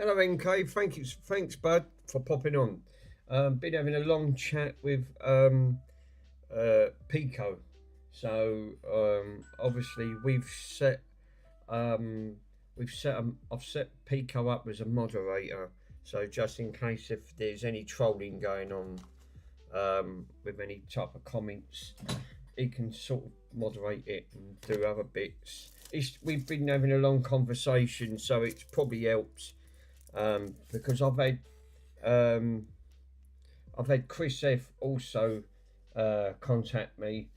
Hello, NK. Thanks, bud, for popping on. Been having a long chat with Pico. So obviously um, I've set Pico up as a moderator. So just in case if there's any trolling going on with any type of comments, he can sort of moderate it and do other bits. We've been having a long conversation, so it's probably helped because um, I've had Chris F also contact me.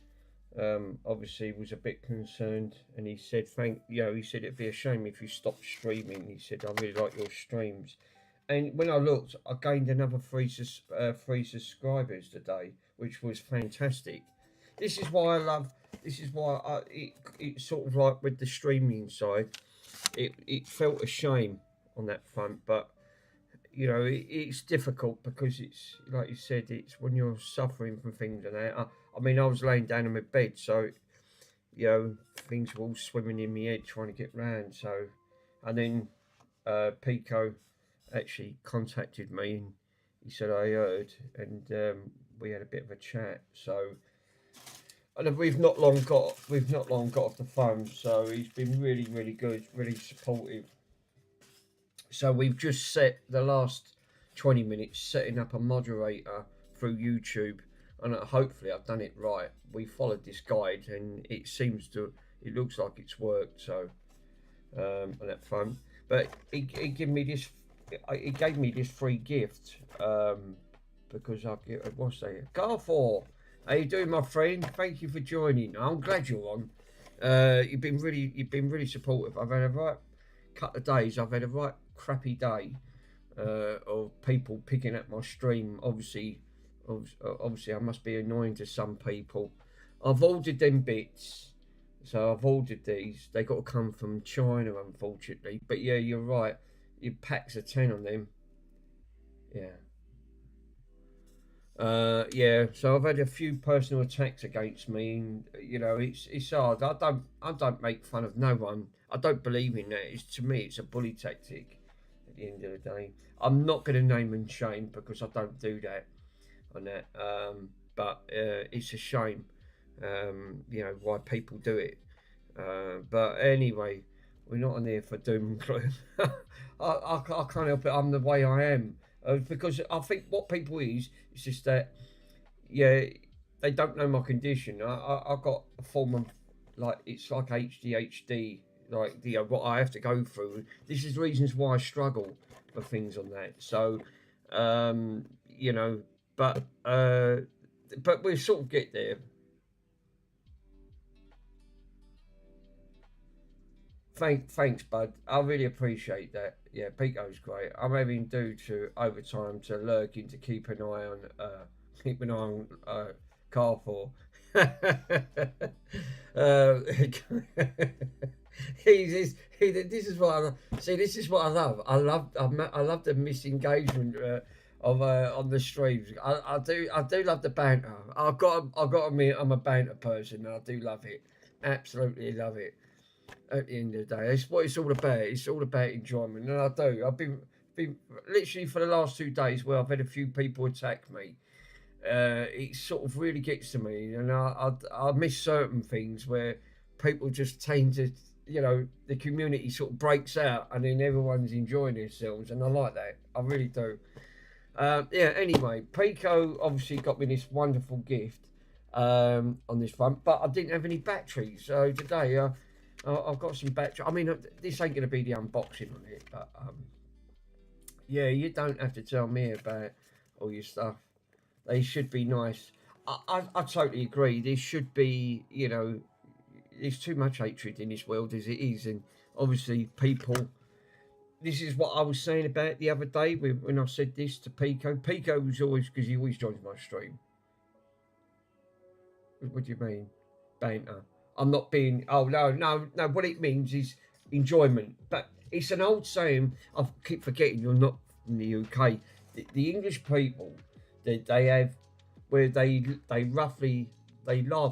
Obviously, was a bit concerned, and he said, he said it'd be a shame if you stopped streaming. He said, I really like your streams. And when I looked, I gained another three subscribers today, which was fantastic. This is why I love. This is why it's sort of like with the streaming side. It felt a shame on that front, but it's difficult because it's like you said, it's when you're suffering from things and that. I mean, I was laying down in my bed, so things were all swimming in my head trying to get round. So, and then Pico actually contacted me and he said I heard, and we had a bit of a chat. So, and we've not long got off the phone. So he's been really, really good, really supportive. So we've just set the last 20 minutes setting up a moderator through YouTube, and hopefully I've done it right. We followed this guide, and it looks like it's worked. So on that front, but he gave me this free gift because what's that? Garfor, how you doing, my friend? Thank you for joining. I'm glad you're on. You've been really supportive. I've had a right couple of days. I've had a right crappy day of people picking up my stream. Obviously, I must be annoying to some people. I've ordered them bits, so I've ordered these. They got to come from China, unfortunately. But yeah, you're right. Your packs of 10 on them. Yeah. Yeah, so I've had a few personal attacks against me, and it's hard. I don't make fun of no one. I don't believe in that. To me, it's a bully tactic. At the end of the day, I'm not going to name and shame because I don't do that on that. But it's a shame, why people do it. But anyway, we're not on here for doom and gloom. I can't help it. I'm the way I am. Because I think what people is just that, yeah, they don't know my condition. I got a form of, like, it's like HDHD, like what I have to go through. This is reasons why I struggle for things on that. So, um, you know, but we sort of get there. Thanks, bud. I really appreciate that. Yeah, Pico's great. I'm having due to overtime to lurking to keep an eye on Carrefour. uh, this is what I see. This is what I love. I love the misengagement on the streams. I do love the banter. I've got to admit I'm a banter person, and I do love it. Absolutely love it at the end of the day. It's what it's all about. It's all about enjoyment, and I do. I've been literally for the last 2 days where I've had a few people attack me. It sort of really gets to me, and I miss certain things where people just tend to, the community sort of breaks out, and then everyone's enjoying themselves, and I like that. I really do. Yeah. Anyway, Pico obviously got me this wonderful gift on this front, but I didn't have any batteries, so today I've got some battery. I mean, this ain't going to be the unboxing on it, but yeah, you don't have to tell me about all your stuff. They should be nice. I totally agree. There should be, there's too much hatred in this world as it is, and obviously people. This is what I was saying about the other day when I said this to Pico. Pico was always, because he always joins my stream. What do you mean? Banter. I'm not being. Oh, no, no, no. What it means is enjoyment. But it's an old saying. I keep forgetting you're not from the UK. The English people, they have where they laugh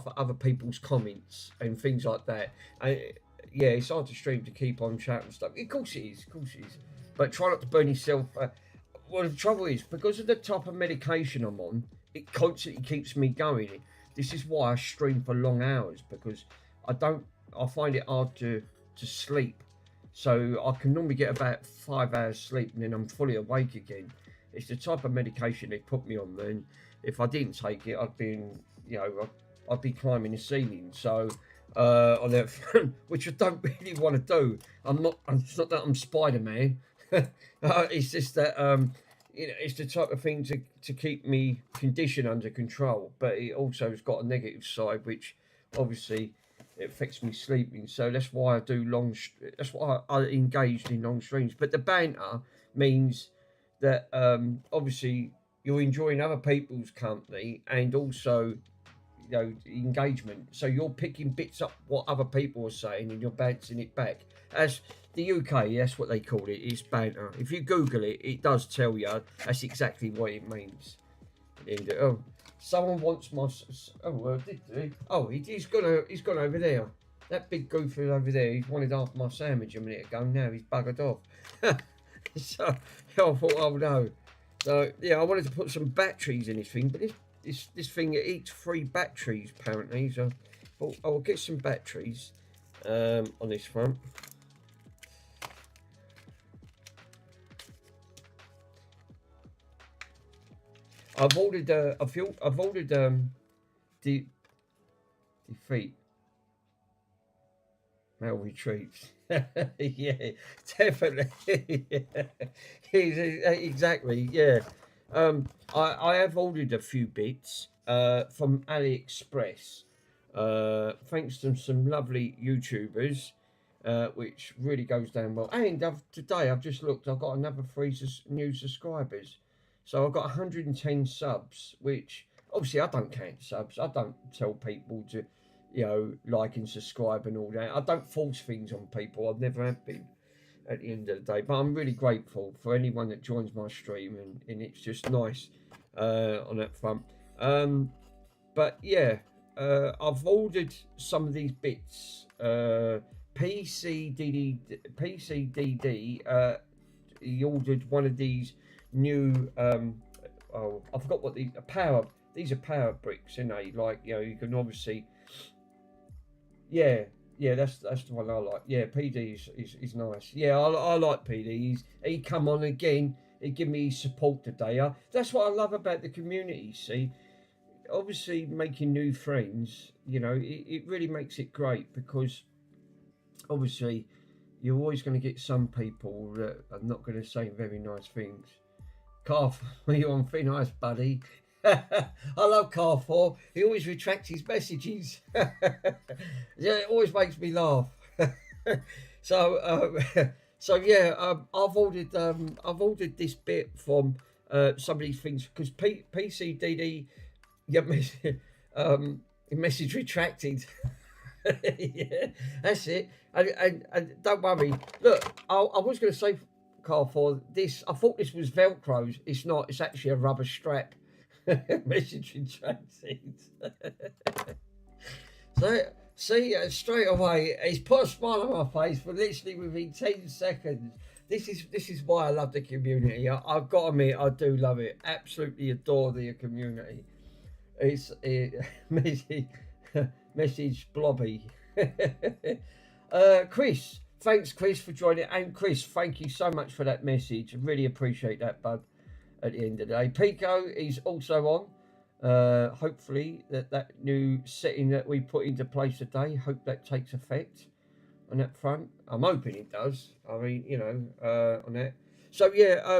at other people's comments and things like that. And yeah, it's hard to stream to keep on chat and stuff. Of course it is. Of course it is. but try not to burn yourself. Well, the trouble is, because of the type of medication I'm on, it constantly keeps me going. This is why I stream for long hours, because I don't. I find it hard to sleep. So I can normally get about 5 hours sleep, and then I'm fully awake again. It's the type of medication they put me on. Then, if I didn't take it, I'd be, I'd be climbing the ceiling. So on that front, which I don't really want to do. I'm not. It's not that I'm Spider-Man. It's just that it's the type of thing to keep me condition under control. But it also has got a negative side, which obviously it affects me sleeping. So that's why I do long. That's why I engaged in long streams. But the banter means that obviously you're enjoying other people's company and also engagement. So you're picking bits up what other people are saying and you're bouncing it back. As the UK, that's what they call it. It's banter. If you Google it, it does tell you that's exactly what it means. Oh, someone wants my. Oh, well, did he? Oh, he's gone over there. That big goofy over there. He wanted half my sandwich a minute ago. Now he's buggered off. So I thought, oh no. So yeah, I wanted to put some batteries in this thing, but this thing, it eats 3 batteries apparently. So I'll get some batteries on this front. I've ordered defeat mail retreats. Yeah, definitely. Yeah. Exactly. Yeah. I have ordered a few bits from AliExpress, thanks to some lovely YouTubers, which really goes down well. And today I've just looked. I've got another 3 new subscribers, so I've got 110 subs. Which obviously I don't count subs. I don't tell people to, like and subscribe and all that. I don't force things on people. I've never have been. At the end of the day, but I'm really grateful for anyone that joins my stream, and it's just nice on that front. But yeah, I've ordered some of these bits. PCDD, he ordered one of these new. Oh, I forgot what these power. These are power bricks, like you can obviously. Yeah. Yeah, that's the one I like. Yeah, PD is nice. Yeah, I like PD. He come on again. He give me support today. That's what I love about the community. See, obviously making new friends. It really makes it great, because obviously you're always going to get some people that are not going to say very nice things. Carf, you're on thin ice, buddy. I love Carfor. He always retracts his messages. Yeah, it always makes me laugh. So yeah, I've ordered this bit from some of these things, because PCDD, yeah, message retracted. Yeah, that's it. And don't worry. Look, I was going to say, Carfor, this. I thought this was Velcro. It's not. It's actually a rubber strap. Message retracted. So see, straight away, he's put a smile on my face for literally within 10 seconds. This is why I love the community. I've got to admit, I do love it. Absolutely adore the community. It's message blobby. Chris, thanks Chris for joining, and Chris, thank you so much for that message. I really appreciate that, bud. At the end of the day, Pico is also on. Hopefully that new setting that we put into place today, hope that takes effect on that front. I'm hoping it does. I mean, on that. So yeah,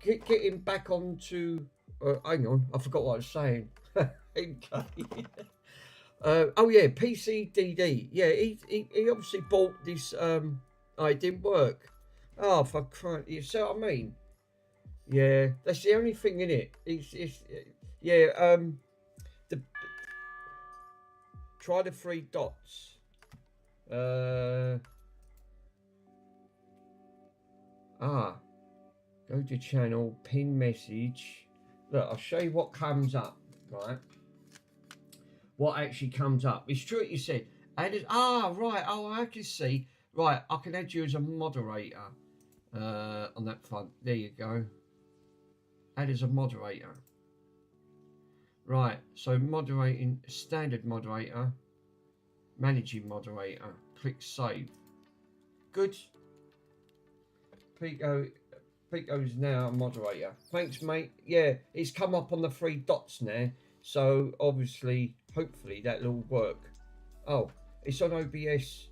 getting back onto. Hang on, I forgot what I was saying. Oh yeah, PCDD. Yeah, he obviously bought this. It didn't work. Oh, for crying! You see what I mean? Yeah, that's the only thing in it. It's yeah. Try the 3 dots. Go to channel, pin message. Look, I'll show you what comes up. Right. What actually comes up? It's true what you said. Right. Oh, I can see. Right, I can add you as a moderator. on that front. There you go. Add as a moderator. Right, so moderating, standard moderator, managing moderator, click save. Good. Pico's now a moderator. Thanks, mate. Yeah, it's come up on the 3 dots now, so obviously, hopefully that'll all work. Oh, it's on OBS.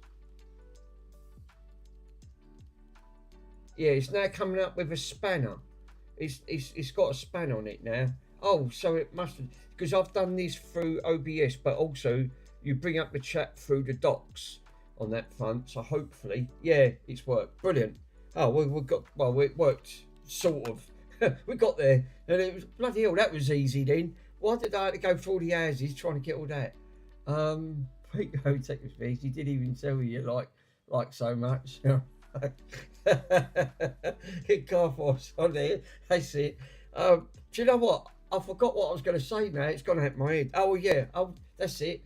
Yeah, it's now coming up with a spanner. It's got a span on it now. Oh, so it must, because I've done this through OBS, but also you bring up the chat through the docs on that front. So hopefully, yeah, it's worked. Brilliant. Oh, we got, well, it worked sort of. We got there, and it was bloody hell. That was easy then. Why did I have to go through all the houses trying to get all that? Pico Texas Fish, he didn't even tell you like so much. Car force on there. That's it. Do you know what? I forgot what I was going to say now. It's gone out my head. Oh yeah. Oh, that's it.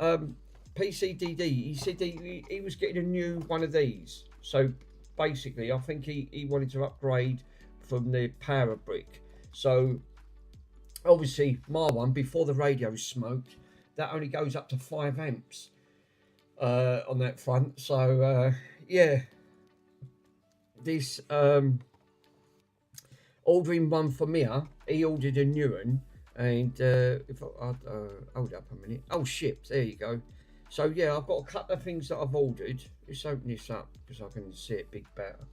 PCDD. He said he was getting a new one of these. So basically, I think he wanted to upgrade from the power brick. So obviously, my one before the radio's smoked, that only goes up to 5 amps on that front. So yeah. This ordering one for Mia, he ordered a new one, and if I hold up a minute, oh shit, there you go. So yeah, I've got a couple of things that I've ordered. Let's open this up because I can see it big better.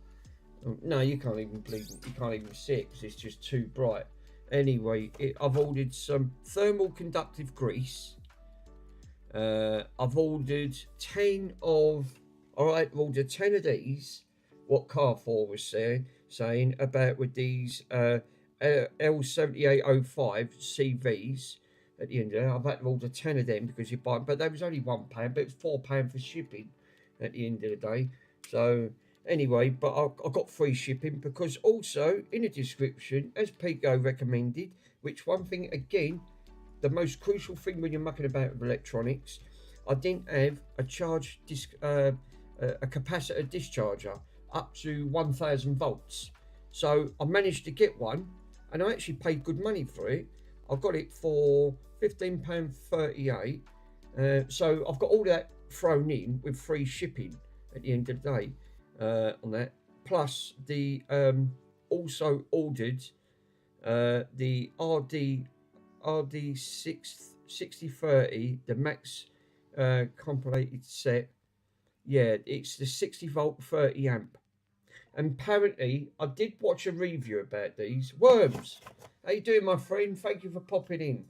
Oh, no, you can't even bleed, you can't even see it because it's just too bright. Anyway, I've ordered some thermal conductive grease. I've ordered 10 of, all right, I've ordered 10 of these. What Carrefour was saying about with these L7805 CVs at the end of it. I've had to order 10 of them because you buy them, but they was only £1, but it's £4 for shipping at the end of the day. So anyway, but I got free shipping because also in the description, as Pico recommended, which one thing again, the most crucial thing when you're mucking about with electronics, I didn't have a charge a capacitor discharger up to 1000 volts. So I managed to get one, and I actually paid good money for it. I got it for £15.38. So I've got all that thrown in with free shipping at the end of the day on that. Plus the also ordered the RD 6030, the max compilated set. Yeah, it's the 60 volt 30 amp. And apparently, I did watch a review about these. Worms, how you doing, my friend? Thank you for popping in.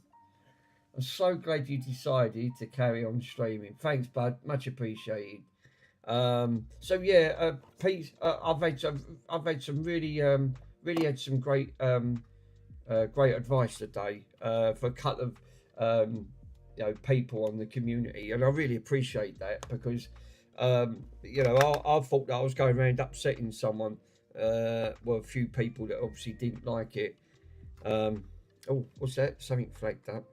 I'm so glad you decided to carry on streaming. Thanks, bud. Much appreciated. So yeah, Pete, I've had some really had some great great advice today for a couple of people on the community, and I really appreciate that because. I thought that I was going around upsetting someone. Well, a few people that obviously didn't like it. Oh, what's that? Something flagged up.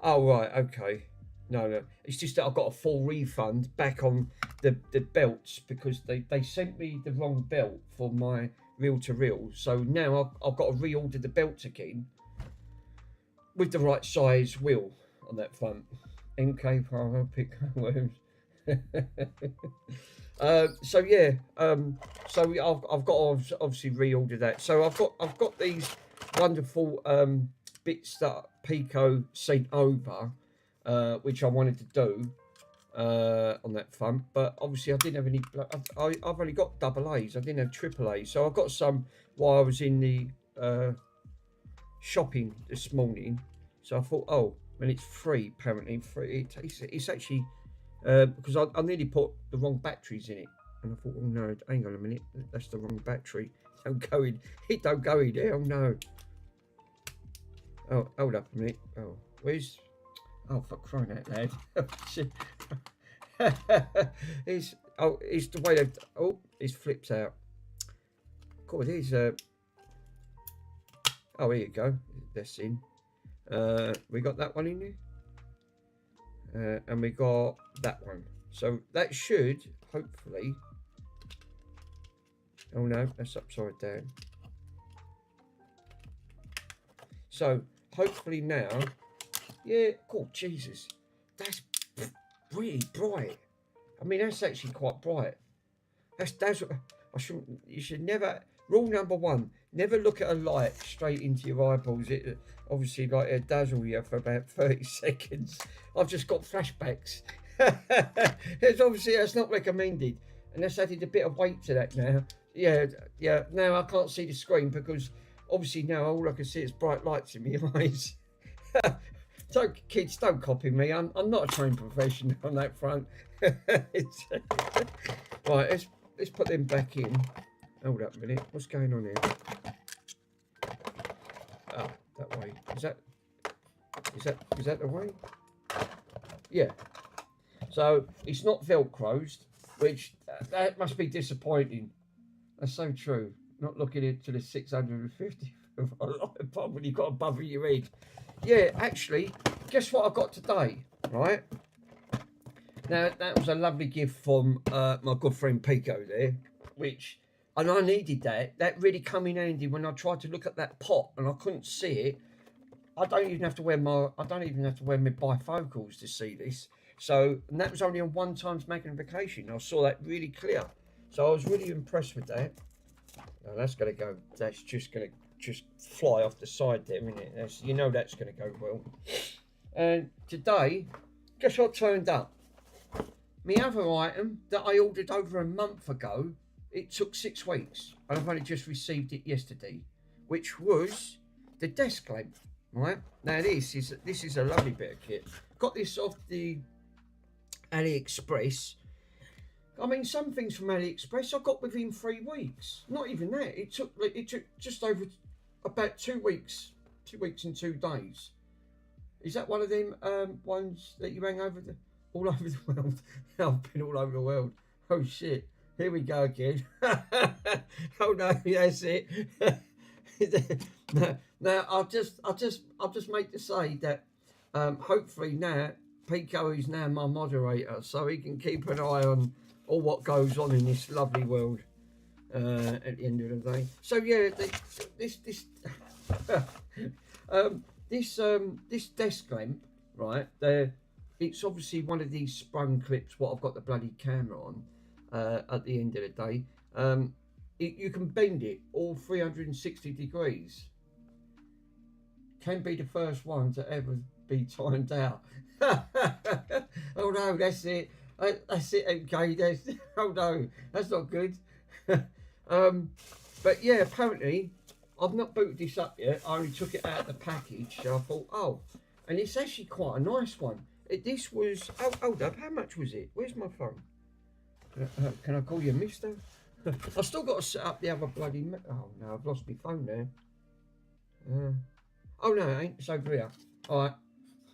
Oh, right, okay. No. It's just that I've got a full refund back on the belts because they sent me the wrong belt for my reel-to-reel. So now I've got to reorder the belts again with the right size wheel on that front. MK Power pick worms. So yeah, so I've got to obviously reorder that. So I've got these wonderful bits that Pico sent over, which I wanted to do on that front, but obviously I didn't have any. I've only got double A's. I didn't have triple A's. So I got some while I was in the shopping this morning. So I thought, oh, and it's free apparently. Free. It's actually because I nearly put the wrong batteries in it, and I thought, oh no, hang on a minute, that's the wrong battery. Don't go in. It don't go in there. Oh no. Oh, hold up a minute. Oh, where's? Oh, for crying out loud. it's the way that. Oh, it flips out. God, it is. Oh, here you go. That's in. We got that one in there. And we got that one. So that should hopefully. Oh no, that's upside down. So hopefully now, yeah. Oh Jesus, that's really bright. I mean, that's actually quite bright. That's what I shouldn't. You should never. Rule number one: never look at a light straight into your eyeballs. It obviously like it'll dazzle you for about 30 seconds. I've just got flashbacks. It's obviously that's not recommended, and that's added a bit of weight to that now. Yeah. Now I can't see the screen because obviously now all I can see is bright lights in my eyes. Kids, don't copy me. I'm not a trained professional on that front. Right, let's put them back in. Hold up a minute. What's going on here? Ah, that way. Is that the way? Yeah. So it's not velcroed, which that must be disappointing. That's so true. Not looking into the 650 of a light bulb when you've got above your head. Yeah, actually, guess what I got today, right? Now, that was a lovely gift from my good friend Pico there, and I needed that. That really come in handy when I tried to look at that pot and I couldn't see it. I don't even have to wear my bifocals to see this. So, and that was only on 1 times magnification. I saw that really clear. So I was really impressed with that. Now that's going to go, that's just going to fly off the side there, isn't it? That's going to go well. And today, guess what turned up? My other item that I ordered over a month ago, it took 6 weeks. And I've only just received it yesterday, which was the desk lamp, right? Now this is a lovely bit of kit. Got this off the AliExpress. I mean, some things from AliExpress I got within 3 weeks. Not even that. It took just over about 2 weeks. 2 weeks and 2 days. Is that one of them ones that you hang over all over the world? I've been all over the world. Oh shit! Here we go again. Oh no, that's it. Now I'll just make to say that hopefully now Pico is now my moderator, so he can keep an eye on all what goes on in this lovely world at the end of the day. So yeah, this desk lamp, right there, it's obviously one of these sprung clips what I've got the bloody camera on at the end of the day. You can bend it all 360 degrees. Can be the first one to ever be timed out. Oh no, that's it. That's it, MK. Oh no, that's not good. But yeah, apparently I've not booted this up yet. I only took it out of the package. So I thought, oh, and it's actually quite a nice one. This was, hold up, how much was it? Where's my phone? Can I call you mister? I've still got to set up the other bloody, oh no, I've lost my phone now. Oh no, it ain't, it's over here. All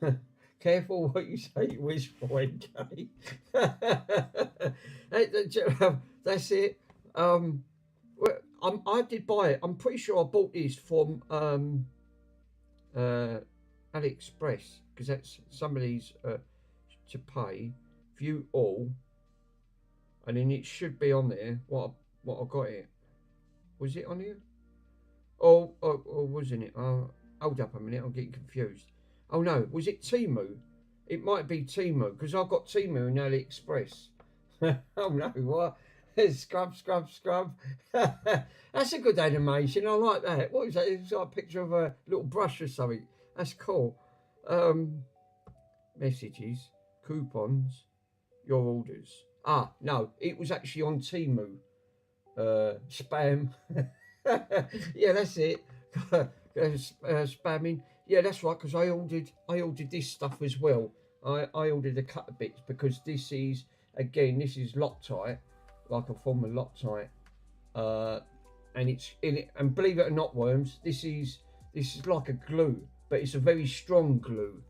right. Careful what you say, whiz for NK. That's it. I did buy it. I'm pretty sure I bought this from AliExpress, because that's somebody's to pay. View all, and then it should be on there. What I got it. Was it on here? Or wasn't it? Hold up a minute. I'm getting confused. Oh no, was it Temu? It might be Temu, because I've got Temu and AliExpress. Oh no, what? Scrub. That's a good animation. I like that. What is that? It's like a picture of a little brush or something. That's cool. Messages, coupons, your orders. Ah, no, it was actually on Temu. Spam. Yeah, that's it. Spamming. Yeah, that's right, because I ordered this stuff as well. I ordered a cut of bits because this is, again, this is Loctite, like a form of Loctite, and it's in it. And believe it or not, worms, this is like a glue, but it's a very strong glue.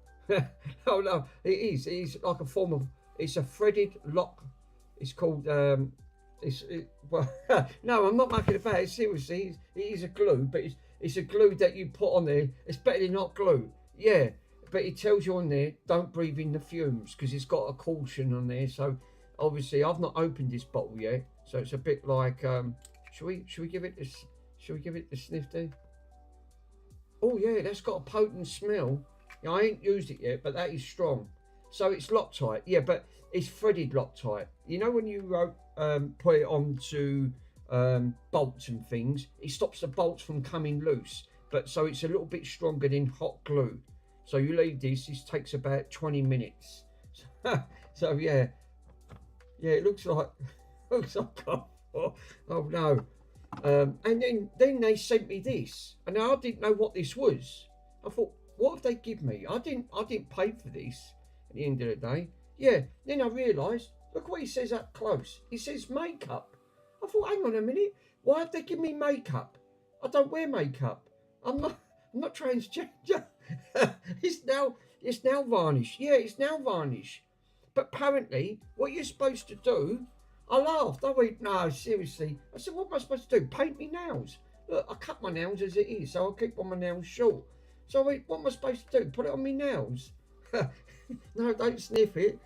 Oh no, it is. It's like a form of. It's a threaded lock. It's called. Well, no, I'm not making it about it. Seriously, it is a glue, but it's a glue that you put on there. It's better than not glue. Yeah, but it tells you on there, don't breathe in the fumes, because it's got a caution on there. So obviously I've not opened this bottle yet, so it's a bit like should we give it this? Should we give it the sniff there? Oh yeah, that's got a potent smell. Yeah, I ain't used it yet, but that is strong. So it's Loctite, yeah, but it's threaded Loctite. You know when you put it onto bolts and things, it stops the bolts from coming loose. But so it's a little bit stronger than hot glue. So you leave this. This takes about 20 minutes. So yeah, it looks like oh no. And then they sent me this, and I didn't know what this was. I thought, what have they given me? I didn't pay for this. At the end of the day, yeah. Then I realised, look what he says up close. He says makeup. I thought, hang on a minute, why have they given me makeup? I don't wear makeup. I'm not transgender. It's now varnish. Yeah, it's now varnish. But apparently, what you're supposed to do. I laughed. I went, no, seriously. I said, what am I supposed to do? Paint me nails? Look, I cut my nails as it is, so I'll keep on my nails short. So I went, what am I supposed to do? Put it on my nails? No, don't sniff it.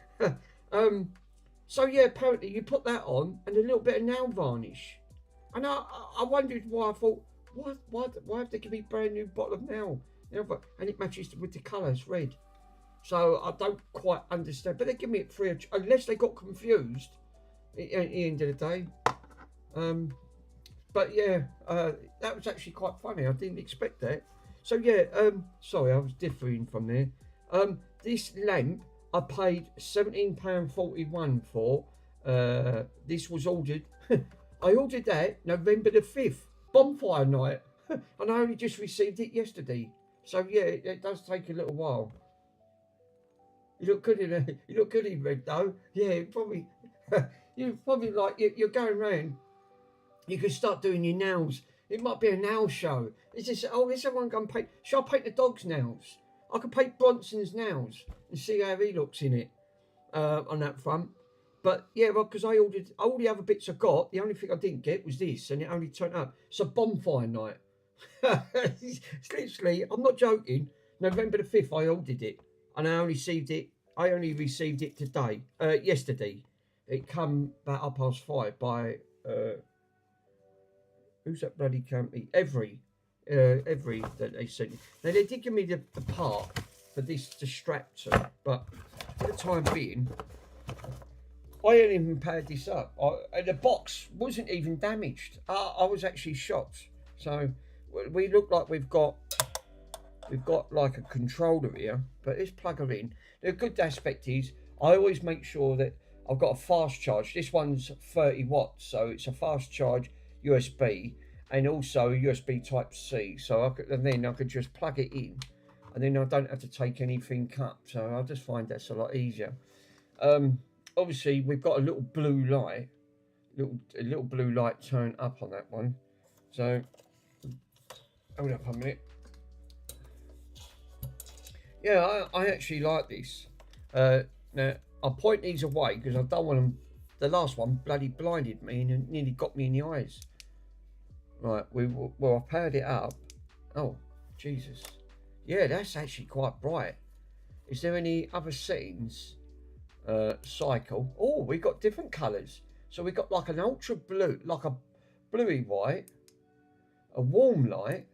So yeah, apparently you put that on and a little bit of nail varnish. And I wondered why. I thought, why have they given me a brand new bottle of nail? And it matches with the colours, red. So I don't quite understand. But they give me it free of charge, unless they got confused. At the end of the day, but yeah, that was actually quite funny. I didn't expect that. So yeah, sorry, I was differing from there. This lamp I paid £17.41 for. This was ordered. I ordered that November the 5th, bonfire night, and I only just received it yesterday. So yeah, it does take a little while. You look good in red though. Yeah, probably. You probably like you're going around. You could start doing your nails. It might be a nail show. It's just let's everyone go and paint. Shall I paint the dog's nails? I could paint Bronson's nails and see how he looks in it on that front. But yeah, well, because I ordered all the other bits I got. The only thing I didn't get was this, and it only turned up. It's a bonfire night. It's literally, I'm not joking. November the 5th, I ordered it, and I only received it today. Yesterday. It come about 5:30 by who's that bloody company? Every that they sent. Now they did give me the part for this distractor, but for the time being, I hadn't even paid this up. And the box wasn't even damaged. I was actually shocked. So we look like we've got like a controller here, but let's plug her in. The good aspect is I always make sure that I've got a fast charge. This one's 30 watts, so it's a fast charge USB and also USB Type C. So then I could just plug it in, and then I don't have to take anything up. So I just find that's a lot easier. Obviously, we've got a little blue light, a little blue light turn up on that one. So hold up a minute. Yeah, I actually like this. Now, I'll point these away because I don't want them. The last one bloody blinded me and nearly got me in the eyes. Right, I powered it up. Oh, Jesus. Yeah, that's actually quite bright. Is there any other settings? Cycle. Oh, we got different colours. So we got like an ultra blue, like a bluey white, a warm light.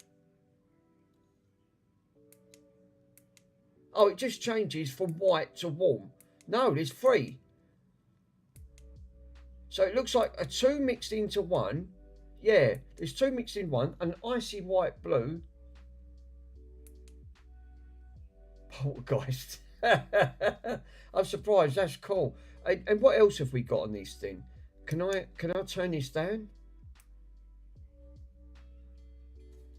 Oh, it just changes from white to warm. No, there's 3. So it looks like a 2 mixed into 1. Yeah, there's 2 mixed in 1. An icy white blue. Poltergeist. I'm surprised. That's cool. And what else have we got on this thing? Can I turn this down?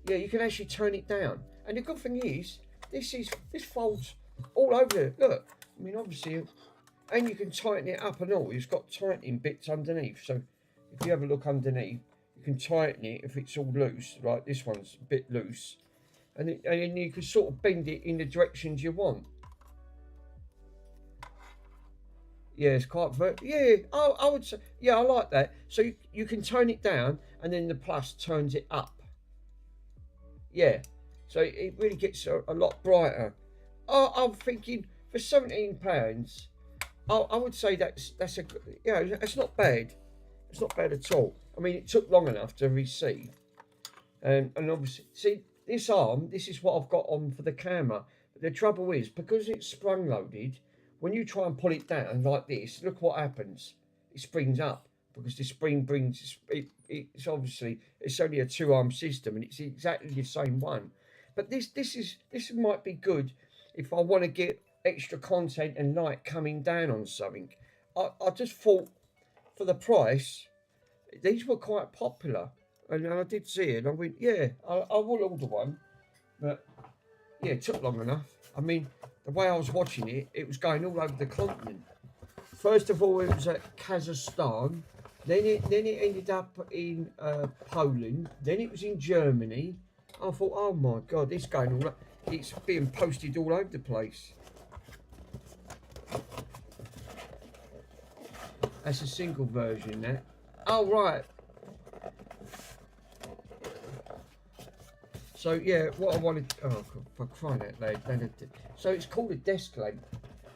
Yeah, you can actually turn it down. And the good thing is, this folds all over it. Look. I mean, obviously, and you can tighten it up and all. It's got tightening bits underneath. So if you have a look underneath, you can tighten it if it's all loose. Like this one's a bit loose. And you can sort of bend it in the directions you want. Yeah, it's quite yeah. I would say, yeah, I like that. So you can turn it down, and then the plus turns it up. Yeah, so it really gets a lot brighter. I'm thinking for £17, I would say that's a it's not bad. It's not bad at all. I mean, it took long enough to receive, and obviously, see this arm. This is what I've got on for the camera. But the trouble is because it's sprung loaded. When you try and pull it down like this, look what happens. It springs up because the spring brings it. It's obviously it's only a two-arm system, and it's exactly the same one. But this might be good if I want to get extra content and light coming down on something. I just thought for the price, these were quite popular. And I did see it, and I went, yeah, I will order one. But yeah, it took long enough. I mean, the way I was watching it, it was going all over the continent. First of all, it was at Kazakhstan. Then it ended up in Poland. Then it was in Germany. I thought, oh my God, it's going all. It's being posted all over the place. That's a single version, that. Oh, right. So, yeah, what I wanted... Oh, for crying out loud. So, it's called a desk lamp.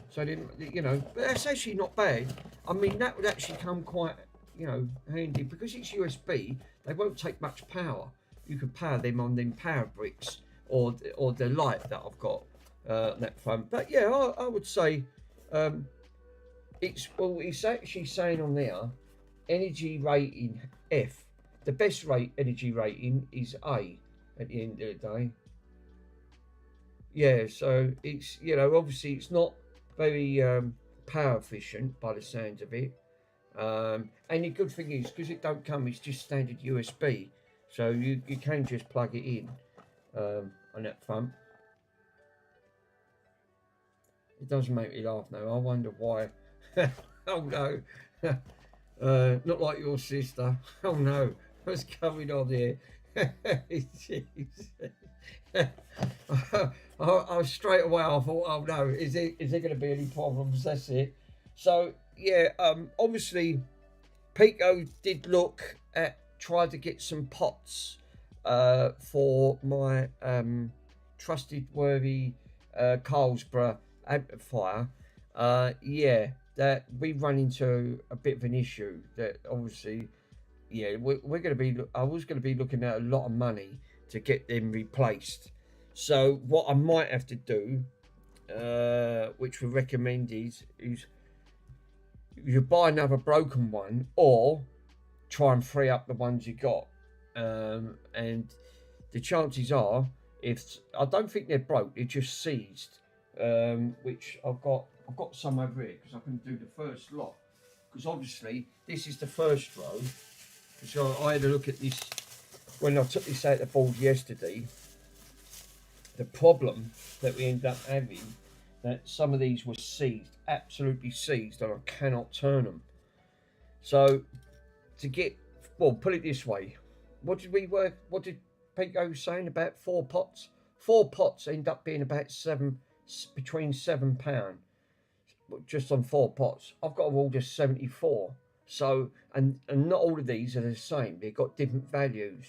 So, you know, but that's actually not bad. I mean, that would actually come quite, you know, handy. Because it's USB, they won't take much power. You could power them on them power bricks or the light that I've got that front. But, yeah, I would say... it's actually saying on there, energy rating F. The best energy rating is A at the end of the day. Yeah, so it's, you know, obviously it's not very power efficient by the sound of it. And the good thing is, because it don't come, it's just standard USB. So you can just plug it in on that front. It does make me laugh now. I wonder why. Oh no. Not like your sister. Oh no. What's going on here? I straight away I thought, oh no, is there going to be any problems? That's it. So yeah, obviously Pico did look at try to get some pots for my trusted worthy Carlsberg amplifier. Yeah, that we run into a bit of an issue that obviously, yeah, we're going to be. I was going to be looking at a lot of money to get them replaced. So what I might have to do, which we recommended, is you buy another broken one or try and free up the ones you got. And the chances are, if I don't think they're broke, they're just seized. Which I've got some over here because I can do the first lot. Because obviously this is the first row. So I had a look at this when I took this out the board yesterday. The problem that we ended up having, that some of these were seized, absolutely seized, and I cannot turn them. So to get, well, put it this way, what did Pico saying about 4 pots? 4 pots end up being about between £7 just on 4 pots. I've got to order 74. So and not all of these are the same. They've got different values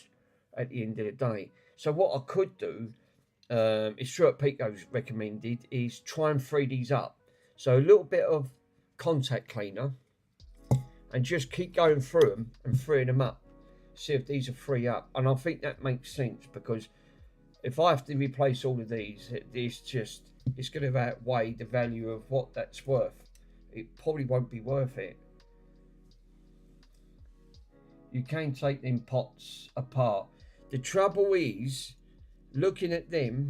at the end of the day. So what I could do, is Stuart Pico's recommended, is try and free these up. So a little bit of contact cleaner and just keep going through them and freeing them up. See if these are free up. And I think that makes sense because if I have to replace all of these, it's going to outweigh the value of what that's worth. It probably won't be worth it. You can take them pots apart. The trouble is, looking at them,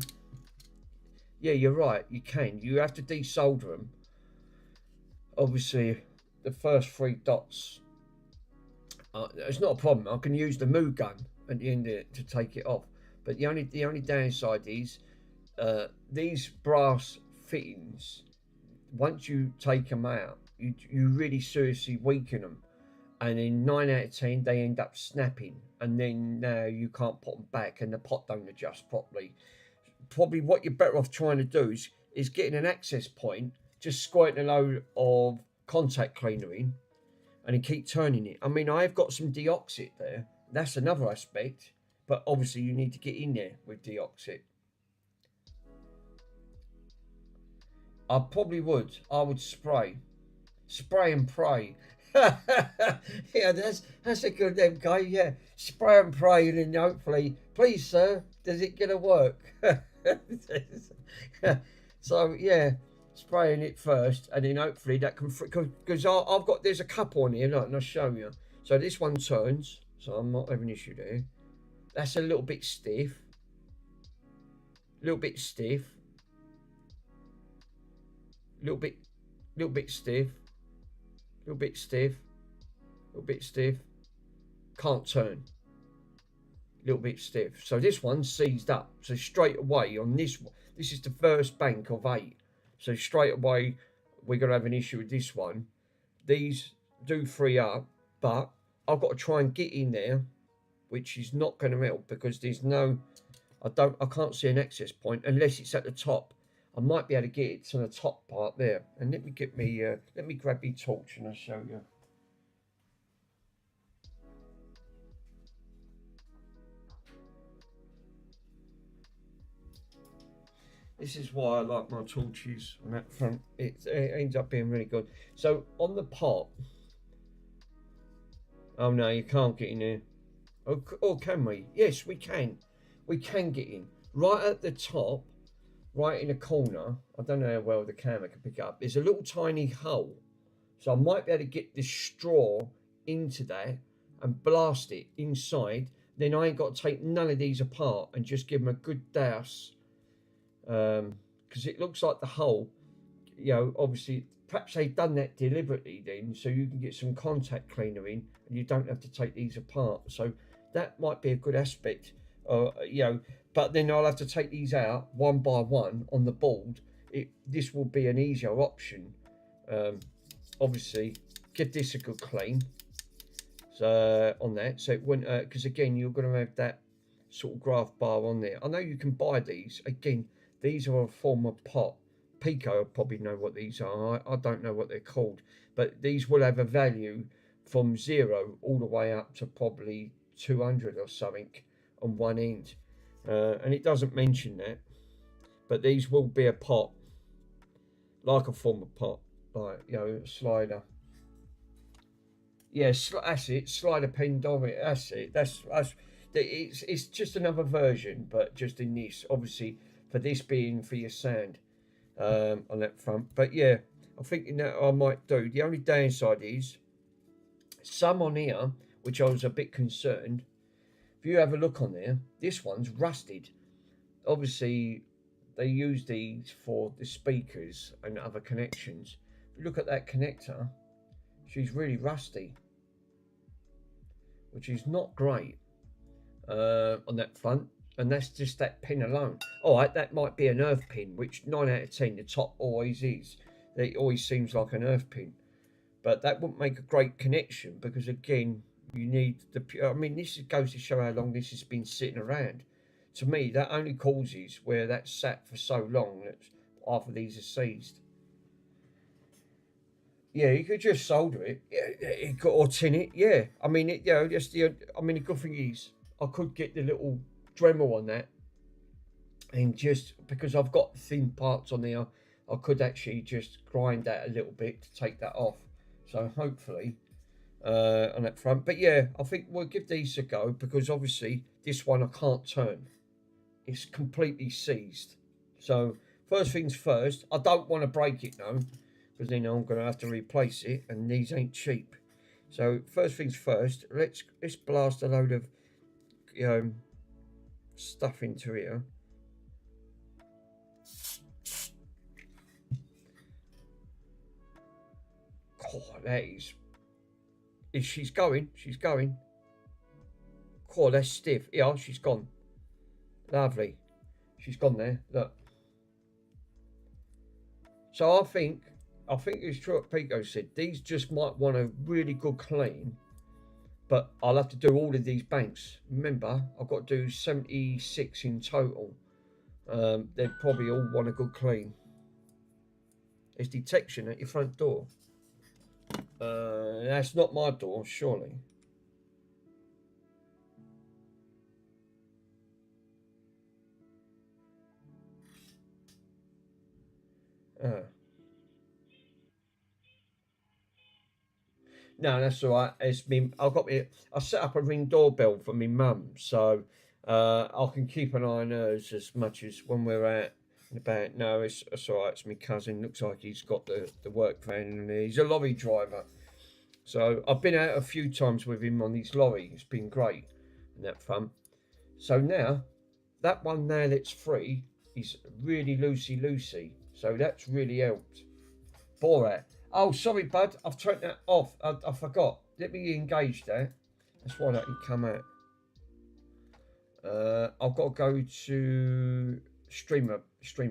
yeah, you're right, you can. You have to desolder them. Obviously, the first 3 dots, it's not a problem. I can use the moo gun at the end of it to take it off. But the only downside is these brass fittings, once you take them out, you really seriously weaken them. And in 9 out of 10, they end up snapping. And then now you can't put them back and the pot don't adjust properly. Probably what you're better off trying to do is getting an access point, just squirting a load of contact cleaner in and then keep turning it. I mean, I've got some deoxit there. That's another aspect. But obviously you need to get in there with deoxit. I probably would. I would spray. spray and pray. Yeah, that's a good guy. Yeah, spray and pray, and then hopefully, please, sir, does it gonna work? So yeah, spraying it first, and then hopefully that can because I've got there's a couple on here, look, and I'll show you. So this one turns, so I'm not having an issue there. That's a little bit stiff, little bit stiff, little bit, little bit stiff, little bit stiff, little bit stiff. Can't turn. Little bit stiff. So this one's seized up. So straight away on this one, this is the first bank of 8. So straight away we're gonna have an issue with this one. These do free up, but I've got to try and get in there, which is not going to help because there's no, I can't see an access point unless it's at the top. I might be able to get it to the top part there. And let me get me, let me grab my torch and I'll show you. This is why I like my torches on that front. It ends up being really good. So on the pot, oh no, you can't get in there. Or can we? Yes, we can. We can get in. Right at the top, right in the corner, I don't know how well the camera can pick up, there's a little tiny hole. So I might be able to get this straw into that and blast it inside. Then I ain't got to take none of these apart and just give them a good douse. Because it looks like the hole, you know, obviously, perhaps they've done that deliberately then, so you can get some contact cleaner in and you don't have to take these apart. So that might be a good aspect, you know, but then I'll have to take these out one by one on the board. This will be an easier option. Obviously, give this a good clean. So on that, so it wouldn't, because again, you're going to have that sort of graph bar on there. I know you can buy these. Again, these are a form of pot. Pico will probably know what these are. I don't know what they're called, but these will have a value from 0 all the way up to probably 200 or something on one end. And it doesn't mention that, but these will be a pot, like a form of pot, like, you know, a slider. Yes, yeah, that's it. Slider pen it. That's it. That's it's just another version, but just in this, obviously, for this being for your sand on that front. But yeah, I think that I might do. The only downside is some on here, which I was a bit concerned. If you have a look on there, this one's rusted. Obviously, they use these for the speakers and other connections. If you look at that connector, she's really rusty, which is not great on that front. And that's just that pin alone. All right, that might be an earth pin, which 9 out of 10, the top always is. It always seems like an earth pin. But that wouldn't make a great connection because, again, you need the... I mean, this goes to show how long this has been sitting around. To me, that only causes where that's sat for so long that half of these are seized. Yeah, you could just solder it, yeah, or tin it. Yeah, I mean, you know, just the. I mean, the good thing is, I could get the little Dremel on that, and just because I've got thin parts on there, I could actually just grind that a little bit to take that off. So hopefully, on that front. But yeah, I think we'll give these a go because obviously this one I can't turn. It's completely seized. So first things first, I don't want to break it though, because then I'm going to have to replace it, and these ain't cheap. So first things first, let's blast a load of stuff into here. Oh, that is. She's going. She's going. Oh, that's stiff. Yeah, she's gone. Lovely. She's gone there. Look. So I think it's true what Pico said. These just might want a really good clean, but I'll have to do all of these banks. Remember, I've got to do 76 in total. They'd probably all want a good clean. There's detection at your front door. That's not my door, surely. No, that's all right. It's me. I set up a Ring doorbell for my mum, so I can keep an eye on hers as much as when we're out and about. No, it's all right. It's my cousin. Looks like he's got the work van in there. He's a lorry driver, so I've been out a few times with him on his lorry. It's been great and that fun. So now that one now that's free is really loosey. So that's really helped. Borat. Oh, sorry, bud. I've turned that off. I forgot. Let me engage that. That's why that didn't come out. I've got to go to streamer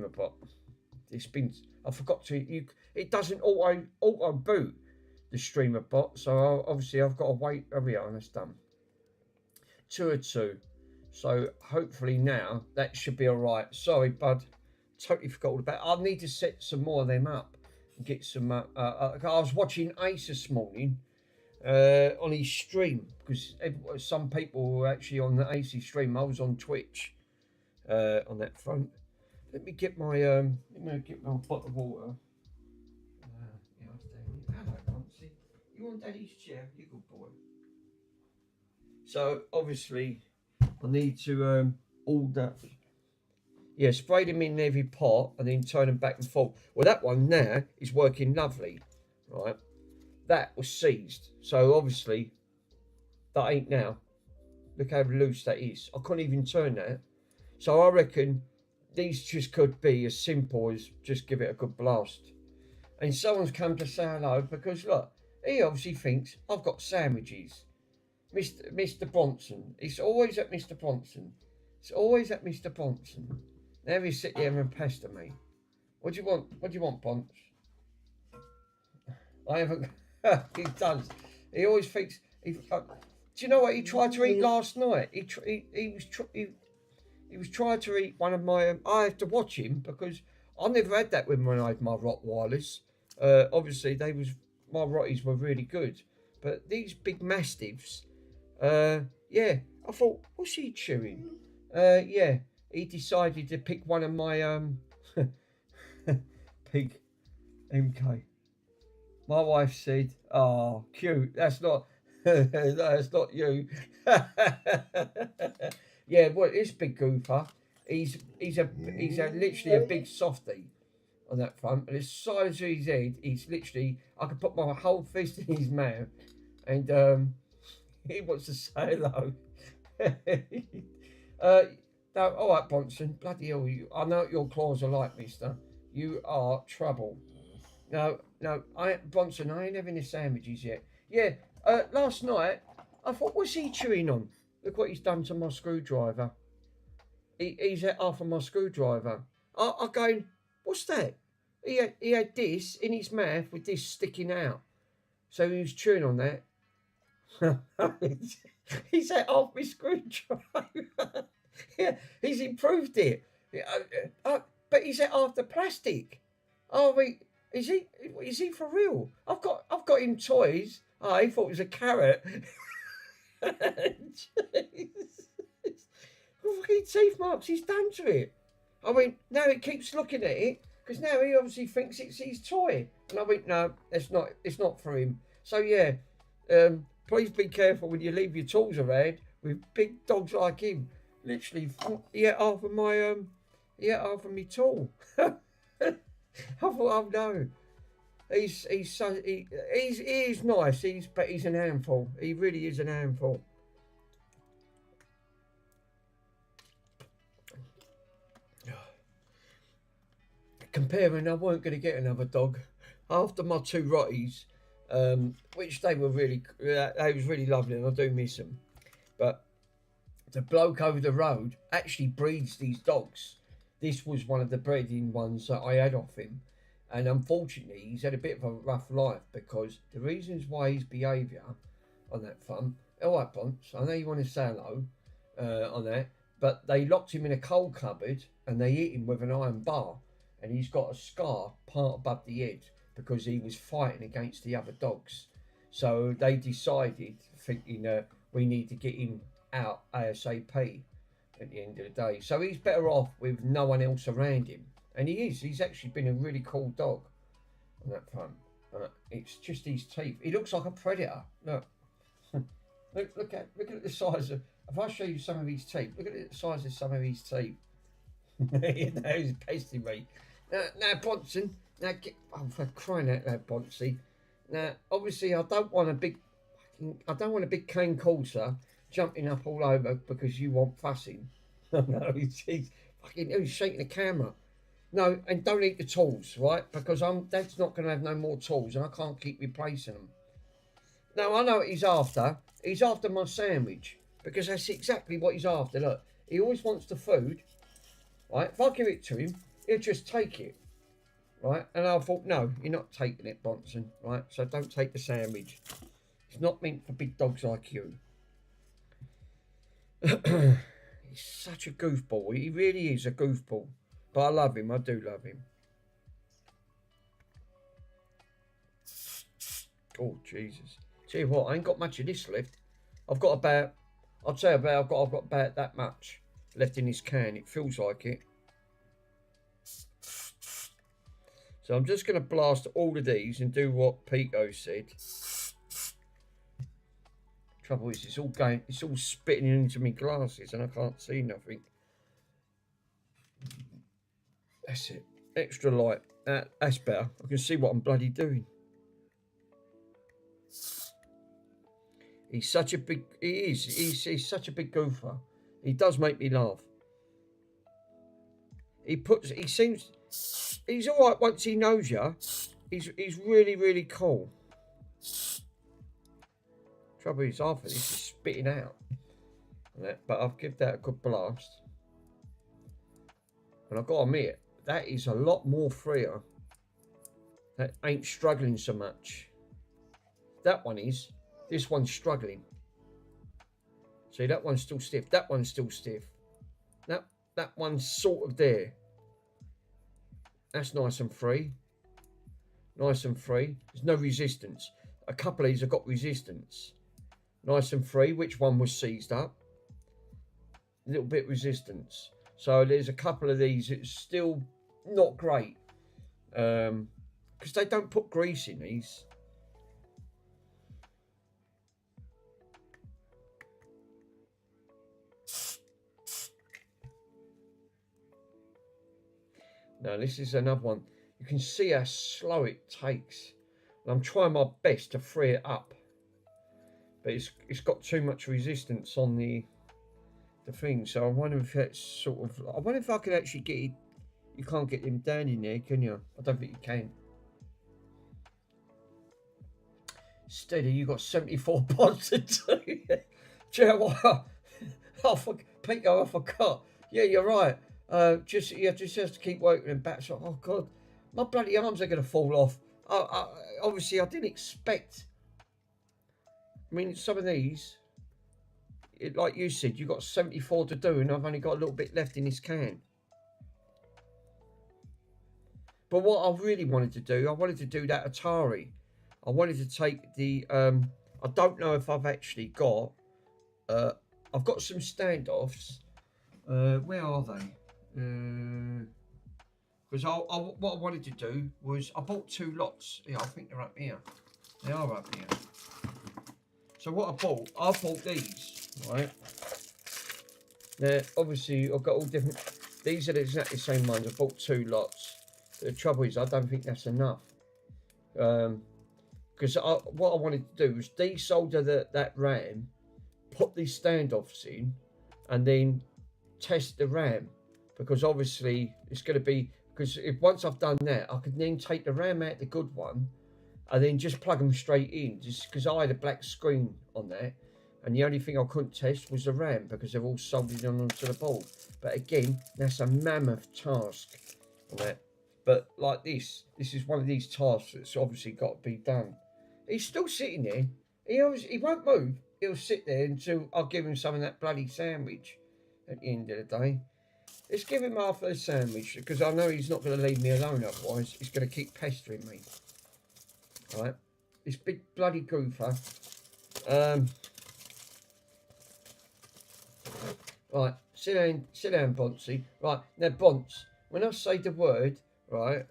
bot. It's been. I forgot to. It doesn't auto boot the streamer bot. So obviously I've got to wait. Oh yeah, that's done. 2 or 2. So hopefully now that should be all right. Sorry, bud. Totally forgot all about it. I need to set some more of them up. Get some. I was watching Ace this morning on his stream because some people were actually on the AC stream. I was on Twitch on that front. Let me get my bottle of water. Hello, Nancy. You on Daddy's chair? You good boy. So obviously, I need to order. Yeah, spray them in every pot and then turn them back and forth. Well, that one now is working lovely, right? That was seized. So obviously, that ain't now. Look how loose that is. I couldn't even turn that. So I reckon these just could be as simple as just give it a good blast. And someone's come to say hello because look, he obviously thinks I've got sandwiches. Mr. Bronson. It's always at Mr. Bronson. It's always at Mr. Bronson. Now he sit there and pester me. What do you want? What do you want, Ponce? I haven't. He does. He always thinks. Do you know what he tried to eat last night? He was trying to eat one of my. I have to watch him because I never had that when I had my Rottweilers. Obviously, my Rotties were really good, but these big Mastiffs. Yeah, I thought, what's he chewing? Yeah. He decided to pick one of my pig MK. My wife said, "Oh, cute. That's not. That's not you." Yeah, well, this big goofer. He's literally a big softie on that front, and as size of his head, he's literally. I could put my whole fist in his mouth, and he wants to say hello. No, all right, Bronson. Bloody hell, I know what your claws are like, mister. You are trouble. No, Bronson, I ain't having the sandwiches yet. Yeah, last night, I thought, what's he chewing on? Look what he's done to my screwdriver. He's at half of my screwdriver. I'm going, what's that? He had this in his mouth with this sticking out. So he was chewing on that. He's at half my screwdriver. Yeah, he's improved it. But he's at half the plastic. Oh, wait, is he for real? I've got him toys. Oh, he thought it was a carrot. Fucking teeth marks he's done to it. I went, now it keeps looking at it because now he obviously thinks it's his toy. And I went, no, it's not for him. So yeah, please be careful when you leave your tools around with big dogs like him. Literally, he ate half of my tool. I thought, oh no, he is nice. But he's an handful. He really is an handful. Comparing, I weren't going to get another dog after my 2 Rotties, which they was really lovely, and I do miss them. But the bloke over the road actually breeds these dogs. This was one of the breeding ones that I had off him. And unfortunately, he's had a bit of a rough life because the reasons why his behaviour on that front. All right, Ponce, I know you want to say hello on that, but they locked him in a coal cupboard and they hit him with an iron bar. And he's got a scar part above the head because he was fighting against the other dogs. So they decided, thinking we need to get him out ASAP at the end of the day. So he's better off with no one else around him. And he is. He's actually been a really cool dog on that front. It's just his teeth. He looks like a predator. Look. look at the size of. If I show you some of his teeth, look at the size of some of his teeth. Now he's pasting me. Now Bronson. Now get. Oh, for crying out loud, Bronson. Now, obviously, I don't want a big cane corsair jumping up all over because you want fussing. No, he's fucking. He's shaking the camera. No, and don't eat the tools, right? Because Dad's not going to have no more tools, and I can't keep replacing them. No, I know what he's after. He's after my sandwich because that's exactly what he's after. Look, he always wants the food, right? If I give it to him, he'll just take it, right? And I thought, no, you're not taking it, Bronson, right? So don't take the sandwich. It's not meant for big dogs like you. He's such a goofball. He really is a goofball. But I love him. I do love him. Oh, Jesus. Tell you what, I ain't got much of this left. I've got about, I'll tell you about, I've got about that much left in this can. It feels like it. So I'm just going to blast all of these and do what Pico said. Trouble is, it's all spitting into my glasses and I can't see nothing. That's it. Extra light. That's better. I can see what I'm bloody doing. He's such a big... He is. He's such a big goofer. He does make me laugh. He seems... He's all right once he knows you. He's really, really cool. Trouble is, half of this is spitting out. But I'll give that a good blast. And I've got to admit, that is a lot more freer. That ain't struggling so much. That one is. This one's struggling. See, that one's still stiff. That one's still stiff. That one's sort of there. That's nice and free. Nice and free. There's no resistance. A couple of these have got resistance. Nice and free. Which one was seized up? A little bit resistance. So there's a couple of these. It's still not great. Because they don't put grease in these. Now this is another one. You can see how slow it takes. And I'm trying my best to free it up. But it's got too much resistance on the thing. So I wonder if that's sort of... I wonder if I could actually get it. You can't get them down in there, can you? I don't think you can. Steady, you got 74 pods to do. Do you know what? Peter, I forgot. Yeah, you're right. You just have to keep working them back. So, oh God, my bloody arms are going to fall off. Obviously, I didn't expect. I mean, some of these, like you said, you've got 74 to do, and I've only got a little bit left in this can. But what I really wanted to do, I wanted to do that Atari. I wanted to take the, I don't know if I've actually got, I've got some standoffs. Where are they? Because what I wanted to do was, I bought 2 lots. Yeah, I think they're up here. They are up here. So what I bought these, right? Now, obviously, I've got all different, these are exactly the same ones. I bought 2 lots. The trouble is, I don't think that's enough. Because what I wanted to do was desolder that RAM, put these standoffs in, and then test the RAM. Because obviously, it's going to be, because if once I've done that, I could then take the RAM out, the good one, and then just plug them straight in. Just because I had a black screen on that, and the only thing I couldn't test was the RAM, because they're all soldered onto the board. But again, that's a mammoth task on that. But like this is one of these tasks that's obviously got to be done. He's still sitting there. He won't move. He'll sit there until I'll give him some of that bloody sandwich at the end of the day. Let's give him half of the sandwich, because I know he's not going to leave me alone otherwise. He's going to keep pestering me. Right? This big bloody goofer. Right, sit down, Boncy. Right, now Bonce, when I say the word, right,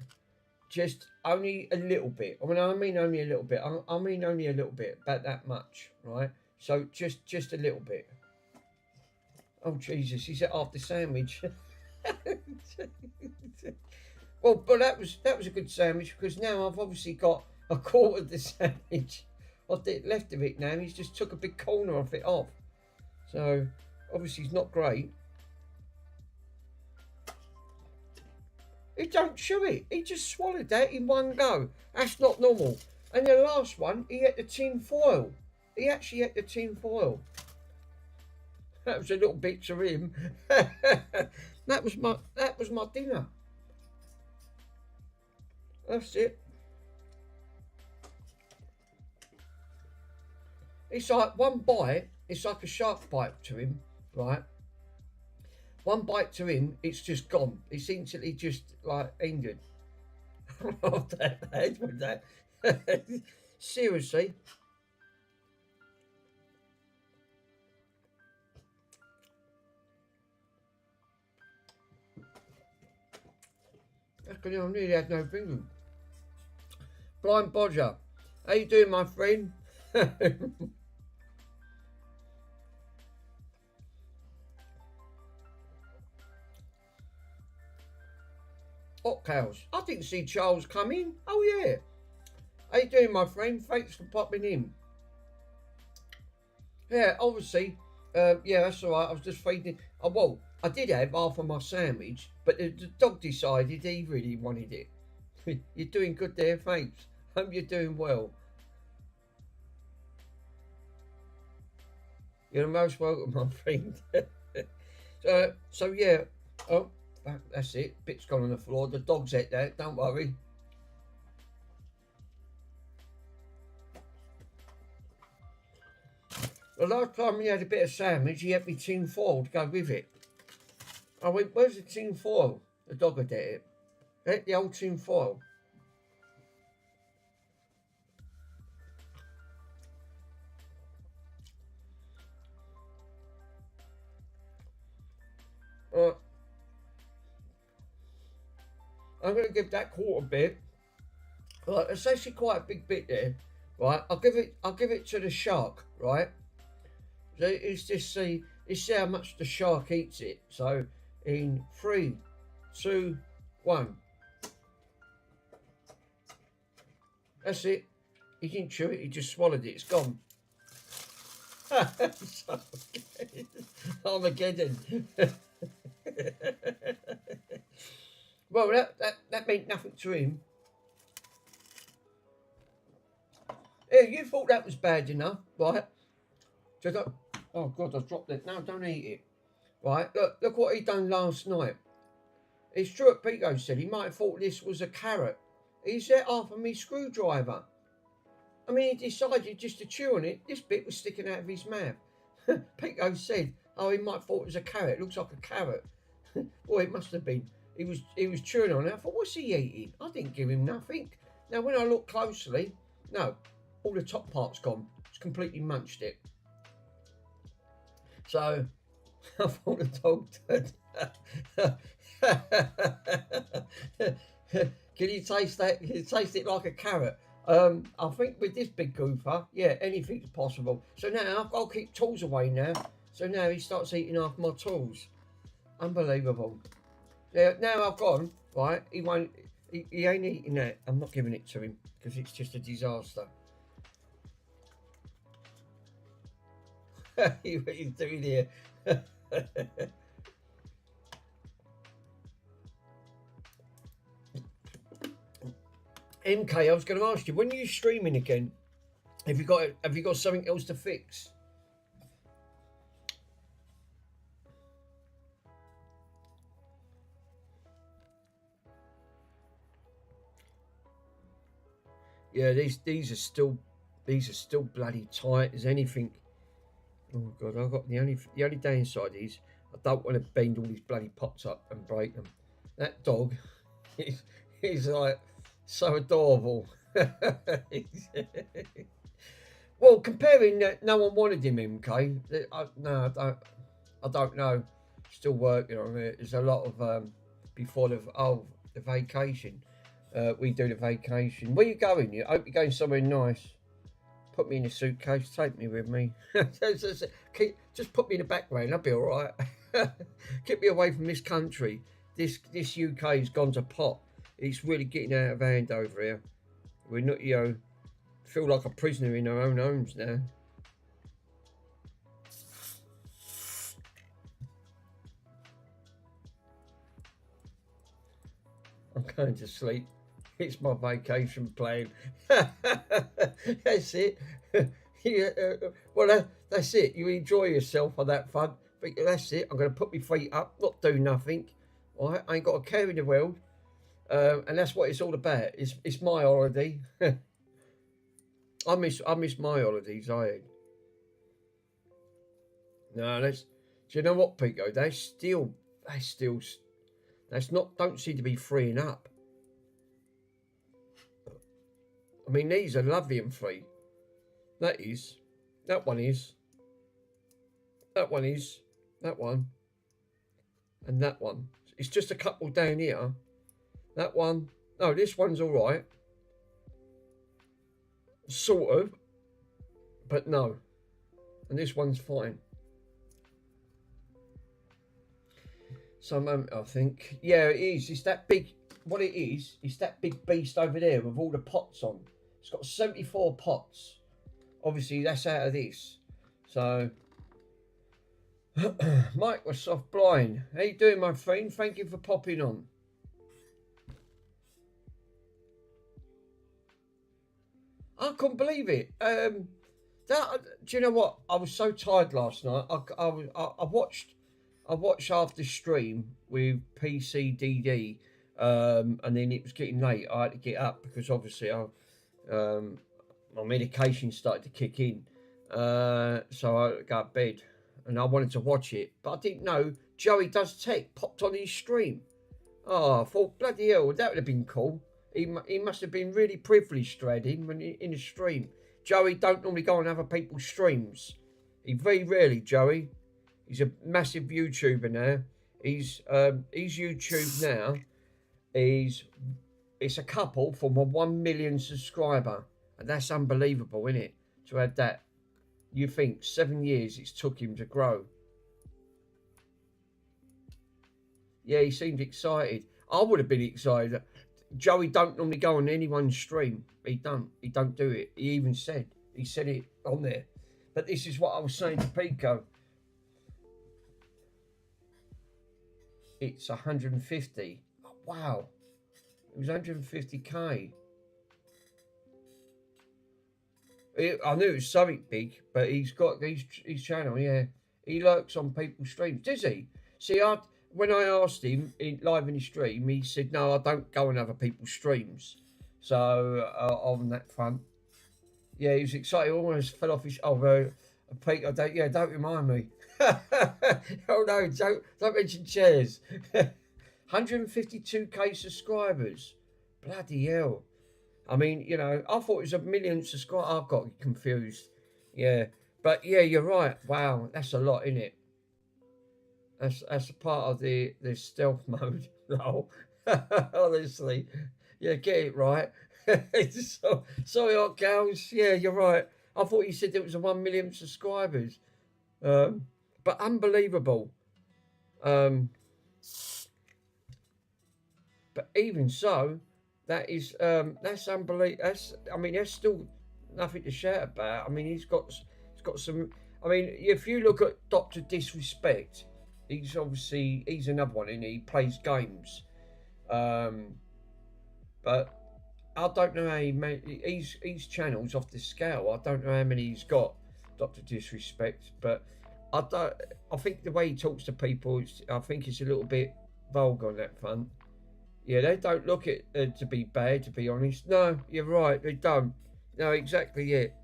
just only a little bit. When I mean only a little bit, I mean only a little bit, about that much, right? So just a little bit. Oh Jesus, he's at half the sandwich. Well, but that was a good sandwich because now I've obviously got a quarter of the sandwich. I've left of it now. He's just took a big corner of it off. So obviously he's not great. He don't chew it. He just swallowed that in one go. That's not normal. And the last one, he ate the tin foil. He actually ate the tin foil. That was a little bit to him. that was my dinner. That's it. It's like one bite. It's like a shark bite to him, right? One bite to him, it's just gone. It's instantly just like ended. Off that head with that. Seriously. That's because I nearly had no finger. Blind Bodger. How you doing, my friend? Hot cows. I didn't see Charles come in. Oh yeah. How you doing, my friend? Thanks for popping in. Yeah, obviously. Yeah, that's all right. I was just feeding. Oh, well, I did have half of my sandwich, but the dog decided he really wanted it. You're doing good there, thanks. Hope you're doing well. You're most welcome, my friend. So yeah. Oh, that's it. Bit's gone on the floor. The dog's at that. Don't worry. The last time he had a bit of sandwich, he had me tin foil to go with it. I went, where's the tin foil? The dog had it. Ate the old tin foil. I'm going to give that quarter bit. Right, it's actually quite a big bit there. Right, I'll give it to the shark. Right, so it's just see how much the shark eats it. So in 3, 2, 1. That's it. He didn't chew it. He just swallowed it. It's gone. Armageddon. Well, that meant nothing to him. Yeah, you thought that was bad enough, right? So oh God, I dropped it. No, don't eat it. Right, look what he done last night. It's true what Pico said. He might have thought this was a carrot. He's set half of me screwdriver. I mean, he decided just to chew on it. This bit was sticking out of his mouth. Pico said, oh, he might have thought it was a carrot. It looks like a carrot. Boy, it must have been. He was chewing on it. I thought, what's he eating? I didn't give him nothing. Now, when I look closely, no, all the top part's gone. It's completely munched it. So, I thought the dog did. Can you taste that? Can you taste it like a carrot? I think with this big goofer, yeah, anything's possible. So now I'll keep tools away now. So now he starts eating half my tools. Unbelievable. Now I've gone, right, he ain't eating that. I'm not giving it to him because it's just a disaster. What he's doing here. MK, I was going to ask you, when are you streaming again? Have you got something else to fix? Yeah, these are still bloody tight as anything. Oh God, I've got the only downside is I don't want to bend all these bloody pots up and break them. That dog, he's like so adorable. Well, comparing that, no one wanted him, MK. No, I don't know. Still working on it. There's a lot of before the vacation. We do the vacation. Where you going? You hope you're going somewhere nice. Put me in a suitcase. Take me with me. Just put me in the background. I'll be all right. Get me away from this country. This UK has gone to pot. It's really getting out of hand over here. We're not, feel like a prisoner in our own homes now. I'm going to sleep. It's my vacation plan. That's it. Yeah, well, that's it. You enjoy yourself on that fun. But that's it. I'm going to put my feet up, not do nothing. All right? I ain't got a care in the world. And that's what it's all about. It's my holiday. I miss my holidays. I had. No, that's. Do you know what, Pico? That's not. Don't seem to be freeing up. I mean, these are lovely and free. That one is, that one, and that one. It's just a couple down here. That one, no, this one's all right, sort of, but no, and this one's fine. Some, I think, yeah, it is. It's that big. What it is, it's that big beast over there with all the pots on. It's got 74 pots. Obviously, that's out of this. So, Microsoft Blind. How you doing, my friend? Thank you for popping on. I couldn't believe it. Do you know what? I was so tired last night. I watched after stream with PCDD, and then it was getting late. I had to get up because obviously my medication started to kick in. So I got to bed and I wanted to watch it, but I didn't know Joey Does Tech popped on his stream. Oh, I thought, bloody hell, that would have been cool. He must have been really privileged to have him when in a stream. Joey don't normally go on other people's streams. He very rarely, Joey. He's a massive YouTuber now. He's YouTube now. It's a couple from a 1 million subscriber. And that's unbelievable, isn't it? To have that. You think 7 years it's took him to grow. Yeah, he seemed excited. I would have been excited. Joey don't normally go on anyone's stream. He don't do it. He said it on there. But this is what I was saying to Pico. It's 150. Oh, wow. It was 150k. I knew it was something big, but he's got his channel, yeah. He lurks on people's streams. Does he? See, when I asked him live in his stream, he said, no, I don't go on other people's streams. So, on that front. Yeah, he was excited. He almost fell off his... Pete, don't remind me. Oh, no, don't mention chairs. 152k subscribers. Bloody hell. I mean, I thought it was 1 million subscribers. I've got confused. Yeah. But, yeah, you're right. Wow, that's a lot, isn't it? That's a part of the stealth mode, though. Honestly. Yeah, get it right. Sorry, hot girls. Yeah, you're right. I thought you said it was 1 million subscribers. But unbelievable. But even so, that's unbelievable. That's still nothing to shout about. I mean, he's got some. I mean, if you look at Dr. Disrespect, he's another one, and he plays games. But I don't know how his channels off the scale. I don't know how many he's got, Dr. Disrespect, but I think the way he talks to people, I think it's a little bit vulgar on that front. Yeah, they don't look at to be bad, to be honest. No, you're right, they don't. No, exactly it.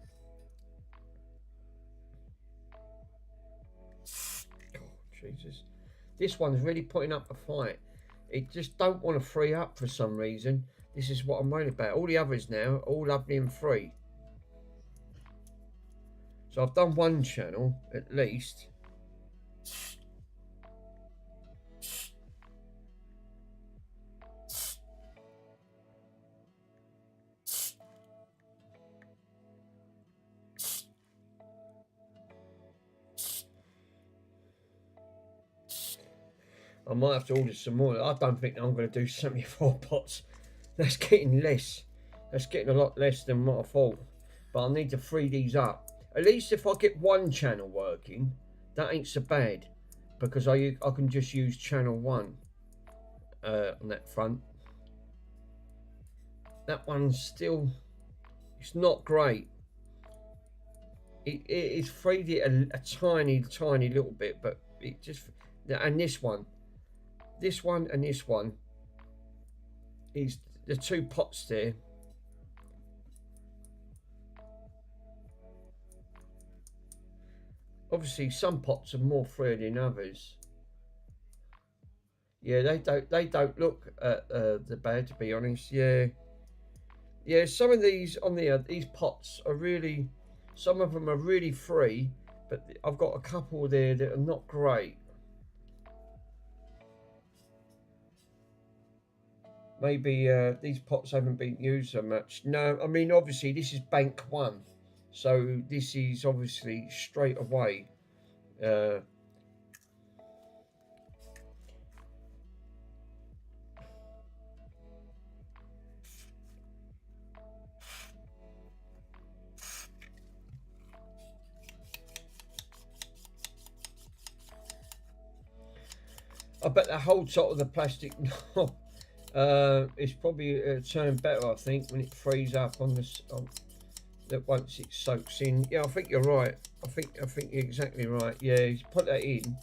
Oh, Jesus. This one's really putting up a fight. It just don't want to free up for some reason. This is what I'm worried about. All the others now, all lovely and free. So I've done one channel, at least. I might have to order some more. I don't think I'm going to do 74 pots. That's getting less. That's getting a lot less than what I thought. But I need to free these up. At least if I get one channel working, that ain't so bad. Because I can just use channel 1 on that front. That one's still, it's not great. It's freed it a tiny little bit, but it just, and this one and this one is the 2 pots there. Obviously some pots are more free than others. Yeah, they don't look the bad, to be honest. Yeah, some of these on these pots are really, some of them are really free, but I've got a couple there that are not great. Maybe these pots haven't been used so much. No, I mean, obviously this is bank 1, so this is obviously straight away. I bet the whole top of the plastic knob is probably turned better, I think, when it frees up on this. That once it soaks in. Yeah, I think you're right. I think you're exactly right. Yeah, you put that in.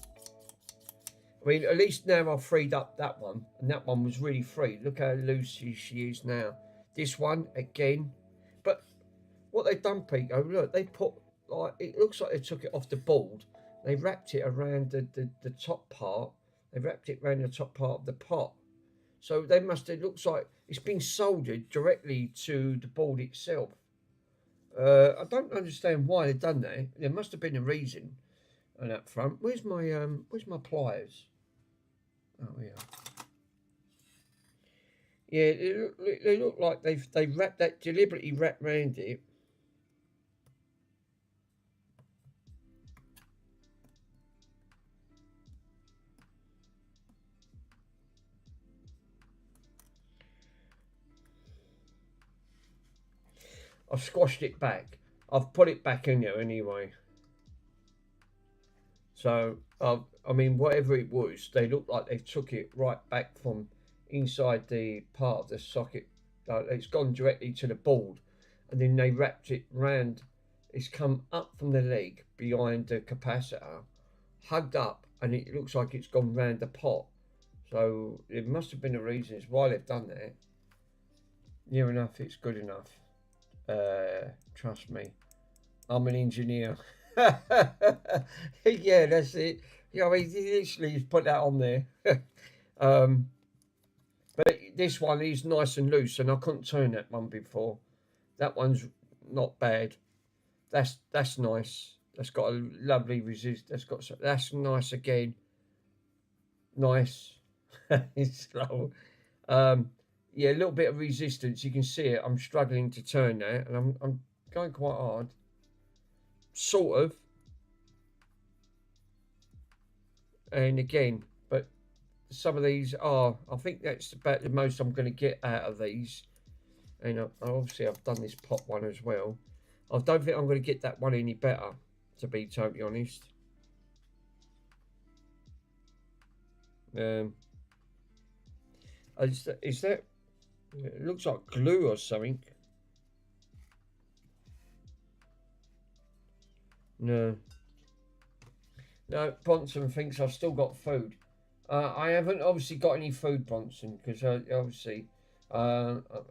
I mean, at least now I've freed up that one, and that one was really free. Look how loose she is now. This one again, but what they've done, Pico, look, they put, like, it looks like they took it off the board. They wrapped it around the top part. They wrapped it around the top part of the pot. So they must, it looks like it's been soldered directly to the board itself. I don't understand why they've done that. There must have been a reason on that front. Where's my pliers? Oh yeah. Yeah, they look like they wrapped that, deliberately wrapped around it. I've squashed it back. I've put it back in there anyway. So, I mean, whatever it was, they look like they took it right back from inside the part of the socket. It's gone directly to the board, and then they wrapped it round. It's come up from the leg behind the capacitor, hugged up, and it looks like it's gone round the pot. So it must have been a reason as why they've done that. Near enough, it's good enough. Trust me, I'm an engineer. Yeah, that's it. Yeah, I mean, literally put that on there. But this one is nice and loose, and I couldn't turn that one before. That one's not bad. That's nice. That's got a lovely resist. That's nice again. Nice. It's slow. Yeah, a little bit of resistance. You can see it. I'm struggling to turn that, and I'm going quite hard. Sort of. And again, but some of these are, I think that's about the most I'm going to get out of these. And obviously I've done this pot one as well. I don't think I'm going to get that one any better, to be totally honest. Is that, it looks like glue or something. No. No, Bronson thinks I've still got food. I haven't obviously got any food, Bronson, because obviously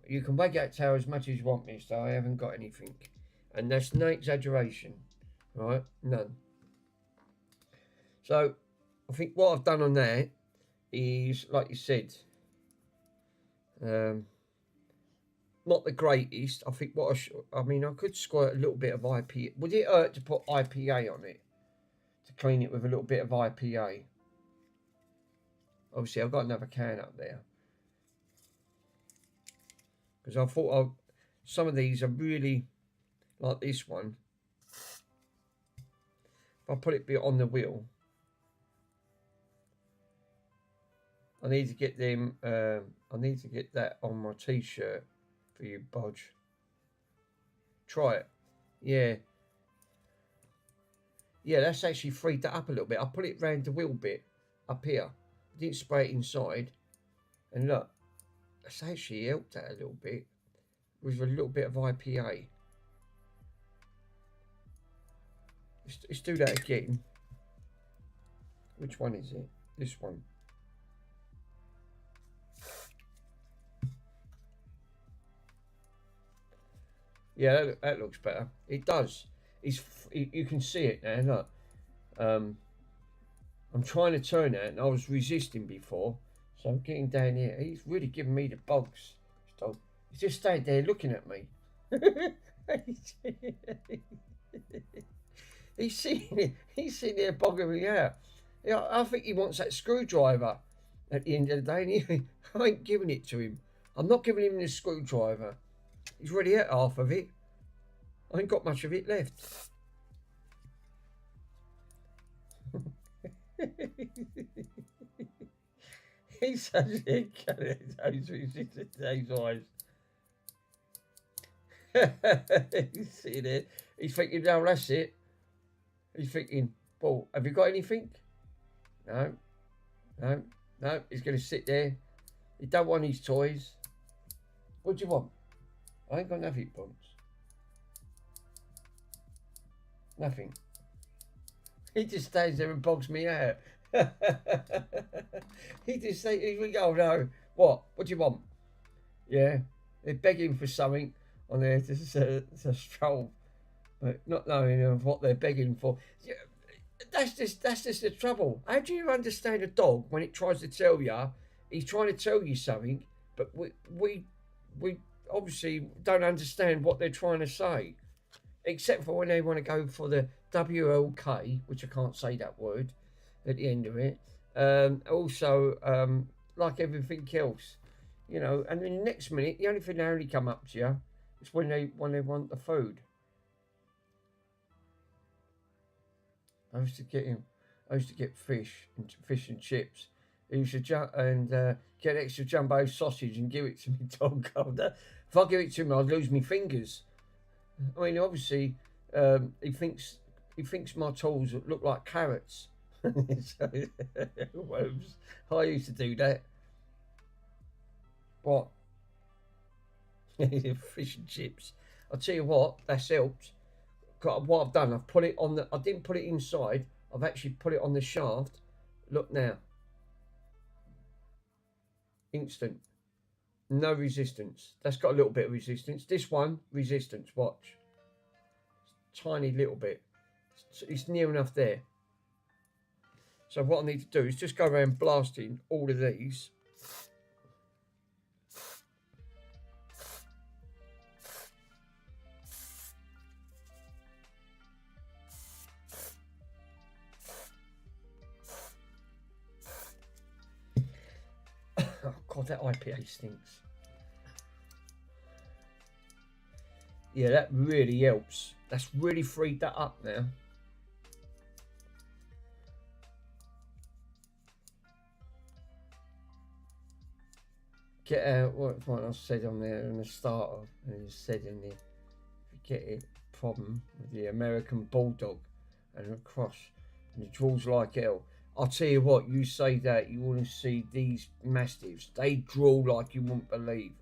you can wag out tail as much as you want, mister. I haven't got anything. And that's no exaggeration, right? None. So I think what I've done on that is, like you said, not the greatest. I think what I mean, I could squirt a little bit of IPA. Would it hurt to put IPA on it? To clean it with a little bit of IPA. Obviously, I've got another can up there. Because I thought some of these are really, like this one. If I put it on the wheel. I need to get them. I need to get that on my t-shirt for you, Bodge. Try it. Yeah. Yeah, that's actually freed that up a little bit. I put it round the wheel bit up here. I didn't spray it inside. And look, that's actually helped that a little bit with a little bit of IPA. Let's do that again. Which one is it? This one. Yeah, that looks better. It does. You can see it now. Look, I'm trying to turn it, and I was resisting before, so I'm getting down here. He's really giving me the bugs. So he's just staying there looking at me. He's sitting there, bogging me out. Yeah, I think he wants that screwdriver at the end of the day, and I ain't giving it to him. I'm not giving him the screwdriver. He's already ate half of it. I ain't got much of it left. He's such a those eyes. He's sitting there. He's thinking, no, that's it. He's thinking, well, have you got anything? No. He's going to sit there. He don't want his toys. What do you want? I ain't got nothing, Bumps. Nothing. He just stands there and bogs me out. He just says, oh no, what do you want? Yeah, they're begging for something on there to stroll, but not knowing of what they're begging for. Yeah, that's just the trouble. How do you understand a dog when it tries to tell you, he's trying to tell you something, but we obviously don't understand what they're trying to say, except for when they want to go for the WLK, which I can't say that word at the end of it. Also, like everything else, you know. And then the next minute, the only thing they only come up to you is when they want the food. I used to get fish and chips. I used to get extra jumbo sausage and give it to me dog. If I give it to him, I'd lose my fingers. I mean, obviously, he thinks my tools look like carrots. So, I used to do that. What? Fish and chips. I'll tell you what, that's helped. What I've done, I've put it on I didn't put it inside. I've actually put it on the shaft. Look now. Instant. No resistance. That's got a little bit of resistance. This one, resistance. Watch. Tiny little bit. It's near enough there. So what I need to do is just go around blasting all of these. Oh God, that IPA stinks. Yeah, that really helps. That's really freed that up now. Get out what I said on there in the start of, and it said in there, if you get it, problem with the American Bulldog and a cross, and it draws like hell. I'll tell you what, you say that, you want to see these mastiffs. They draw like you wouldn't believe.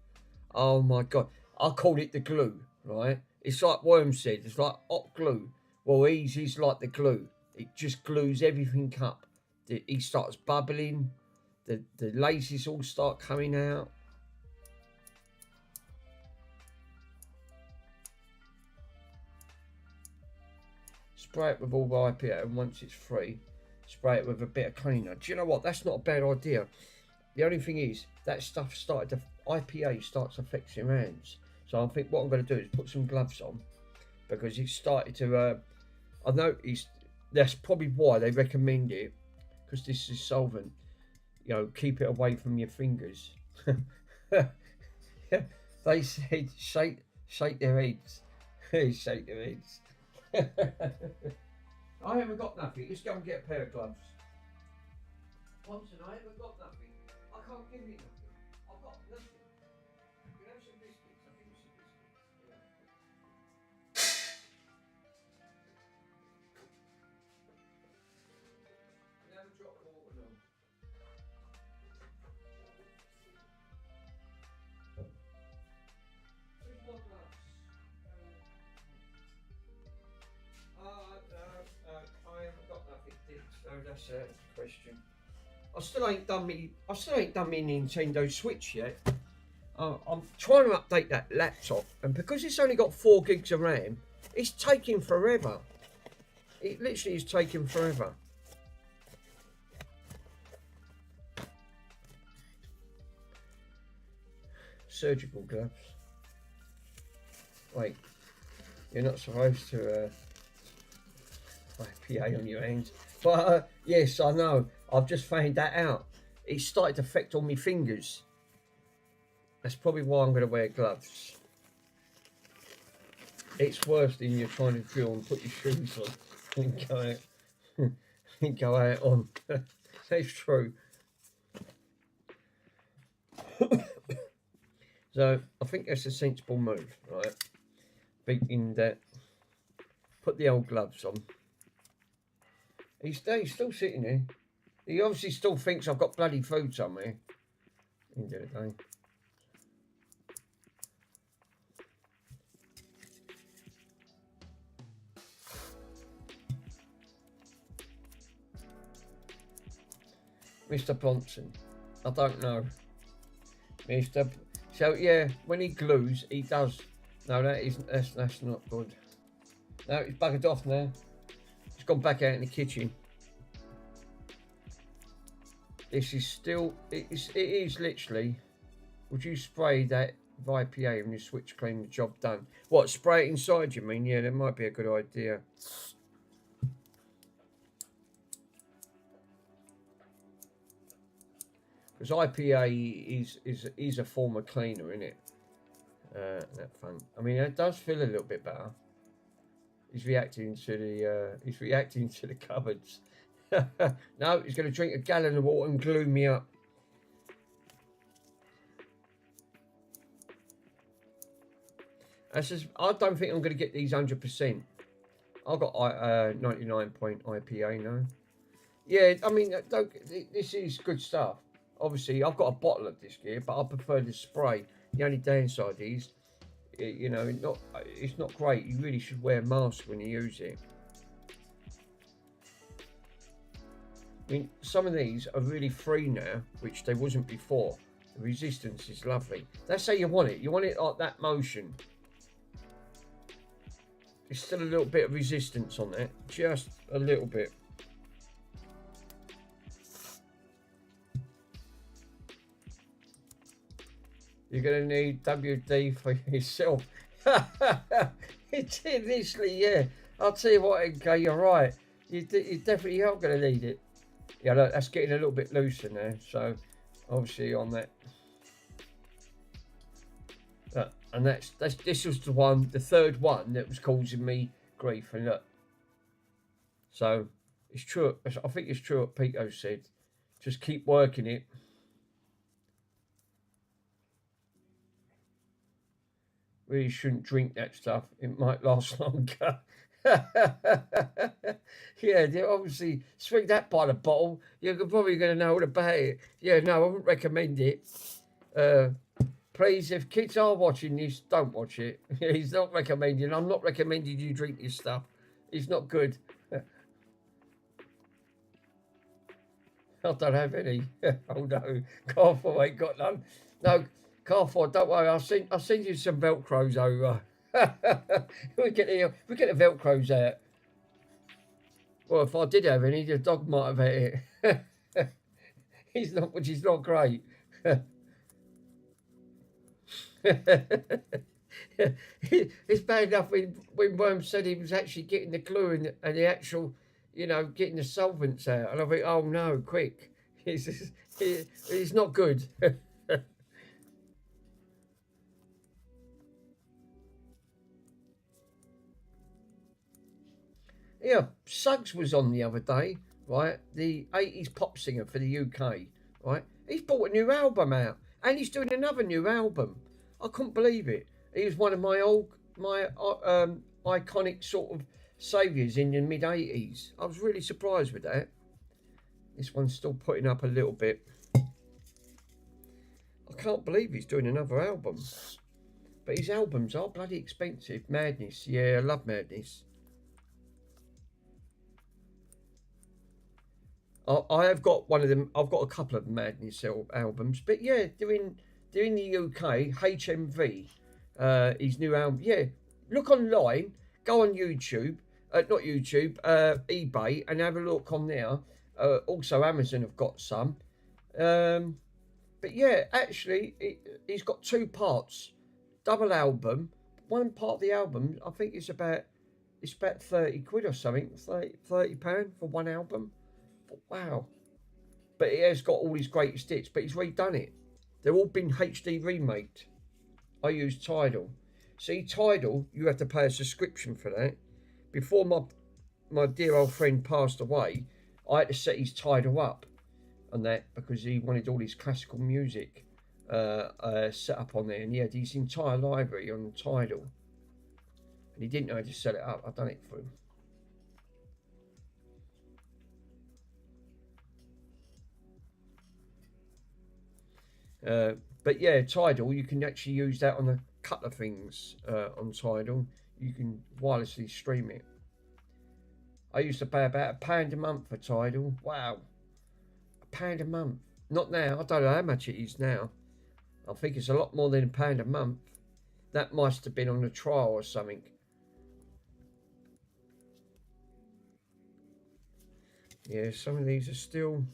Oh my God. I call it the glue, right? It's like Worm said, it's like hot glue. Well, he's like the glue. It just glues everything up. He starts bubbling. The laces all start coming out. Spray it with all the IPA, and once it's free, spray it with a bit of cleaner. Do you know what? That's not a bad idea. The only thing is, that stuff IPA starts affecting your hands. So I think what I'm going to do is put some gloves on, because it started to, I noticed that's probably why they recommend it, because this is solvent. You know, keep it away from your fingers. They said shake their heads. Shake their heads. I haven't got nothing. Let's go and get a pair of gloves. Thompson, I haven't got nothing. I can't give you nothing. I've got nothing. You can have some biscuits. I'll give you some biscuits. Yeah. You have a drop of water now. Where's my gloves? I haven't got nothing, Dick. So that's a question. I still ain't done me Nintendo Switch yet. I'm trying to update that laptop, and because it's only got 4 gigs of RAM, it's taking forever. It literally is taking forever. Surgical gloves. Wait, you're not supposed to IPA on your hands. But yes, I know. I've just found that out. It started to affect all my fingers. That's probably why I'm going to wear gloves. It's worse than you're trying to drill and put your shoes on and go out, and go out on. That's true. So I think that's a sensible move, right? Beating that. Put the old gloves on. He's still sitting there. He obviously still thinks I've got bloody food somewhere. End of the day. Mr. Bronson. I don't know. Mr. So yeah, when he glues, he does. No, that's not good. No, he's buggered off now. He's gone back out in the kitchen. This is still, it is literally, would you spray that IPA on your switch clean, the job done? What, spray it inside you mean? Yeah, that might be a good idea. Because IPA is a form of cleaner, isn't it? That fun. I mean, it does feel a little bit better. He's reacting to the cupboards. No, he's going to drink a gallon of water and glue me up. I don't think I'm going to get these 100%. I've got 99 point IPA now. Yeah, I mean, this is good stuff. Obviously, I've got a bottle of this gear, but I prefer the spray. The only downside is, you know, it's not great. You really should wear a mask when you use it. I mean, some of these are really free now, which they wasn't before. The resistance is lovely. That's how you want it. You want it like that motion. There's still a little bit of resistance on that, just a little bit. You're going to need WD for yourself. Literally, yeah. I'll tell you what, NK, you're right. You definitely are going to need it. Yeah, look, that's getting a little bit looser now. So, obviously, on that. And this was the third one that was causing me grief. And look. So, it's true. I think it's true what Pico said. Just keep working it. Really shouldn't drink that stuff. It might last longer. Yeah, obviously, swing that by the bottle. You're probably going to know all about it. Yeah, no, I wouldn't recommend it. Please, if kids are watching this, don't watch it. He's not recommending. I'm not recommending you drink this stuff. It's not good. I don't have any. Oh no, Carrefour ain't got none. No, Carrefour, don't worry. I'll send you some Velcros over. we get the Velcros out. Well, if I did have any, the dog might have had it. Which is not great. It's bad enough when Worm said he was actually getting the glue and the actual, you know, getting the solvents out. And I think, oh no, quick. It's not good. Yeah, Suggs was on the other day, right? The 80s pop singer for the UK, right? He's bought a new album out, and he's doing another new album. I couldn't believe it. He was one of my iconic sort of saviours in the mid-80s. I was really surprised with that. This one's still putting up a little bit. I can't believe he's doing another album. But his albums are bloody expensive. Madness, yeah, I love Madness. I have got one of them. I've got a couple of Madness albums, but yeah, doing the UK HMV, his new album. Yeah, look online, go on YouTube, not YouTube, eBay, and have a look on there. Also, Amazon have got some. But yeah, actually, he's got two parts, double album. One part of the album, I think it's about 30 quid or something, £30 for one album. Wow. But it has got all his greatest hits, but he's redone it. They've all been HD remade. I use Tidal. See, Tidal, you have to pay a subscription for that. Before my dear old friend passed away, I had to set his Tidal up on that because he wanted all his classical music set up on there. And he had his entire library on Tidal. And he didn't know how to set it up. I've done it for him. But yeah, Tidal, you can actually use that on a couple of things on Tidal. You can wirelessly stream it. I used to pay about £1 a month for Tidal. Wow. £1 a month. Not now. I don't know how much it is now. I think it's a lot more than £1 a month. That must have been on a trial or something. Yeah, some of these are still...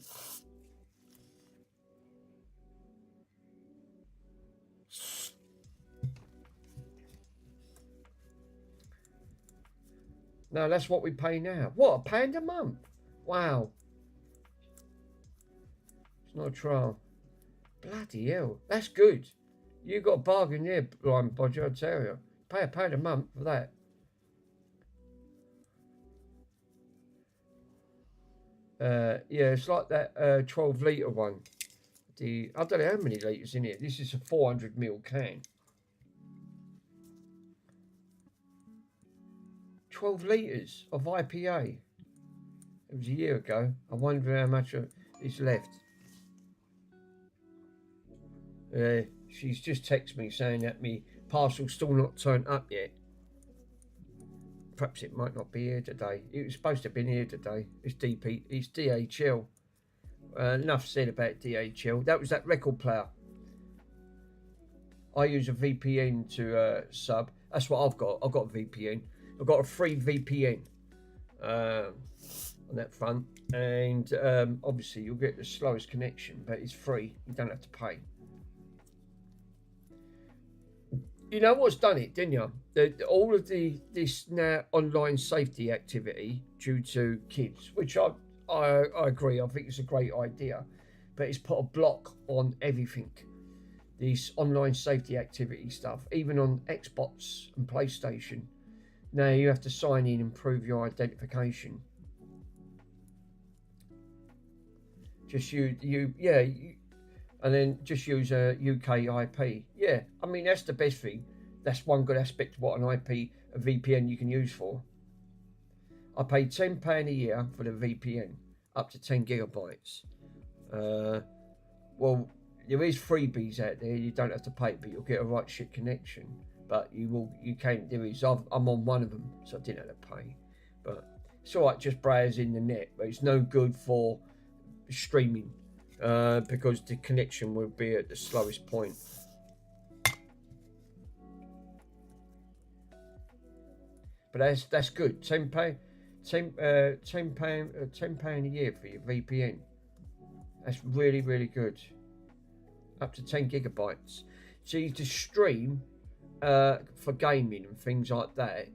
No, that's what we pay now. What, £1 a month? Wow. It's not a trial. Bloody hell. That's good. You got a bargain there, blind bodger, I tell you. Pay £1 a month for that. Yeah, it's like that 12-litre one. I don't know how many litres in here. This is a 400ml can. 12 litres of IPA. It was a year ago. I wonder how much is left. She's just texted me saying that my parcel's still not turned up yet. Perhaps it might not be here today. It was supposed to have been here today. It's DHL. Enough said about DHL. That was that record player. I use a VPN to sub. That's what I've got. I've got a VPN. I've got a free VPN on that front. And obviously you'll get the slowest connection, but it's free. You don't have to pay. You know what's done it, didn't you? All of this now online safety activity due to kids, which I agree. I think it's a great idea, but it's put a block on everything. This online safety activity stuff, even on Xbox and PlayStation. Now you have to sign in and prove your identification. Just and then just use a UK IP. Yeah, I mean, that's the best thing. That's one good aspect of what an IP, a VPN you can use for. I pay £10 a year for the VPN, up to 10 gigabytes. Well, there is freebies out there. You don't have to pay, but you'll get a right shit connection. But you can't do it. I'm on one of them, so I didn't have to pay. But it's all right, just browsing the net, but it's no good for streaming. Because the connection will be at the slowest point. But that's good. £10 a year for your VPN. That's really, really good. Up to 10 gigabytes. So to stream for gaming and things like that,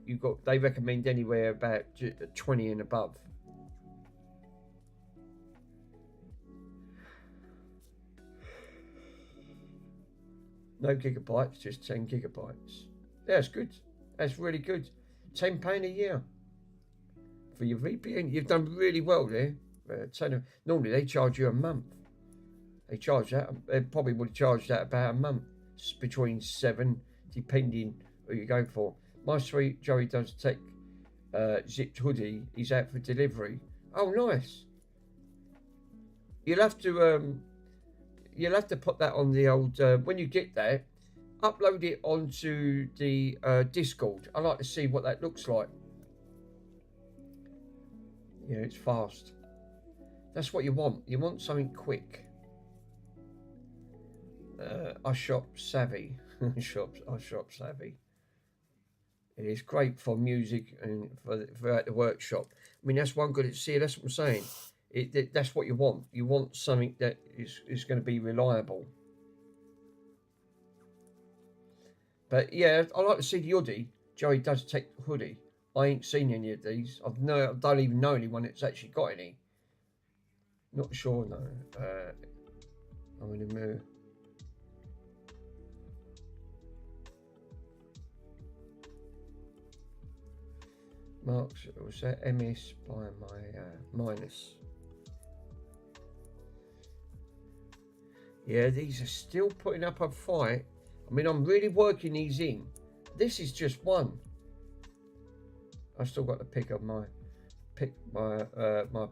they recommend anywhere about 20 and above. No gigabytes, just 10 gigabytes. Yeah, that's good. That's really good. £10 a year for your VPN. You've done really well there. Normally they charge you a month. They charge that. They probably would charge that about a month, between 7, depending who you go for. My sweet Joey Does Tech zipped hoodie is out for delivery. Oh, nice. You'll have to put that on the old when you get there. Upload it onto the Discord. I like to see what that looks like. Yeah, it's fast. That's what you want. You want something quick. I shop savvy. I shop savvy. It is great for music and for at the workshop. I mean, that's one good. See, that's what I'm saying. That's what you want. You want something that is going to be reliable. But yeah, I like to see the hoodie. Joey Does Tech hoodie. I ain't seen any of these. I don't even know anyone that's actually got any. Not sure, no. I'm in the mood. Marks, was that MS by my minus? Yeah, these are still putting up a fight. I mean, I'm really working these in. This is just one. I still got to pick my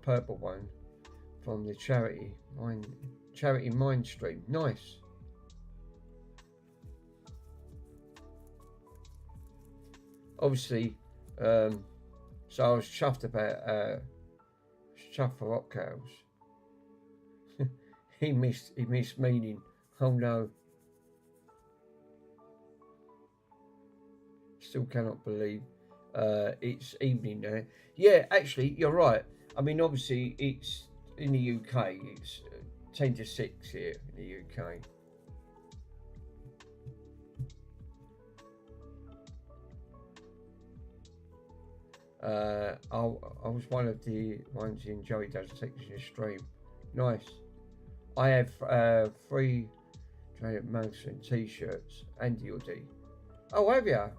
purple one from the charity mind stream. Nice. Obviously, so I was chuffed about chuffed for Rock Cows. he missed meaning. Oh no. Still cannot believe it's evening now. Yeah, actually, you're right. I mean, obviously, it's in the UK. It's 10 to 6 here in the UK. I was one of the ones in Joey Does Tech stream. Nice. I have 3 Janet Manson t-shirts and the hoodie. Oh, have you?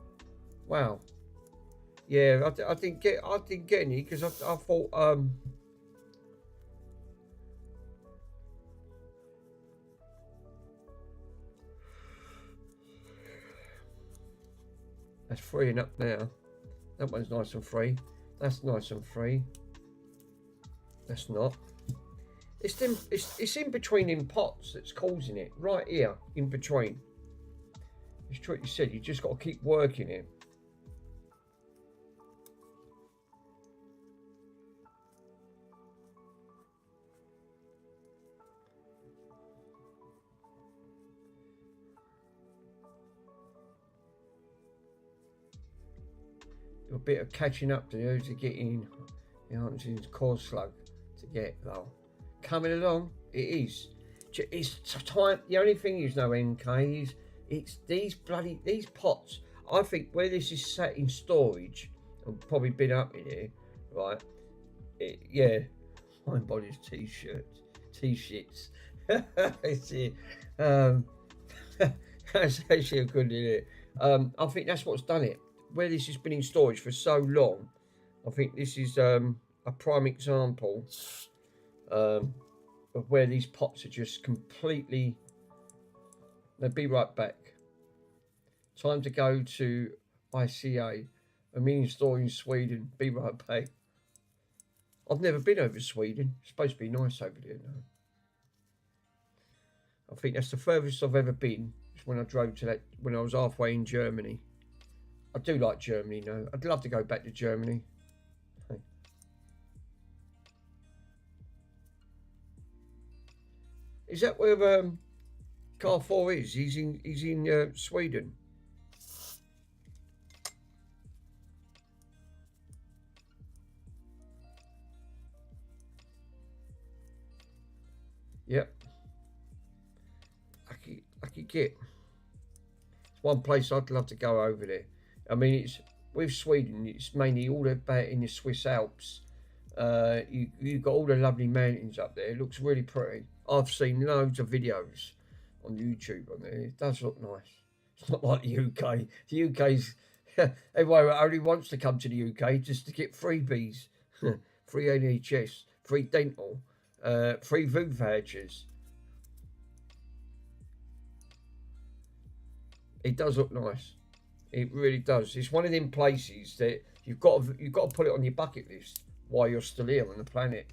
Wow. Yeah, I didn't get any because I thought that's freeing up now. That one's nice and free. That's nice and free. That's not. It's in between in pots that's causing it. Right here, in between. It's true what you said. You just got to keep working it. A bit of catching up to do to get in. You know, it's core slug to get though. Coming along, it is. It's time. The only thing is, no NK is it's these pots. I think where this is sat in storage, and probably been up in here, right? Yeah, my body's t-shirts. It's that's actually a good idea. I think that's what's done it. Where this has been in storage for so long, I think this is a prime example of where these pots are just completely. They'll be right back. Time to go to ICA. A mini store in Sweden. Be right back. I've never been over Sweden. It's supposed to be nice over there now. I think that's the furthest I've ever been. It's when I drove to that, when I was halfway in Germany. I do like Germany now. I'd love to go back to Germany. Hey. Is that where Carrefour is? He's in Sweden. Yep. Lucky git. It's one place I'd love to go over there. I mean, it's with Sweden. It's mainly all about in the Swiss Alps. You've got all the lovely mountains up there. It looks really pretty. I've seen loads of videos on YouTube on there. It does look nice. It's not like the UK. The UK's everyone only wants to come to the UK just to get freebies, free NHS, free dental, free food vouchers. It does look nice. It really does. It's one of them places that you've got to put it on your bucket list while you're still here on the planet.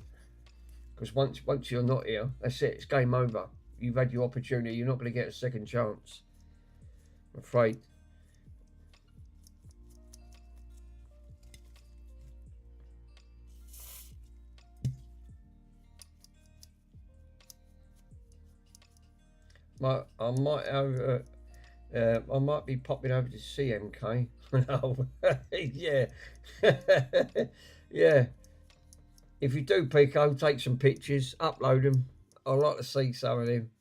Because once you're not here, that's it. It's game over. You've had your opportunity. You're not going to get a second chance. I'm afraid. I might have. I might be popping over to CMK. No, yeah, yeah. If you do, Pico, take some pictures, upload them. I'd like to see some of them.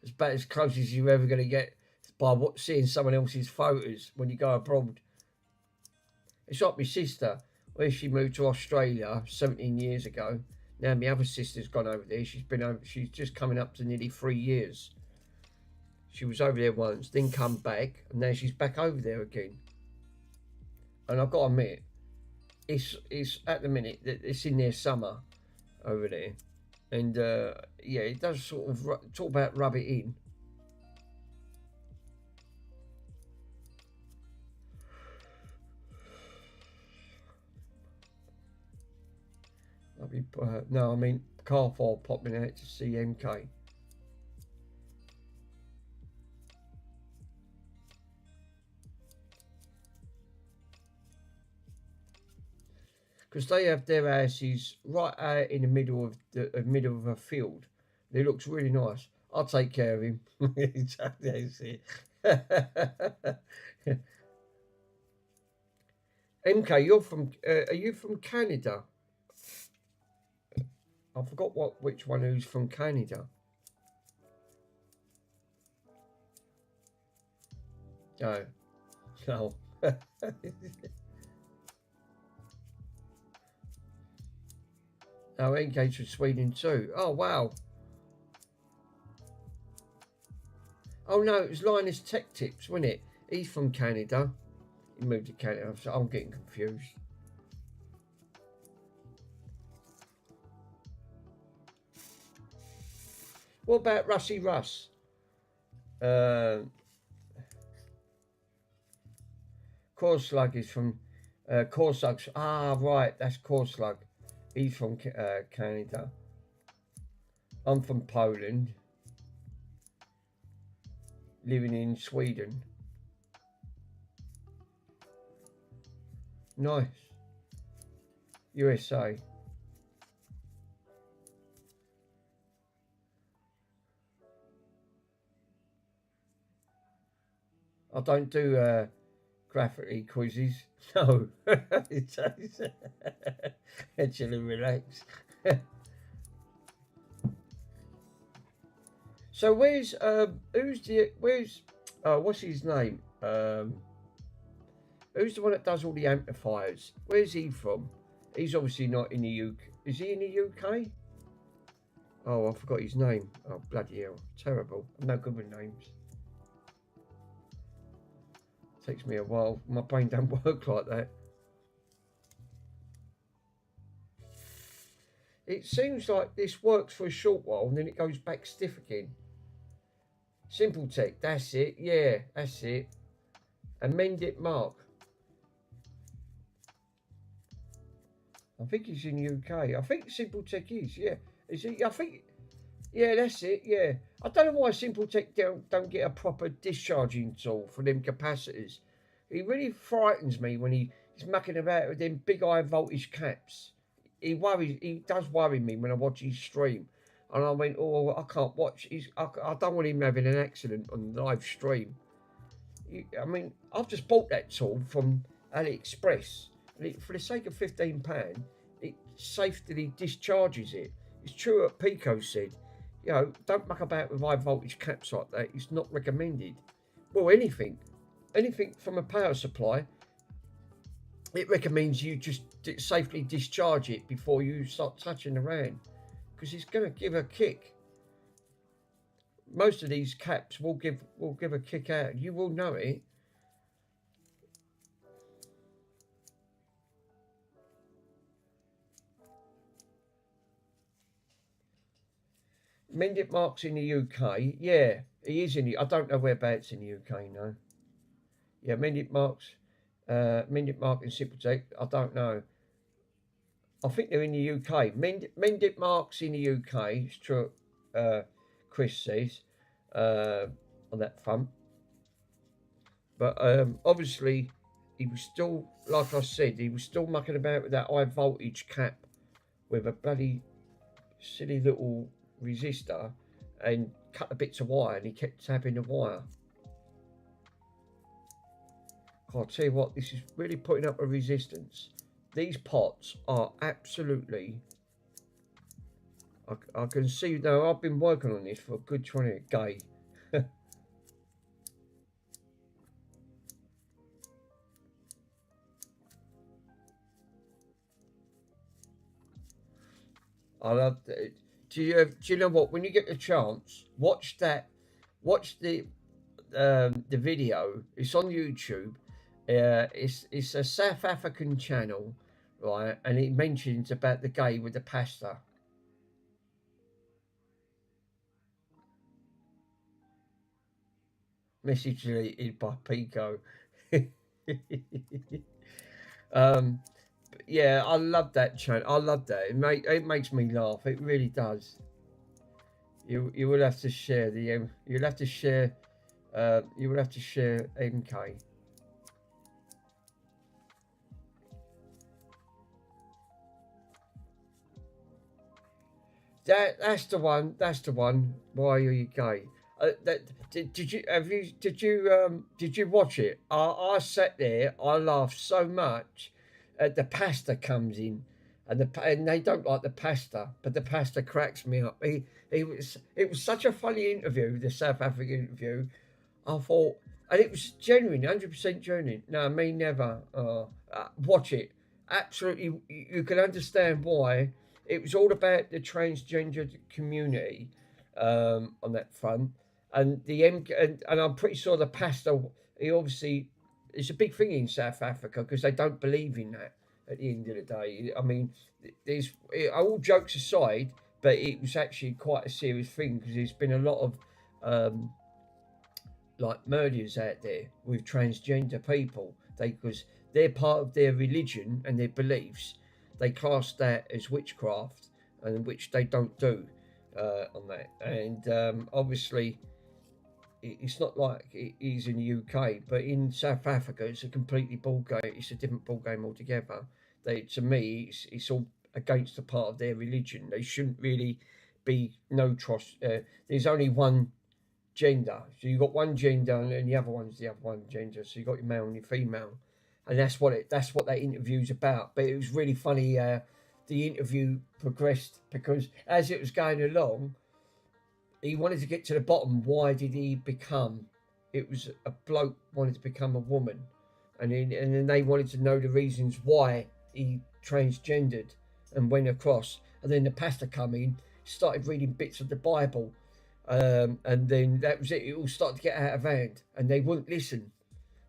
It's about as close as you're ever going to get by seeing someone else's photos when you go abroad. It's like my sister, when she moved to Australia 17 years ago. Now my other sister's gone over there. She's just coming up to nearly 3 years. She was over there once, then come back, and now she's back over there again. And I've got to admit, it's at the minute that it's in their summer over there, and yeah, it does sort of talk about rub it in. No, I mean car file popping out to CMK. Because they have their houses right out in the middle of a field. It looks really nice. I'll take care of him. MK, you're from? Are you from Canada? I forgot which one who's from Canada. Oh, no. Oh, engaged with Sweden too. Oh, wow. Oh, no, it was Linus Tech Tips, wasn't it? He's from Canada. He moved to Canada, so I'm getting confused. What about Rusty Russ? Korslug is from... Korslug's... Ah, right, that's Korslug. He's from Canada. I'm from Poland. Living in Sweden. Nice. USA. I don't do graffiti quizzes. No. Actually relax. So where's what's his name? Who's the one that does all the amplifiers? Where's he from? He's obviously not in the UK. Is he in the UK? Oh, I forgot his name. Oh, bloody hell. Terrible. I'm no good with names. Takes me a while. My brain don't work like that. It seems like this works for a short while and then it goes back stiff again. Simple Tech, that's it. Yeah, that's it. Amend it, Mark. I think he's in the UK. I think Simple Tech is, yeah. Is he? I think, yeah, that's it, yeah. I don't know why Simple Tech don't get a proper discharging tool for them capacitors. He really frightens me when he's mucking about with them big high voltage caps. He does worry me when I watch his stream. And I went, oh, I can't watch. I don't want him having an accident on the live stream. I mean, I've just bought that tool from AliExpress. And for the sake of £15, it safely discharges it. It's true what Pico said. You know, don't muck about with high voltage caps like that. It's not recommended. Well, anything from a power supply, it recommends you just safely discharge it before you start touching around, because it's going to give a kick. Most of these caps will give a kick out. You will know it. Mendip Mark's in the UK. Yeah, he is in the. I don't know whereabouts in the UK now. Yeah, Mendip Mark's. Mendip Mark and Simple Tech. I don't know. I think they're in the UK. Mendip Mark's in the UK. It's true. Chris says on that front. But obviously, he was still, like I said, he was still mucking about with that high voltage cap with a bloody silly little resistor and cut the bits of wire, and he kept tapping the wire. I'll tell you what, this is really putting up a resistance. These pots are absolutely... I can see now, I've been working on this for a good 20 days. I love it. Do you know what? When you get the chance, watch that. Watch the video. It's on YouTube. It's a South African channel, right? And it mentions about the guy with the pasta. Message deleted by Pico. Yeah, I love that channel. I love that. It makes me laugh. It really does. You will have to share the you'll have to share you will have to share MK. That's the one. That's the one. Why are you gay? Did you watch it? I sat there. I laughed so much. The pasta comes in, and they don't like the pasta, but the pasta cracks me up. It was such a funny interview, the South African interview. I thought, and it was genuine, 100% genuine. No, me never. Watch it. Absolutely, you can understand why. It was all about the transgender community on that front, and and I'm pretty sure the pastor. He obviously it's a big thing in South Africa because they don't believe in that. At the end of the day, I mean, there's all jokes aside, but it was actually quite a serious thing because there's been a lot of like murders out there with transgender people. Because they're part of their religion and their beliefs, they class that as witchcraft, and which they don't do on that. And obviously, it's not like it is in the UK, but in South Africa, it's a completely ball game. It's a different ball game altogether. To me, it's all against a part of their religion. They shouldn't really be no trust. There's only one gender, so you've got one gender, and the other one's the other one gender. So you've got your male and your female, and that's what that interview's about. But it was really funny. The interview progressed because as it was going along, he wanted to get to the bottom. Why did he become? It was a bloke wanted to become a woman, and then they wanted to know the reasons why he transgendered and went across. And then the pastor come in, started reading bits of the Bible, and then that was it. It all started to get out of hand, and they wouldn't listen.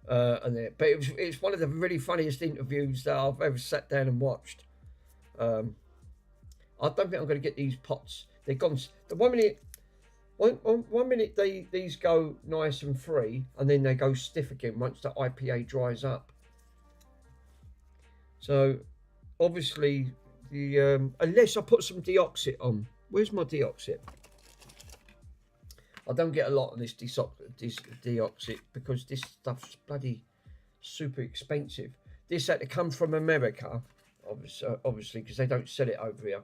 But it's one of the really funniest interviews that I've ever sat down and watched. I don't think I'm going to get these pots. They're gone. The 1 minute. One minute these go nice and free, and then they go stiff again once the IPA dries up. So obviously the unless I put some deoxit on. Where's my deoxit? I don't get a lot of this deoxit because this stuff's bloody super expensive. This had to come from America, obviously, because they don't sell it over here.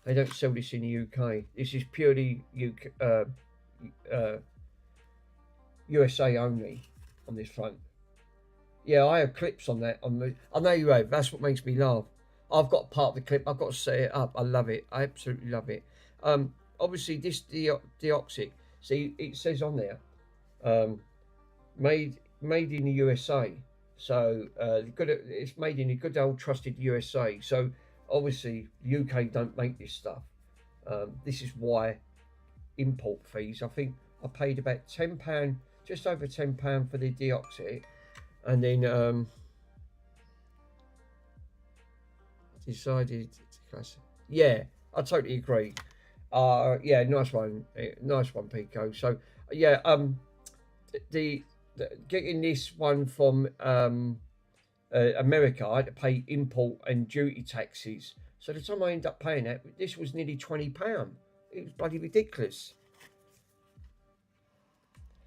They don't sell this in the UK. This is purely USA only on this front. Yeah, I have clips on that. I know you have. That's what makes me laugh. I've got part of the clip. I've got to set it up. I love it. I absolutely love it. Obviously, this deoxit. See, it says on there, made in the USA. So it's made in a good old trusted USA. So obviously, UK don't make this stuff. This is why import fees. I think I paid about £10, just over £10 for the deoxit, and then I decided to class. Yeah, I totally agree. Yeah, nice one, nice one, Pico. So yeah, the, getting this one from America, I had to pay import and duty taxes. So the time I ended up paying that, this was nearly £20. It was bloody ridiculous.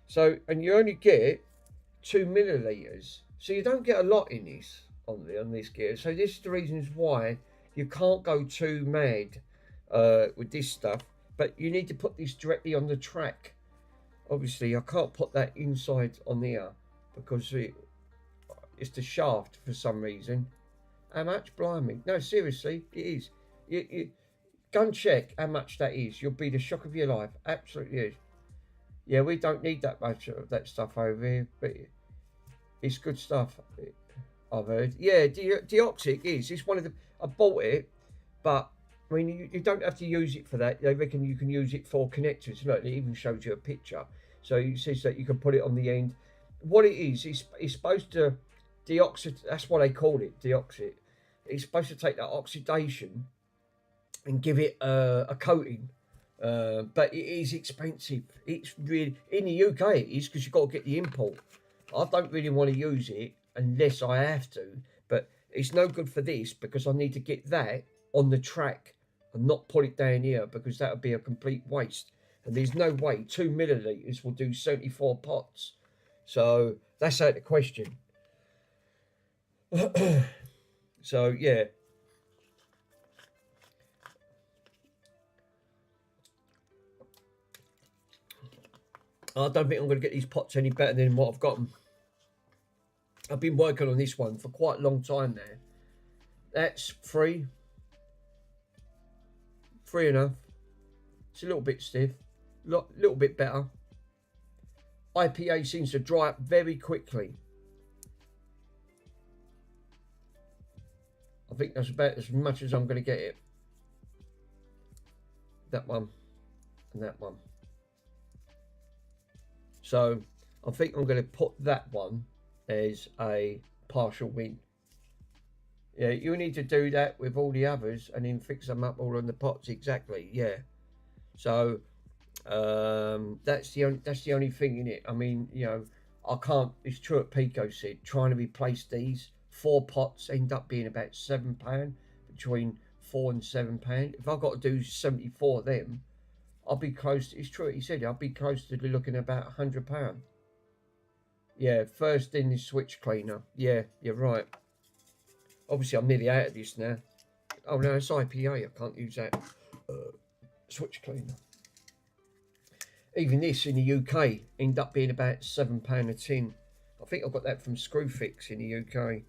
So, and you only get 2 milliliters, so you don't get a lot in this on this gear. So this is the reasons why you can't go too mad with this stuff. But you need to put this directly on the track. Obviously, I can't put that inside on here because it's the shaft for some reason. How much? Blimey. No, seriously, it is. Go and check how much that is. You'll be the shock of your life. Absolutely is. Yeah, we don't need that much of that stuff over here, but it's good stuff. I've heard. Yeah, Deoxic is. It's one of the. I bought it, but I mean, you don't have to use it for that. They reckon you can use it for connectors. Look, it even shows you a picture. So it says that you can put it on the end. What it is, it's supposed to deoxid. That's what they call it, deoxit. It's supposed to take that oxidation and give it a coating. But it is expensive. It's really in the UK. It is because you've got to get the import. I don't really want to use it unless I have to. But it's no good for this because I need to get that on the track and not put it down here because that would be a complete waste. And there's no way 2 milliliters will do 74 pots. So that's out of the question. So yeah. I don't think I'm going to get these pots any better than what I've got them. I've been working on this one for quite a long time now. That's free. Free enough. It's a little bit stiff. Little bit better. IPA seems to dry up very quickly. I think that's about as much as I'm going to get it. That one and that one. So I think I'm going to put that one as a partial win. Yeah, you need to do that with all the others and then fix them up all on the pots exactly. Yeah. So that's the only thing in it. I mean, you know, I can't. It's true what Pico said. Trying to replace these 4 pots end up being about £7, between £4 and £7. If I've got to do 74 of them, I'll be close. It's true what he said. I'll be close to looking at about £100. Yeah, first in the switch cleaner. Yeah, you're right. Obviously, I'm nearly out of this now. Oh no, it's IPA. I can't use that switch cleaner. Even this in the UK end up being about £7 a tin. I think I got that from Screwfix in the UK.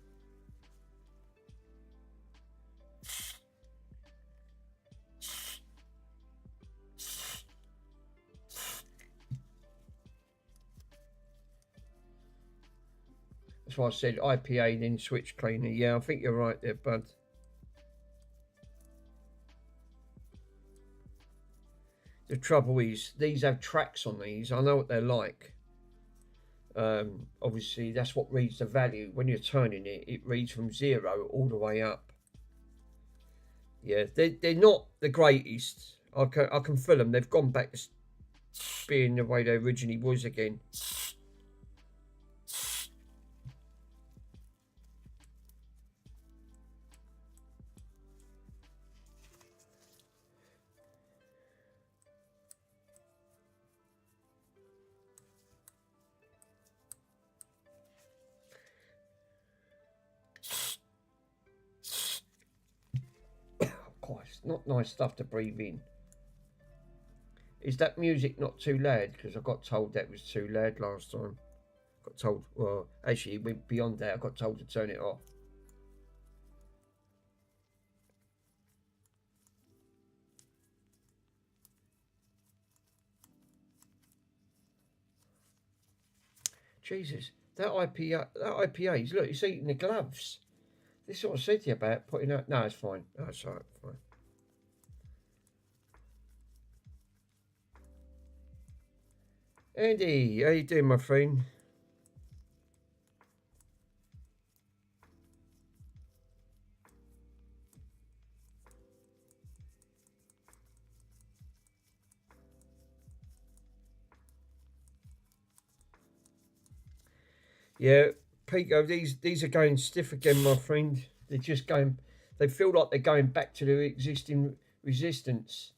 That's why I said IPA then switch cleaner. Yeah, I think you're right there, bud. The trouble is, these have tracks on these. I know what they're like. Obviously, that's what reads the value. When you're turning it, it reads from 0 all the way up. Yeah, they're not the greatest. I can feel them. They've gone back to being the way they originally was again. Not nice stuff to breathe in. Is that music not too loud? Because I got told that was too loud last time. Got told, well, actually it went beyond that. I got told to turn it off. Jesus, that IPA's, look, it's eating the gloves. This is what I said to you about putting out. No, it's fine. No, it's alright, fine. Andy, how you doing, my friend? Yeah, Pico, these are going stiff again, my friend. They're just going. They feel like they're going back to their existing resistance.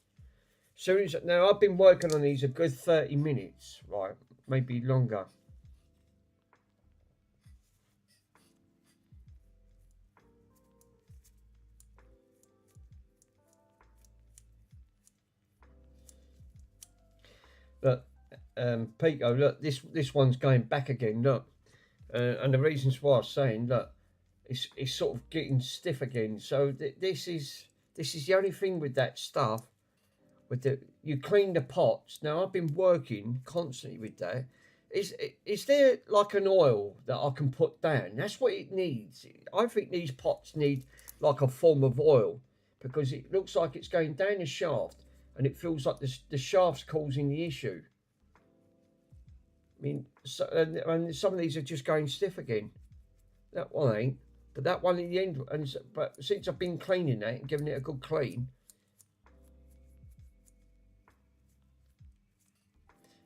Soon as now, I've been working on these a good 30 minutes, right? Maybe longer. Look, Pico, look, this one's going back again. Look, and the reasons why I'm saying, look, it's sort of getting stiff again. So this is the only thing with that stuff. With the you clean the pots. Now I've been working constantly with that. Is there like an oil that I can put down? That's what it needs. I think these pots need like a form of oil because it looks like it's going down the shaft and it feels like the shaft's causing the issue. I mean, so, and some of these are just going stiff again. That one ain't, but that one in the end. But since I've been cleaning that and giving it a good clean,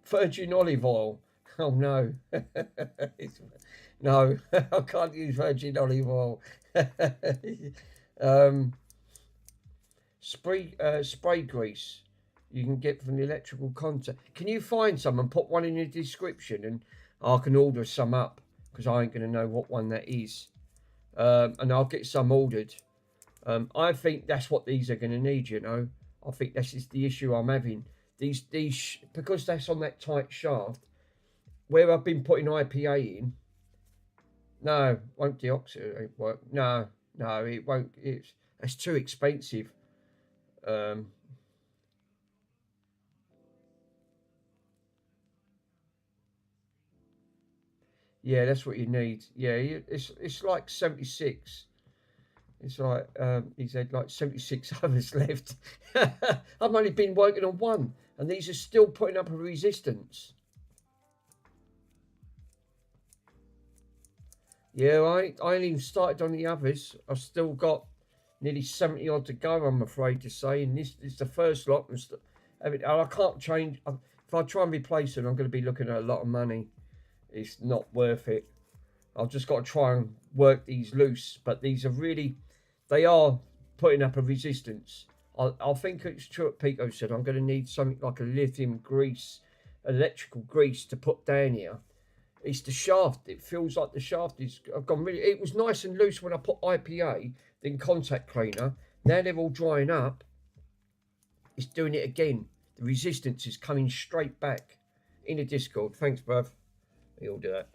virgin olive oil. Oh no, no, I can't use virgin olive oil. um, spray grease you can get from the electrical contact. Can you find some and put one in the description, and I can order some up because I ain't gonna know what one that is, and I'll get some ordered. I think that's what these are gonna need. You know, I think this is the issue I'm having. These because that's on that tight shaft where I've been putting IPA in. No, won't deoxidate work. No, no, it won't. It's too expensive. Um, yeah, that's what you need. Yeah, it's like 76. It's like he's had like 76 others left. I've only been working on one, and these are still putting up a resistance. Yeah, I ain't even started on the others. I've still got nearly 70 odd to go, I'm afraid to say. And this is the first lot. And I can't change. If I try and replace them, I'm going to be looking at a lot of money. It's not worth it. I've just got to try and work these loose. But these are really, they are putting up a resistance. I think it's true what Pico said. I'm going to need something like a lithium grease, electrical grease to put down here. It's the shaft. It feels like the shaft is. I've gone really. It was nice and loose when I put IPA, then contact cleaner. Now they're all drying up. It's doing it again. The resistance is coming straight back. In the Discord. Thanks, bruv. You'll do that.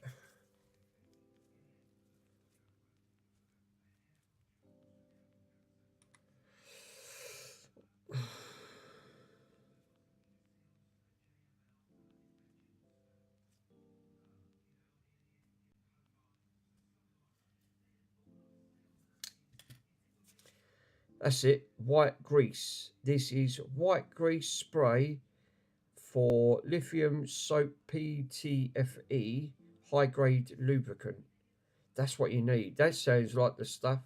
That's it. White grease. This is white grease spray for lithium soap PTFE high grade lubricant. That's what you need. That sounds like the stuff.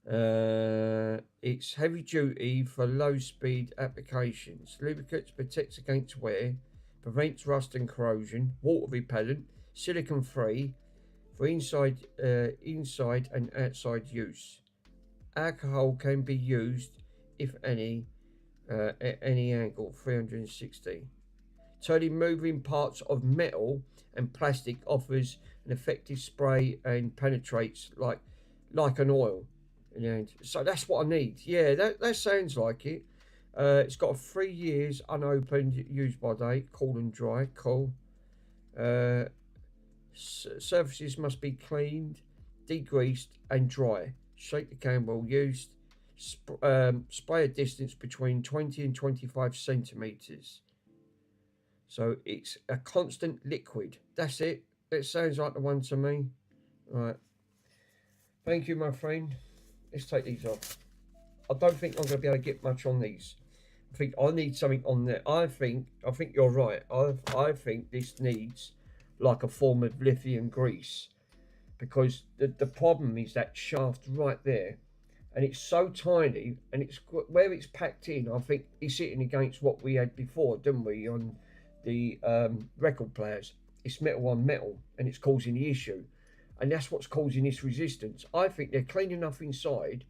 It's heavy duty for low speed applications. Lubricants protects against wear, prevents rust and corrosion, water repellent, silicon free for inside and outside use. Alcohol can be used, if any, at any angle, 360. Turning moving parts of metal and plastic offers an effective spray and penetrates like an oil. So that's what I need. Yeah, that sounds like it. It's got a 3 years unopened use by date, cool and dry. Cool. Uh, Surfaces must be cleaned, degreased, and dry. Shake the can well used. Spray a distance between 20 and 25 centimeters. So it's a constant liquid. That's it. It sounds like the one to me. Right. Thank you, my friend. Let's take these off. I don't think I'm going to be able to get much on these. I think I need something on there. I think you're right. I think this needs like a form of lithium grease because the problem is that shaft right there, and it's so tiny, and it's where it's packed in. I think it's sitting against what we had before, didn't we? On the record players. It's metal on metal, and it's causing the issue, and that's what's causing this resistance. I think they're clean enough inside.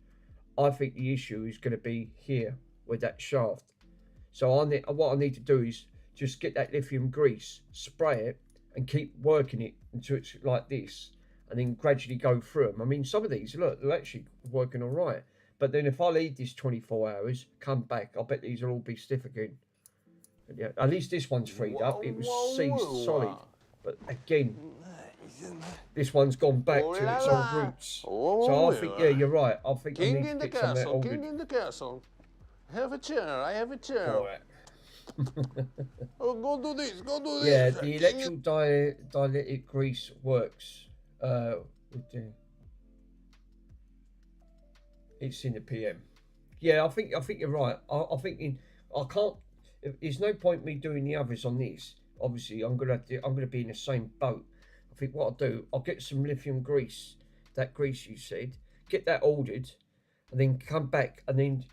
I think the issue is going to be here with that shaft. So what I need to do is just get that lithium grease, spray it, and keep working it until it's like this, and then gradually go through them. I mean, some of these, look, they're actually working all right. But then if I leave this 24 hours, come back, I bet these will all be stiff again. But yeah, at least this one's freed up. It was seized solid. But again, this one's gone back to its old roots. So I think, yeah, you're right. I think I need to get some of that older. King in the castle. Have a chair, I have a chair. All right. Oh, go do this, go do this. Yeah, the electrical dielectric grease works. It's in the PM. Yeah, I think you're right. I think I can't. There's no point me doing the others on this. Obviously, I'm gonna be in the same boat. I think what I'll do, I'll get some lithium grease, that grease you said, get that ordered, and then come back, and then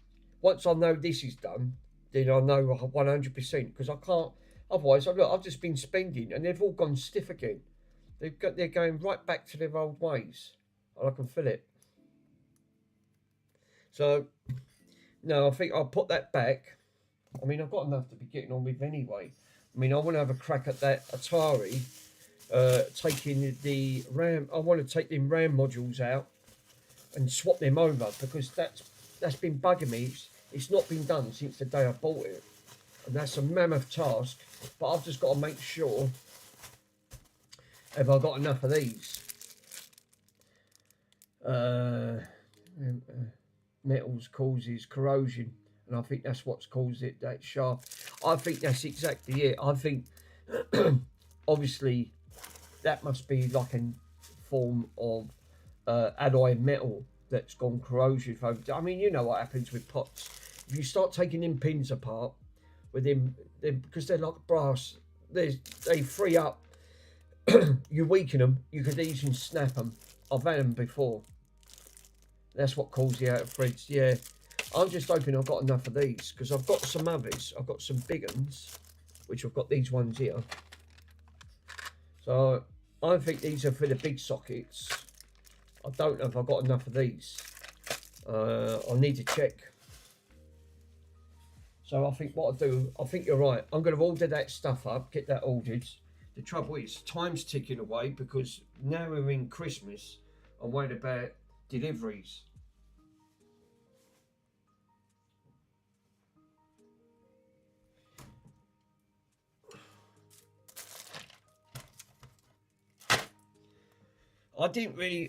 once I know this is done, then I know 100% because I can't. Otherwise, look, I've just been spending, and they've all gone stiff again. They're going right back to their old ways, and I can feel it. So, no, I think I'll put that back. I mean, I've got enough to be getting on with anyway. I mean, I want to have a crack at that Atari, taking the RAM. I want to take them RAM modules out and swap them over because that's been bugging me. It's not been done since the day I bought it, and that's a mammoth task. But I've just got to make sure have I got enough of these. Metals causes corrosion, and I think that's what's caused it, that shaft. I think that's exactly it. I think obviously that must be like a form of alloy metal that's gone corrosive over. I mean, you know what happens with pots. If you start taking them pins apart with them because they're like brass, they free up. You weaken them, you could easily snap them. I've had them before. That's what caused the out of threads. Yeah, I'm just hoping I've got enough of these because I've got some others. I've got some big ones, which I've got these ones here. So I think these are for the big sockets. I don't know if I've got enough of these. I'll need to check. So I think what I'll do, I think you're right. I'm going to order that stuff up, get that ordered. The trouble is, time's ticking away because now we're in Christmas. I'm worried about deliveries.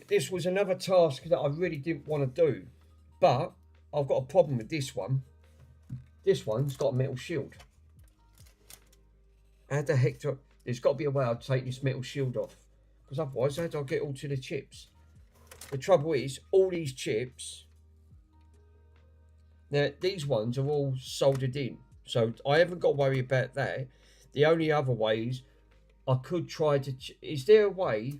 This was another task that I really didn't want to do, but I've got a problem with this one. This one's got a metal shield. How the heck there's got to be a way I'll take this metal shield off, because otherwise how do I get all to the chips? The trouble is, all these chips, now these ones are all soldered in, so I haven't got to worry about that. The only other way is I could try to, is there a way,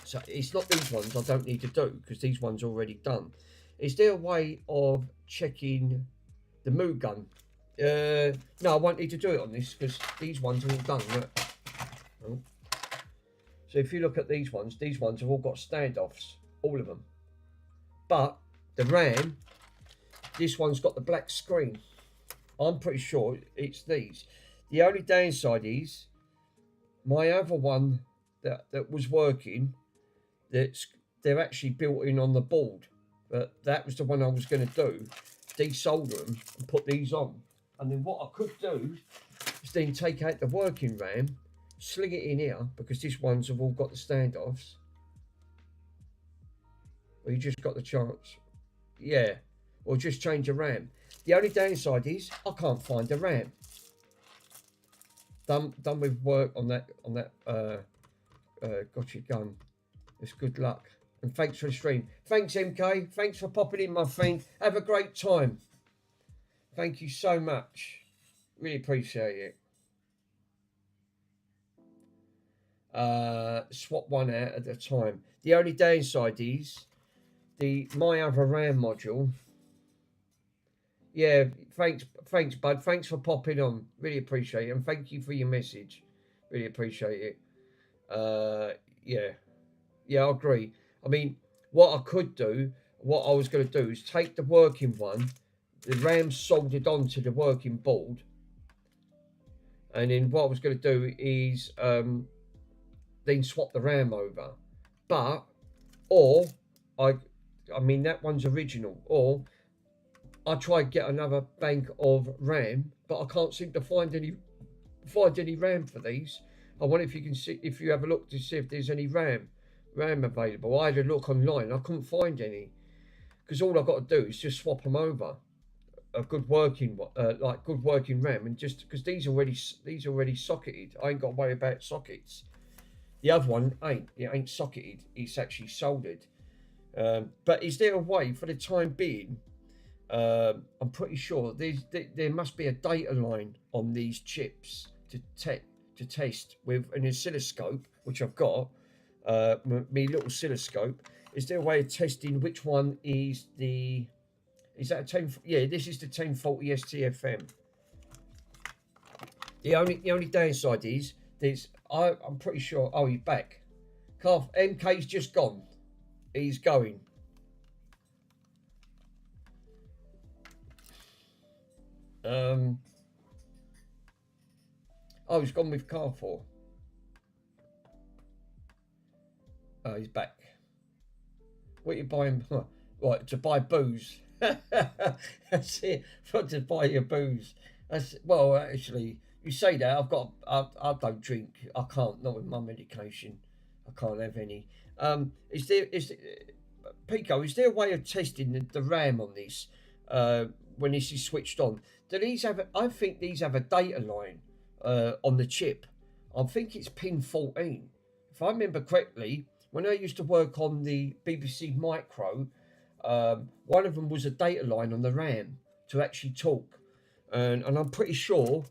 so it's not these ones I don't need to do, because these ones are already done. Is there a way of checking the mood gun? No, I won't need to do it on this, because these ones are all done. Look. Oh. So if you look at these ones have all got standoffs, all of them. But the RAM, this one's got the black screen. I'm pretty sure it's these. The only downside is my other one that was working, they're actually built in on the board. But that was the one I was going to do, desolder them and put these on. And then what I could do is then take out the working RAM, sling it in here, because these ones have all got the standoffs. Or you just got the chance. Yeah. Or just change the RAM. The only downside is I can't find the RAM. Done with work on that gotcha gun. It's good luck. And thanks for the stream. Thanks MK. Thanks for popping in, my friend. Have a great time. Thank you so much. Really appreciate it. Swap one out at a time. The only downside is my other RAM module. Yeah, thanks, bud. Thanks for popping on. Really appreciate it, and thank you for your message. Really appreciate it. Yeah, yeah, I agree. I mean, what I could do, what I was going to do, is take the working one, the RAM soldered onto the working board, and then what I was going to do is then swap the RAM over. But or I, I mean that one's original. Or I try to get another bank of RAM, but I can't seem to find any RAM for these. I wonder if you can see, if you have a look to see if there's any RAM available. I had a look online, I couldn't find any, because all I've got to do is just swap them over a good working good working RAM, and just because these are already socketed, I ain't got to worry about sockets. The other one ain't socketed; it's actually soldered. But is there a way, for the time being? I'm pretty sure there must be a data line on these chips to test with an oscilloscope, which I've got. My little oscilloscope. Is there a way of testing which one is the? Is that a 10? Yeah, this is the 1040 STFM. The only downside is I'm pretty sure. Oh, he's back. MK's just gone. He's going. Oh, he's gone with Carrefour. Oh, he's back. What are you buying? Right, to buy booze. That's it. Not to buy your booze. Well, actually, you say that. I don't drink. I can't. Not with my medication. I can't have any. Pico? Is there a way of testing the RAM on this when this is switched on? Do these have? I think these have a data line on the chip. I think it's pin 14. If I remember correctly, when I used to work on the BBC Micro, one of them was a data line on the RAM to actually talk, and I'm pretty sure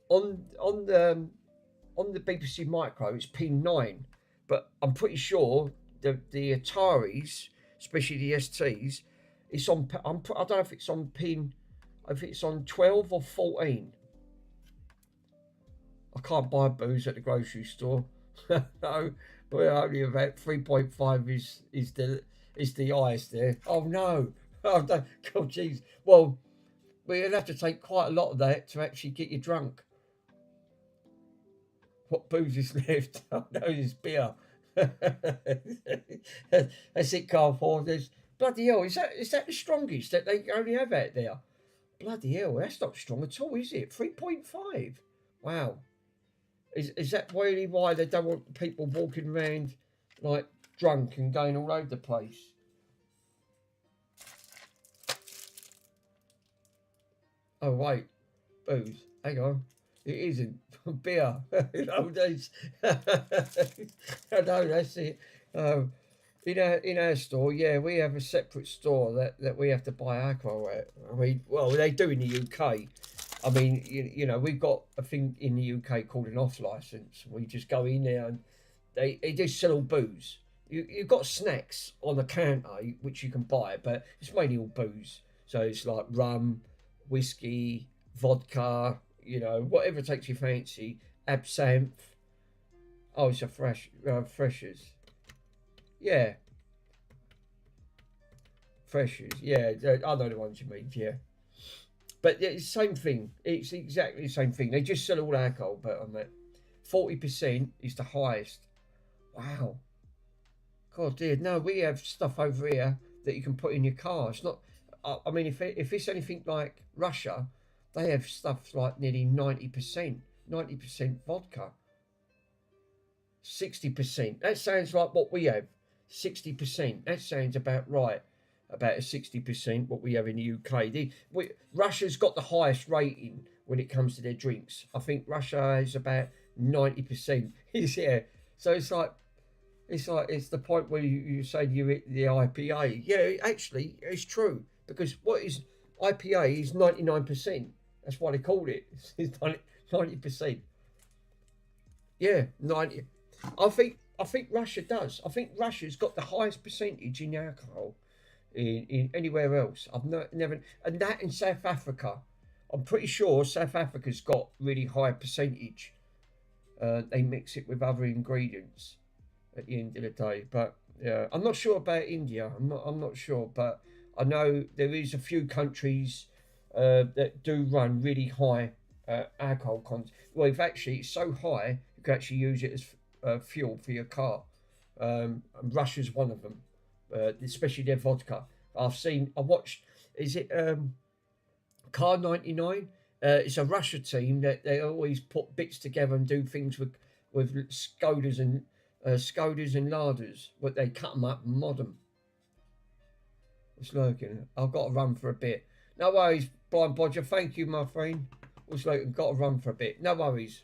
on the BBC Micro it's pin 9, but I'm pretty sure the Ataris, especially the STs, it's on. I don't know if it's on pin. I think it's on 12 or 14. I can't buy booze at the grocery store. No, we're only about 3.5 is the highest there. Oh no! Oh, no. Oh jeez. Well, we'd have to take quite a lot of that to actually get you drunk. What booze is left? Oh no, there's beer. That's it, Carl. There's bloody hell. Is that the strongest that they only have out there? Bloody hell, that's not strong at all, is it? 3.5. Wow. Is that really why they don't want people walking around like drunk and going all over the place? Oh wait, booze. Hang on, it isn't beer. No, that's no, that's it. In our store, yeah, we have a separate store that we have to buy alcohol at. I mean, well, they do in the UK. I mean, you know, we've got a thing in the UK called an off license. We just go in there and they just sell all booze. You've got snacks on the counter which you can buy, but it's mainly all booze. So it's like rum, whiskey, vodka, you know, whatever takes your fancy. Absinthe. Oh, it's a freshers. Yeah, freshers. Yeah, I know the ones you mean. Yeah. But it's the same thing. It's exactly the same thing. They just sell all alcohol, but on that 40% is the highest. Wow. God dear. No, we have stuff over here that you can put in your car. It's not. I mean, if it's anything like Russia, they have stuff like nearly 90%, 90% vodka, 60%. That sounds like what we have. 60%. That sounds about right. About a 60% what we have in the UK. Russia's got the highest rating when it comes to their drinks. I think Russia is about 90%. Yeah. So it's the point where you say you the IPA. Yeah, actually it's true, because what is IPA is 99%. That's why they call it. It's 90%. Yeah, 90. I think Russia does. I think Russia's got the highest percentage in alcohol in anywhere else. I've never, and that in South Africa, I'm pretty sure South Africa's got really high percentage. They mix it with other ingredients at the end of the day. But yeah, I'm not sure about India. I'm not sure, but I know there is a few countries that do run really high alcohol content. Well, if actually it's so high, you can actually use it as fuel for your car. And Russia's one of them, especially their vodka. I watched. Is it Car 99? It's a Russia team that they always put bits together and do things with Skodas and Ladas. But they cut them up and mod them. It's lurking. I've got to run for a bit. No worries, Blind Bodger. Thank you, my friend. It's lurking. Got to run for a bit. No worries.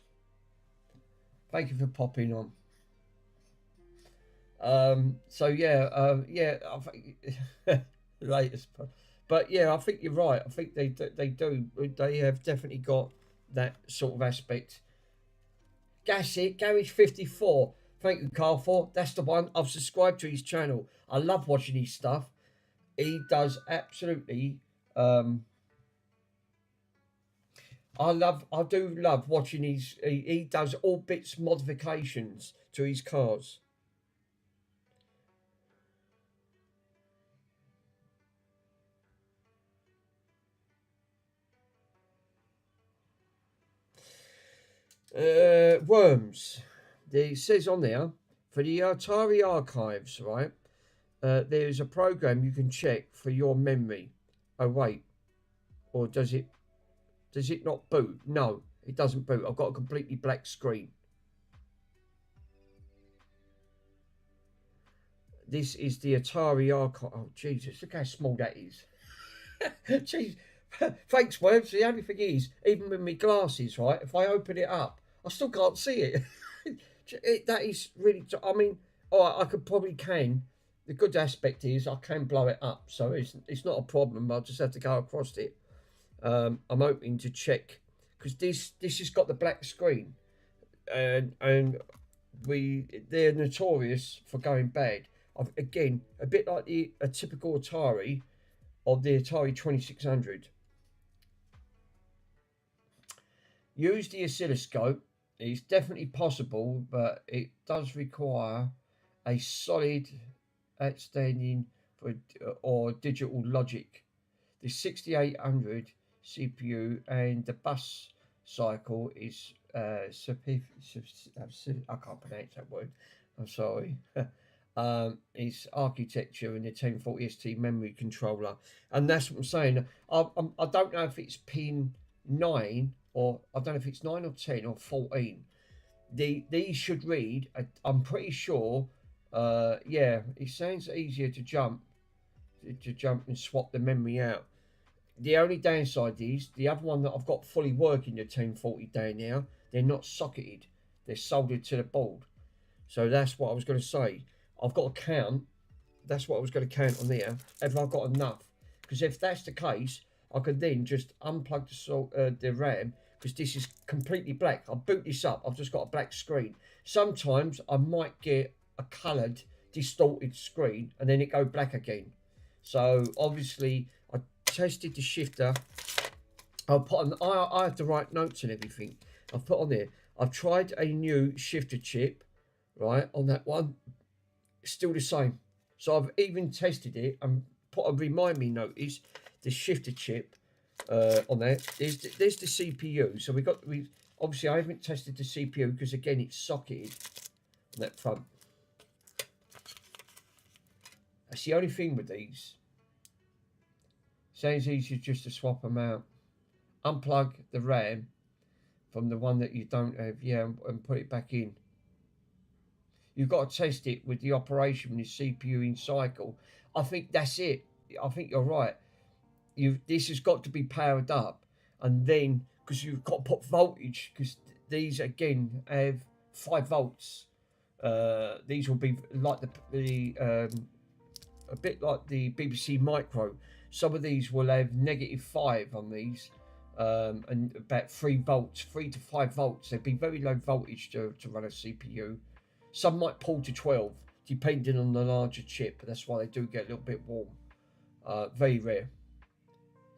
Thank you for popping on. So yeah, I think latest, but yeah, I think you're right. I think they do. They have definitely got that sort of aspect. That's it, Garage 54. Thank you, Carl, for that's the one. I've subscribed to his channel. I love watching his stuff. He does absolutely. I do love watching his. He does all bits modifications to his cars. Worms. It says on there for the Atari archives, right? There is a program you can check for your memory. Oh wait, or does it? Does it not boot? No, it doesn't boot. I've got a completely black screen. This is the Atari archive. Oh Jesus, look how small that is. Jeez. Thanks, Worms. The only thing is, even with my glasses, right? If I open it up, I still can't see it. That is really. I mean, I could probably can. The good aspect is I can blow it up, so it's not a problem. I'll just have to go across it. I'm hoping to check because this has got the black screen, and they're notorious for going bad. Again, a bit like a typical Atari of the Atari 2600. Use the oscilloscope. It's definitely possible, but it does require a solid, outstanding or digital logic. The 6800 CPU and the bus cycle is I can't pronounce that word. I'm sorry. It's architecture and the 1040 ST memory controller, and that's what I'm saying. I don't know if it's pin 9 or I don't know if it's 9 or 10 or 14. These should read. I'm pretty sure. Yeah, it sounds easier to jump and swap the memory out. The only downside is the other one that I've got fully working, the 1040 down now. They're not socketed. They're soldered to the board. So that's what I was going to say. I've got to count. That's what I was going to count on there. Have I got enough? Because if that's the case, I could then just unplug the RAM because this is completely black. I'll boot this up. I've just got a black screen. Sometimes I might get a coloured, distorted screen and then it go black again. So obviously I tested the shifter. I have to write notes and everything. I've put on there. I've tried a new shifter chip, right, on that one. It's still the same. So I've even tested it and put a remind me notice. The shifter chip on there. There's the CPU. So we obviously I haven't tested the CPU because again it's socketed on that front. That's the only thing with these. Sounds easier just to swap them out. Unplug the RAM from the one that you don't have, yeah, and put it back in. You've got to test it with the operation with the CPU in cycle. I think that's it. I think you're right. This has got to be powered up, and then because you've got to put voltage, because these again have 5 volts. These will be like a bit like the BBC Micro. Some of these will have -5 on these, and about 3 volts, 3 to 5 volts. They'd be very low voltage to run a CPU. Some might pull to 12, depending on the larger chip. That's why they do get a little bit warm. Very rare.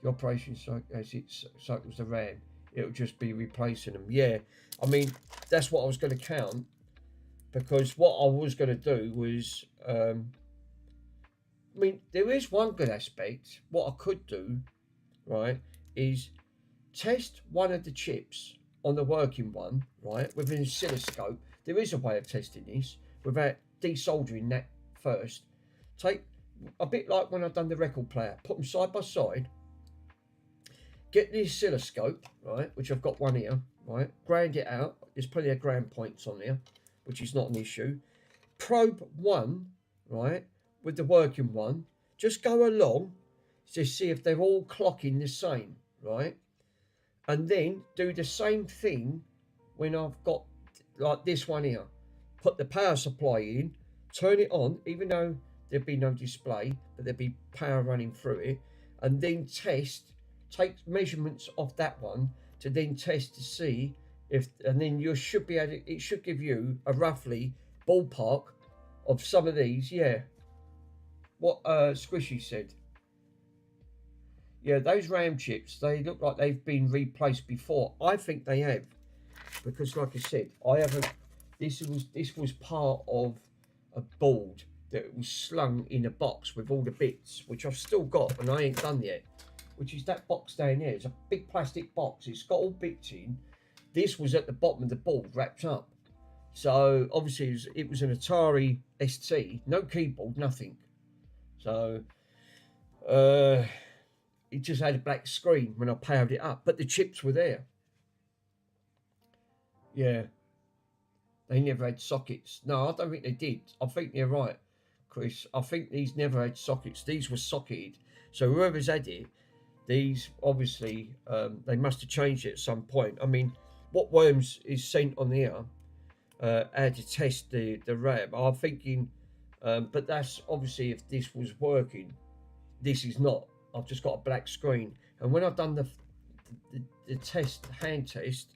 The operation as it cycles around, it'll just be replacing them. Yeah, I mean, that's what I was going to count, because what I was going to do was, I mean, there is one good aspect. What I could do, right, is test one of the chips on the working one, right, with an oscilloscope. There is a way of testing this without desoldering that first. Take a bit like when I've done the record player, put them side by side, get the oscilloscope, right, which I've got one here, right, ground it out. There's plenty of ground points on there, which is not an issue. Probe one, right, with the working one, just go along to see if they're all clocking the same, right? And then do the same thing when I've got like this one here. Put the power supply in, turn it on, even though there'd be no display, but there'd be power running through it, and then test, take measurements of that one to then test to see if, and then you should be able to, it should give you a roughly ballpark of some of these. Yeah, what Squishy said. Yeah, those RAM chips, they look like they've been replaced before. I think they have, because like I said, I haven't. This was part of a board that was slung in a box with all the bits, which I've still got and I ain't done yet. Which is that box down there. It's a big plastic box. It's got all bits in. This was at the bottom of the board, wrapped up. So obviously it was an Atari ST, no keyboard, nothing. So it just had a black screen when I powered it up, but the chips were there. Yeah, they never had sockets. No, I don't think they did. I think you're right, Chris. I think these never had sockets. These were socketed. So whoever's had it, these obviously they must have changed it at some point. I mean, what Worms is sent on here, how to test the RAM. I'm thinking, but that's obviously if this was working. This is not. I've just got a black screen, and when I've done the test, hand test,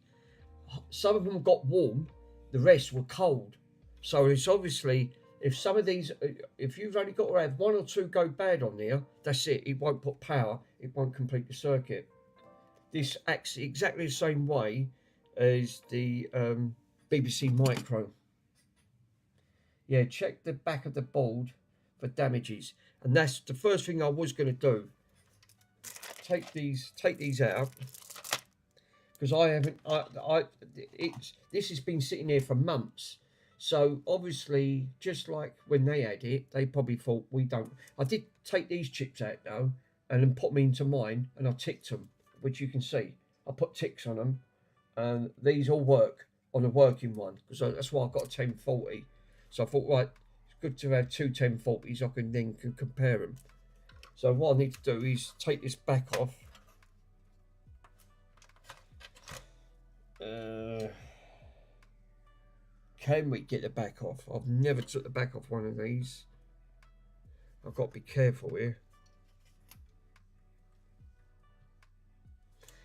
some of them got warm, the rest were cold. So it's obviously, if some of these, if you've only got to have one or two go bad on there, that's it. It won't put power. It won't complete the circuit. This acts exactly the same way as the BBC Micro. Yeah, check the back of the board for damages, and that's the first thing I was going to do. Take these out, because I haven't. This has been sitting here for months. So obviously, just like when they had it, they probably thought we don't. I did take these chips out though, and then put them into mine, and I ticked them, which you can see. I put ticks on them, and these all work on a working one, because that's why I've got a 1040. So I thought, right, it's good to have two 1040s. I can then compare them. So what I need to do is take this back off. Can we get the back off? I've never took the back off one of these. I've got to be careful here.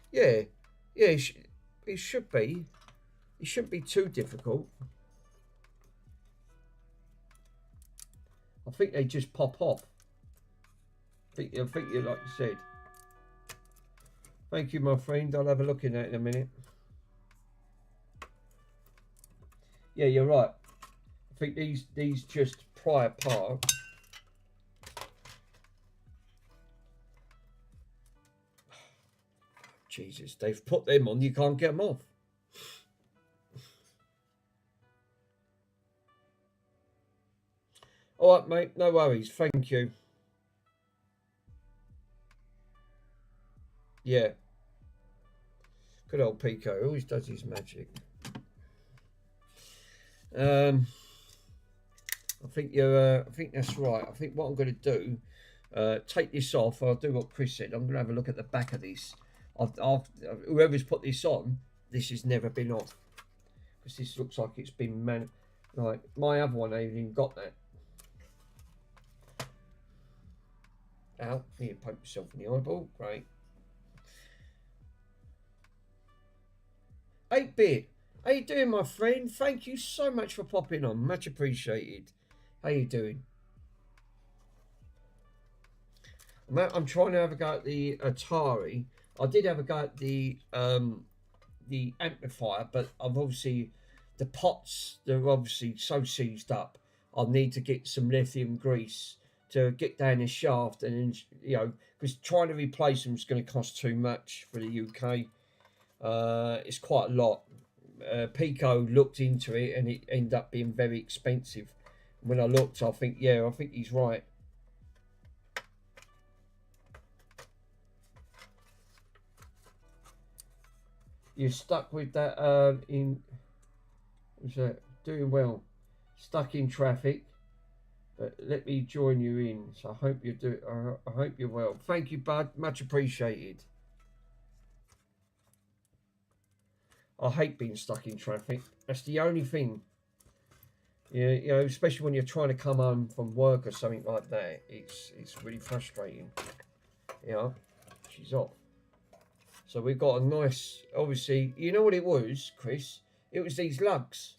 Yeah, it should be. It shouldn't be too difficult. I think they just pop off. I think you like you said. Thank you, my friend. I'll have a look in that in a minute. Yeah, you're right. I think these just pry apart. Jesus, they've put them on. You can't get them off. All right, mate. No worries. Thank you. Yeah. Good old Pico. Always does his magic. I think you're. I think that's right. I think what I'm going to do, take this off. I'll do what Chris said. I'm going to have a look at the back of this. Whoever's put this on, this has never been off, because this looks like it's been like my other one. I ain't even got that. Ow! You poke yourself in the eyeball. Great. 8-bit. How you doing, my friend? Thank you so much for popping on. Much appreciated. How you doing? I'm trying to have a go at the Atari. I did have a go at the amplifier, but I've obviously the pots, they're obviously so seized up. I'll need to get some lithium grease to get down the shaft, and then, because trying to replace them is going to cost too much for the UK. It's quite a lot. Pico looked into it, and it ended up being very expensive. When I looked, I think he's right. You're stuck with that what's that? Doing well. Stuck in traffic, but let me join you in. So I hope you do. I hope you're well. Thank you, bud. Much appreciated. I hate being stuck in traffic. That's the only thing. Yeah, especially when you're trying to come home from work or something like that. It's really frustrating. Yeah, she's off. So we've got a nice. Obviously, you know what it was, Chris? It was these lugs.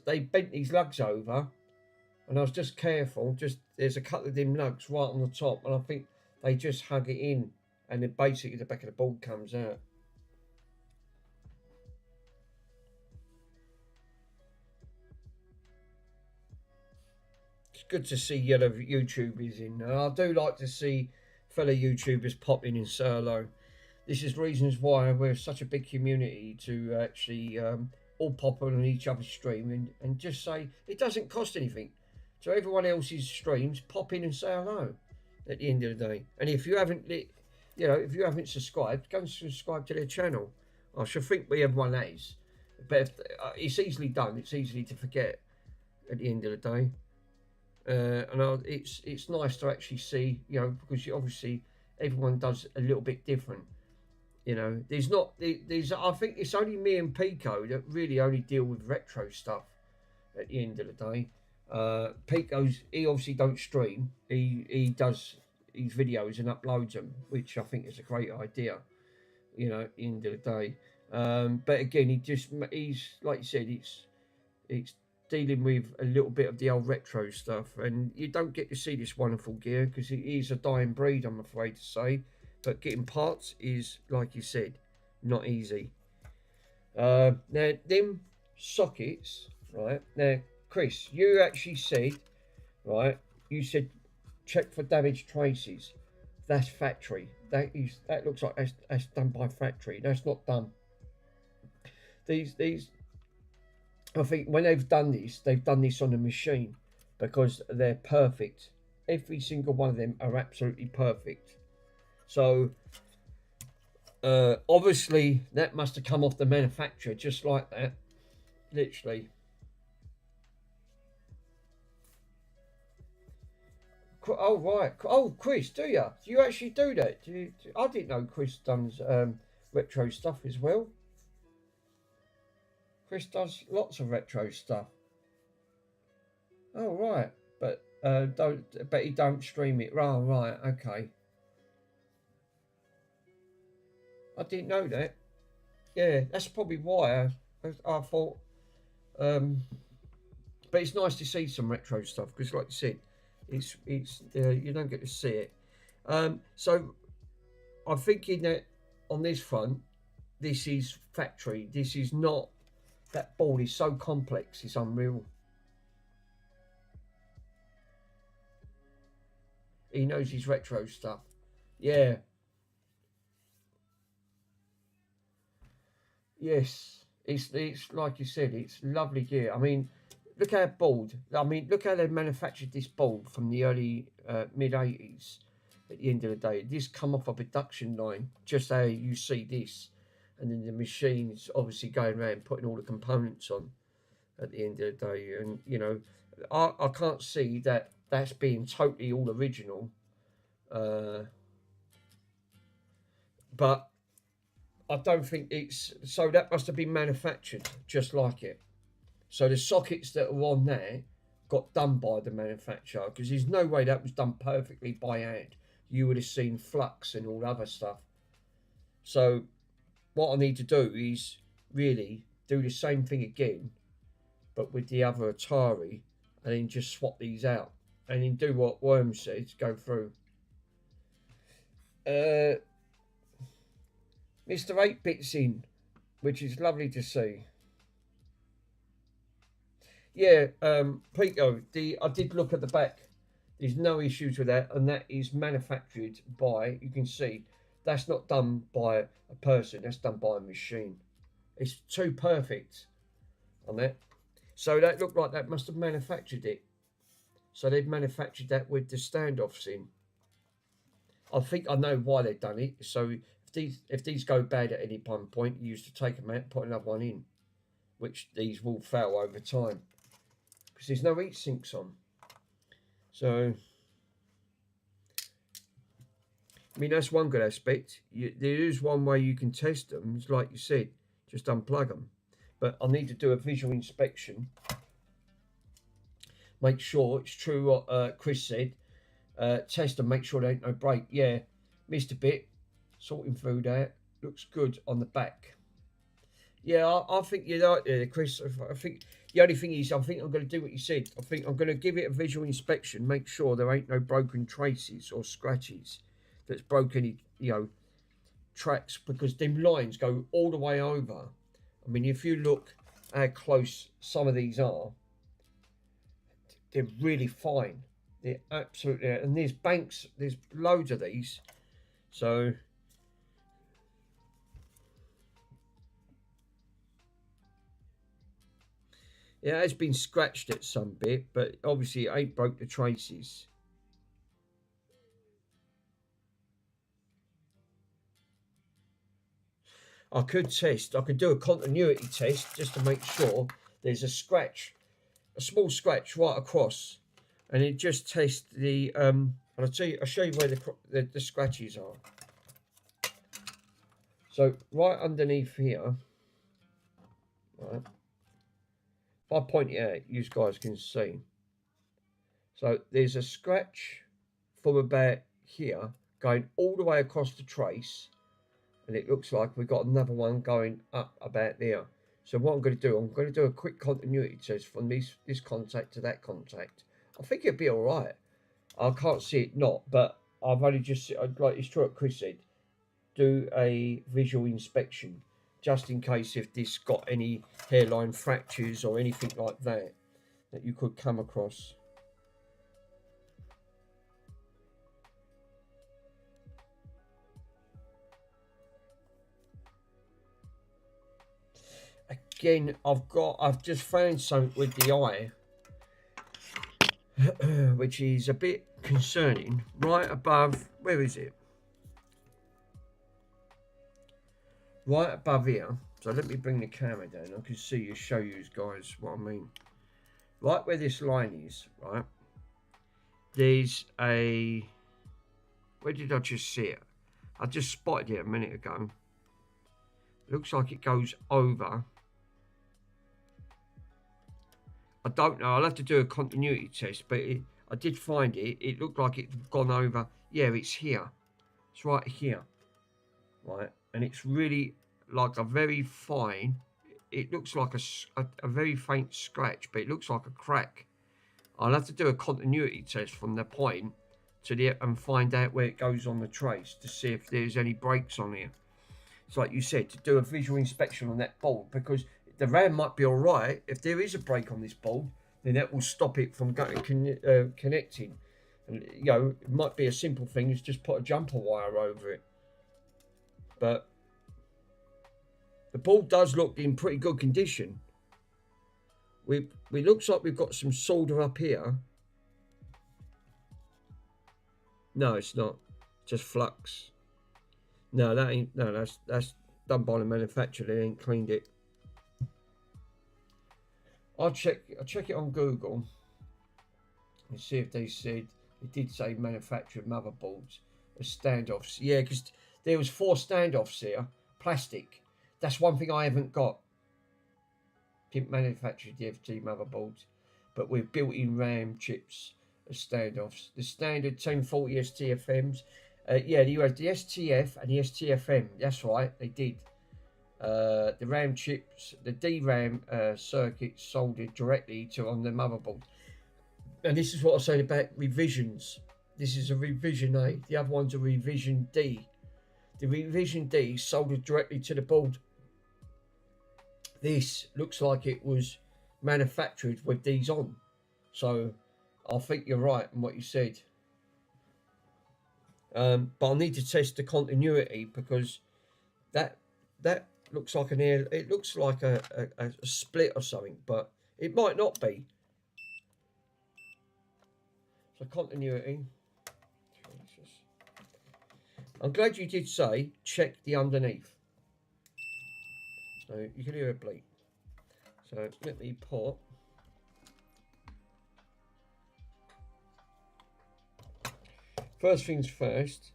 They bent these lugs over, and I was just careful. Just there's a couple of them lugs right on the top, and I think they just hug it in, and then basically the back of the board comes out. It's good to see yellow YouTubers in. I do like to see fellow YouTubers popping in solo. This is reasons why we're such a big community to actually all pop on each other's stream and just say it doesn't cost anything. So everyone else's streams, pop in and say hello at the end of the day. And if you haven't if you haven't subscribed, go and subscribe to their channel. I should think everyone has, but it's easily done. It's easily to forget at the end of the day. It's nice to actually see, because obviously everyone does a little bit different. There's I think it's only me and Pico that really only deal with retro stuff at the end of the day. He obviously don't stream. He does his videos and uploads them, which I think is a great idea. At the end of the day. But again, he's like you said, it's dealing with a little bit of the old retro stuff, and you don't get to see this wonderful gear because it is a dying breed, I'm afraid to say. But getting parts is, like you said, not easy. Now, them sockets, right? Now, Chris, you actually said, right? You said check for damaged traces. That's factory. That looks like that's done by factory. That's not done. These I think when they've done this on a machine because they're perfect. Every single one of them are absolutely perfect. So obviously that must have come off the manufacturer just like that, literally. Oh right. Oh, Chris, do you? Do you actually do that? I didn't know Chris does retro stuff as well. Chris does lots of retro stuff. Oh right, but he don't stream it. Oh, right, okay. I didn't know that. Yeah, that's probably why I thought. But it's nice to see some retro stuff because, like you said, it's you don't get to see it. So I'm thinking that on this front, this is factory. This is not. That board is so complex. It's unreal. He knows his retro stuff. Yeah. Yes. It's like you said. It's lovely gear. I mean, look how bold. I mean, look how they manufactured this board from the early mid 80s. At the end of the day, this come off a production line. Just how you see this, and then the machine's obviously going around putting all the components on. At the end of the day, and I can't see that that's being totally all original. But I don't think it's so. That must have been manufactured just like it. So the sockets that are on there got done by the manufacturer because there's no way that was done perfectly by hand. You would have seen flux and all other stuff. So what I need to do is really do the same thing again, but with the other Atari, and then just swap these out, and then do what Worm says, go through. Mr. 8-Bit's in, which is lovely to see. Yeah, Pico, I did look at the back. There's no issues with that, and that is manufactured by, you can see, that's not done by a person, that's done by a machine. It's too perfect on that. So that looked like that must have manufactured it. So they've manufactured that with the standoffs in. I think I know why they've done it. So if these go bad at any point, you used to take them out and put another one in, which these will fail over time because there's no heat sinks on. So, I mean, that's one good aspect. There is one way you can test them. It's like you said, just unplug them. But I need to do a visual inspection. Make sure it's true what Chris said. Test them, make sure there ain't no break. Yeah, missed a bit. Sorting through that. Looks good on the back. Yeah, I think you're right there, Chris. I think the only thing is, I think I'm going to do what you said. I think I'm going to give it a visual inspection, make sure there ain't no broken traces or scratches that's broken, tracks, because them lines go all the way over. I mean, if you look how close some of these are, they're really fine. They're absolutely, and there's banks, there's loads of these. So, yeah, it has been scratched at some bit, but obviously it ain't broke the traces. I could do a continuity test just to make sure there's a scratch, a small scratch right across, and it just test the and I'll show you where the scratches are. So right underneath here, right, if I point it out, you guys can see. So there's a scratch from about here going all the way across the trace, and it looks like we've got another one going up about there. So what I'm going to do, I'm going to do a quick continuity test from this contact to that contact. I think it'll be all right. I can't see it not, but I've only just, like it's true what Chris said, do a visual inspection just in case if this got any hairline fractures or anything like that that you could come across. Again, I've just found something with the eye which is a bit concerning. Right above, where is it? Right above here. So let me bring the camera down. I can show you guys what I mean. Right where this line is, right? There's a, where did I just see it? I just spotted it a minute ago. Looks like it goes over. I don't know. I'll have to do a continuity test, but I did find it. It looked like it'd gone over. Yeah, it's here. It's right here. Right. And it's really like a very fine. It looks like a very faint scratch, but it looks like a crack. I'll have to do a continuity test from the point to the and find out where it goes on the trace to see if there's any breaks on here. It's like you said, to do a visual inspection on that board, because the RAM might be all right. If there is a break on this board, then that will stop it from connecting. And it might be a simple thing, is just put a jumper wire over it. But the board does look in pretty good condition. We looks like we've got some solder up here. No, it's not. Just flux. No, that ain't. No, that's done by the manufacturer. They ain't cleaned it. I'll check it on Google and see if they said, it did say manufactured motherboards as standoffs. Yeah, because there was 4 standoffs here, plastic. That's one thing I haven't got. Didn't manufacture DFT motherboards, but with built-in RAM chips as standoffs. The standard 1040 STFMs. Yeah, you had the STF and the STFM. That's right, they did. The RAM chips, the DRAM circuits soldered directly on the motherboard. And this is what I was saying about revisions. this is a revision A. The other one's a revision D. The revision D soldered directly to the board. This looks like it was manufactured with these on. So I think you're right in what you said. But I need to test the continuity because that looks like an air. It looks like a split or something, but it might not be. So continuity. I'm glad you did say check the underneath. So you can hear a bleep. So let me put. First things first,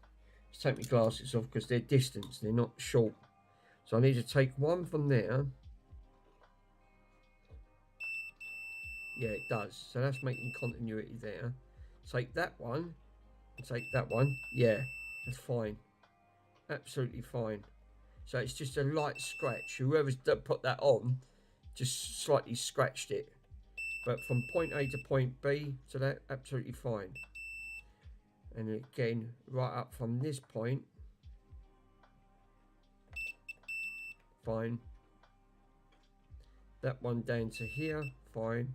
let's take my glasses off because they're distance, they're not short. So I need to take one from there. Yeah, it does. So that's making continuity there. Take that one and take that one. Yeah, that's fine. Absolutely fine. So it's just a light scratch. Whoever's put that on just slightly scratched it. But from point A to point B, so that absolutely fine. And again, right up from this point, fine. That one down to here, fine.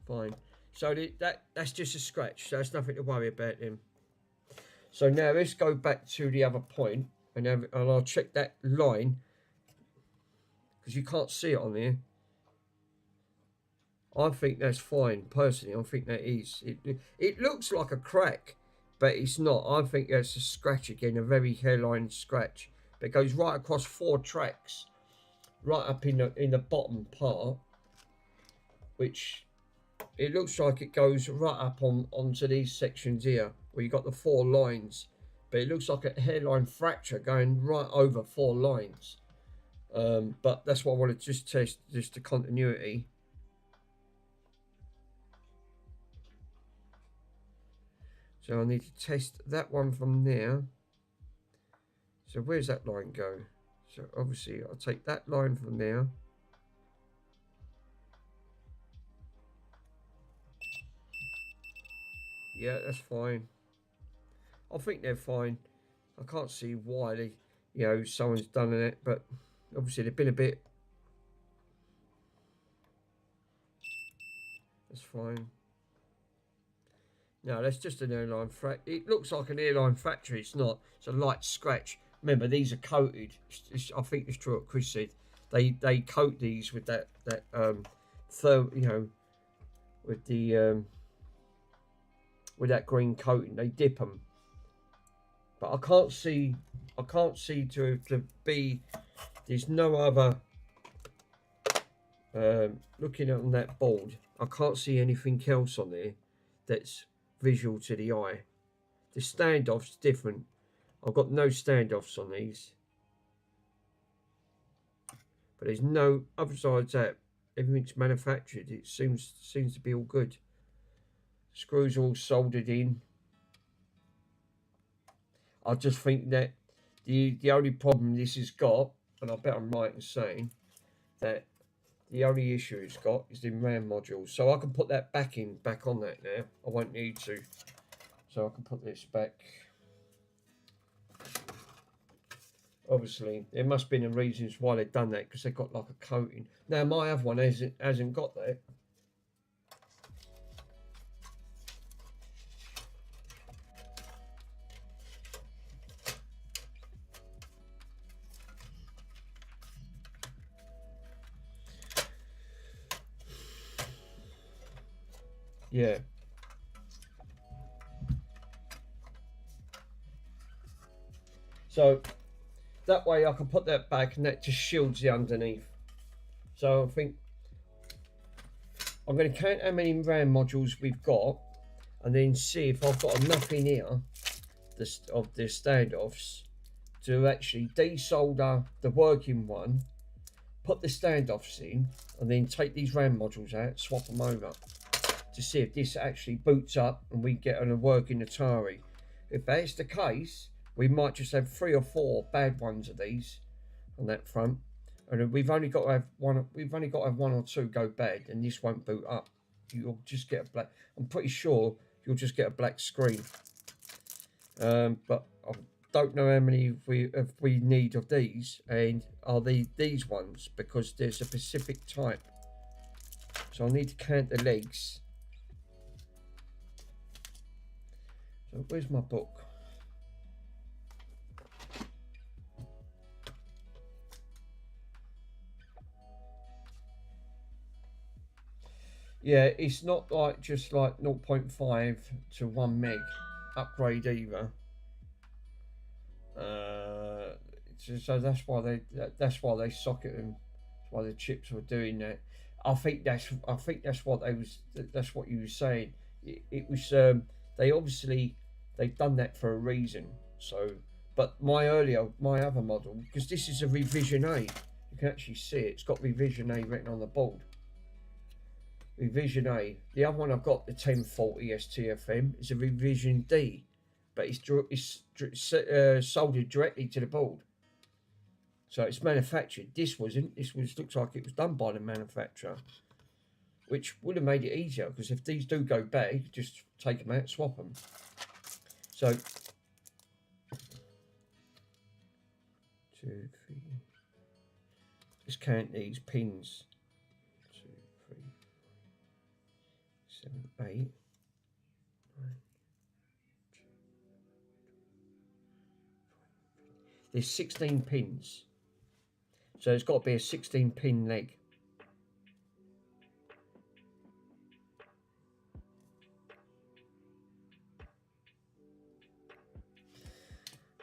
Fine. So that's just a scratch, so that's nothing to worry about then. So now let's go back to the other point, and I'll check that line, because you can't see it on there. I think that's fine, personally. I think that is. It looks like a crack, but it's not. I think that's a scratch again, a very hairline scratch. But it goes right across 4 tracks, right up in the bottom part, which it looks like it goes right up onto these sections here, where you got the 4 lines. But it looks like a hairline fracture going right over 4 lines. But that's what I want to just test, just the continuity. So I need to test that one from there. So where's that line go? So obviously I'll take that line from there. Yeah, that's fine. I think they're fine. I can't see why someone's done it, but obviously they've been a bit. That's fine. No, that's just an airline fracture. It looks like an airline fracture. It's not. It's a light scratch. Remember, these are coated. I think it's true what Chris said. They coat these with that with that green coating. They dip them. But I can't see to be. There's no other. Looking on that board, I can't see anything else on there that's visual to the eye. The standoff's different. I've got no standoffs on these, but there's no other sides that everything's manufactured. It seems to be all good. Screws all soldered in. I just think that the only problem this has got, and I bet I'm right in saying that the only issue it's got is the RAM module. So I can put that back on that now. I won't need to. So I can put this back. Obviously, there must have been reasons why they've done that, because they've got like a coating. Now my other one hasn't got that. Yeah. So that way I can put that back, and that just shields the underneath. So I think I'm going to count how many RAM modules we've got, and then see if I've got enough in here of the standoffs to actually desolder the working one, put the standoffs in, and then take these RAM modules out, swap them over, to see if this actually boots up and we get on a working Atari. If that's the case, we might just have 3 or 4 bad ones of these on that front, and we've only got to have one. We've only got to have 1 or 2 go bad, and this won't boot up. you'll just get a black. I'm pretty sure you'll just get a black screen. But I don't know how many we need of these, and are these ones, because there's a specific type. So I need to count the legs. So where's my book? Yeah, it's not like just like 0.5 to 1 meg upgrade either. So that's why they socket them. That's why the chips were doing that. I think that's what you were saying. It was they obviously they've done that for a reason. So, but my other model, because this is a revision A, you can actually see it. It's got revision A written on the board. Revision A. The other one I've got, the 1040 STFM, is a revision D, but it's soldered directly to the board. So it's manufactured. This wasn't. This looks like it was done by the manufacturer, which would have made it easier, because if these do go bad, you just take them out, swap them. So 2, 3. Just count these pins. 2, 3, 7, 8, 9. There's 16 pins. So it's got to be a 16 pin leg.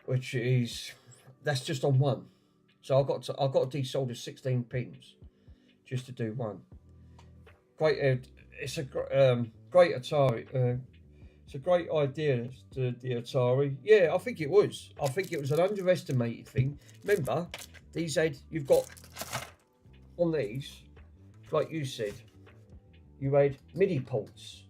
Which is, that's just on one. So I've got to desolder 16 pins just to do one. Great, it's a great Atari. It's a great idea, the Atari. Yeah, I think it was. I think it was an underestimated thing. Remember, you've got on these, like you said, you had MIDI ports.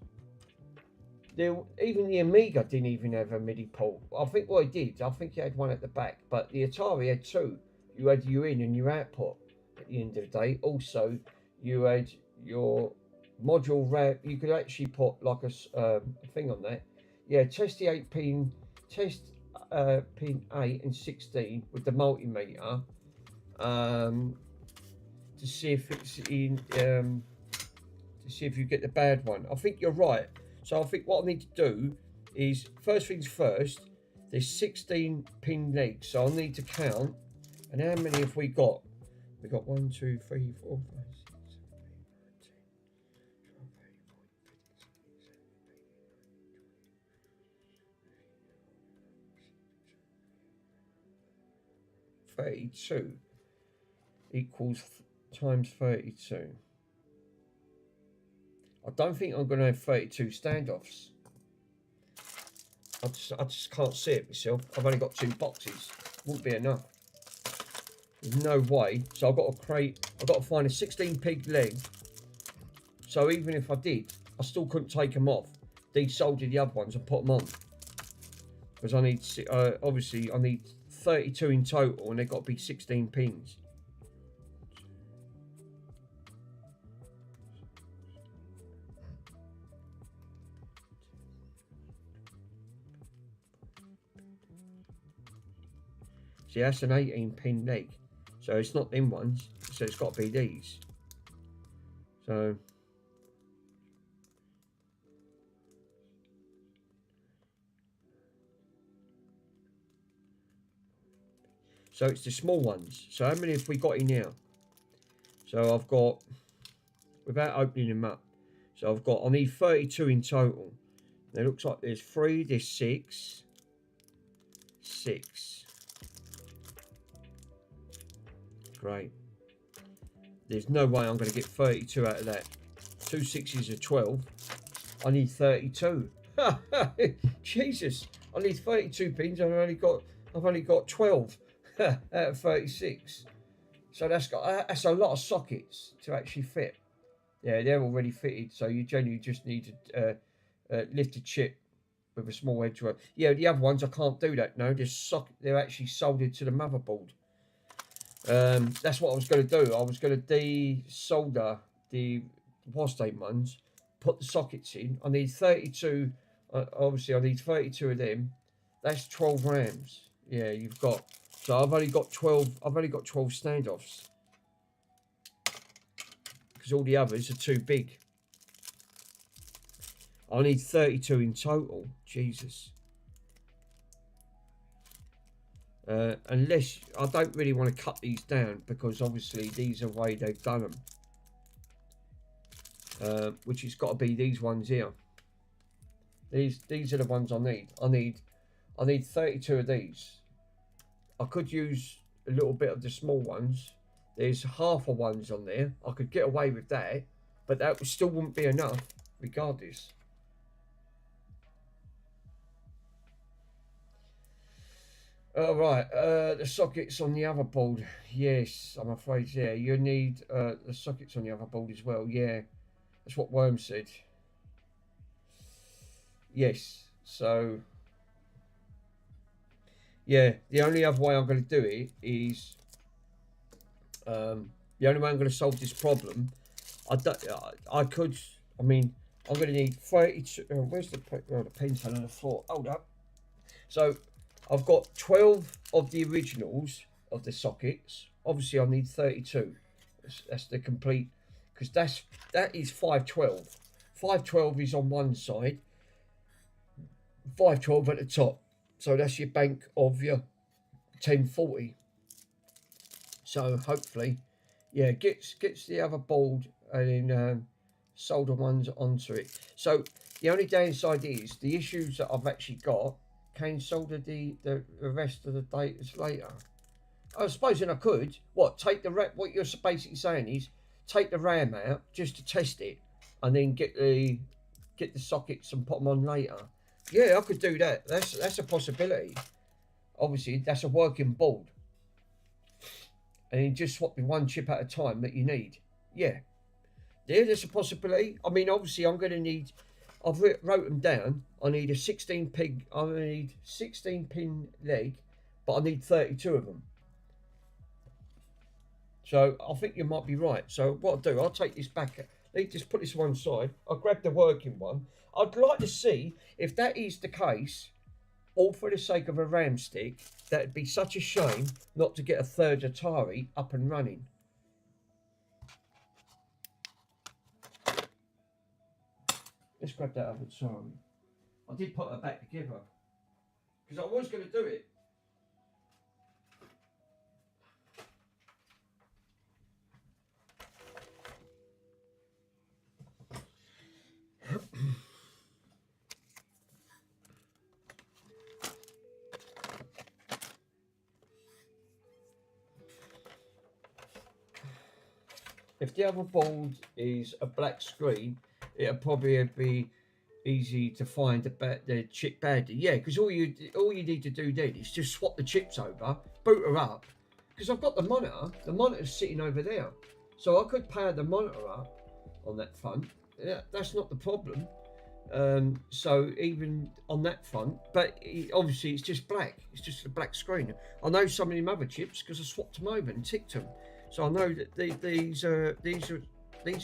Even the Amiga didn't even have a MIDI port. I think what it did, I think it had one at the back, but the Atari had two. You had your in and your output at the end of the day. Also, you had your module RAM. You could actually put like a thing on that. Yeah, test the 8 pin, test pin 8 and 16 with the multimeter to see if it's in to see if you get the bad one. I think you're right. So I think what I need to do is, first things first, there's 16 pin legs, so I need to count. And how many have we got? We got 1, 2, 3, 4, 5, 6, 7, 8, 9, 10, 12, 32 equals times 32. I don't think I'm going to have 32 standoffs. I just can't see it myself. I've only got 2 boxes. Wouldn't be enough. There's no way. So I've got to find a 16 pig leg. So even if I did, I still couldn't take them off. Desolder the other ones and put them on. Because I need, obviously, I need 32 in total, and they've got to be 16 pins. See, that's an 18 pin leg. So it's not them ones. So it's got to be these. So it's the small ones. So how many have we got in now? So I've got, without opening them up, so I need 32 in total. It looks like there's 3, there's 6. Great. There's no way I'm going to get 32 out of that. 2 6s are 12. I need 32. Jesus, I need 32 pins. I've only got 12 out of 36. So that's a lot of sockets to actually fit. Yeah, they're already fitted. So you generally just need to lift a chip with a small edge. Yeah, the other ones I can't do that. No, they're actually soldered to the motherboard. That's what I was going to do. I was going to desolder the prostate ones, put the sockets in. I need 32. Obviously, I need 32 of them. That's 12 rams. Yeah, you've got. So I've only got 12. I've only got 12 standoffs because all the others are too big. I need 32 in total. Jesus. Unless I don't really want to cut these down because obviously these are the way they've done them. Which has got to be these ones here. These are the ones I need. I need 32 of these. I could use a little bit of the small ones. There's half of ones on there. I could get away with that, but that still wouldn't be enough regardless. All right, the sockets on the other board. Yes, I'm afraid, yeah. You need the sockets on the other board as well. Yeah, that's what Worm said. Yes, so... yeah, the only other way I'm going to do it is... the only way I'm going to solve this problem... I could... I mean, I'm going to need 32... where's the pen's on the floor? Hold up. So... I've got 12 of the originals of the sockets. Obviously, I need 32. That's the complete, because that is 512. 512 is on one side, 512 at the top. So that's your bank of your 1040. So hopefully, yeah, gets the other board and then solder ones onto it. So the only downside is the issues that I've actually got. Can solder the rest of the data later. I suppose then I could. What, take the what you're basically saying is take the RAM out just to test it, and then get the sockets and put them on later. Yeah, I could do that. That's a possibility. Obviously, that's a working board, and you just swap the one chip at a time that you need. Yeah, there's a possibility. I mean, obviously, I'm going to need. I've wrote them down. I need a 16 pin. I need 16 pin leg, but I need 32 of them. So I think you might be right. So what I'll do, I'll take this back. Just put this one side. I'll grab the working one. I'd like to see if that is the case. All for the sake of a RAM stick, that'd be such a shame not to get a third Atari up and running. Let's grab that other Atari. I did put her back together because I was going to do it. If the other board is a black screen, it'll probably be easy to find the chip badly. Yeah, because all you need to do then is just swap the chips over, boot her up. Because I've got the monitor. The monitor's sitting over there, so I could power the monitor up on that front. Yeah, that's not the problem. So even on that front, but obviously it's just black. It's just a black screen. I know some of them other chips because I swapped them over and ticked them. So I know that these are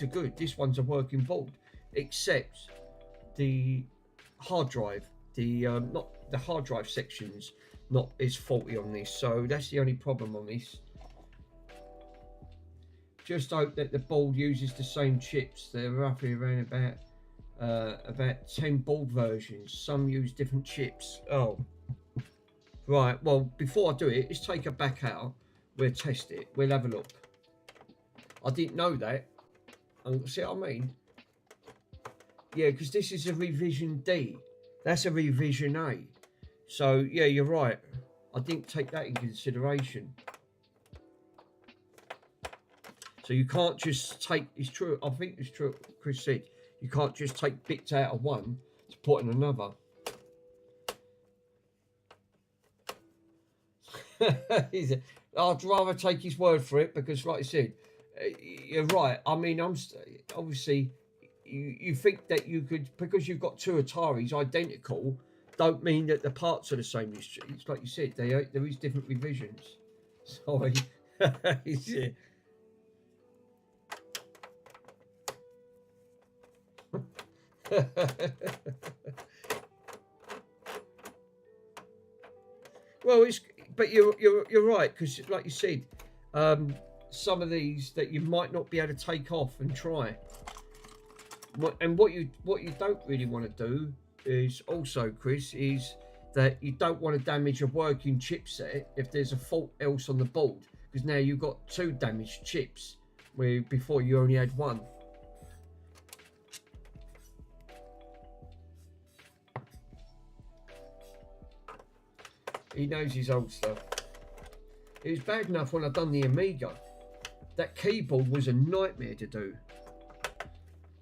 good. This one's a working board, except the hard drive. Not the hard drive sections is faulty on this. So that's the only problem on this. Just hope that the board uses the same chips. They're roughly around about 10 board versions. Some use different chips. Oh, right. Well, before I do it, let's take her back out. We'll test it. We'll have a look. I didn't know that. See what I mean? Yeah, because this is a revision D. That's a revision A. So, yeah, you're right. I didn't take that in consideration. So you can't just take... It's true. I think it's true. Chris said you can't just take bits out of one to put in another. I'd rather take his word for it because, like I said, you're right. I mean, obviously you think that you could, because you've got two Ataris identical, don't mean that the parts are the same. It's like you said, there is different revisions. Sorry. Yeah. Well, but you're right, because like you said, some of these that you might not be able to take off and try. And what you don't really want to do is also, Chris, is that you don't want to damage a working chipset if there's a fault else on the board, because now you've got two damaged chips where before you only had one. He knows his old stuff. It was bad enough when I done the Amiga. That keyboard was a nightmare to do,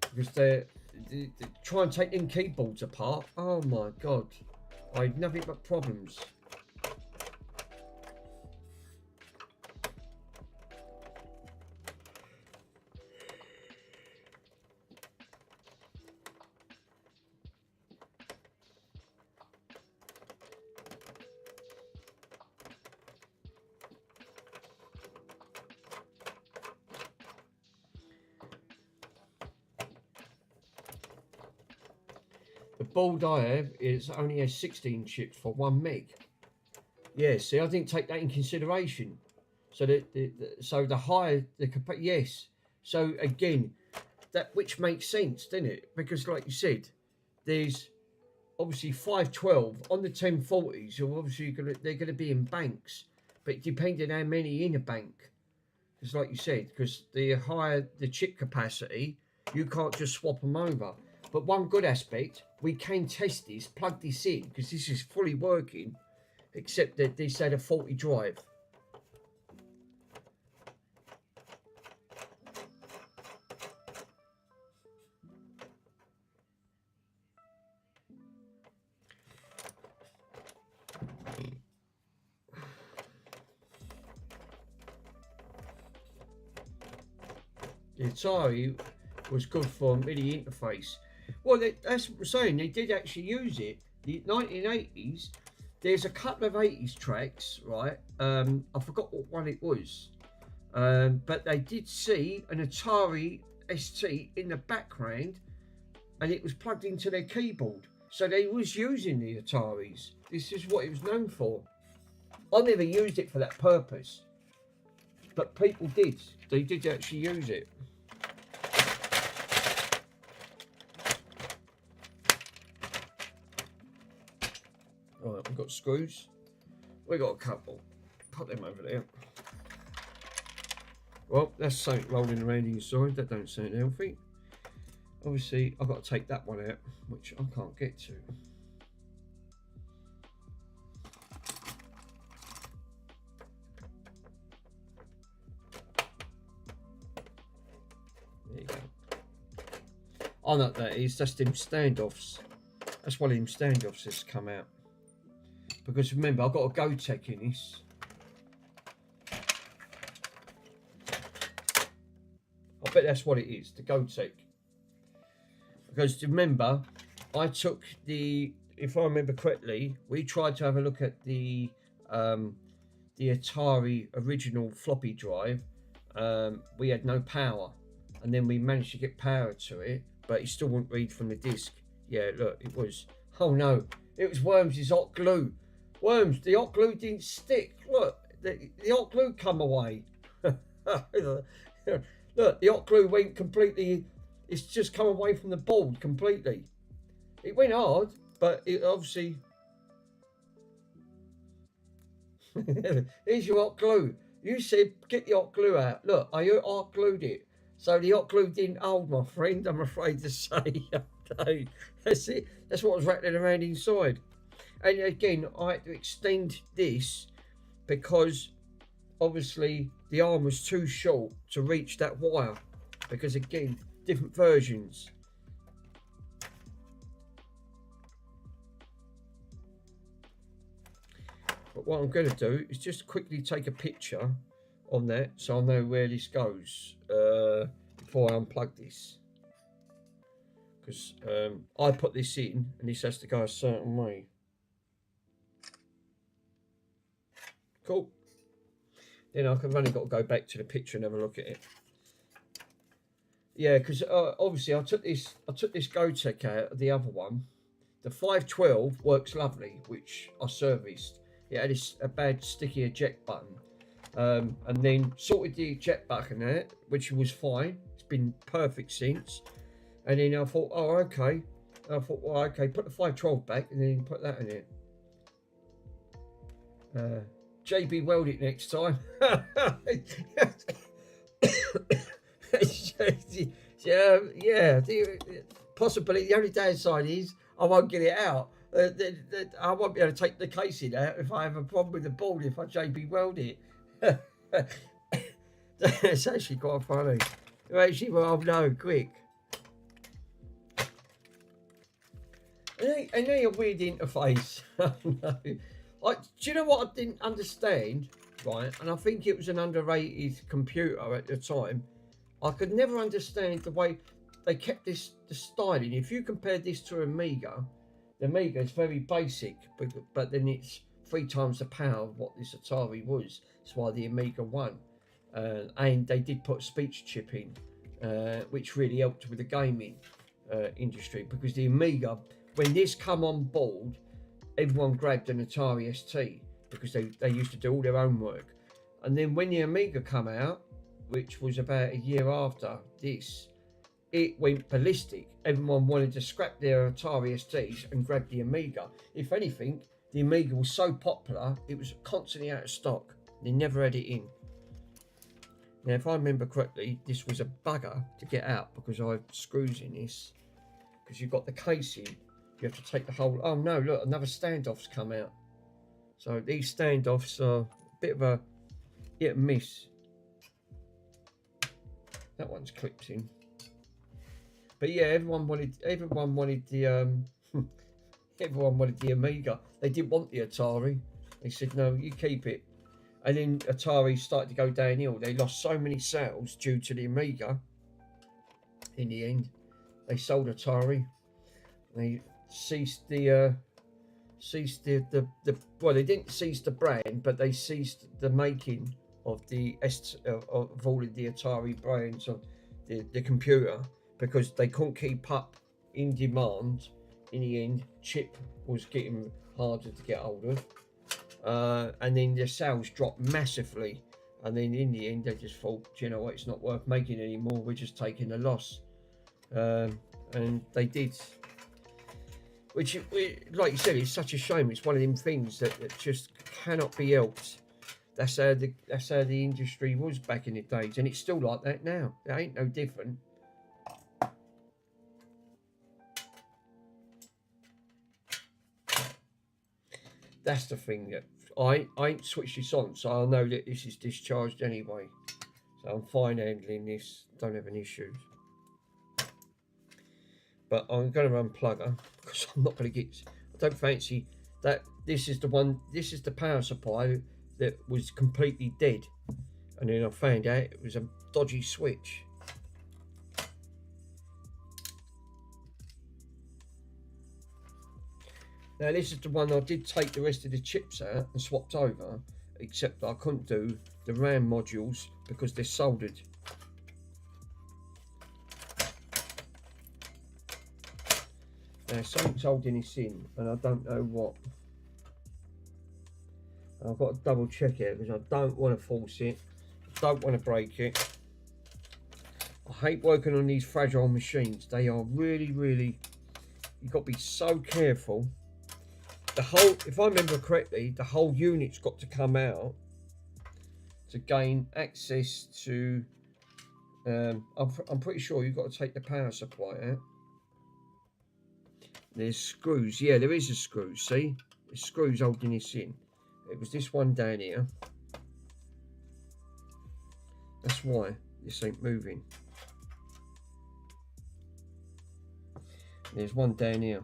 because they try and take them keyboards apart. Oh my god, I had nothing but problems. The board I have only has 16 chips for 1 meg. Yeah, see, I didn't take that in consideration. So the higher the capacity, yes. So again, that which makes sense, doesn't it? Because like you said, there's obviously 512 on the 1040s. You're obviously they're gonna be in banks, but depending how many in a bank, because like you said, because the higher the chip capacity, you can't just swap them over. But one good aspect, we can test this, plug this in, because this is fully working, except that this had a faulty drive. The Atari was good for MIDI interface. Well, that's what I'm saying. They did actually use it. The 1980s, there's a couple of 80s tracks, right? I forgot what one it was. But they did see an Atari ST in the background, and it was plugged into their keyboard. So they was using the Ataris. This is what it was known for. I never used it for that purpose, but people did. They did actually use it. Right, we've got screws. We've got a couple. Put them over there. Well, that's something rolling around inside. That don't sound healthy. Obviously, I've got to take that one out, which I can't get to. There you go. I know what that is. That's them standoffs. That's one of them standoffs that's come out. Because remember, I've got a GoTech in this. I bet that's what it is, the GoTech. Because remember, I took if I remember correctly, we tried to have a look at the Atari original floppy drive. We had no power, and then we managed to get power to it, but it still wouldn't read from the disc. Yeah, look, it was. Oh no, it was Worms' hot glue. Worms, the hot glue didn't stick. Look, the hot glue come away. Look, the hot glue went completely. It's just come away from the board completely. It went hard, but it obviously. Here's your hot glue. You said get the hot glue out. Look, I hot glued it. So the hot glue didn't hold, my friend, I'm afraid to say. That's it. That's what was rattling around inside. And again, I had to extend this because obviously the arm was too short to reach that wire. Because again, different versions. But what I'm going to do is just quickly take a picture on that so I know where this goes before I unplug this. Because I put this in and this has to go a certain way. Cool. Then I've only got to go back to the picture and have a look at it. Yeah, because obviously I took this Gotek out of the other one. The 512 works lovely, which I serviced. It had a bad sticky eject button, and then sorted the eject button out, which was fine. It's been perfect since. And then I thought, oh okay. I thought, well, okay, put the 512 back, and then put that in it. JB weld it next time. Yeah. Possibly the only downside is I won't get it out. I won't be able to take the casing out if I have a problem with the board if I JB weld it. That's actually quite funny. Actually, well, no, quick. And they a weird interface. No. Do you know what I didn't understand? Right, and I think it was an underrated computer at the time. I could never understand the way they kept the styling. If you compare this to Amiga, the Amiga is very basic, but then it's 3 times the power of what this Atari was. That's why the Amiga won. And they did put a speech chip in, which really helped with the gaming industry, because the Amiga, when this come on board, everyone grabbed an Atari ST because they used to do all their own work. And then when the Amiga come out, which was about a year after this, it went ballistic. Everyone wanted to scrap their Atari STs and grab the Amiga. If anything, the Amiga was so popular, it was constantly out of stock. They never had it in. Now, if I remember correctly, this was a bugger to get out because I have screws in this. Because you've got the casing, you have to take the whole... Oh no, look, another standoff's come out. So these standoffs are a bit of a hit and miss. That one's clipped in. But yeah, everyone wanted the everyone wanted the Amiga. They didn't want the Atari. They said, no, you keep it. And then Atari started to go downhill. They lost so many sales due to the Amiga. In the end, they sold Atari. They ceased the well, they didn't cease the brand, but they ceased the making of of all of the Atari brands of the computer, because they couldn't keep up in demand. In the end, chip was getting harder to get hold of, and then the sales dropped massively. And then in the end, they just thought, you know what, it's not worth making anymore. We're just taking a loss, and they did. Which, like you said, it's such a shame. It's one of them things that just cannot be helped. That's how the industry was back in the days, and it's still like that now. It ain't no different. That's the thing, that I ain't switched this on, so I know that this is discharged anyway. So I'm fine handling this. Don't have any issues. But I'm going to unplug her because I'm not going to get... I don't fancy that. This is the one... This is the power supply that was completely dead. And then I found out it was a dodgy switch. Now this is the one I did take the rest of the chips out and swapped over. Except that I couldn't do the RAM modules because they're soldered. Now something's holding this in, and I don't know what. I've got to double check it because I don't want to force it. I don't want to break it. I hate working on these fragile machines. They are really, really, you've got to be so careful. The whole, if I remember correctly, the whole unit's got to come out to gain access to, I'm pretty sure you've got to take the power supply out. There's screws. Yeah, there is a screw. See? There's screws holding this in. It was this one down here. That's why this ain't moving. There's one down here.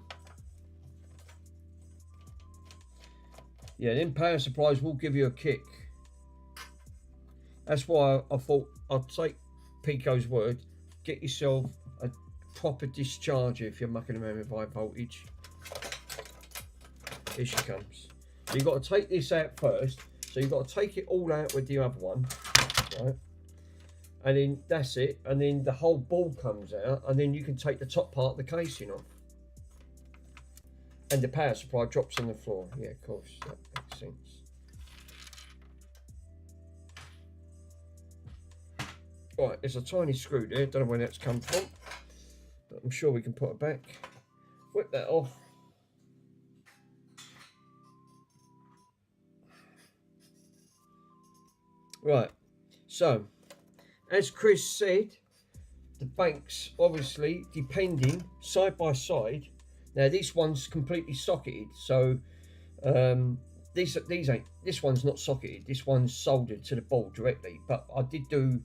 Yeah, then power supplies will give you a kick. That's why I thought I'd take Pico's word. Get yourself a proper discharger if you're mucking around with high voltage. Here she comes. So you've got to take this out first. So you've got to take it all out with the other one, right? and then that's it, and then the whole board comes out, and then you can take the top part of the casing off, and the power supply drops on the floor. Yeah, of course, that makes sense. Right, there's a tiny screw there, don't know where that's come from, but I'm sure we can put it back. Whip that off. Right, so as Chris said, the banks obviously depending side by side. Now this one's completely socketed, so these ain't. This one's not socketed. This one's soldered to the board directly. But I did do.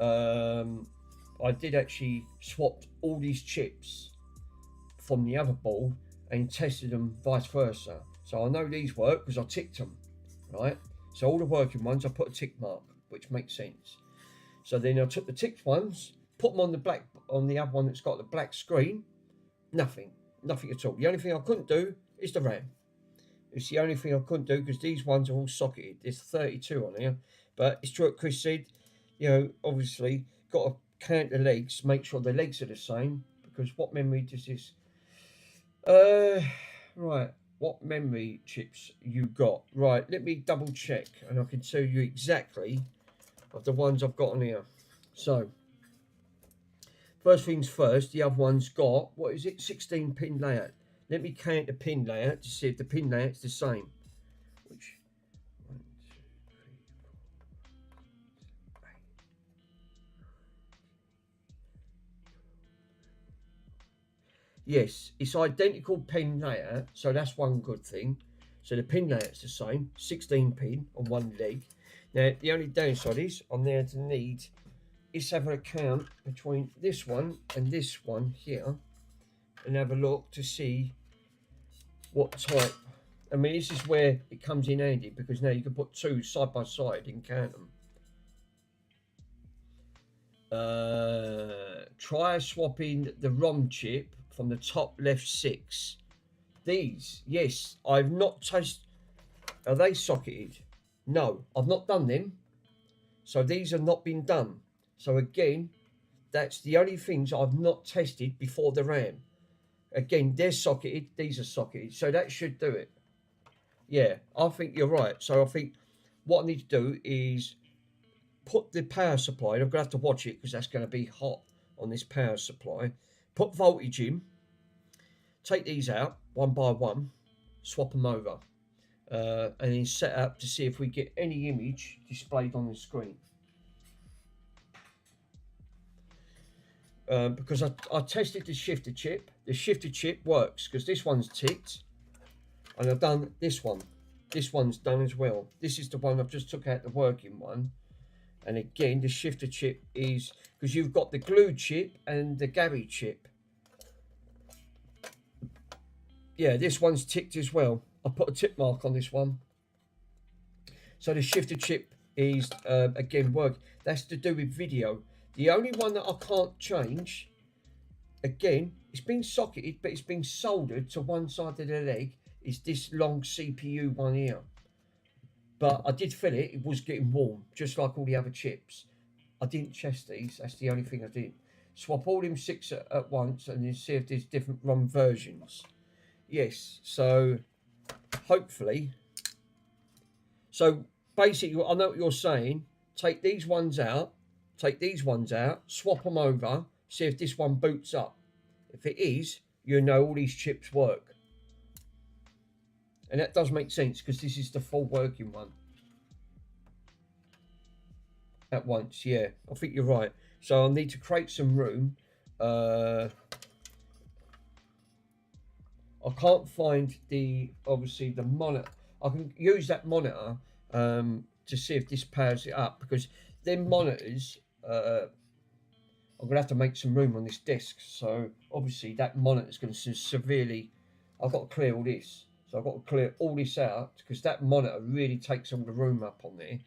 I did actually swap all these chips from the other board and tested them vice versa. So I know these work because I ticked them, right? So all the working ones I put a tick mark, which makes sense. So then I took the ticked ones, put them on the other one that's got the black screen. Nothing at all. The only thing I couldn't do is the RAM. It's the only thing I couldn't do because these ones are all socketed. There's 32 on here, but it's true what Chris said. You know, obviously got to count the legs, make sure the legs are the same. Because what memory does this? Right. What memory chips you got? Right. Let me double check, and I can tell you exactly of the ones I've got on here. So. First things first, the other one's got, what is it, 16 pin layout. Let me count the pin layout to see if the pin layout's the same. Which, 1, 2, 3, 4, 8. Yes, it's identical pin layout, so that's one good thing. So the pin layout's the same, 16 pin on one leg. Now, the only downside is, I'm there to need is have a count between this one and this one here and have a look to see what type. I mean, this is where it comes in handy because now you can put two side by side and count them. Try swapping the ROM chip from the top left 6. These, yes, I've not tested. Are they socketed? No, I've not done them. So these have not been done. So again, that's the only things I've not tested before the RAM. Again, they're socketed, these are socketed, so that should do it. Yeah, I think you're right. So I think what I need to do is put the power supply, and I'm going to have to watch it because that's going to be hot on this power supply. Put voltage in, take these out one by one, swap them over, and then set up to see if we get any image displayed on the screen. Because I tested the shifter chip. The shifter chip works because this one's ticked, and I've done this one. This one's done as well. This is the one I've just took out the working one, and again the shifter chip is because you've got the glue chip and the Gary chip. Yeah, this one's ticked as well. I put a tick mark on this one. So the shifter chip is again work. That's to do with video. The only one that I can't change, again, it's been socketed, but it's been soldered to one side of the leg, is this long CPU one here. But I did feel it, it was getting warm, just like all the other chips. I didn't test these, that's the only thing I did. Swap all them 6 at once and then see if there's different ROM versions. Yes, so hopefully. So basically, I know what you're saying. Take these ones out. Take these ones out, swap them over, see if this one boots up. If it is, you know all these chips work. And that does make sense because this is the full working one. At once, yeah, I think you're right. So I need to create some room. I can't find obviously the monitor. I can use that monitor to see if this powers it up because them monitors, I'm going to have to make some room on this desk. So obviously that monitor is going to severely, I've got to clear all this. So I've got to clear all this out because that monitor really takes all the room up on there.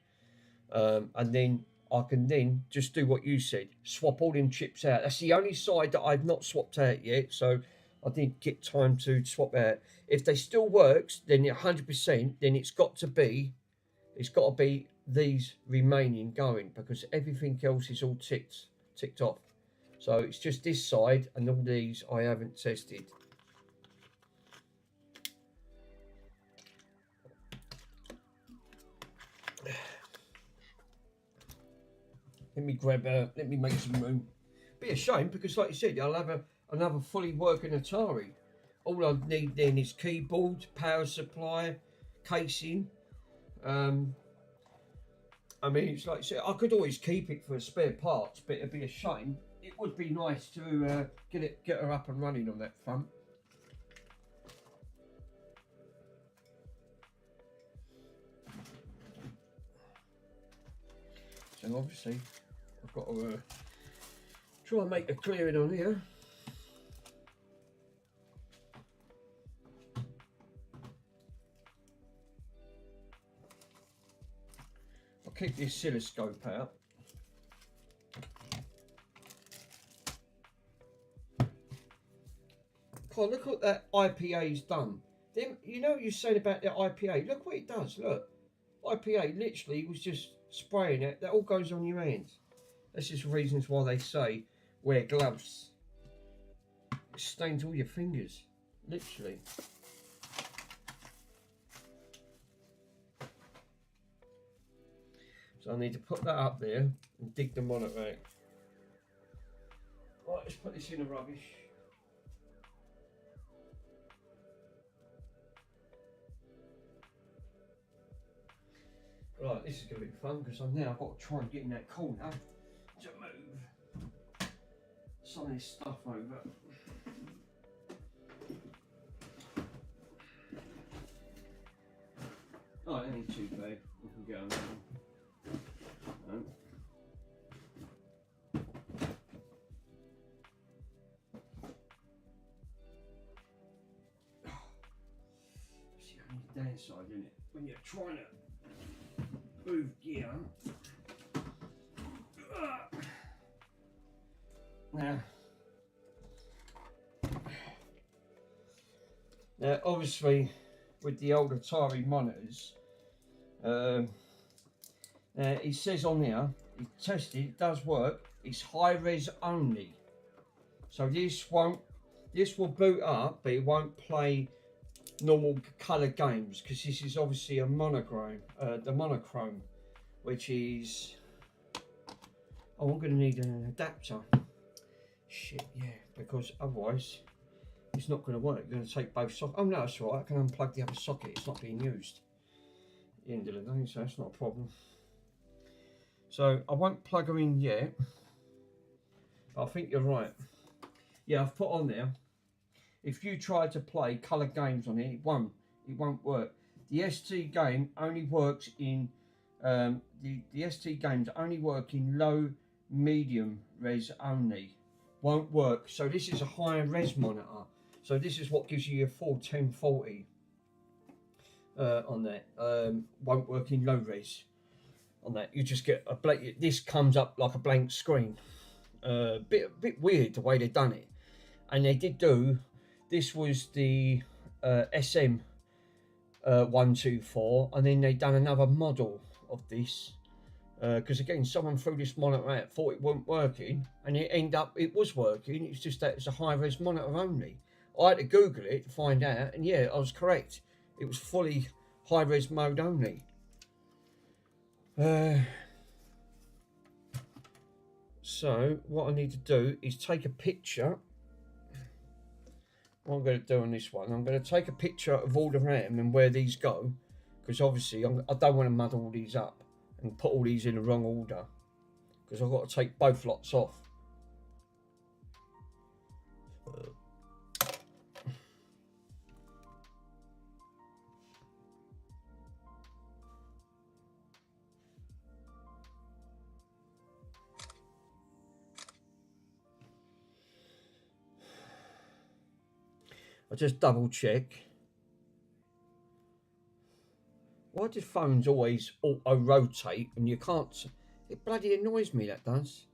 And then I can then just do what you said, swap all them chips out. That's the only side that I've not swapped out yet. So I didn't get time to swap out. If they still works, then 100%, then it's got to be these remaining going, because everything else is all ticked off. So it's just this side, and all these I haven't tested. Let me grab let me make some room. Be a shame, because like you said, I'll have another fully working Atari. All I need then is keyboard, power supply, casing. I mean, it's like I said, I could always keep it for spare parts, but it'd be a shame. It would be nice to get her up and running on that front. So obviously, I've got to try and make a clearing on here. I'll keep the oscilloscope out. God, look what that IPA's done. Then, you know what you're saying about the IPA? Look what it does, look. IPA literally was just spraying it. That all goes on your hands. That's just reasons why they say wear gloves. It stains all your fingers, literally. So I need to put that up there and dig the monitor out. Right, let's put this in the rubbish. Right, this is going to be fun, because I've now got to try and get in that corner to move some of this stuff over. Oh, it ain't too bad. We can get on that one. No. It's the only downside, isn't it? When you're trying to move gear. Now, obviously, with the old Atari monitors, it says on there, it tested, it does work. It's high res only, so this will boot up, but it won't play normal color games, because this is obviously a monochrome, the monochrome, which is, oh, I'm going to need an adapter. Shit, yeah, because otherwise it's not going to work. You're going to take both sockets. Oh no, that's right, I can unplug the other socket, it's not being used at the end of the day, so that's not a problem. So I won't plug her in yet, but I think you're right. Yeah, I've put on there, if you try to play colour games on it, it won't work. The ST game only works in the ST games only work in low medium res only. Won't work. So this is a higher res monitor. So this is what gives you your full 1040 on that. Won't work in low res on that. You just get a blank. This comes up like a blank screen. Bit weird the way they've done it. And they did do. This was the SM 124, and then they done another model of this. Because again, someone threw this monitor out, thought it wasn't working, and it was working. It's just that it's a high res monitor only. I had to Google it to find out, and yeah, I was correct. It was fully high res mode only. So what I need to do is take a picture. What I'm going to do on this one, I'm going to take a picture of all the RAM and where these go, because obviously I don't want to muddle all these up and put all these in the wrong order, because I've got to take both lots off. I just double check. Why do phones always auto rotate and you can't? It bloody annoys me, that does.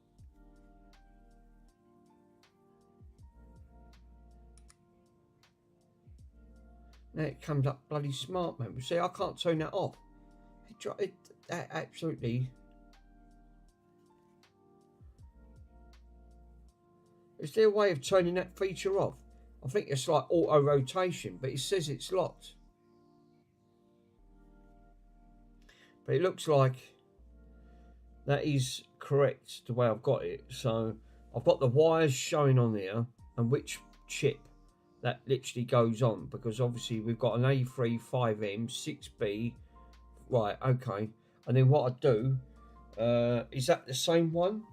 Now it comes up bloody smart, man. See, I can't turn that off. Absolutely. Is there a way of turning that feature off? I think it's like auto rotation, but it says it's locked. But it looks like that is correct the way I've got it. So I've got the wires showing on there and which chip that literally goes on, because obviously we've got an A3 5M 6B. Right, okay. And then what I do, is that the same one?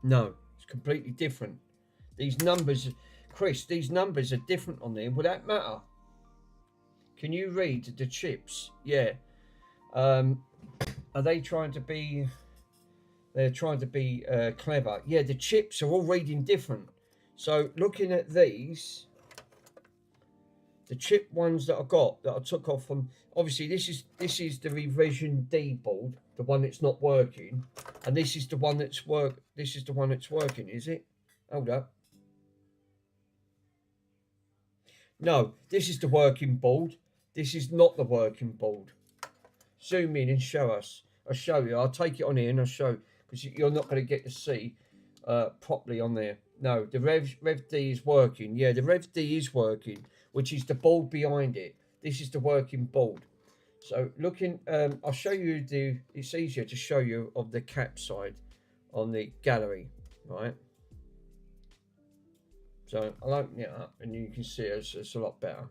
No, it's completely different. These numbers, Chris, these numbers are different on there. Will that matter? Can you read the chips? Yeah. Are they trying to be... They're trying to be clever. Yeah, the chips are all reading different. So looking at these, the chip ones that I got, that I took off from... Obviously, this is the revision D board, the one that's not working. And this is the one that's This is the one that's working, is it? Hold up. No, this is the working board. This is not the working board. Zoom in and show us. I'll show you. I'll take it on here and I'll show, because you're not going to get to see properly on there. No, the Rev D is working. Yeah, the Rev D is working, which is the board behind it. This is the working board. So looking, I'll show you it's easier to show you of the cap side on the gallery, right? So I'll open it up and you can see it's a lot better.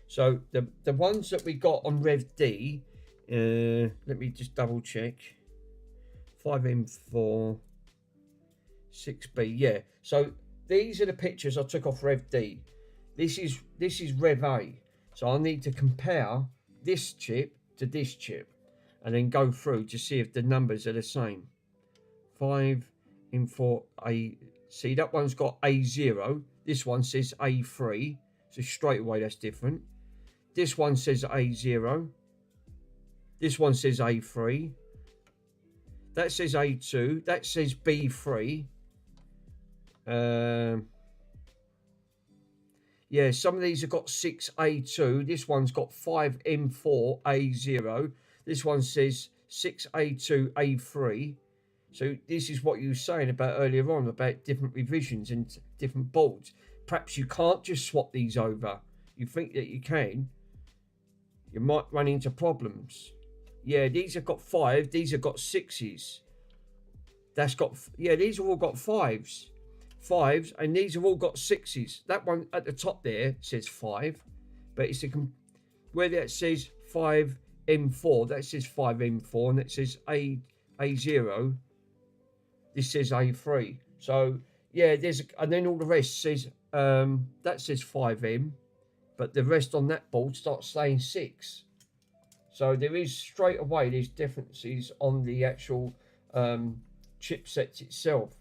So the ones that we got on Rev D, let me just double check. 5M4, 6B, yeah. So these are the pictures I took off Rev D. This is Rev A. So I need to compare this chip to this chip and then go through to see if the numbers are the same. 5M4 A. See, that one's got A0. This one says A3. So straight away that's different. This one says A0. This one says A3. That says A2. That says B3. Yeah, some of these have got 6A2. This one's got 5M4A0. This one says 6A2A3. So this is what you were saying about earlier on, about different revisions and different boards. Perhaps you can't just swap these over. You think that you can. You might run into problems. Yeah, these have got 5. These have got 6s. That's got... Yeah, these have all got 5s. 5s, and these have all got 6s. That one at the top there says 5. But it's where that says 5M4, that says 5M4, and that says A0. This says A3. So, yeah, and then all the rest says... that says 5M. But the rest on that board starts saying 6. So there is straight away these differences on the actual chipset itself.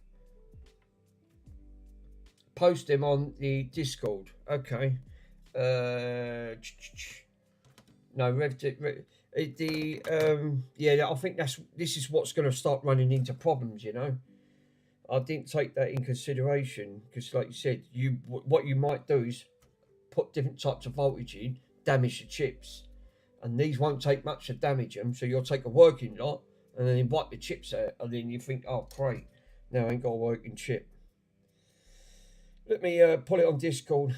Post them on the Discord. Okay. No, yeah, I think this is what's going to start running into problems. You know, I didn't take that in consideration because, like you said, what you might do is put different types of voltage in, damage the chips, and these won't take much to damage them. So you'll take a working lot and then wipe the chips out, and then you think, oh great, now I ain't got a working chip. Let me put it on Discord.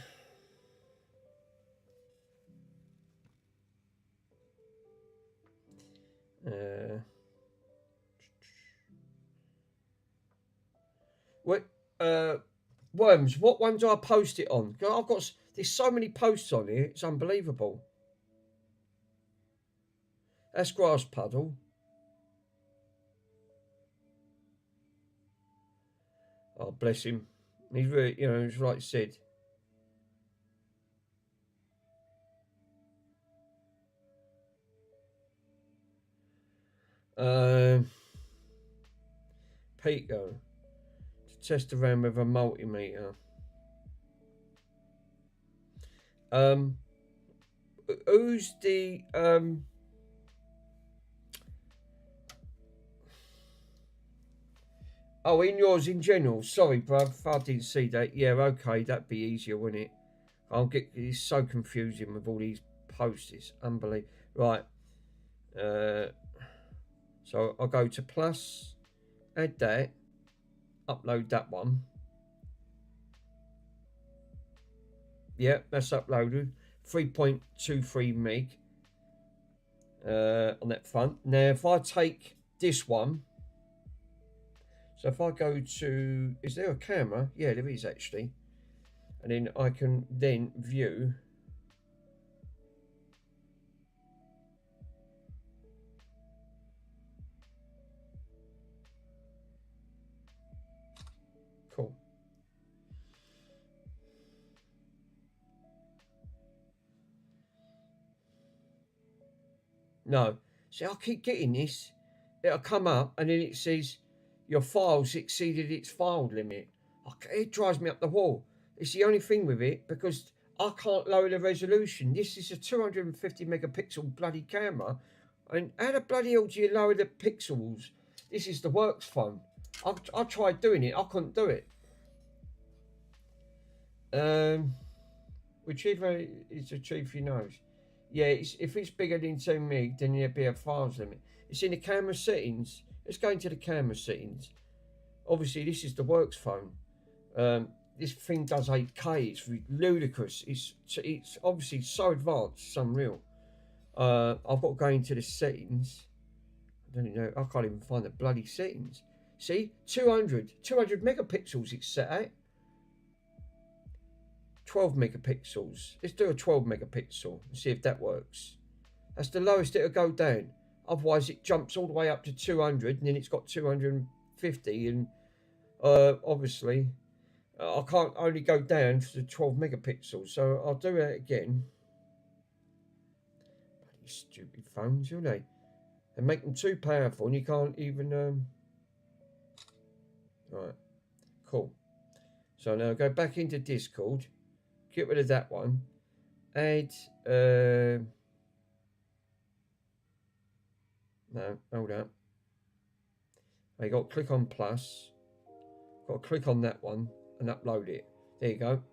Worms, what one do I post it on? There's so many posts on here, it's unbelievable. That's Grass Puddle. Oh, bless him. He's really, you know, he's like said. Pico. To test around with a multimeter. Who's the Oh, in yours in general. Sorry, bruv. I didn't see that. Yeah, okay. That'd be easier, wouldn't it? It's so confusing with all these posts. It's unbelievable. Right. So I'll go to plus, add that, upload that one. Yeah, that's uploaded. 3.23 meg on that front. Now, if I take this one, so if I go to, is there a camera? Yeah, there is actually. And then I can then view. Cool. No. See, I keep getting this. It'll come up and then it says your files exceeded its file limit. It drives me up the wall. It's the only thing with it because I can't lower the resolution. This is a 250 megapixel bloody camera. And how the bloody hell do you lower the pixels? This is the works phone. I tried doing it. I couldn't do it. Whichever is the truth he knows. Yeah, if it's bigger than 2 meg, then there'd be a files limit. It's in the camera settings. Let's go into the camera settings. Obviously, this is the works phone. This thing does 8K. It's ludicrous. It's obviously so advanced. It's unreal. I've got to go into the settings. I don't know. I can't even find the bloody settings. See, 200 megapixels it's set at. 12 megapixels. Let's do a 12 megapixel and see if that works. That's the lowest it'll go down. Otherwise, it jumps all the way up to 200 and then it's got 250. And obviously, I can't only go down to 12 megapixels. So I'll do it again. Bloody stupid phones, aren't they? They make them too powerful and you can't even. Right. Cool. So now go back into Discord. Get rid of that one. Add. No, hold up. I got to click on plus. Got to click on that one and upload it. There you go.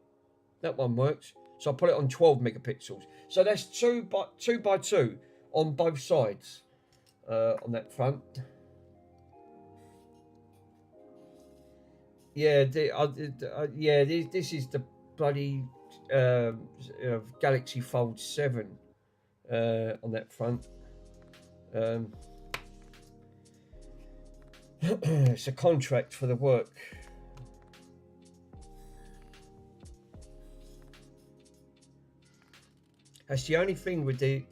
That one works. So I put it on 12 megapixels. So that's 2 by 2 on both sides on that front. Yeah, yeah. This is the bloody Galaxy Fold 7 on that front. It's a contract for the work. That's the only thing with these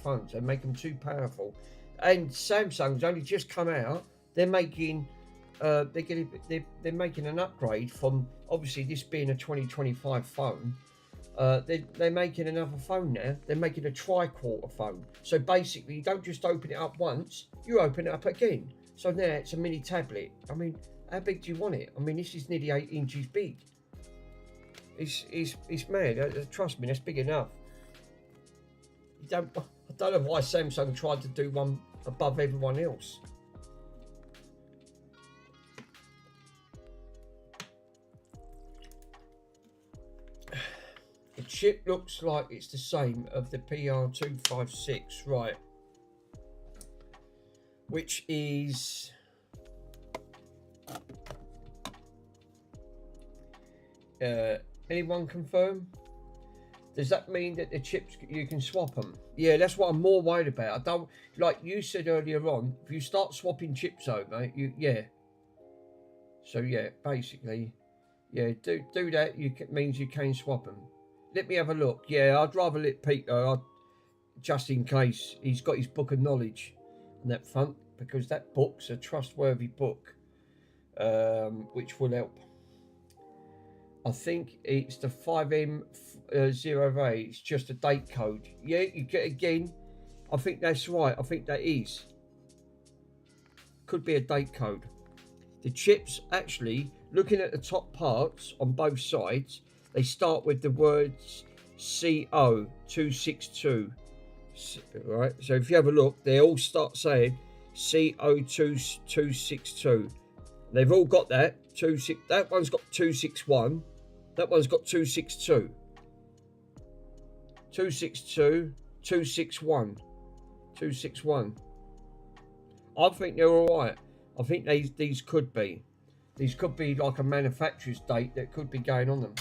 phones. They make them too powerful. And Samsung's only just come out. They're making they're making an upgrade from obviously this being a 2025 phone. They're making another phone now. They're making a tri-quarter phone. So basically, you don't just open it up once, you open it up again. So now it's a mini tablet. I mean, how big do you want it? I mean, this is nearly 8 inches big. It's mad. Trust me, that's big enough. I don't know why Samsung tried to do one above everyone else. The chip looks like it's the same of the PR256, right? Which is anyone confirm? Does that mean that the chips you can swap them? Yeah, that's what I'm more worried about. I don't, like you said earlier on, if you start swapping chips over, yeah. So yeah, basically, yeah, do that. Means you can swap them. Let me have a look. Yeah, I'd rather let Pete though, just in case he's got his book of knowledge on that front, because that book's a trustworthy book, which will help. I think it's the 5M0A. It's just a date code. Yeah, you get again. I think that's right. I think that is. Could be a date code. The chips actually, looking at the top parts on both sides, they start with the words CO262. Right. So if you have a look, they all start saying CO2262 They've all got that. That one's got 261. That one's got 262. 262, 261. 261. I think they're alright. I think these could be. These could be like a manufacturer's date that could be going on them.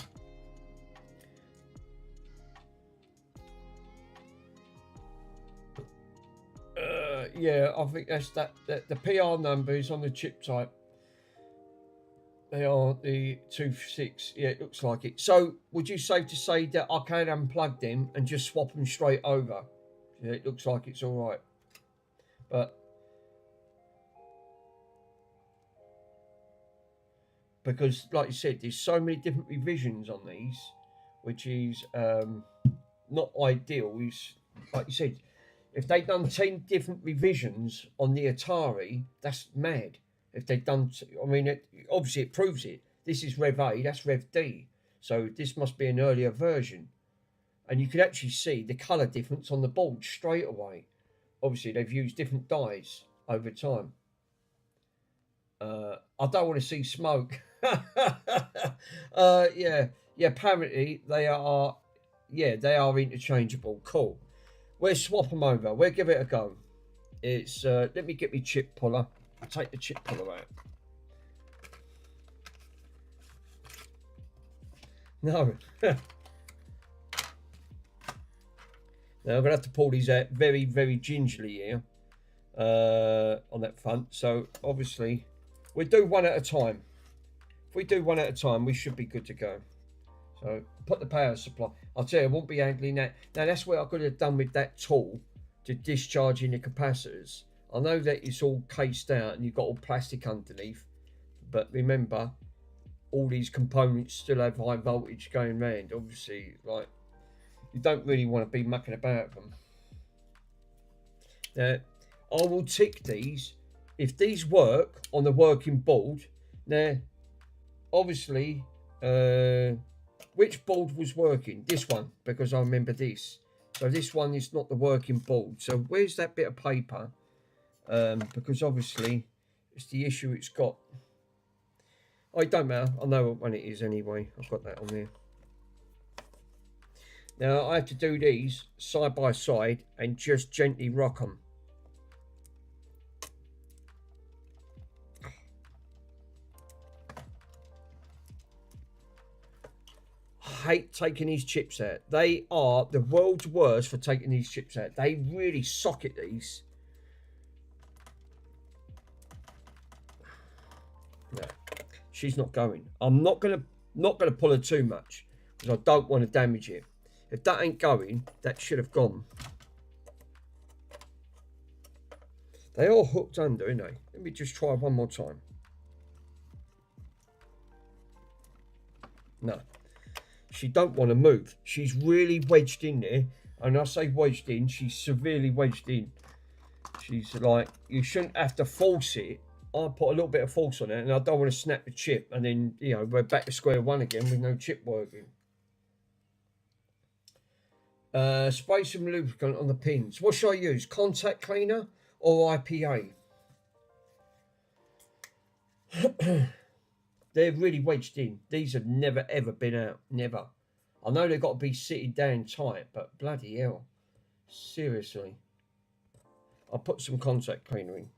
Yeah, I think that's that. The PR number is on the chip type. They are the 2.6. Yeah, it looks like it. So, would you safe to say that I can unplug them and just swap them straight over? Yeah, it looks like it's all right. But because, like you said, there's so many different revisions on these, which is not ideal. Is like you said, if they've done 10 different revisions on the Atari, that's mad. If they've done, I mean, obviously it proves it. This is Rev A, that's Rev D. So this must be an earlier version. And you can actually see the colour difference on the board straight away. Obviously, they've used different dyes over time. I don't want to see smoke. Yeah, apparently they are interchangeable. Cool. We'll swap them over. We'll give it a go. It's, let me get my chip puller. I'll take the chip puller out. No. Now I'm going to have to pull these out very, very gingerly here on that front. So obviously we'll do one at a time. If we do one at a time, we should be good to go. So put the power supply. I'll tell you, I won't be handling that. Now that's what I could have done with that tool to discharging the capacitors. I know that it's all cased out and you've got all plastic underneath, but remember, all these components still have high voltage going round. Obviously, like, you don't really want to be mucking about them. Now, I will tick these. If these work on the working board, now, obviously, which board was working? This one, because I remember this. So this one is not the working board. So where's that bit of paper? Because obviously it's the issue it's got. Oh, it don't matter. I know what one it is anyway. I've got that on there. Now I have to do these side by side and just gently rock them. I hate taking these chips out. They are the world's worst for taking these chips out. They really socket these. No, she's not going. I'm not gonna pull her too much because I don't want to damage it. If that ain't going, that should have gone. They are hooked under, aren't they? Let me just try one more time. No, she don't want to move. She's really wedged in there, and I say wedged in. She's severely wedged in. She's like, you shouldn't have to force it. I put a little bit of force on it, and I don't want to snap the chip, and then, you know, we're back to square one again with no chip working. Spray some lubricant on the pins. What should I use? Contact cleaner or IPA? They're really wedged in. These have never ever been out. Never. I know they've got to be sitting down tight, but bloody hell. Seriously. I'll put some contact cleaner in.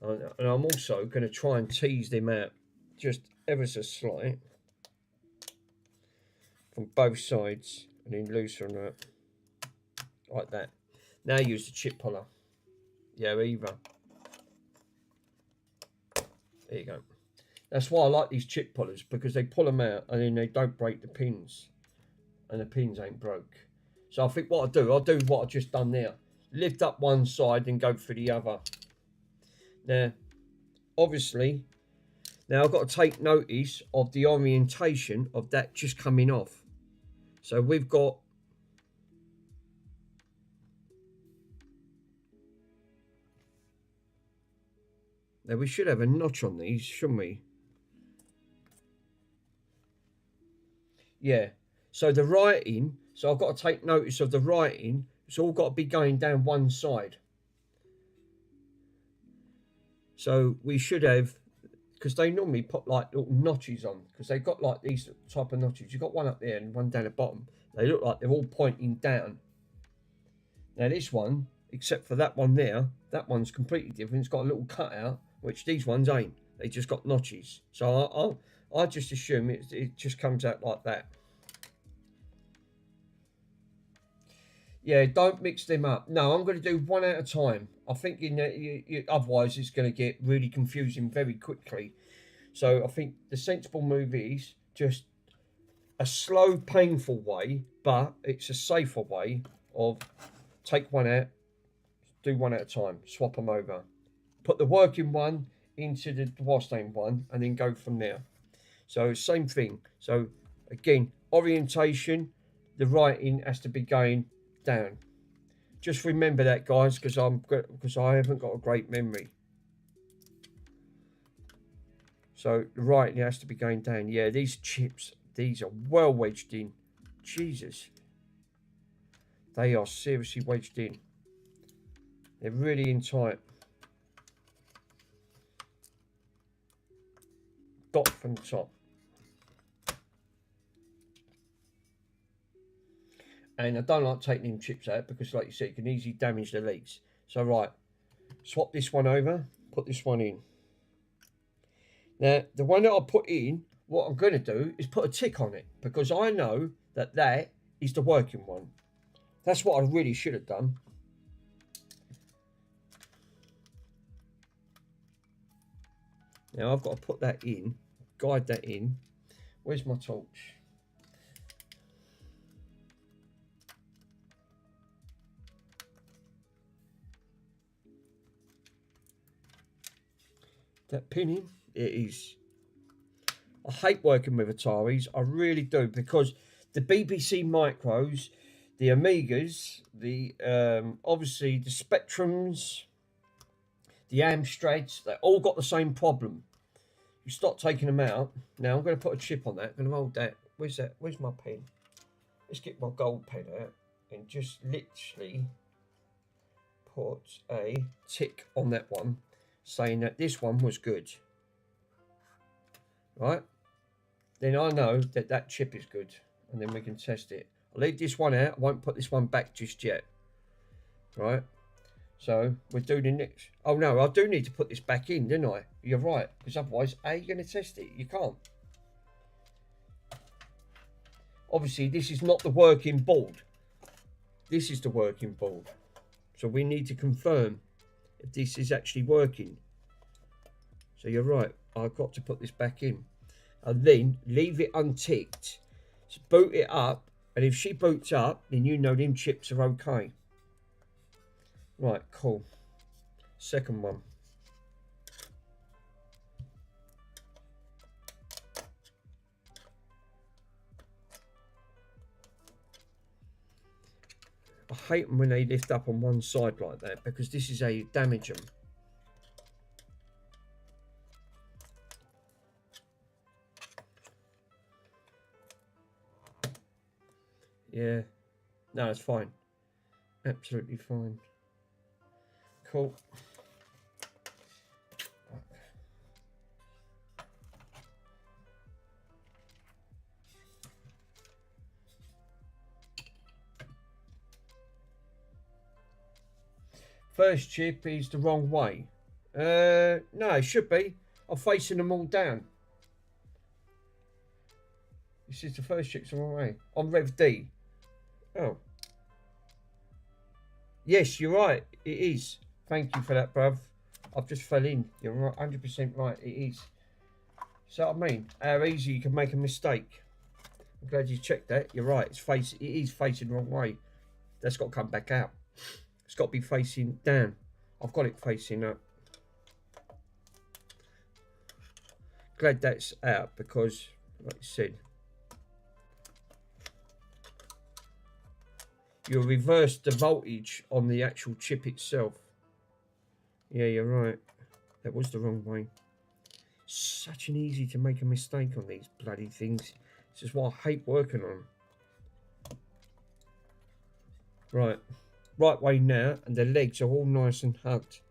And I'm also going to try and tease them out just ever so slight from both sides, and then loosen them out like that. Now use the chip puller. Yeah, either. There you go. That's why I like these chip pullers, because they pull them out and then they don't break the pins, and the pins ain't broke. So I think what I'll do what I've just done there. Lift up one side and go for the other. Now, obviously, now I've got to take notice of the orientation of that just coming off. So we've got now we should have a notch on these, shouldn't we? Yeah. So the writing, so I've got to take notice of the writing. It's all got to be going down one side. So we should have, because they normally put like little notches on, because they've got like these type of notches. You've got one up there and one down the bottom. They look like they're all pointing down. Now this one, except for that one there, that one's completely different. It's got a little cutout, which these ones ain't. They just got notches. So I just assume it just comes out like that. Yeah, don't mix them up. No, I'm going to do one at a time. I think otherwise it's going to get really confusing very quickly. So I think the sensible move is just a slow, painful way, but it's a safer way of take one out, do one at a time, swap them over. Put the working one into the Wastane one and then go from there. So same thing. So again, orientation, the writing has to be going down. Just remember that, guys, because I haven't got a great memory. So the writing has to be going down. Yeah, these chips, these are well wedged in. Jesus. They are seriously wedged in. They're really in tight. Dot from the top. And I don't like taking them chips out because, like you said, it can easily damage the legs. So, right, swap this one over, put this one in. Now, the one that I put in, what I'm going to do is put a tick on it because I know that that is the working one. That's what I really should have done. Now, I've got to put that in, guide that in. Where's my torch? That pinning, it is. I hate working with Ataris, I really do, because the BBC Micros, the Amigas, the obviously the Spectrums, the Amstrads, they all got the same problem. You start taking them out. Now I'm going to put a chip on that. I'm going to hold that. Where's that? Where's my pen? Let's get my gold pen out and just literally put a tick on that one, saying that this one was good. Right? Then I know that that chip is good, and then we can test it. I'll leave this one out. I won't put this one back just yet. Right? So we're doing the next. Oh no, I do need to put this back in, don't I? You're right, because otherwise, how are you going to test it? You can't. Obviously, this is not the working board. This is the working board. So we need to confirm if this is actually working. So you're right, I've got to put this back in. And then leave it unticked. So boot it up, and if she boots up, then you know them chips are okay. Right, cool. Second one. I hate them when they lift up on one side like that, because this is how you damage them. Yeah, no, it's fine. Absolutely fine. Cool. First chip is the wrong way. No, it should be. I'm facing them all down. This is the first chip's the wrong way. On Rev D. Oh. Yes, you're right. It is. Thank you for that, bruv. I've just fell in. You're right, 100% right. It is. So I mean, how easy you can make a mistake. I'm glad you checked that. You're right. It is facing the wrong way. That's got to come back out. It's got to be facing down. I've got it facing up. Glad that's out because, like you said, you'll reverse the voltage on the actual chip itself. Yeah, you're right. That was the wrong way. Such an easy to make a mistake on these bloody things. This is what I hate working on. Right way now, and the legs are all nice and hugged.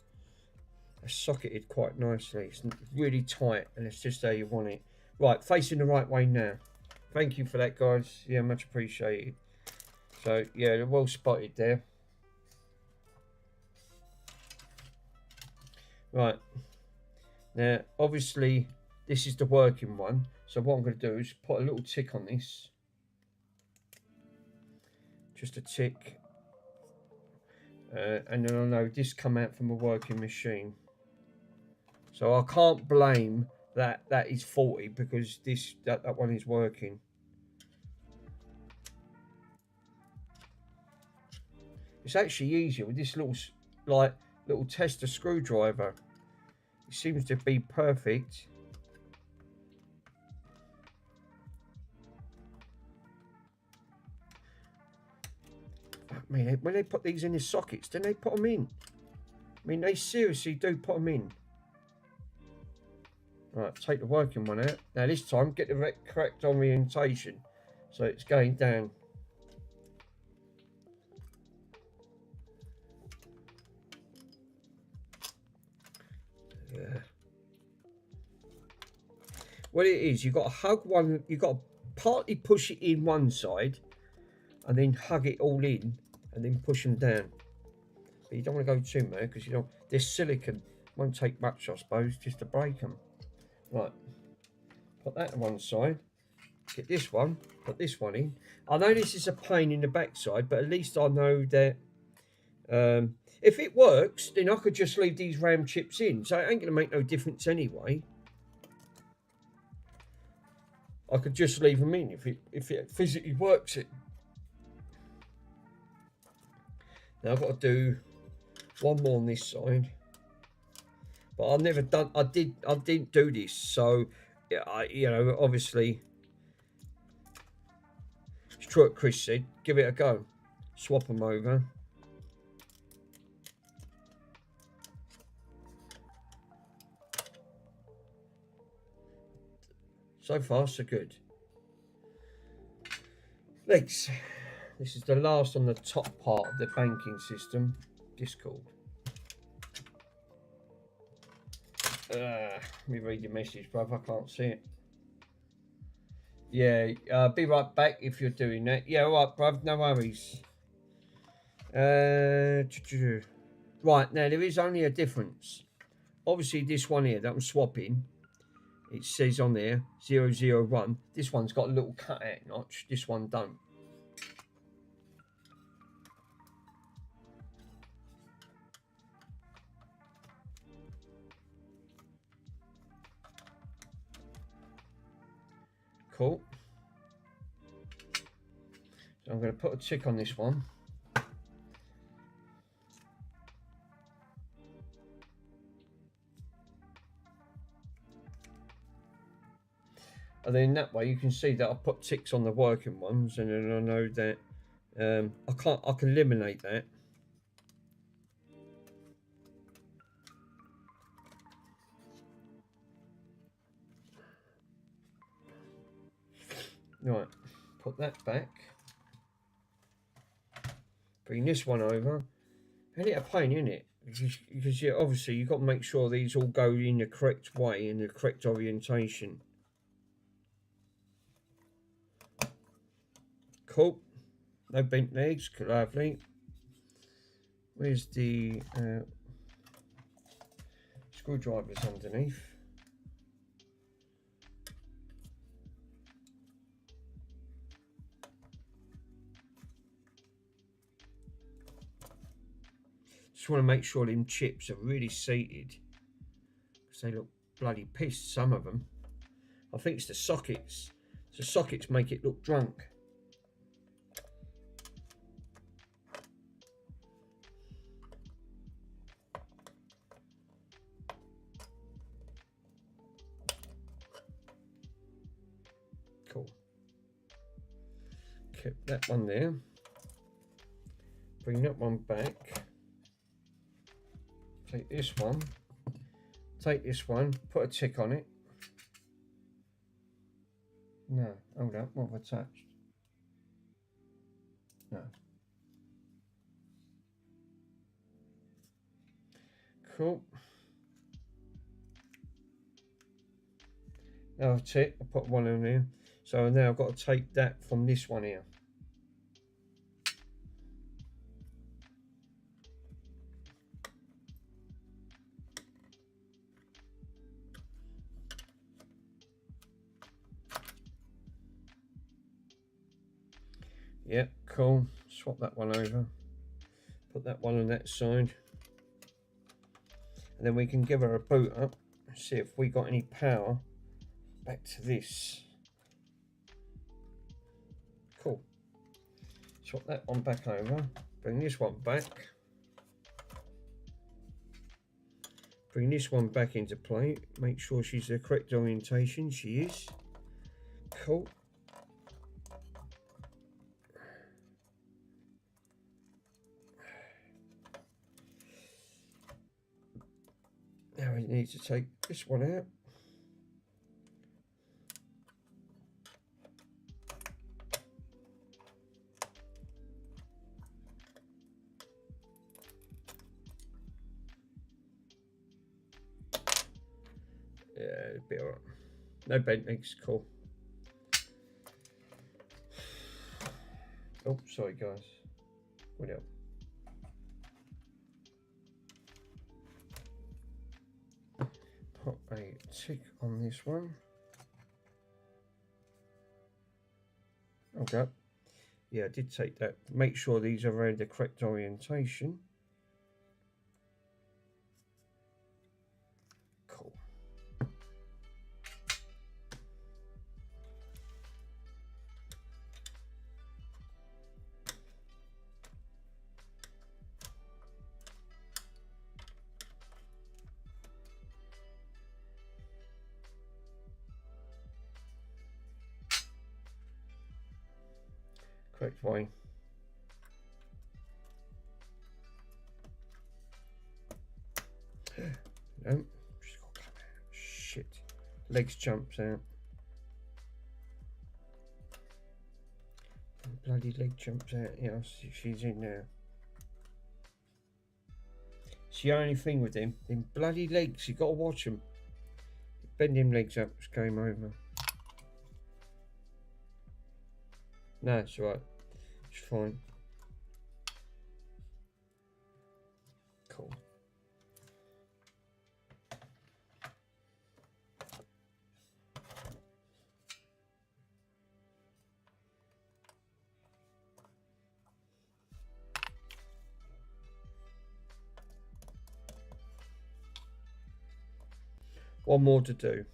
socketed quite nicely. It's really tight, and it's just how you want it. Right, facing the right way now. Thank you for that, guys. Yeah, much appreciated. So yeah, they're well spotted there. Right, now obviously this is the working one, so what I'm going to do is put a little tick on this, just a tick, and then I know this come out from a working machine, so I can't blame that is faulty because that one is working. It's actually easier with this little tester screwdriver. It seems to be perfect. I mean, when they put these in the sockets, then they put them in. I mean, they seriously do put them in. Right, take the working one out. Now this time, get the correct orientation, so it's going down. Yeah. What it is, you've got to hug one. You've got to partly push it in one side, and then hug it all in, and then push them down. But you don't want to go too much because you don't. This silicone won't take much, I suppose, just to break them. Right, put that on one side. Get this one. Put this one in. I know this is a pain in the backside, but at least I know that if it works, then I could just leave these RAM chips in. So it ain't going to make no difference anyway. I could just leave them in if it physically works. It. Now I've got to do one more on this side, but I've never done. I didn't do this, so you know, obviously, it's true what Chris said. Give it a go. Swap them over. So far, so good. Legs. This is the last on the top part of the banking system, Discord. Let me read your message, bruv. I can't see it. Yeah, be right back if you're doing that. Yeah, all right, bruv. No worries. Right, now there is only a difference. Obviously, this one here that I'm swapping, it says on there 001. This one's got a little cutout notch. This one don't. Cool. So I'm going to put a tick on this one. And then that way you can see that I put ticks on the working ones, and then I know that I can eliminate that. Right, put that back. Bring this one over. And it's a pain, isn't it? Because yeah, obviously you've got to make sure these all go in the correct way, in the correct orientation. Cool. No bent legs. Lovely. Where's the screwdrivers underneath? Just want to make sure them chips are really seated, because they look bloody pissed, some of them. I think it's the sockets. The sockets make it look drunk. Cool. Keep that one there. Bring that one back. Take this one. Take this one. Put a tick on it. No, hold up. What have I touched? No. Cool. Oh, that's it. I put one in here. So now I've got to take that from this one here. Yeah, cool. Swap that one over. Put that one on that side. And then we can give her a boot up. See if we got any power back to this. Cool. Swap that one back over. Bring this one back. Bring this one back into play. Make sure she's the correct orientation. She is. Cool. Now we need to take this one out. Yeah, it'll be alright. No bent legs, cool. Oh, sorry guys. What else? Put a tick on this one. Okay. Yeah, I did take that. Make sure these are around the correct orientation. Cool. Correct way. No, she's got to come out. Shit. Legs jumps out. Bloody leg jumps out. Yeah, she's in now. It's the only thing with him. Them bloody legs. You got to watch them. Bend them legs up. It's game over. No, it's alright. It's fine. Cool. One more to do.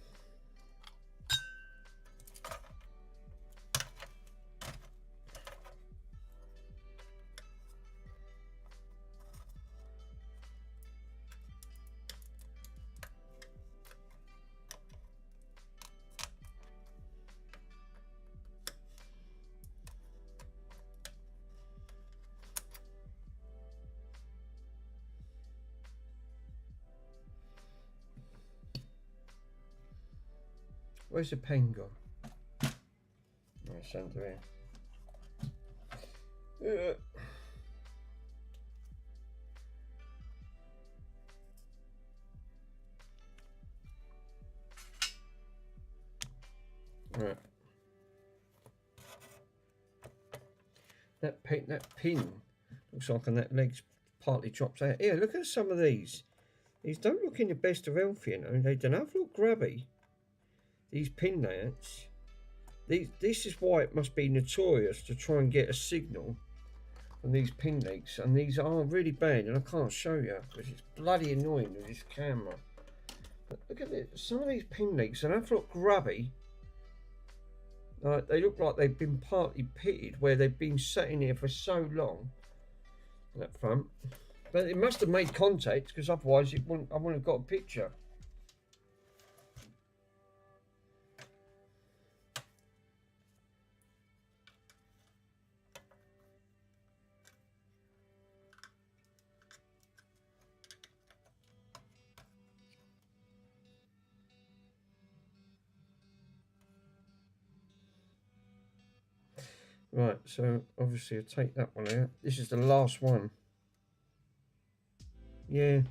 Where's the pen gone? Oh, it's under here. Right. That pin looks like on that leg's partly drops out. Here, look at some of these. These don't look in the best of health, you know. They don't look grubby. These pin layouts. This is why it must be notorious to try and get a signal on these pin legs. And these are really bad, and I can't show you because it's bloody annoying with this camera. But look at this. Some of these pin legs, they don't look grubby. They look like they've been partly pitted, where they've been sitting here for so long. That front, but it must have made contact because otherwise I wouldn't have got a picture. Right, so obviously I'll take that one out. This is the last one. Yeah.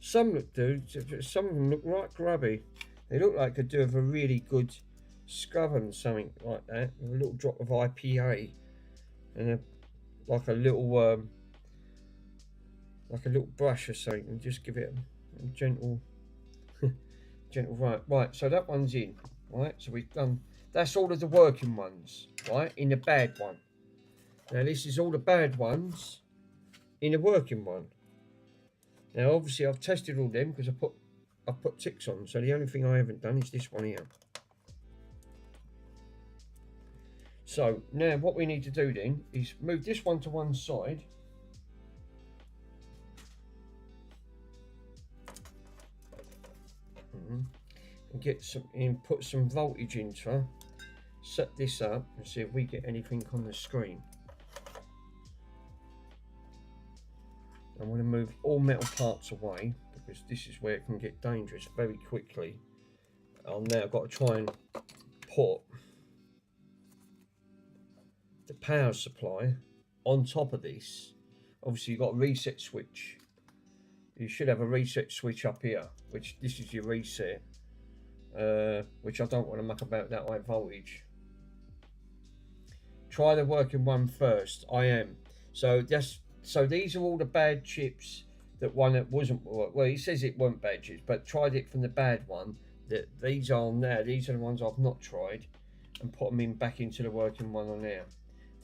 Some look some of them look right grubby. They look like could do with a really good scrub and something like that, with a little drop of IPA and like a little brush or something, and just give it a gentle gentle right. So that one's in, right? So we've done, that's all of the working ones, right, in the bad one. Now this is all the bad ones in the working one. Now obviously I've tested all them because I've put ticks on, so the only thing I haven't done is this one here. So now what we need to do then is move this one to one side. And get some, and put some voltage into her. Set this up and see if we get anything on the screen. I want to move all metal parts away because this is where it can get dangerous very quickly. Now I've got to try and put the power supply on top of this. Obviously you've got a reset switch. You should have a reset switch up here, which this is your reset, which I don't want to muck about that high voltage. Try the working one first. I am. So these are all the bad chips. That one that wasn't, well, he says it weren't bad chips, but tried it from the bad one. That these are now. These are the ones I've not tried, and put them in back into the working one on there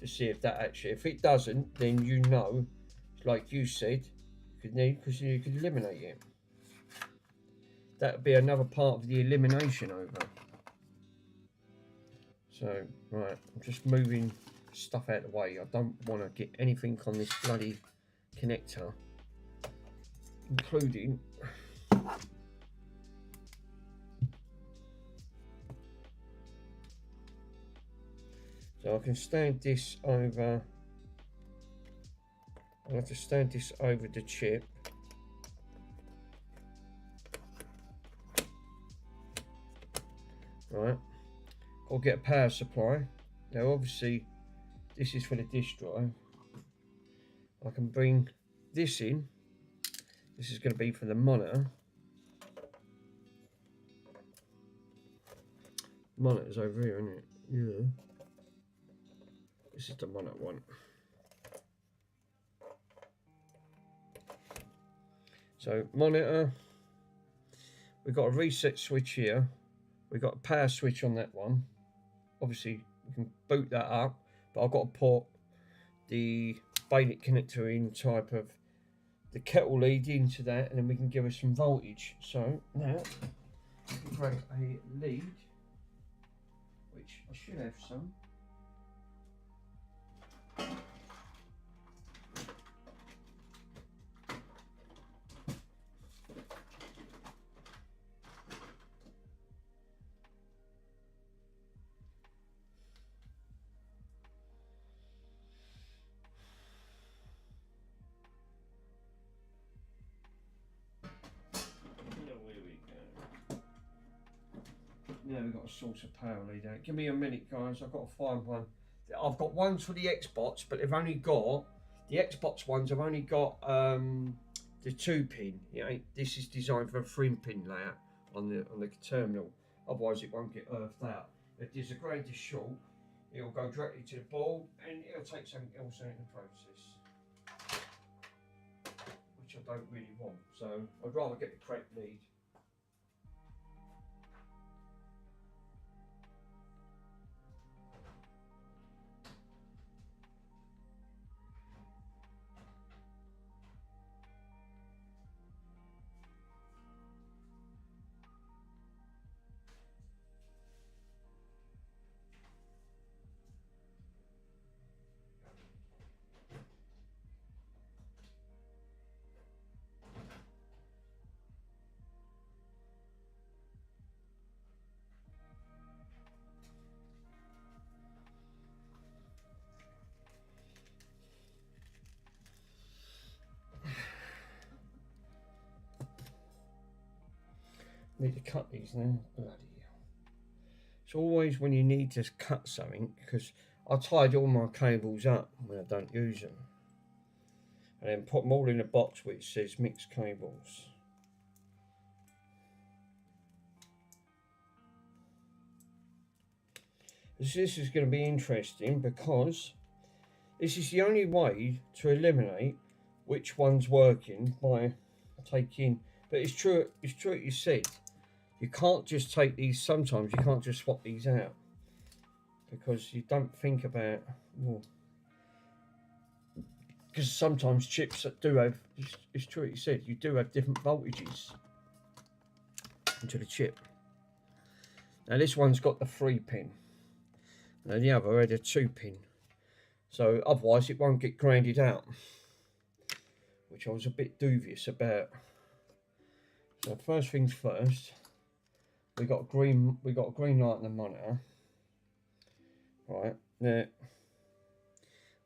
to see if that actually. If it doesn't, then you know, like you said, because you could eliminate it. That would be another part of the elimination over. So right, I'm just moving stuff out of the way. I don't want to get anything on this bloody connector, including so I can stand this over. I'll have to stand this over the chip. Right, I'll get a power supply. Now obviously this is for the disk drive. I can bring this in. This is going to be for the monitor. Monitor's over here, isn't it? Yeah. This is the monitor one. So monitor, we've got a reset switch here. We've got a power switch on that one. Obviously we can boot that up, but I've got to put the bayonet connector in type of the kettle lead into that, and then we can give us some voltage. So now we create a lead, which I should have some. Now we've got a source of power lead out. Give me a minute, guys. I've got to find one. I've got ones for the Xbox, but they've only got the Xbox ones. Have only got the 2-pin. You know, this is designed for a 3-pin layout on the terminal. Otherwise, it won't get earthed out. If there's a grader short, it'll go directly to the board, and it'll take something else out in the process, which I don't really want. So I'd rather get the correct lead. Need to cut these now. Bloody hell. It's always when you need to cut something, because I tied all my cables up when I don't use them, and then put them all in a box which says mixed cables. This is going to be interesting because this is the only way to eliminate which one's working by taking. But it's true. It's true what you said. You can't just take these. Sometimes you can't just swap these out because you don't think about. Because sometimes chips that do have. It's true what you said. You do have different voltages into the chip. Now this one's got the 3-pin. Now the other had a 2-pin. So otherwise it won't get grounded out, which I was a bit dubious about. So first things first, we got a green light on the monitor. Right, now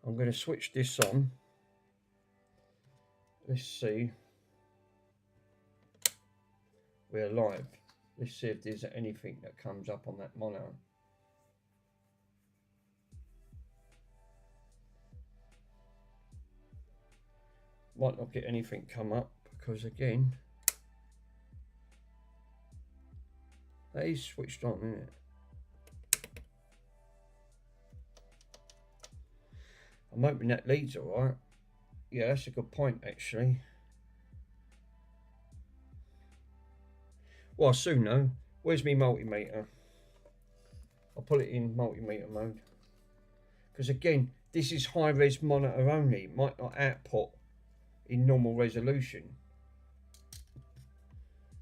I'm going to switch this on. Let's see. We're live. Let's see if there's anything that comes up on that monitor. Might not get anything come up because again, that is switched on, isn't it? I'm hoping that leads all right. Yeah, that's a good point actually. Well, soon though. Where's my multimeter? I'll put it in multimeter mode. Because again, this is high res monitor only. It might not output in normal resolution.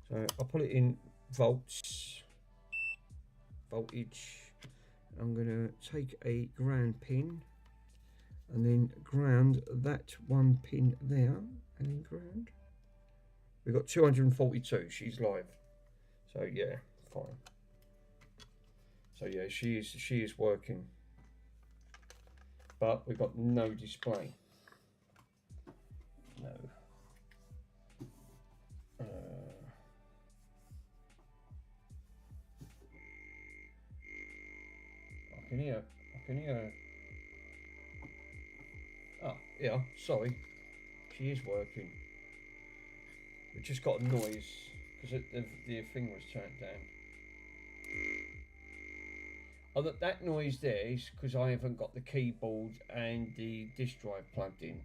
So I'll put it in voltage. I'm going to take a ground pin and then ground that one pin there and then ground. We've got 242. She's live. So yeah, fine. So yeah, she is working. But we've got no display. No. I can hear. Oh, yeah, sorry. She is working. We just got a noise because the thing was turned down. Oh, that noise there is because I haven't got the keyboard and the disk drive plugged in.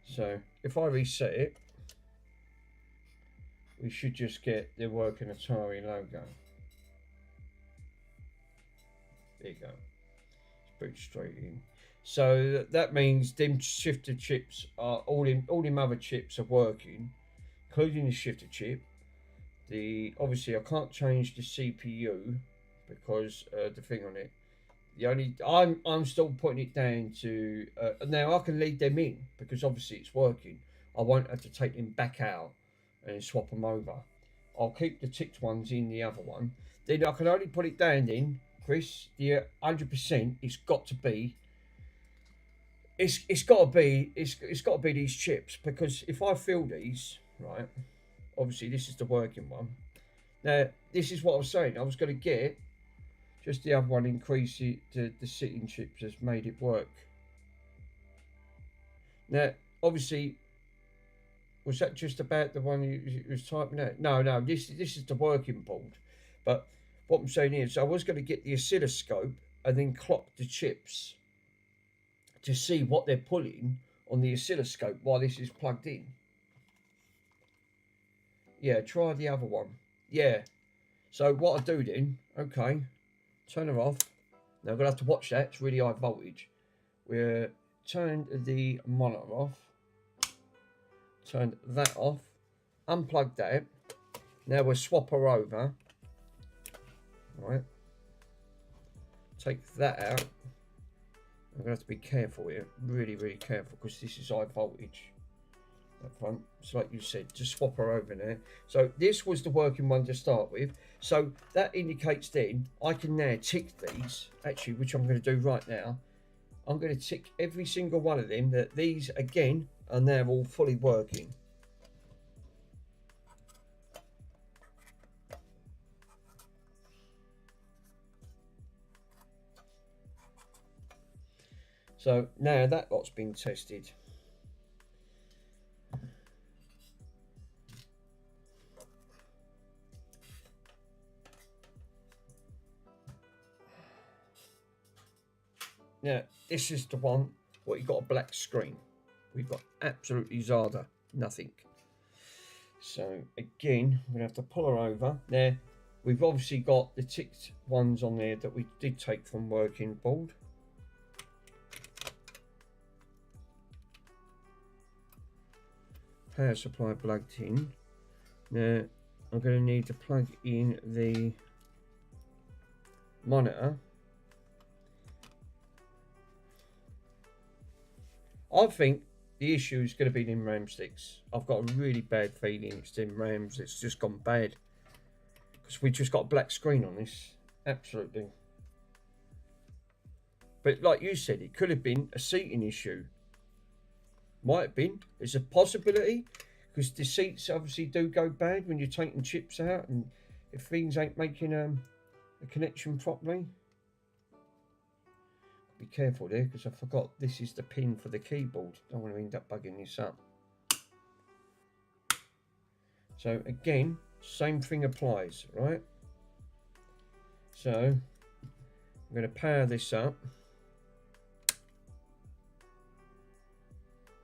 So if I reset it, we should just get the working Atari logo. There you go. Let's put it straight in. So that means them shifter chips are all them other chips are working, including the shifter chip. Obviously I can't change the CPU because the thing on it. I'm still putting it down to now I can leave them in because obviously it's working. I won't have to take them back out and swap them over. I'll keep the ticked ones in the other one. Then I can only put it down in, Chris, the 100%. It's got to be these chips because if I fill these, right, obviously this is the working one. Now this is what I was saying. I was going to get just the other one, increase it to the sitting chips has made it work. Now obviously, was that just about the one you was typing out? No, this is the working board. But what I'm saying is I was going to get the oscilloscope and then clock the chips to see what they're pulling on the oscilloscope while this is plugged in. Yeah, try the other one. Yeah. So what I do then, okay, turn her off. Now I'm going to have to watch that. It's really high voltage. We're turned the monitor off. Turned that off. Unplugged that. Now we'll swap her over. Right. Take that out. I'm going to have to be careful here. Really, really careful because this is high voltage. Up front. So like you said, just swap her over there. So this was the working one to start with. So that indicates then I can now tick these, actually, which I'm going to do right now. I'm going to tick every single one of them that these, again, are now all fully working. So now that lot's been tested. Now, this is the one where you got a black screen. We've got absolutely Zada, nothing. So again, we're gonna have to pull her over. Now, we've obviously got the ticked ones on there that we did take from working board. Power supply plugged in. Now, I'm going to need to plug in the monitor. I think the issue is going to be them RAM sticks. I've got a really bad feeling it's them RAMs. It's just gone bad. Because we just got a black screen on this. Absolutely. But like you said, it could have been a seating issue. Might have been. It's a possibility. Because the seats obviously do go bad when you're taking chips out. And if things ain't making a connection properly. Be careful there, because I forgot this is the pin for the keyboard. Don't want to end up bugging this up. So again, same thing applies, right? So I'm going to power this up.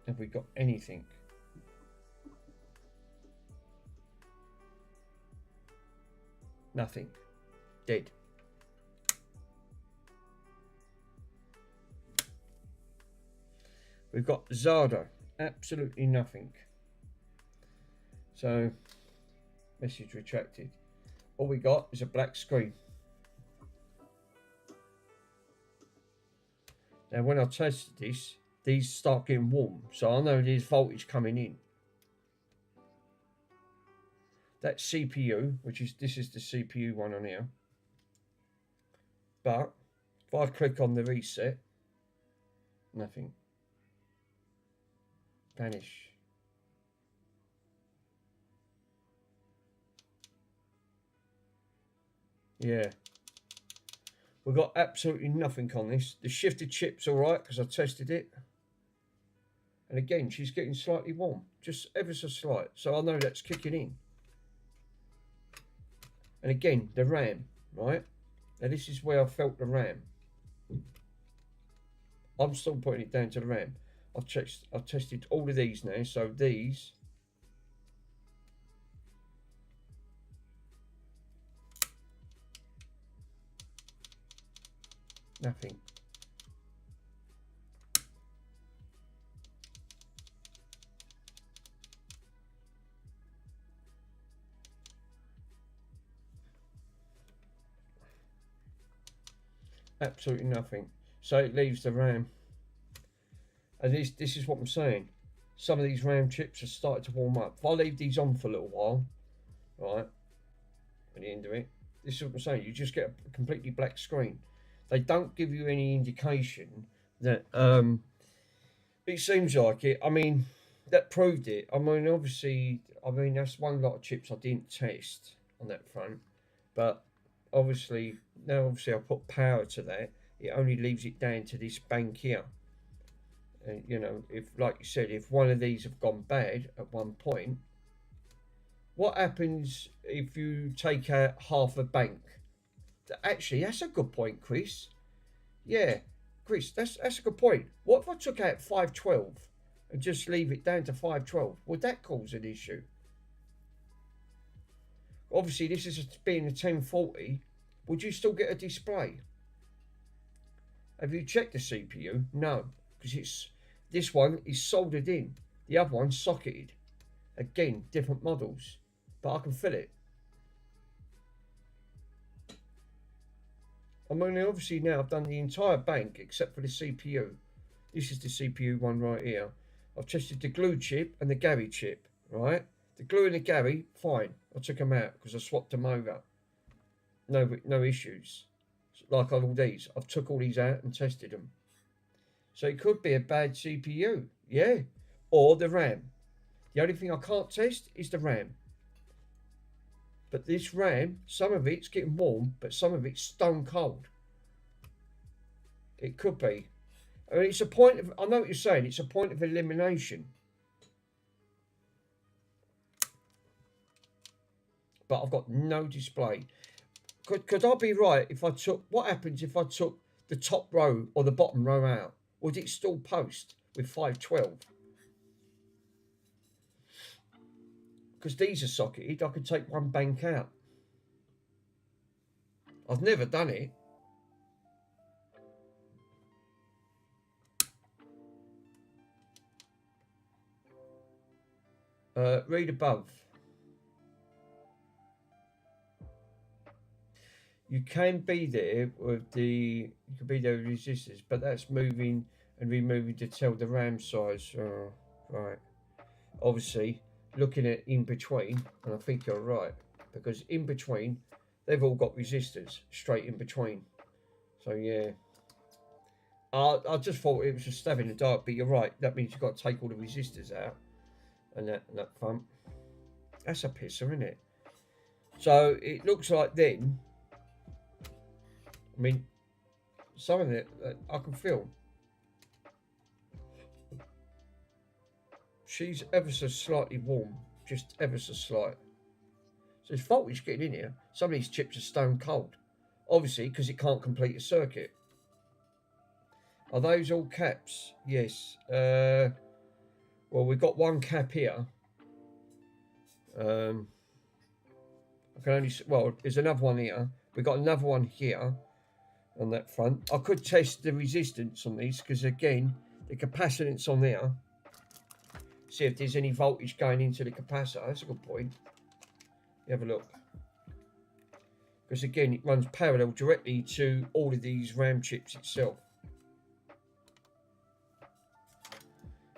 Have we got anything? Nothing. Dead. We've got Zada. Absolutely nothing. So, message retracted. All we got is a black screen. Now, when I tested this, these start getting warm. So I know there's voltage coming in. That CPU, this is the CPU one on here. But if I click on the reset, nothing. Vanish. Yeah. We've got absolutely nothing on this. The shifted chip's all right because I tested it. And again, she's getting slightly warm. Just ever so slight. So I know that's kicking in. And again, the RAM, right? Now this is where I felt the RAM. I'm still putting it down to the RAM. I've tested all of these now. So these. Nothing. Absolutely nothing. So it leaves the RAM. And this is what I'm saying. Some of these RAM chips have started to warm up. If I leave these on for a little while, right, at the end of it, this is what I'm saying. You just get a completely black screen. They don't give you any indication that it seems like it. I mean, that proved it. I mean, obviously, that's one lot of chips I didn't test on that front. But obviously, now I put power to that. It only leaves it down to this bank here. And, you know, if, like you said, if one of these have gone bad at one point, what happens if you take out half a bank? Actually, that's a good point, Chris. Yeah, Chris, that's a good point. What if I took out 512 and just leave it down to 512? Would that cause an issue? Obviously, this is being a 1040. Would you still get a display? Have you checked the CPU? No, because this one is soldered in. The other one's socketed. Again, different models, but I can feel it. I mean, obviously now I've done the entire bank except for the CPU. This is the CPU one right here. I've tested the glue chip and the Gary chip, right? The glue and the Gary, fine. I took them out because I swapped them over. No issues. Like all these, I've took all these out and tested them. So it could be a bad CPU, yeah, or the RAM. The only thing I can't test is the RAM. But this RAM, some of it's getting warm, but some of it's stone cold. It could be. I mean, it's a point of, I know what you're saying, it's a point of elimination. But I've got no display. Could I be right if I took, what happens if I took the top row or the bottom row out? Would it still post with 512? Because these are socketed, I could take one bank out. I've never done it. Read above. You can be there with the, you can be there with resistors, but that's moving and removing to tell the RAM size. Oh, right. Obviously, looking at in between, and I think you're right, because in between, they've all got resistors straight in between. So yeah. I just thought it was a stab in the dark, but you're right. That means you've got to take all the resistors out and that front. That's a pisser, isn't it? So it looks like then, I mean, some of it I can feel. She's ever so slightly warm, just ever so slight. So there's voltage getting in here. Some of these chips are stone cold, obviously because it can't complete a circuit. Are those all caps? Yes. Well, we've got one cap here. I can only, well, there's another one here. We've got another one here on that front. I could test the resistance on these because, again, the capacitance on there. See if there's any voltage going into the capacitor. That's a good point. You have a look. Because, again, it runs parallel directly to all of these RAM chips itself.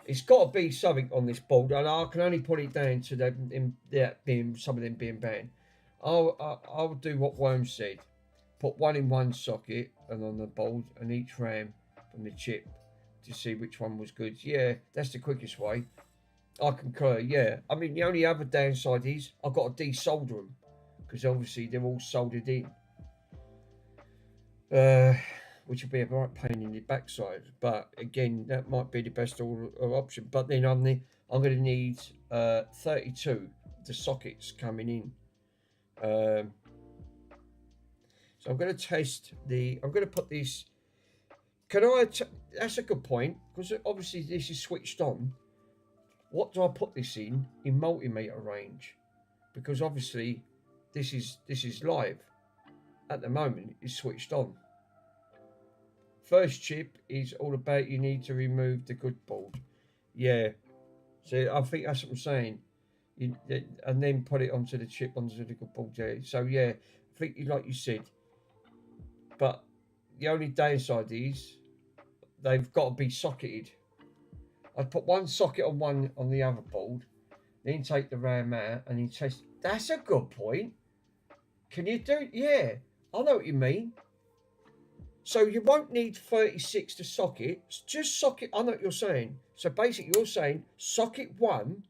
It's got to be something on this board, and I can only put it down to them being, some of them being banned. I'll do what Worm said. Put one in one socket and on the board, and each RAM from the chip to see which one was good. Yeah, that's the quickest way. I concur, yeah. I mean, the only other downside is I've got to desolder them because obviously they're all soldered in. Which would be a right pain in the backside. But again, that might be the best option. But then I'm going to need 32 the sockets coming in. So I'm going to test I'm going to put this. That's a good point because obviously this is switched on. What do I put this in multimeter range? Because obviously this is live at the moment. It's switched on. First chip is all about you need to remove the good board. Yeah. So I think that's what I'm saying. And then put it onto the chip, onto the good board. Yeah. So yeah, I think like you said. But the only downside is they've got to be socketed. I'd put one socket on the other board, then take the RAM out and then test. That's a good point. Can you do? Yeah, I know what you mean. So you won't need 36 to socket. Just socket. I know what you're saying. So basically, you're saying socket one,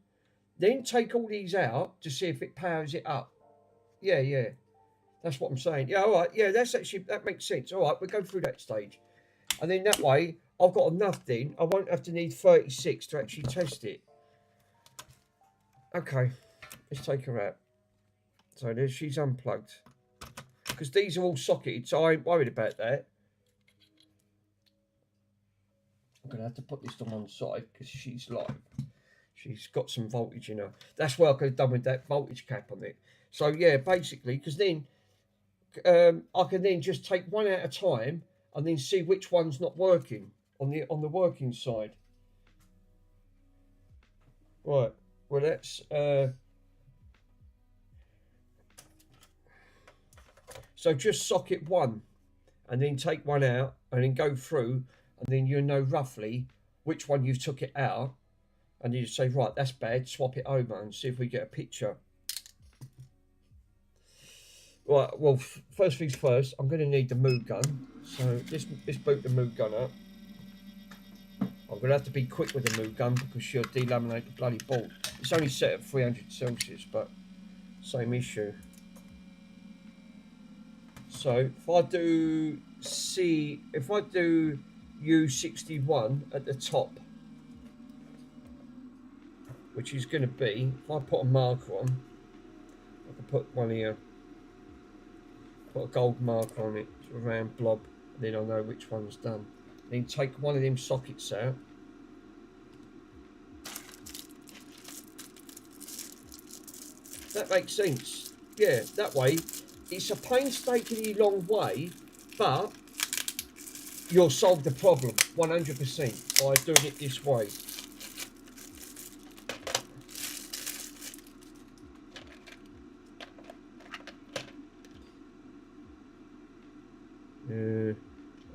then take all these out to see if it powers it up. Yeah. That's what I'm saying. Yeah, all right. Yeah, that makes sense. All right, we'll go through that stage, and then that way I've got enough. Then I won't have to need 36 to actually test it. Okay, let's take her out. So she's unplugged because these are all socketed, so I ain't worried about that. I'm going to have to put this on one side because she's live. She's got some voltage in her. That's what I could have done with that voltage cap on it. So, yeah, basically, because then I can then just take one at a time and then see which one's not working on the working side. Right. Well, that's... So just socket one and then take one out and then go through and then you know roughly which one you took it out and you say, right, that's bad, swap it over and see if we get a picture. Right, well, first things first, I'm going to need the Moog gun. So let's boot the Moog gun up. I'm going to have to be quick with the Moog gun because she'll delaminate the bloody board. It's only set at 300 Celsius, but same issue. So if I do U61 at the top, which is going to be, if I put a marker on, I can put one here, put a gold marker on it, a round blob, Then I know which one's done. Then take one of them sockets out. That makes sense. Yeah, that way. It's a painstakingly long way, but you'll solve the problem 100% by doing it this way.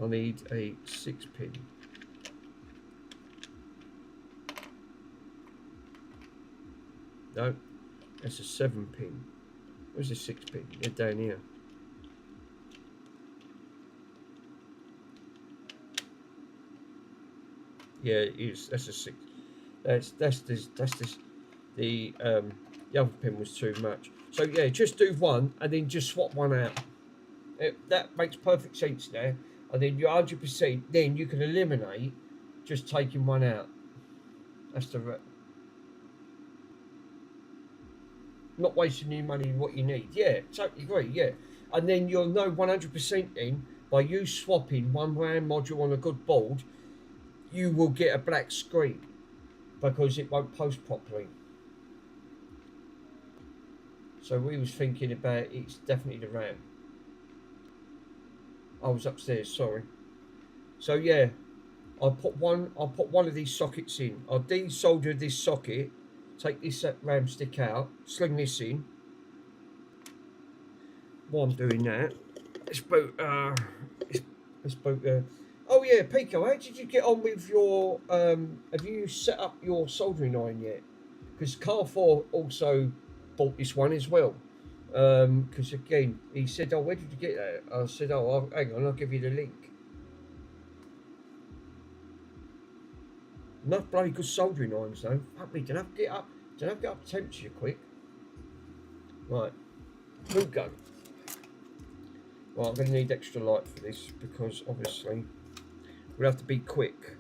I need a 6-pin. No, that's a 7-pin. Where's the 6-pin? They're down here. Yeah, it is. That's a 6. That's this. The other pin was too much. So yeah, just do one and then just swap one out. That makes perfect sense there. And then you're 100%. Then you can eliminate just taking one out. That's the not wasting your money on what you need. Yeah, totally agree. Yeah, and then you'll know 100% then by you swapping one RAM module on a good board, you will get a black screen because it won't post properly. So we was thinking about it's definitely the RAM. I was upstairs, sorry. So yeah, I'll put one of these sockets in. I'll desolder this socket, take this RAM stick out, sling this in. While I'm doing that, let's boot. Oh yeah, Pico, how did you get on with your? Have you set up your soldering iron yet? Because Car4 also bought this one as well. Because again, he said, "Oh, where did you get that?" I said, "Oh, hang on, I'll give you the link." Enough bloody good soldering irons though. Fuck me, don't have to get up temperature quick. Right, boot gun. Well, I'm going to need extra light for this because obviously we'll have to be quick.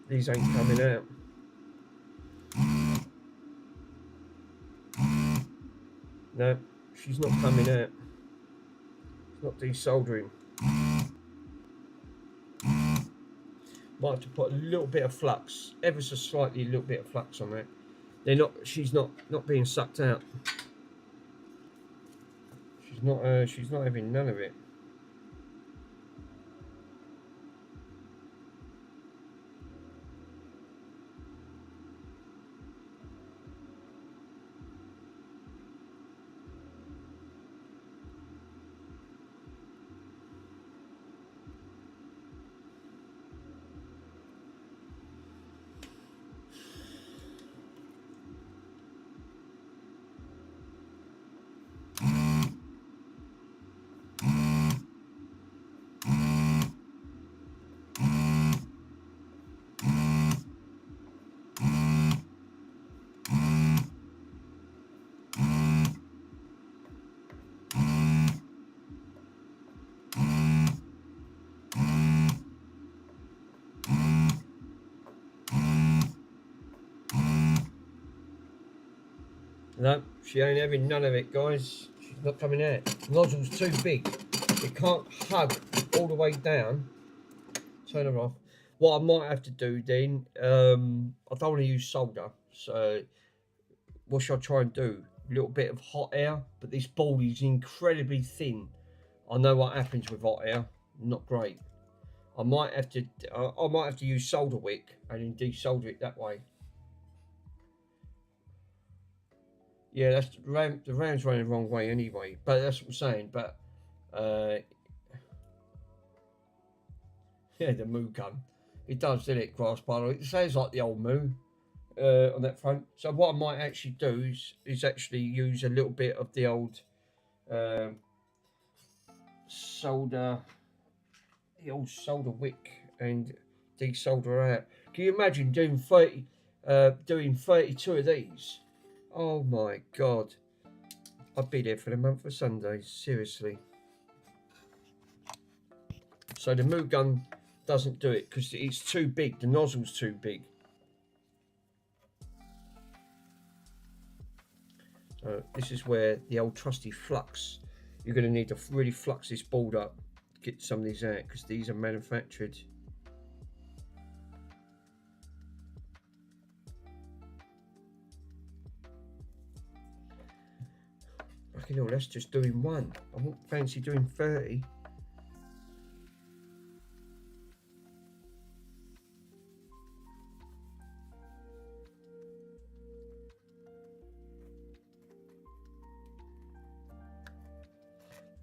These ain't coming out. No, she's not coming out. It's not desoldering. Might have to put a little bit of flux, ever so slightly, a little bit of flux on that. They're not. She's not being sucked out. She's not having none of it. No, she ain't having none of it, guys. She's not coming out. The nozzle's too big. It can't hug all the way down. Turn her off. What I might have to do then, I don't want to use solder, so what shall I try and do? A little bit of hot air, but this board is incredibly thin. I know what happens with hot air. Not great. I might have to use solder wick and then desolder it that way. Yeah, that's the ram's running the wrong way anyway. But that's what I'm saying. But yeah, the moo gun. It does, doesn't it, grass pile? It sounds like the old moo on that front. So what I might actually do is actually use a little bit of the old solder wick and desolder out. Can you imagine doing 32 of these? Oh my god. I'd be there for the month of Sundays, seriously. So the moo gun doesn't do it because it's too big. The nozzle's too big. This is where the old trusty flux. You're going to need to really flux this board up to get some of these out because these are manufactured. Fucking hell, that's just doing one. I won't fancy doing 30.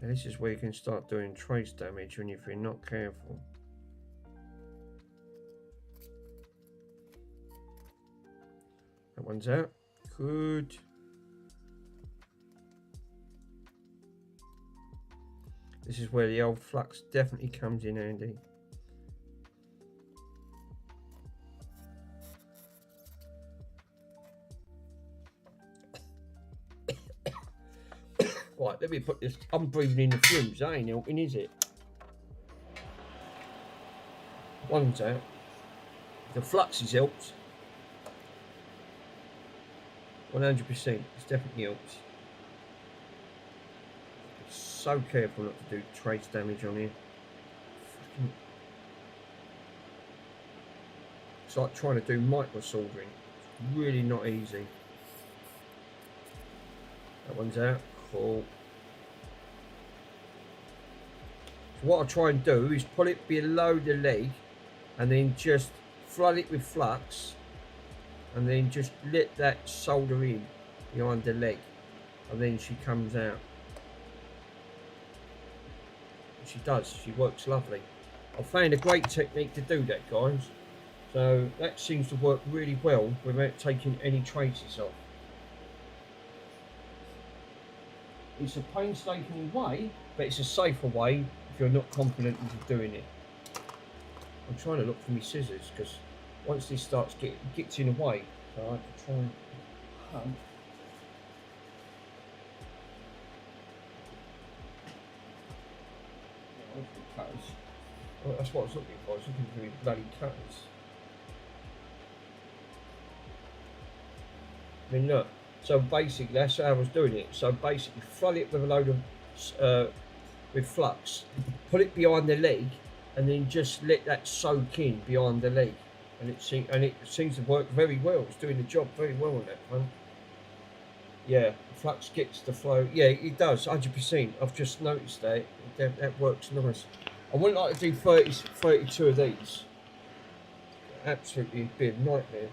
And this is where you can start doing trace damage when if you're not careful. That one's out. Good. This is where the old flux definitely comes in handy. Right, let me put this. I'm breathing in the fumes. That ain't helping, is it? One's out. The flux has helped. 100%. It's definitely helped. So careful not to do trace damage on here. Fucking... It's like trying to do micro soldering. It's really not easy. That one's out. Cool. So what I try and do is put it below the leg and then just flood it with flux and then just let that solder in behind the leg and then she comes out. She does, she works lovely. I found a great technique to do that, guys. So that seems to work really well without taking any traces off. It's a painstaking way, but it's a safer way if you're not confident in doing it. I'm trying to look for my scissors because once this starts gets in the way, so I have to try and hunt. Cutters. Oh, that's what I was looking for. I was looking for my bloody cutters. I mean, look. So basically, that's how I was doing it. So basically, flood it with a load of with flux, put it behind the leg, and then just let that soak in behind the leg, and it seems to work very well. It's doing the job very well on that one. Yeah, the flux gets the flow. Yeah, it does, 100%. I've just noticed that. That works nice. I wouldn't like to do 32 of these. Absolutely be a nightmare.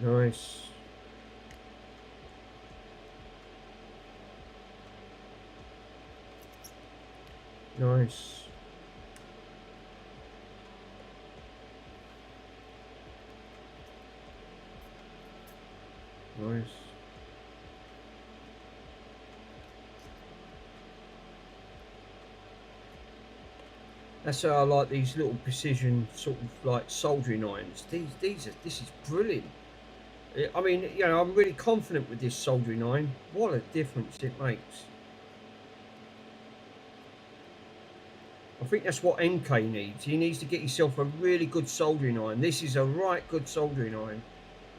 Nice. Nice. Nice. That's how I like these little precision sort of like soldering irons. This is brilliant. I mean, you know, I'm really confident with this soldering iron. What a difference it makes. I think that's what MK needs. He needs to get himself a really good soldering iron. This is a right good soldering iron.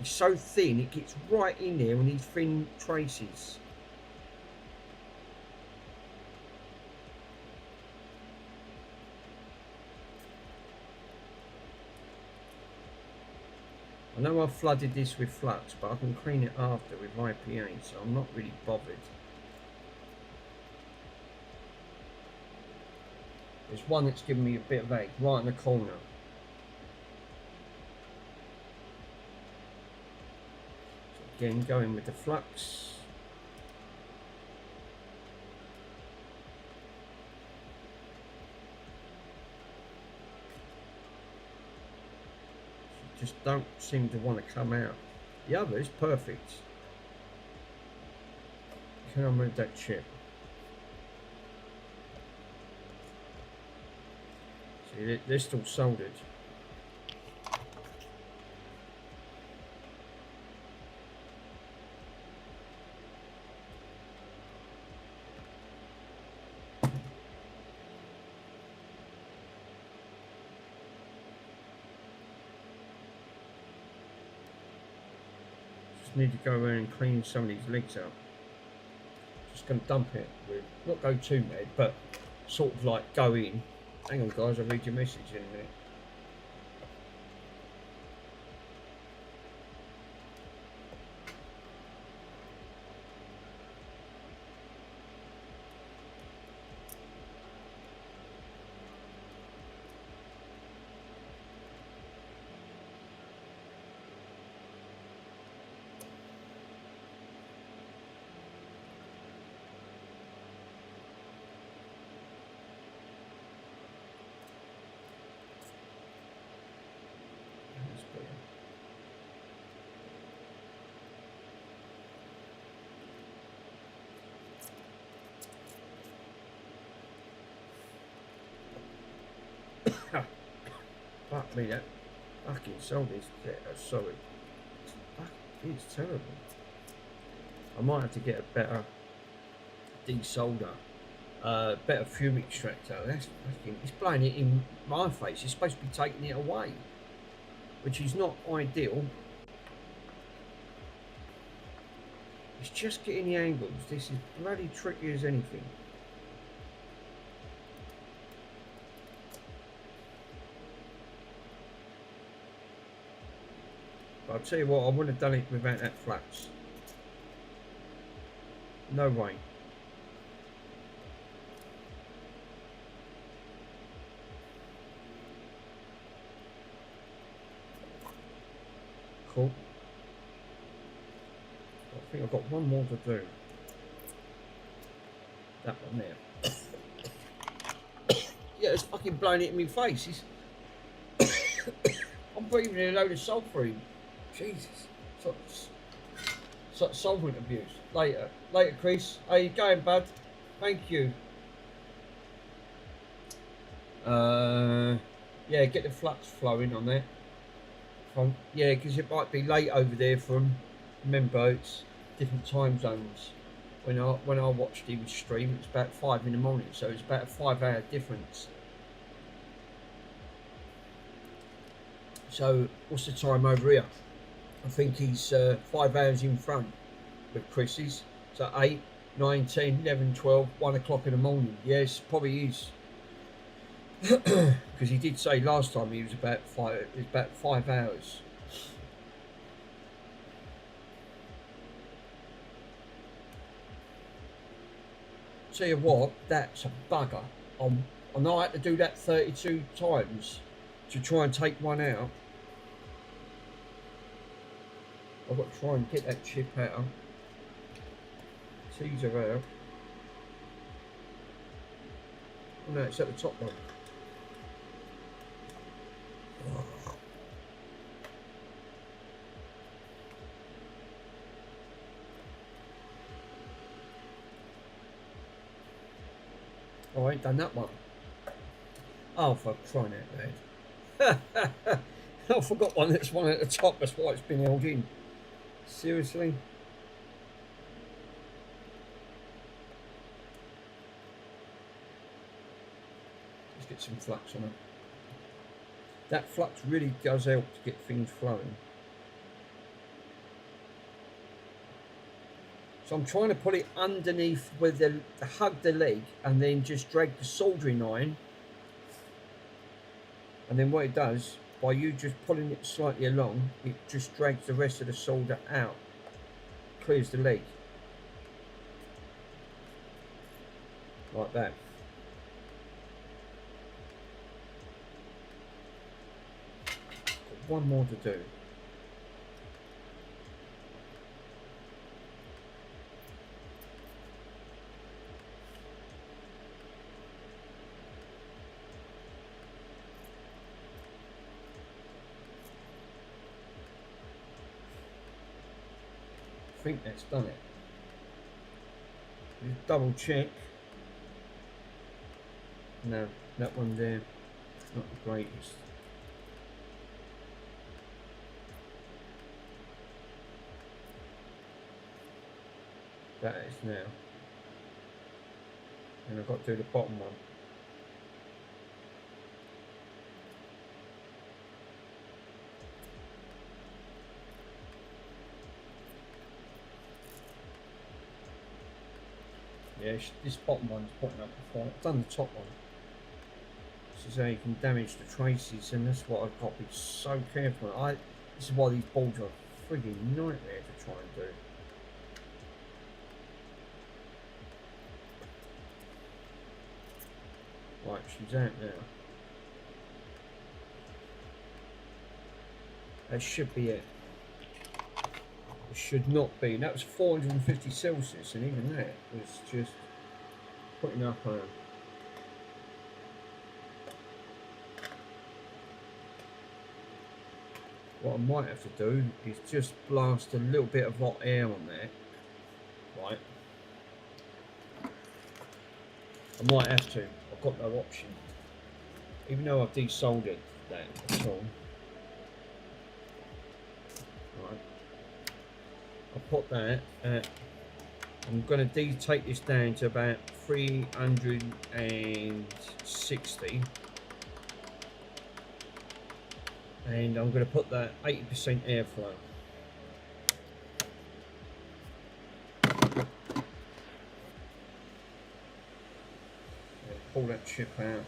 It's so thin, it gets right in there on these thin traces. I know I've flooded this with flux, but I can clean it after with IPA, so I'm not really bothered. There's one that's giving me a bit of egg right in the corner. So again, going with the flux. Just don't seem to want to come out. The other is perfect. Can I move that chip? See, they're still soldered. Just need to go around and clean some of these legs up. Just going to dump it with, not go too mad, but sort of like go in. Hang on guys, I'll read your message in a minute. Fuck me, that fucking solder is sorry. It's terrible. I might have to get a better desolder, better fume extractor. That's fucking, it's blowing it in my face. It's supposed to be taking it away, which is not ideal. It's just getting the angles. This is bloody tricky as anything. I'll tell you what, I would have done it without that flux. No way. Cool. I think I've got one more to do. That one there. Yeah, it's fucking blowing it in my face. I'm breathing a load of sulphur in. Jesus. Solvent abuse. Later, Chris. How you going, bud? Thank you. Yeah, get the flux flowing on that. Yeah, because it might be late over there from, remember, it's different time zones. When I watched him stream, it's about 5 in the morning, so it's about a 5-hour difference. So what's the time over here? I think he's 5 hours in front with Chris's. So 8, 9, 10, 11, 12, 1 o'clock in the morning. Yes, probably is. Because he did say last time he was about 5 hours. Tell you what, that's a bugger. I know I had to do that 32 times to try and take one out. I've got to try and get that chip out. Teaser out. Oh no, it's at the top one. Oh, I ain't done that one. Oh, for crying out loud. I forgot one that's one at the top, that's why it's been held in. Seriously? Let's get some flux on it. That flux really does help to get things flowing. So I'm trying to put it underneath with the hug the leg and then just drag the soldering iron. And then what it does, by you just pulling it slightly along, it just drags the rest of the solder out. Clears the leg. Like that. Got one more to do. I think that's done it. Just double check. No, that one there, not the greatest. That is now. And I've got to do the bottom one. Yeah, this bottom one's putting up before. I've done the top one. This is how you can damage the traces, and that's what I've got to be so careful. This is why these balls are a frigging nightmare to try and do. Right, she's out now. That should be it. It should not be. That was 450 Celsius, and even that was just putting up a... What I might have to do is just blast a little bit of hot air on there. Right. I might have to. I've got no option. Even though I've desoldered that at all. Right. I'll put that at... I'm going to take this down to about 360. And I'm going to put that 80% airflow. Pull that chip out.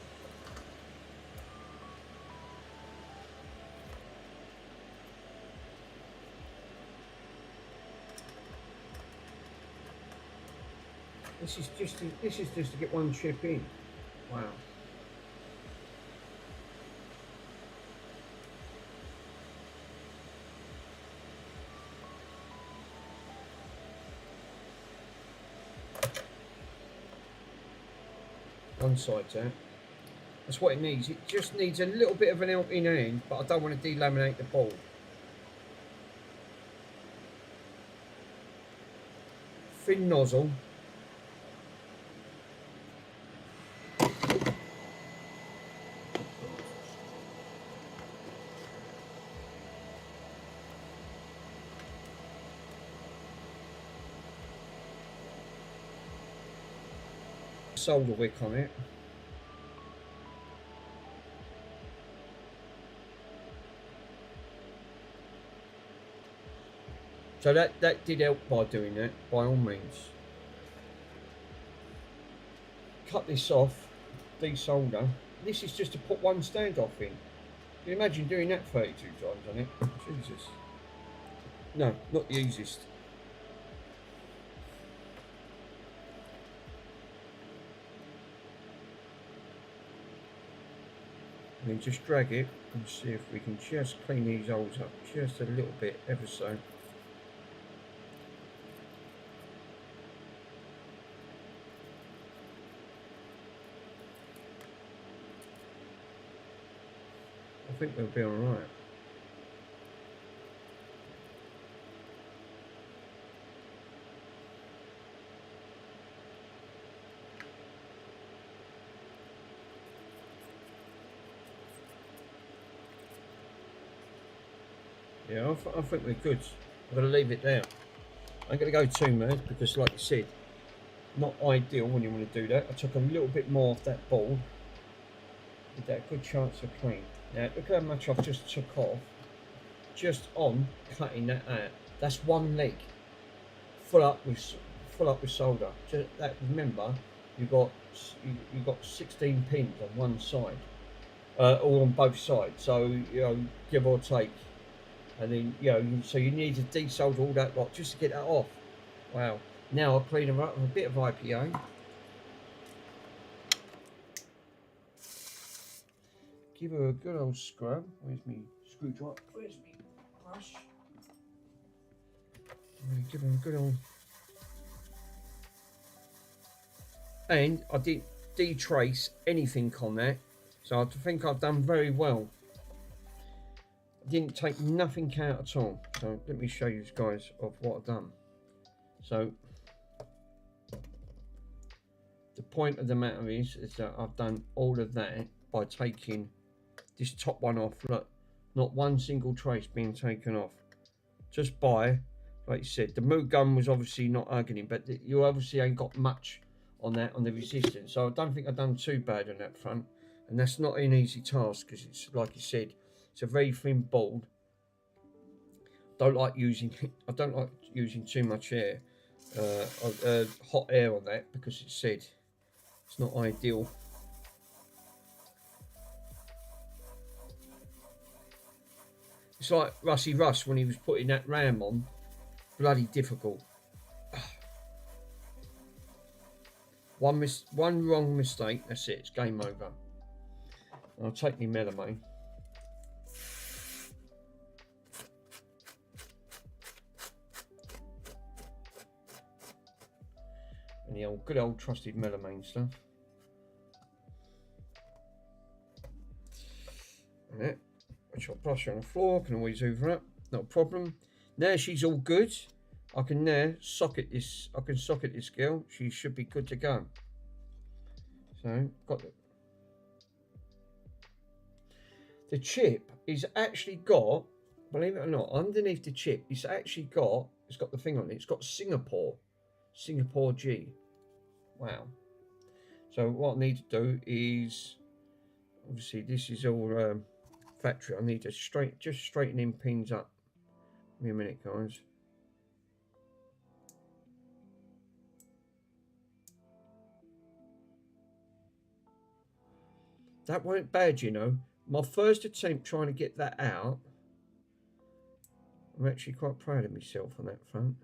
This is just to get one chip in. Wow. One side's out. That's what it needs. It just needs a little bit of an helping hand, but I don't want to delaminate the ball. Thin nozzle. Solder wick on it. So that did help by doing that, by all means. Cut this off, desolder. This is just to put one standoff in. Can you imagine doing that 32 times on it? Jesus. No, not the easiest. And then just drag it and see if we can just clean these holes up just a little bit, ever so. I think we'll be alright. Yeah, I think we're good. I'm going to leave it there. I'm going to go too mad because, like you said, not ideal when you want to do that. I took a little bit more off that ball. Give that a good chance of clean. Now, look how much I've just took off just on cutting that out. That's one leg full up with solder. Just that, remember, you got 16 pins on one side, all on both sides. So you know, give or take. And then, you know, so you need to desolder all that lot just to get that off. Wow. Now I'll clean them up with a bit of IPA. Give her a good old scrub. Where's me screwdriver? Where's me brush? I'm going to give her a good old... And I didn't detrace anything on that. So I think I've done very well. Didn't take nothing out at all. So let me show you guys of what I've done. So the point of the matter is that I've done all of that by taking this top one off. Look, not one single trace being taken off. Just by, like you said, the moot gun was obviously not arguing, but you obviously ain't got much on that, on the resistance. So I don't think I've done too bad on that front. And that's not an easy task, because it's, like you said, it's a very thin board. I don't like using too much air, hot air on that, because it said it's not ideal. It's like Rusty Russ when he was putting that ram on. Bloody difficult. One wrong mistake, that's it, it's game over. I'll take my melamine. And the good old trusted melamine stuff. And that, which I'll brush on the floor, can always hoover up, not a problem. Now she's all good. I can now socket this girl. She should be good to go. So, got the chip is actually got, believe it or not, underneath the chip, it's got the thing on it. It's got Singapore G. Wow. So what I need to do is, obviously this is all factory. I need to just straighten in pins up. Give me a minute, guys. That weren't bad, you know. My first attempt trying to get that out, I'm actually quite proud of myself on that front.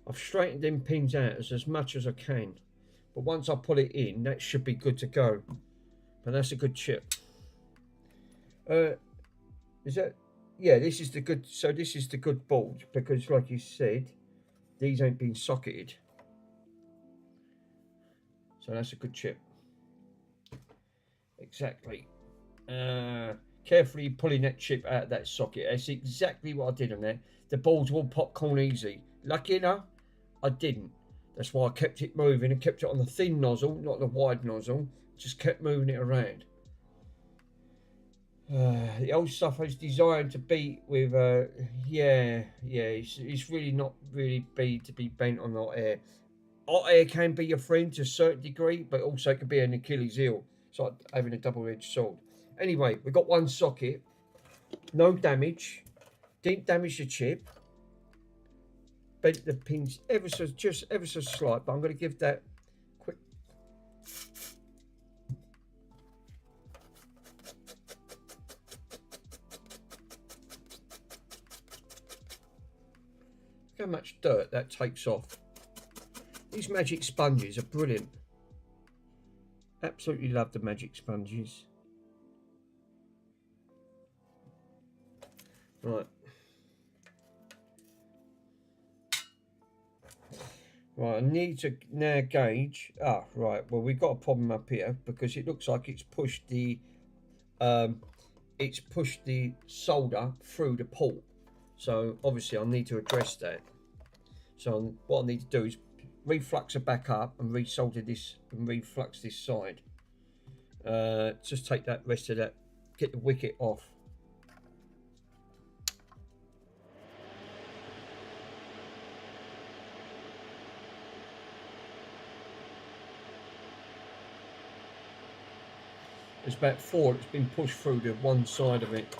I've straightened them pins out as much as I can, but once I put it in, that should be good to go. But that's a good chip. Is that? Yeah, this is the good. So this is the good board, because, like you said, these ain't been socketed. So that's a good chip. Exactly. Carefully pulling that chip out of that socket. That's exactly what I did on there. The balls will popcorn easy. Lucky enough, I didn't. That's why I kept it moving and kept it on the thin nozzle, not the wide nozzle. Just kept moving it around. The old stuff is designed to beat with, it's really not really to be bent on hot air. Hot air can be your friend to a certain degree, but also it can be an Achilles heel. It's like having a double-edged sword. Anyway, we've got one socket. No damage. Didn't damage the chip. Bent the pins ever so slight, but I'm going to give that quick. Look how much dirt that takes off. These magic sponges are brilliant. Absolutely love the magic sponges. Right. Right, I need to now gauge. Right. Well, we've got a problem up here because it looks like it's pushed the solder through the port. So obviously I need to address that. So what I need to do is reflux it back up and resolder this and reflux this side. Just take that rest of that, get the wicket off. There's about 4 that's been pushed through to one side of it.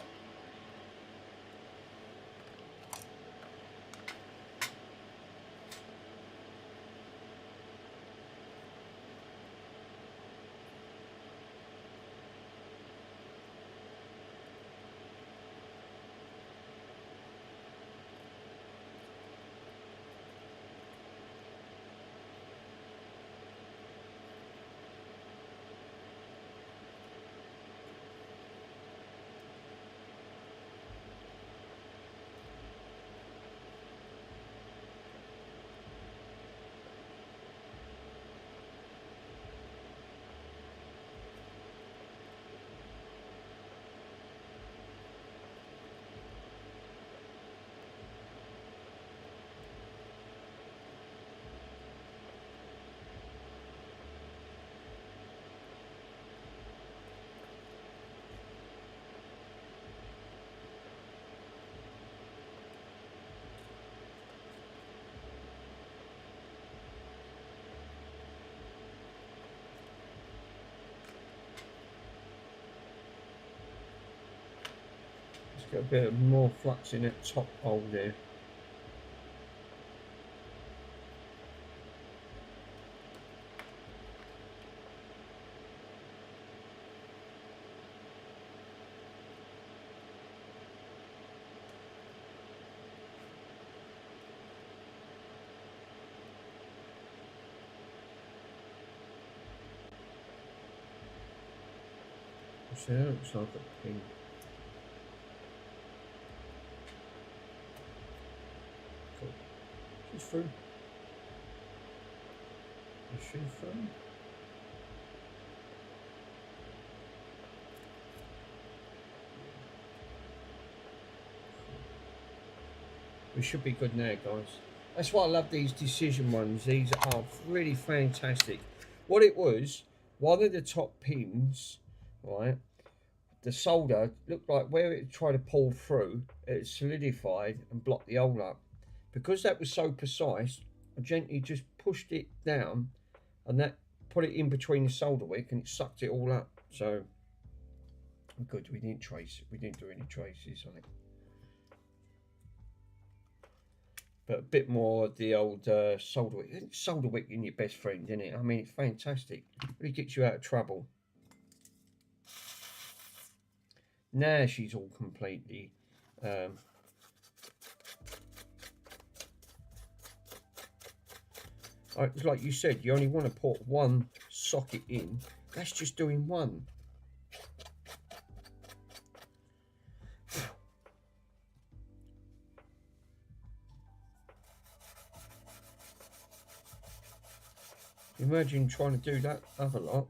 Got a bit more flux in that top hole there. So that looks like a pin. Cool. She's through. Is she through? We should be good now, guys. That's why I love these decision ones. These are really fantastic. What it was, one of the top pins, right, the solder looked like where it tried to pull through, it solidified and blocked the hole up. Because that was so precise, I gently just pushed it down and that put it in between the solder wick and it sucked it all up. So good, we didn't trace it. We didn't do any traces on it. But a bit more of the old solder wick. Solder wick in your best friend, isn't it? I mean, it's fantastic. It really gets you out of trouble. Now she's all completely like you said, you only want to put one socket in. That's just doing one. Imagine trying to do that other lot.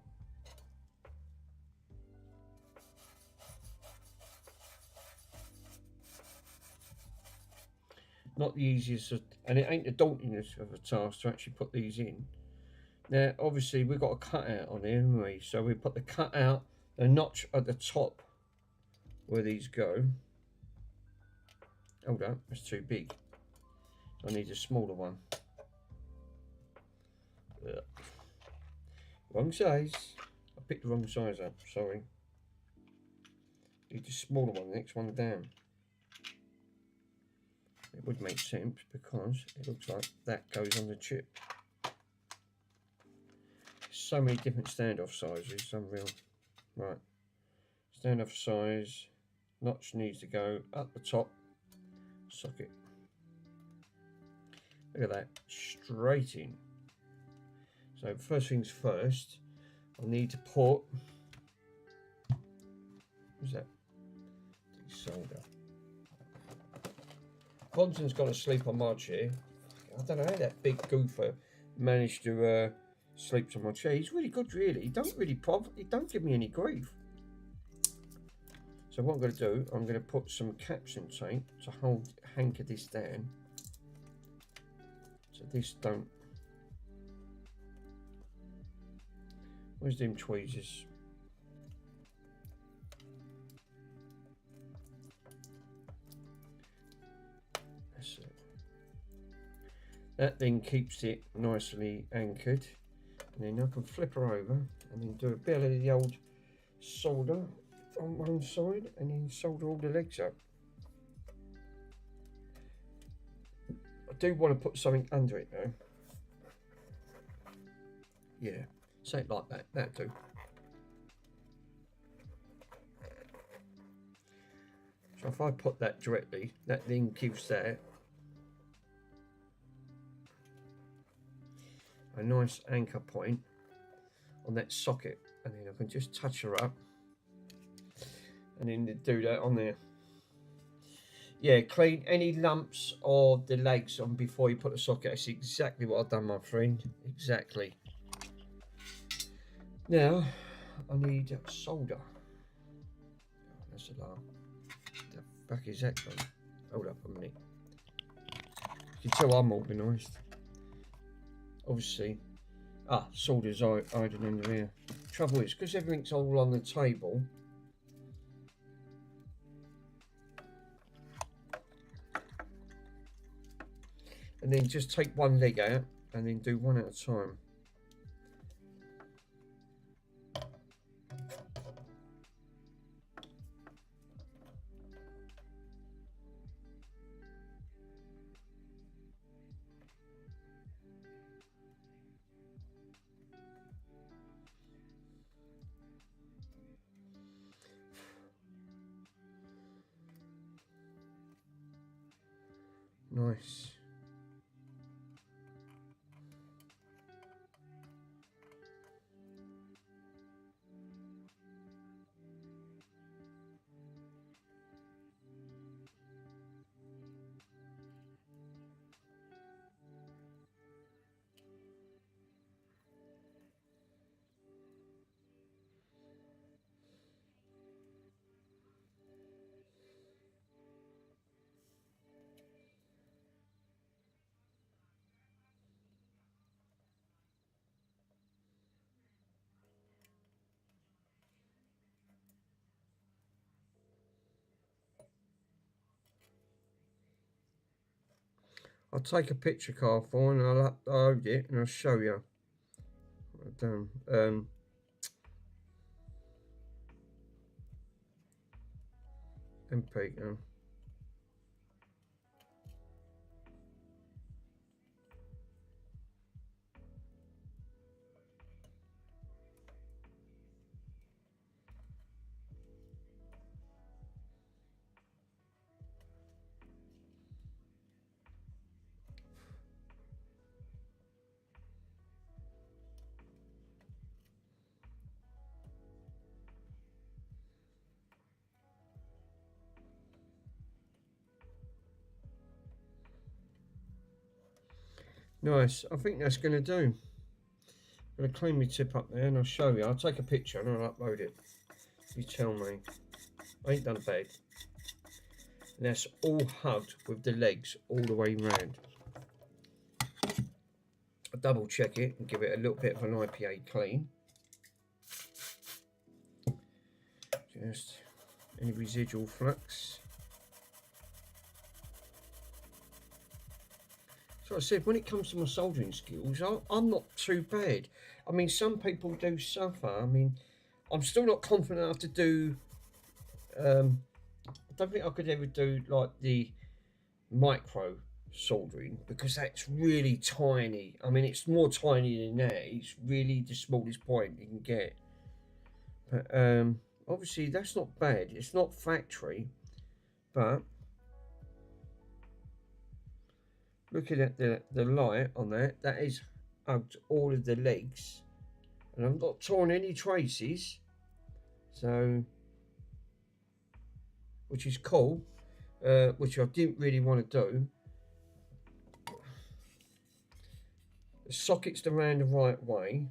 Not the easiest, and it ain't the dauntingest of a task to actually put these in. Now, obviously, we've got a cutout on here, haven't we? So we put the cutout, the notch at the top where these go. Hold on, that's too big. I need a smaller one. Ugh. Wrong size. I picked the wrong size up, sorry. Need a smaller one, the next one down. It would make sense because it looks like that goes on the chip. So many different standoff sizes, unreal. Right, standoff size, notch needs to go up the top, socket. Look at that, straight in. So first things first, I need to put, what's that? Desolder. Quantum's gone to sleep on my chair. I don't know how that big goofer managed to sleep on my chair. He's really good, really. He don't give me any grief. So what I'm going to do, I'm going to put some caption tape to anchor this down. So this don't. Where's them tweezers? That's it. That then keeps it nicely anchored. And then I can flip her over and then do a bit of the old solder on one side and then solder all the legs up. I do want to put something under it though. Yeah, say it like that, that'll do. So if I put that directly, that then gives that a nice anchor point on that socket, and then I can just touch her up and then do that on there. Yeah, clean any lumps or the legs on before you put the socket. That's exactly what I've done, my friend. Exactly. Now I need solder. Oh, that's alarm. The fuck is that going? Hold up a minute. You can tell I'm organised. Obviously, solder's hiding under here. Trouble is, because everything's all on the table, and then just take one leg out and then do one at a time. Nice. I'll take a picture, Carl, and I'll upload it and I'll show you what I've done. MP. Nice. I think that's going to do. I'm going to clean my tip up there and I'll show you. I'll take a picture and I'll upload it. You tell me. I ain't done bad. And that's all hugged with the legs all the way round. I'll double check it and give it a little bit of an IPA clean. Just any residual flux. So I said, when it comes to my soldering skills, I'm not too bad. I mean, some people do suffer. I mean, I'm still not confident enough to do, I don't think I could ever do like the micro soldering because that's really tiny. I mean, it's more tiny than that. It's really the smallest point you can get. But obviously that's not bad. It's not factory, but looking at the light on that is hugged all of the legs, and I've not torn any traces, so which is cool, which I didn't really want to do. The socket's around the right way.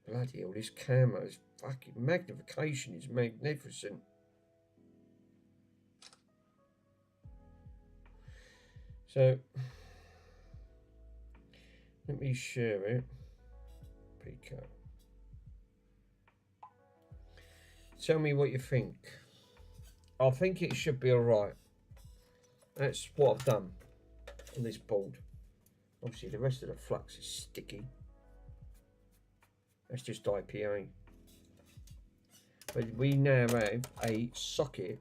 Bloody hell, this camera's fucking magnification is magnificent. So let me share it. Pico. Tell me what you think. I think it should be alright. That's what I've done on this board. Obviously the rest of the flux is sticky. That's just IPA. But we now have a socket,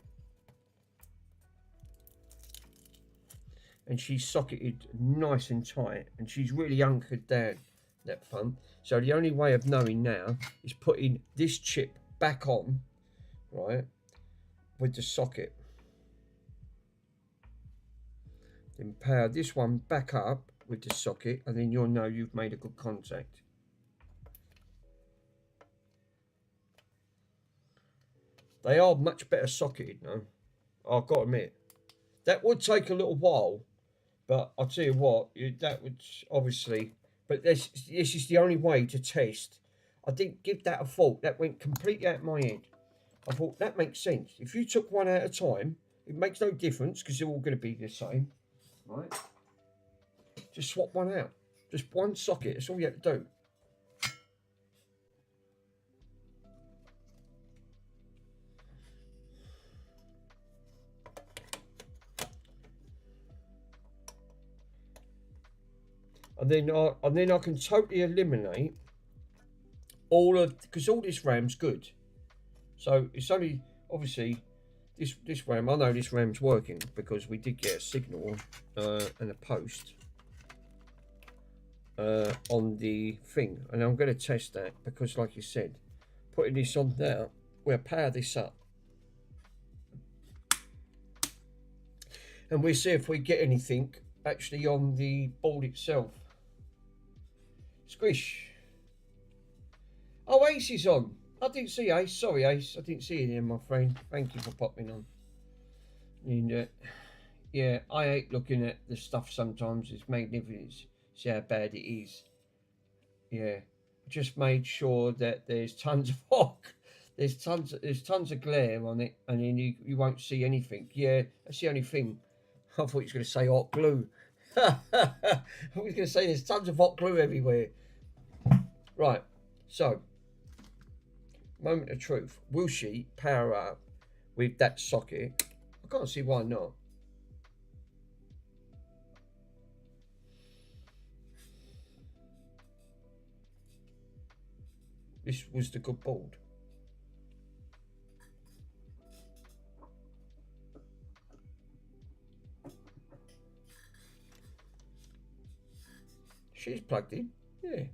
and she's socketed nice and tight, and she's really anchored down that pump. So the only way of knowing now is putting this chip back on, right, with the socket. Then power this one back up with the socket, and then you'll know you've made a good contact. They are much better socketed now, I've got to admit. That would take a little while, but I'll tell you what, that would obviously, but this is the only way to test. I didn't give that a thought. That went completely out of my head. I thought that makes sense. If you took one at a time, it makes no difference because they're all going to be the same, right? Just swap one out. Just one socket. That's all you have to do. And then I can totally eliminate all of, because all this RAM's good. So it's only obviously this RAM. I know this RAM's working because we did get a signal and a post on the thing, and I'm going to test that because, like you said, putting this on there, we'll power this up. And we'll see if we get anything actually on the board itself. Squish. Oh, Ace is on. I didn't see Ace. Sorry, Ace. I didn't see you there, my friend. Thank you for popping on. And, yeah, I hate looking at the stuff sometimes. It's magnificent. See how bad it is. Yeah. I just made sure that there's tons of fog. There's tons of glare on it, and then you won't see anything. Yeah, that's the only thing. I thought you was going to say hot glue. I was going to say there's tons of hot glue everywhere. Right, so, moment of truth. Will she power up with that socket? I can't see why not. This was the good board. She's plugged in, yeah.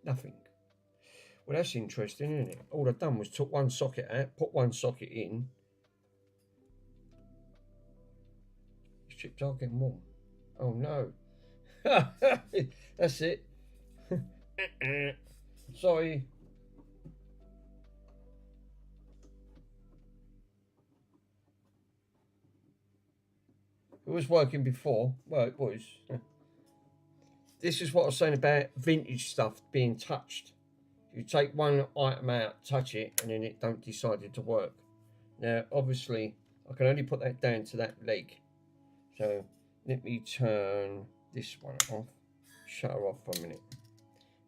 Nothing. Well, that's interesting, isn't it? All I've done was took one socket out, put one socket in. These chips are getting warm. Oh no. That's it. Sorry. It was working before. Well, it was. This is what I was saying about vintage stuff being touched. You take one item out, touch it, and then it don't decide to work. Now, obviously, I can only put that down to that leg. So, let me turn this one off. Shut her off for a minute.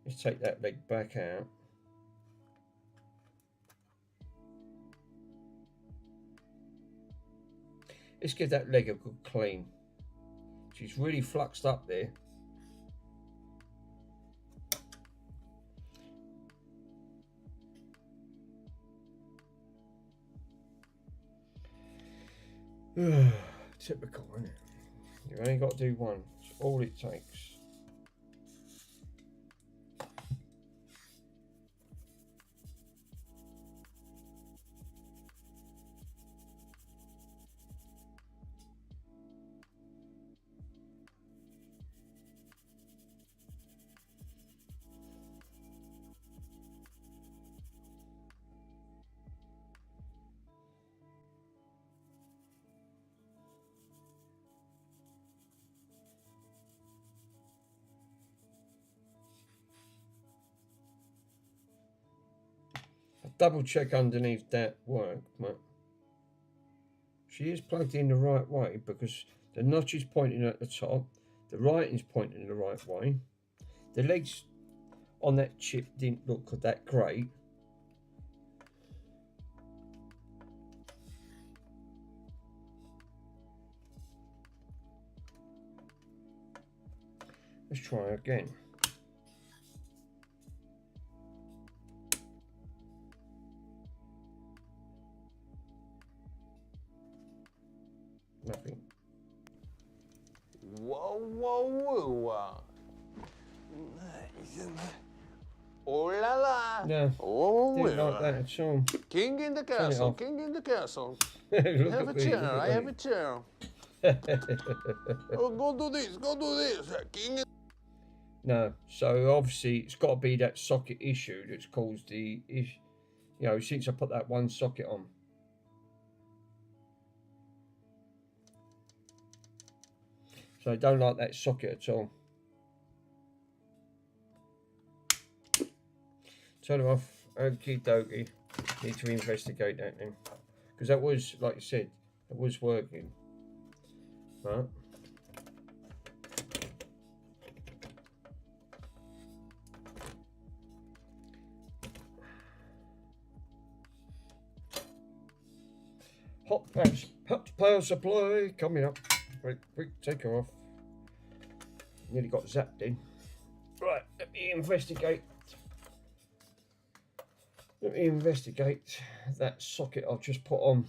Let's take that leg back out. Let's give that leg a good clean. She's really fluxed up there. Typical, isn't it? You've only got to do one. It's all it takes. Double check underneath that work, but she is plugged in the right way because the notch is pointing at the top, the writing's pointing the right way, the legs on that chip didn't look that great. Let's try again. Nothing. Whoa, whoa, whoa. Oh la la. No, Oh, didn't like that at all. King in the castle, king in the castle. Look Have a at me, chair, look at I me. have a chair. Oh, go do this, go do this. King in... No, so obviously it's got to be that socket issue that's caused the issue. You know, since I put that one socket on. So I don't like that socket at all. Turn it off. Okie dokie. Need to investigate that then. Because that was, like you said, it was working. But hot power supply coming up. Wait, quick, take her off. nearly got zapped in. Right, let me investigate. Let me investigate that socket I've just put on.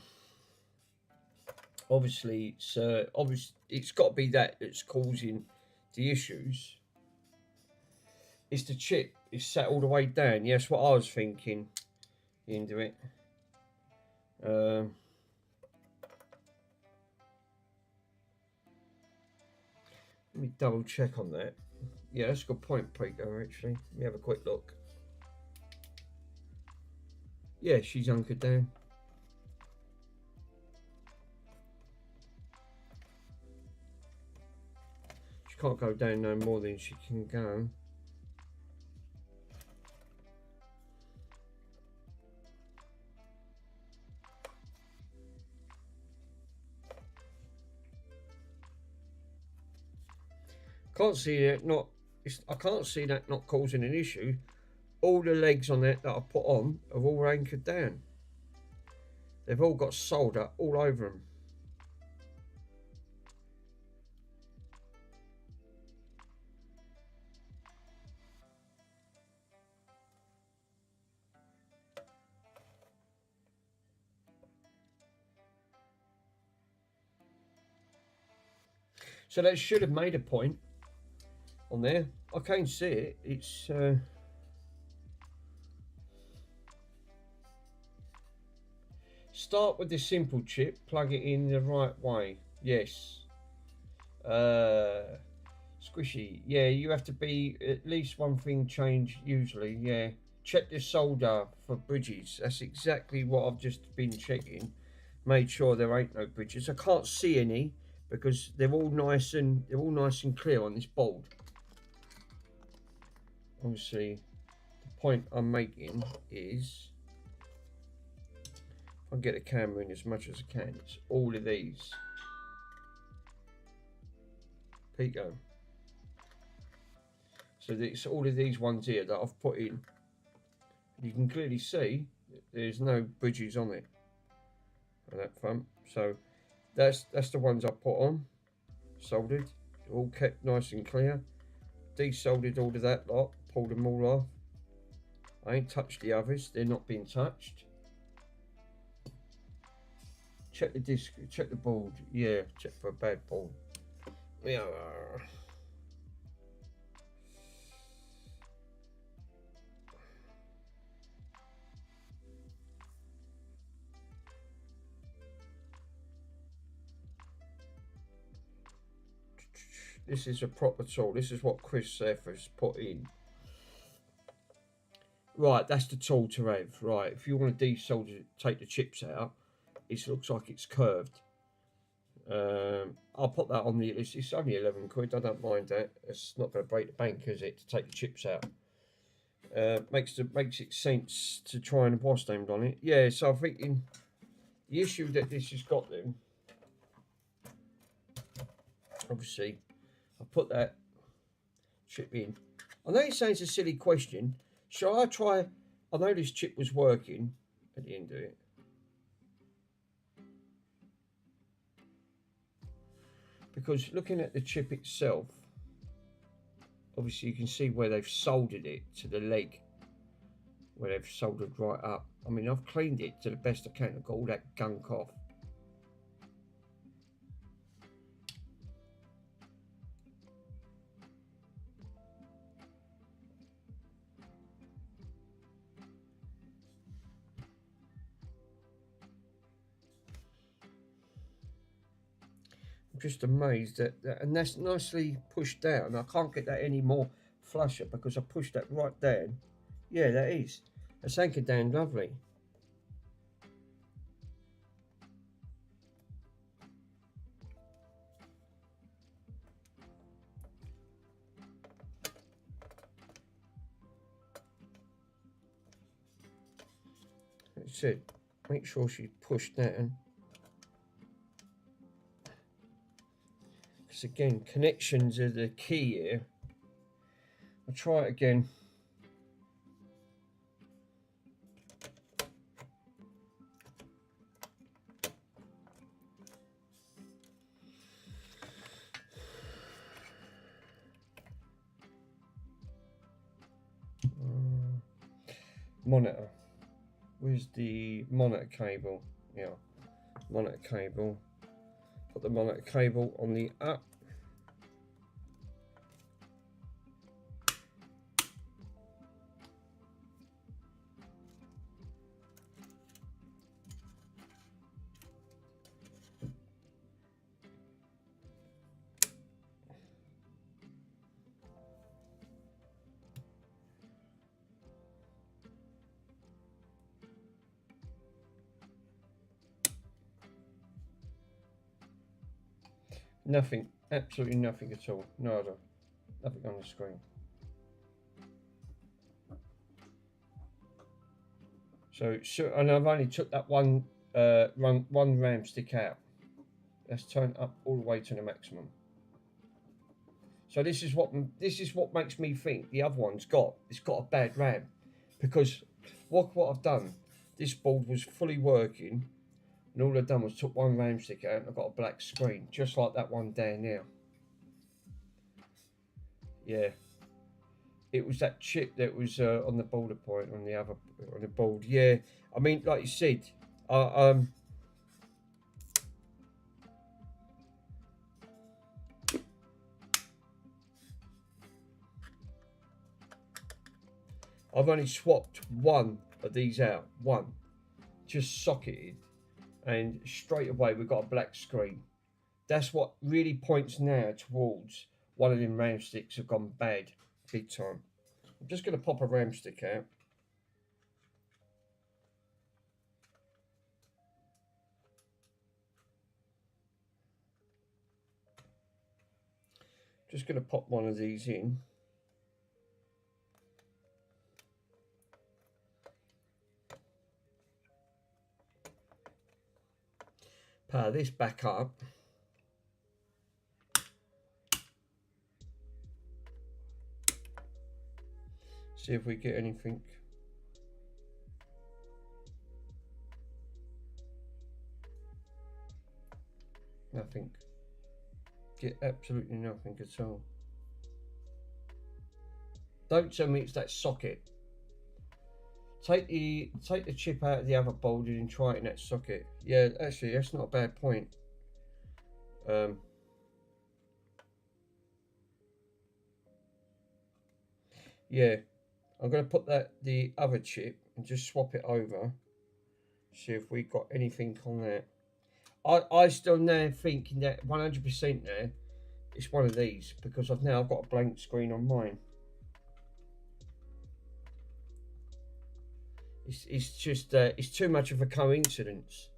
Obviously, it's got to be that that's causing the issues. It's the chip. It's sat all the way down. Yes, what I was thinking into it. Let me double check on that. Yeah, that's a good point, Peter, actually. Let me have a quick look. Yeah, she's hunkered down. She can't go down no more than she can go. Can't see it not. I can't see that not causing an issue. All the legs on that I put on have all anchored down. They've all got solder all over them. So that should have made a point on there. I can't see it. It's start with the simple chip, plug it in the right way. Yes. Squishy. Yeah, you have to be at least one thing changed usually. Yeah. Check the solder for bridges. That's exactly what I've just been checking. Made sure there ain't no bridges. I can't see any because they're all nice and clear on this board. Obviously, the point I'm making is, if I get the camera in as much as I can, it's all of these. Pico. So it's all of these ones here that I've put in. You can clearly see that there's no bridges on it on that front. So that's the ones I put on, soldered, all kept nice and clear. Desoldered all of that lot, pulled them all off. I ain't touched the others, they're not being touched. Check the disc, check the board. Yeah, check for a bad board. Yeah. This is a proper tool. This is what Chris F has put in. Right, that's the tool to have. Right, if you want to desolder, take the chips out, it looks like it's curved. I'll put that on the. It's only 11 quid. I don't mind that. It's not going to break the bank, is it? To take the chips out. Makes it sense to try and wash them on it. Yeah. So I'm thinking the issue that this has got then. Obviously, I put that chip in. I know it sounds a silly question. Shall I try? I know this chip was working at the end of it. Because looking at the chip itself, obviously you can see where they've soldered it to the leg, where they've soldered right up. I mean, I've cleaned it to the best I can. I've got all that gunk off. I'm just amazed that, and that's nicely pushed down. I can't get that any more flusher because I pushed that right down. Yeah, that is. That's anchored down lovely. That's it. Make sure she's pushed down. Because again, connections are the key here. I'll try it again. monitor. Where's the monitor cable? Yeah, monitor cable. Put the monitor cable on the up. Nothing, absolutely nothing at all. Nada. Nothing on the screen. So, and I've only took that one RAM stick out. Let's turn up all the way to the maximum. So this is what makes me think the other one's got a bad RAM, because what I've done, this board was fully working, and all I've done was took one RAM stick out and I've got a black screen, just like that one down now. Yeah, it was that chip that was on the border point on the board. Yeah, I mean, like you said, I've only swapped one of these out, one, just socketed, and straight away we've got a black screen. That's what really points now towards one of them RAM sticks have gone bad, big time. I'm just going to pop a RAM stick out. Just going to pop one of these in. Power this back up. See if we get anything. Nothing. Get absolutely nothing at all. Don't tell me it's that socket. Take the chip out of the other board and try it in that socket. Yeah, actually, that's not a bad point. Yeah, I'm going to put the other chip and just swap it over. See if we got anything on that. I still now thinking that 100% there, it's one of these, because I've got a blank screen on mine. It's just it's too much of a coincidence.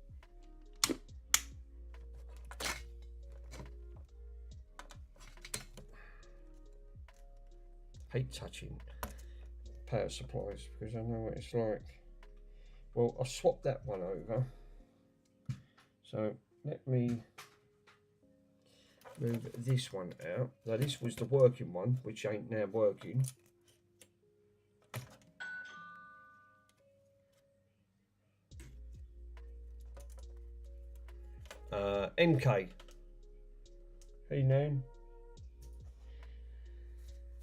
Hate touching power supplies because I know what it's like. Well, I'll swap that one over. So let me move this one out. Now this was the working one, which ain't now working. MK. Hey man.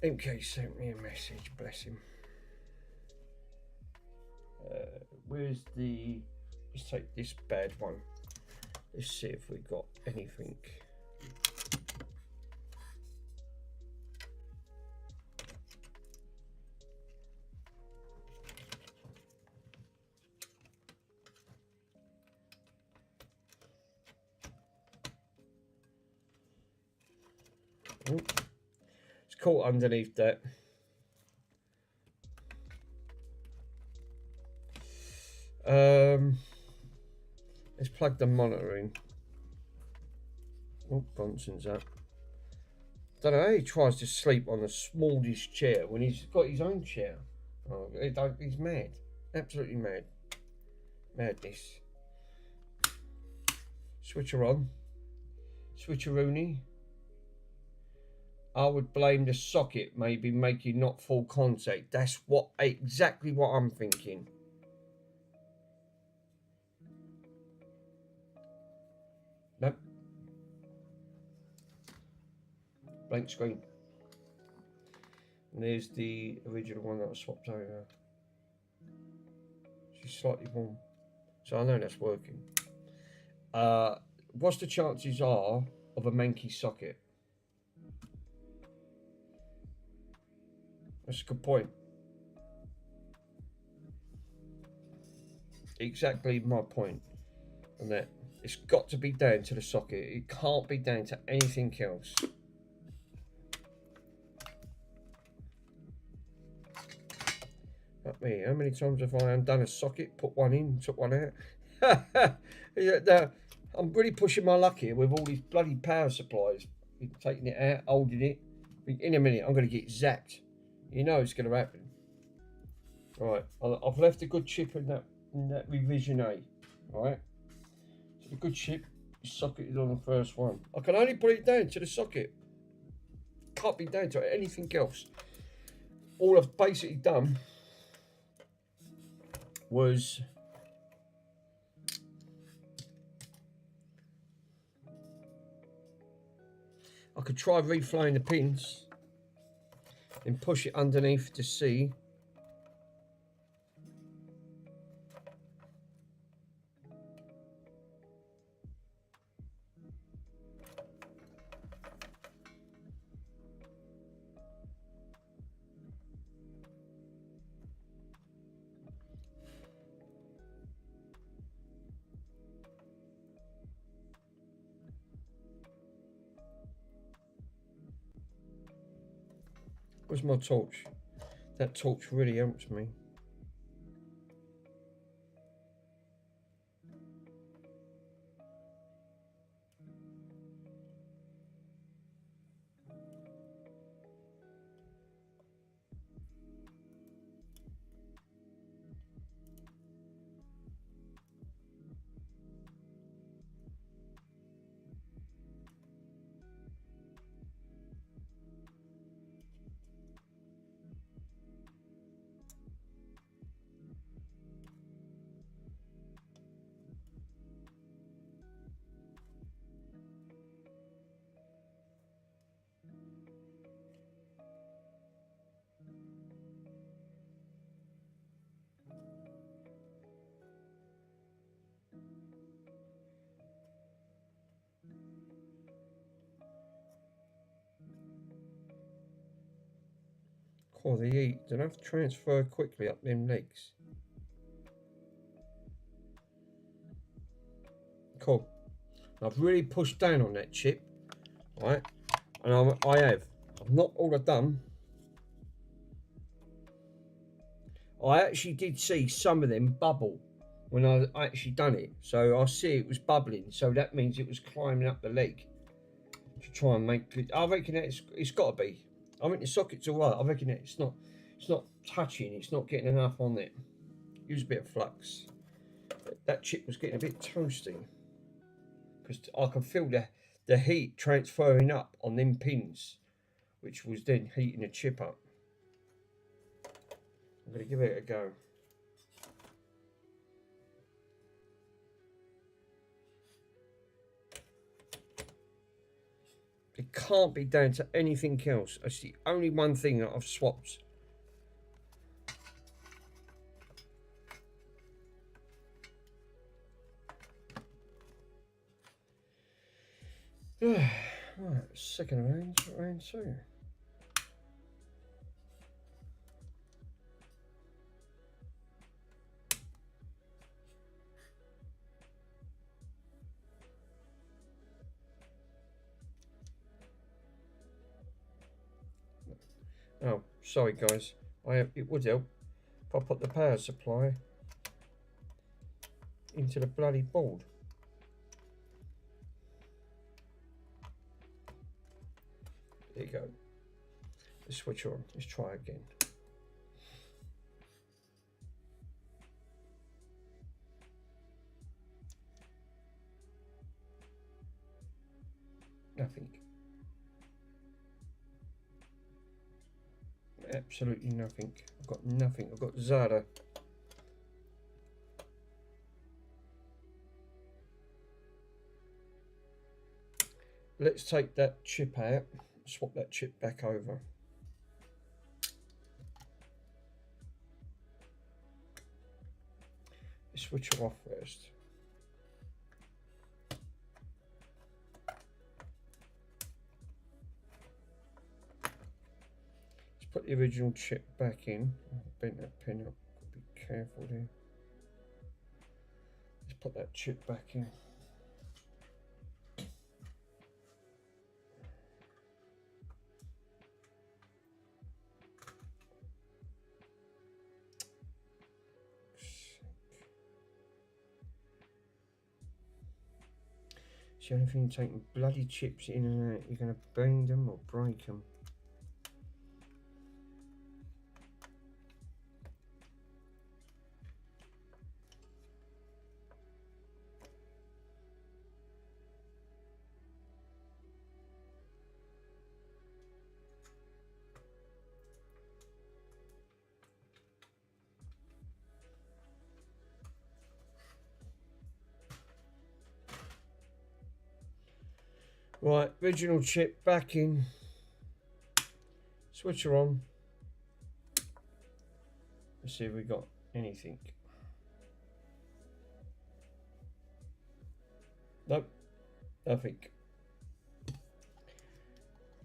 MK sent me a message, bless him. Where's the... Let's take this bad one. Let's see if we got anything. Oh, it's caught underneath that. Let's plug the monitor in. Oh, Bronson's up. Don't know how he tries to sleep on the smallest chair when he's got his own chair. Oh, he's mad. Absolutely mad. Madness. Switcher on. Switcheroony. I would blame the socket maybe making not full contact. That's exactly what I'm thinking. Nope. Blank screen. And there's the original one that I swapped over. is slightly warm. So I know that's working. What's the chances are of a manky socket? That's a good point. Exactly my point on that. It's got to be down to the socket. It can't be down to anything else. Not me. How many times have I undone a socket, put one in, took one out? Yeah, I'm really pushing my luck here with all these bloody power supplies. Taking it out, holding it. In a minute, I'm going to get zapped. You know it's going to happen. Right, I've left a good chip in that revision A. Right, so the good chip is socketed on the first one. I can only put it down to the socket. Can't be down to anything else. All I've basically done was I could try reflowing the pins and push it underneath to see. Where's my torch? That torch really helps me. Oh, the heat. Don't have to transfer quickly up them legs. Cool. I've really pushed down on that chip, right? And I have. I've not all I've done. I actually did see some of them bubble when I actually done it. So I see it was bubbling. So that means it was climbing up the leg to try and make it. I reckon it's got to be. I think the socket's all right. I reckon it's not touching. It's not getting enough on it. Use a bit of flux. That chip was getting a bit toasty because I can feel the heat transferring up on them pins, which was then heating the chip up. I'm going to give it a go. It can't be down to anything else. That's the only one thing that I've swapped. Right, second round two. Oh, sorry guys. It would help if I put the power supply into the bloody board. There you go. The switch on. Let's try again. Nothing. Absolutely nothing. I've got nothing. I've got Zada. Let's take that chip out. Swap that chip back over. switch it off first. Let's put the original chip back in. I bent that pin up. Be careful there. Let's put that chip back in. It's the only thing, taking bloody chips in and out, you're going to bang them or break them. Right, original chip back in. Switcher on. Let's see if we got anything. Nope, nothing.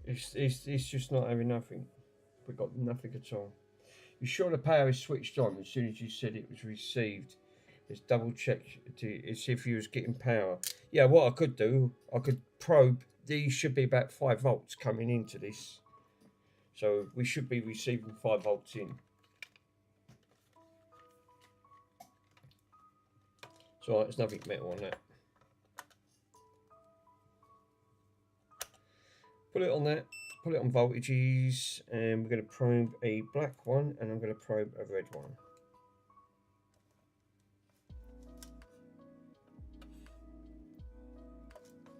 It's just not having nothing. We got nothing at all. You sure the power is switched on as soon as you said it was received? Let's double check to see if you was getting power. Yeah, what I could do, I could probe. These should be about 5 volts coming into this. So we should be receiving 5 volts in. So there's nothing metal on that. Put it on that, put it on voltages, and we're going to probe a black one, and I'm going to probe a red one.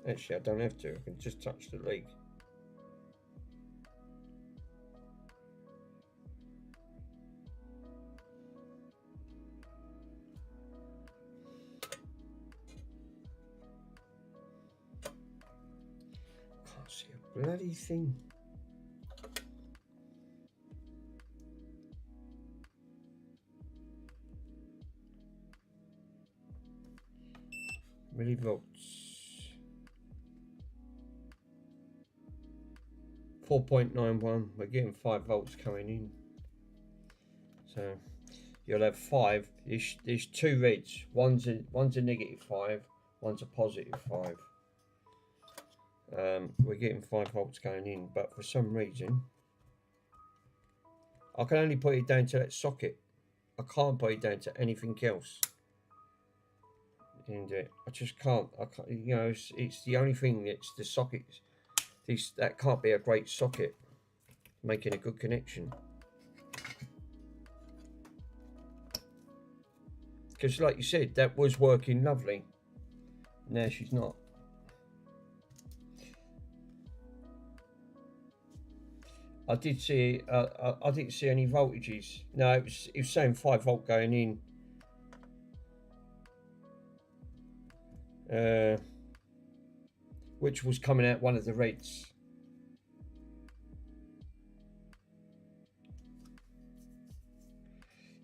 Actually, I don't have to, I can just touch the lead. Can't see a bloody thing. Millivolts. 4.91. We're getting 5 volts coming in. So you'll have 5. There's 2 reds. One's a -5. One's a +5. We're getting 5 volts going in, but for some reason I can only put it down to that socket. I can't put it down to anything else. And I just can't. You know, it's the only thing that's the sockets. That can't be a great socket making a good connection. Because like you said, that was working lovely. Now she's not. I did see. I didn't see any voltages. No, it was saying 5 volt going in. Which was coming out one of the reds.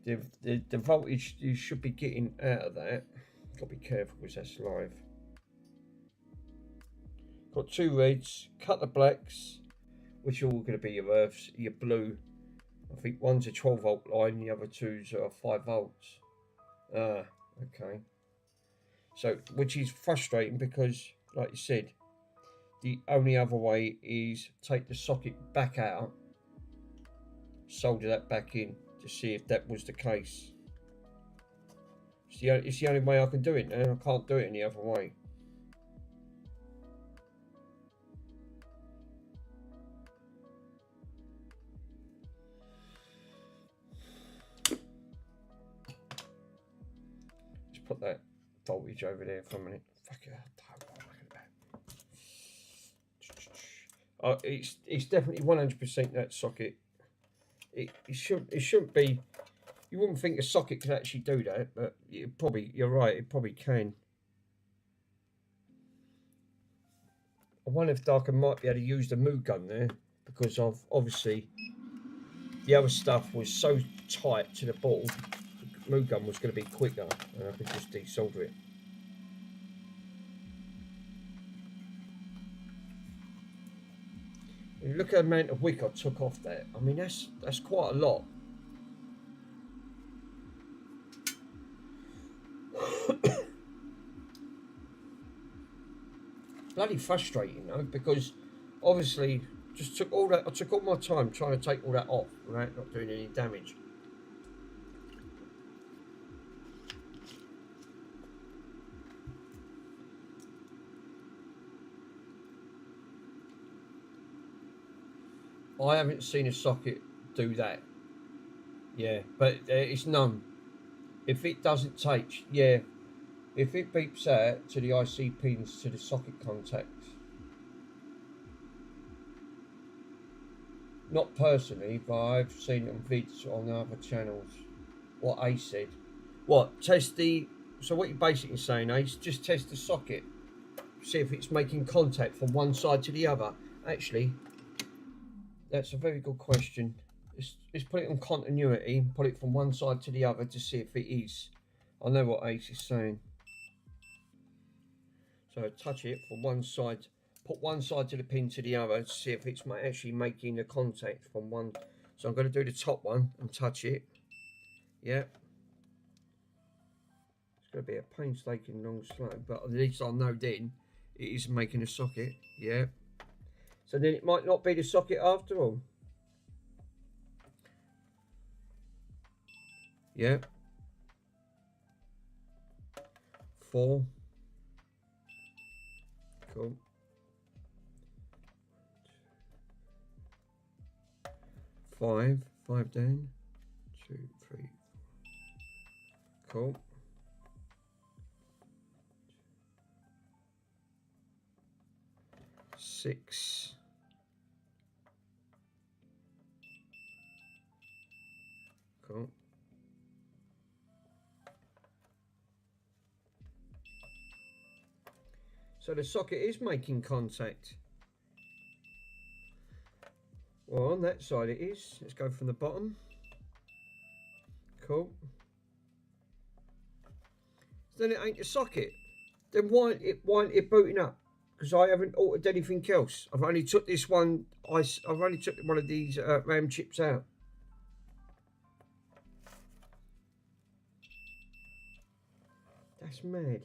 The voltage you should be getting out of that. Got to be careful because that's live. Got 2 reds, cut the blacks, which are all going to be your earths, your blue. I think one's a 12 volt line, the other 2's are 5 volts. Okay. So, which is frustrating because, like you said, the only other way is take the socket back out, solder that back in to see if that was the case. It's the only way I can do it now. I can't do it any other way. Let's put that voltage over there for a minute. Fuck it. It's definitely 100% that socket. It shouldn't be. You wouldn't think a socket could actually do that, but you're right. It probably can. I wonder if Darker might be able to use the moo gun there because of obviously the other stuff was so tight to the ball. move gun was going to be quicker, and I could just desolder it. And look at the amount of wick I took off there. I mean, that's quite a lot. Bloody frustrating though, because obviously just took all that. I took all my time trying to take all that off without not doing any damage. I haven't seen a socket do that. Yeah, but it's none. If it doesn't take, yeah, if it beeps out to the IC pins to the socket contacts. Not personally, but I've seen it on vids on other channels. What Ace said. What, test the, so what you're basically saying, Ace, just test the socket. See if it's making contact from one side to the other. Actually, that's a very good question. Let's put it on continuity, put it from one side to the other to see if it is. I know what Ace is saying. So touch it from one side, put one side to the pin to the other to see if it's actually making the contact from one. So I'm going to do the top one and touch it. Yeah. It's going to be a painstaking long slow, but at least I know then it is making a socket. Yeah. So then it might not be the socket after all. Yeah. 4. Cool. 5 down. 2, 3. Cool. 6. Cool. So the socket is making contact. Well, on that side it is. Let's go from the bottom. Cool. Then it ain't a socket. Then why ain't it booting up? Because I haven't altered anything else. I've only took this one. I've only took one of these RAM chips out. That's mad.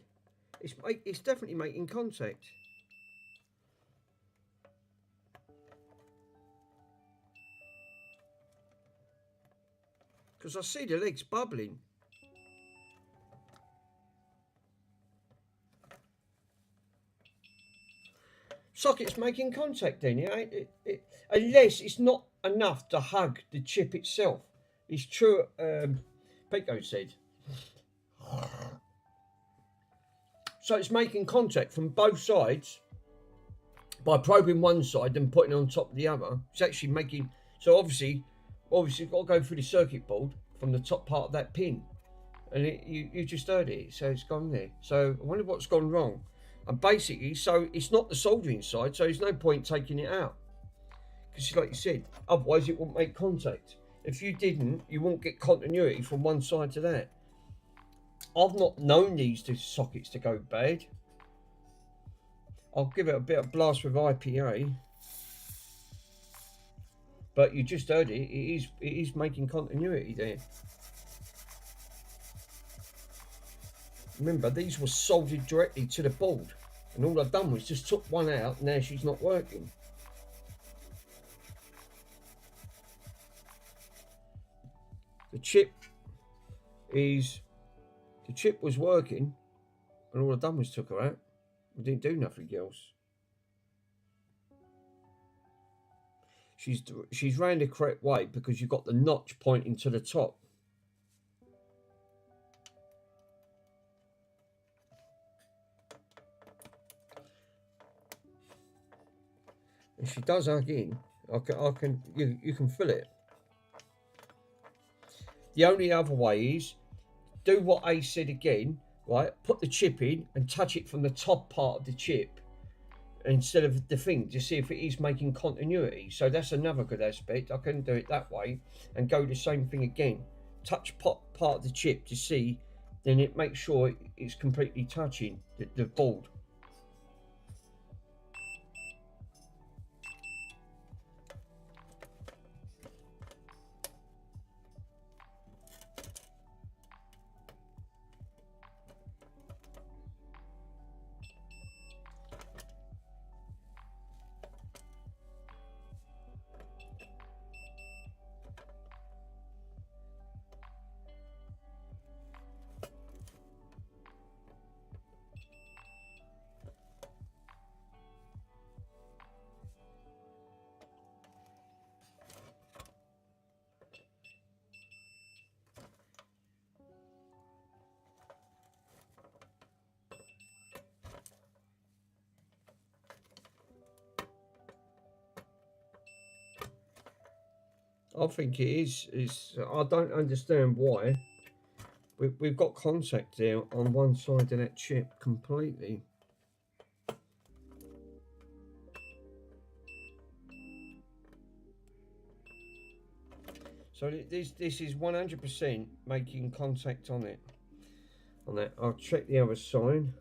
It's definitely making contact. Because I see the legs bubbling. Socket's making contact then, unless it's not enough to hug the chip itself. It's true, Pico said. So it's making contact from both sides by probing one side and putting it on top of the other. It's actually making, so obviously you've got to go through the circuit board from the top part of that pin. And you just heard it, so it's gone there. So I wonder what's gone wrong. And basically, so it's not the soldering side, so there's no point taking it out. Because like you said, otherwise it won't make contact. If you didn't, you won't get continuity from one side to that. I've not known these two sockets to go bad. I'll give it a bit of blast with IPA. But you just heard it, it is making continuity there. Remember, these were soldered directly to the board. And all I've done was just took one out, now she's not working. The chip was working, and all I've done was took her out. I didn't do nothing else. She's ran the correct way because you've got the notch pointing to the top. And she does hug in. You can feel it. The only other way is do what Ace said again, right? Put the chip in and touch it from the top part of the chip instead of the thing to see if it is making continuity. So that's another good aspect. I can do it that way and go the same thing again. touch part of the chip to see, then it makes sure it's completely touching the board. I think it is. I don't understand why. We've got contact there on one side of that chip completely. So this is 100% making contact on it. On that, I'll check the other side.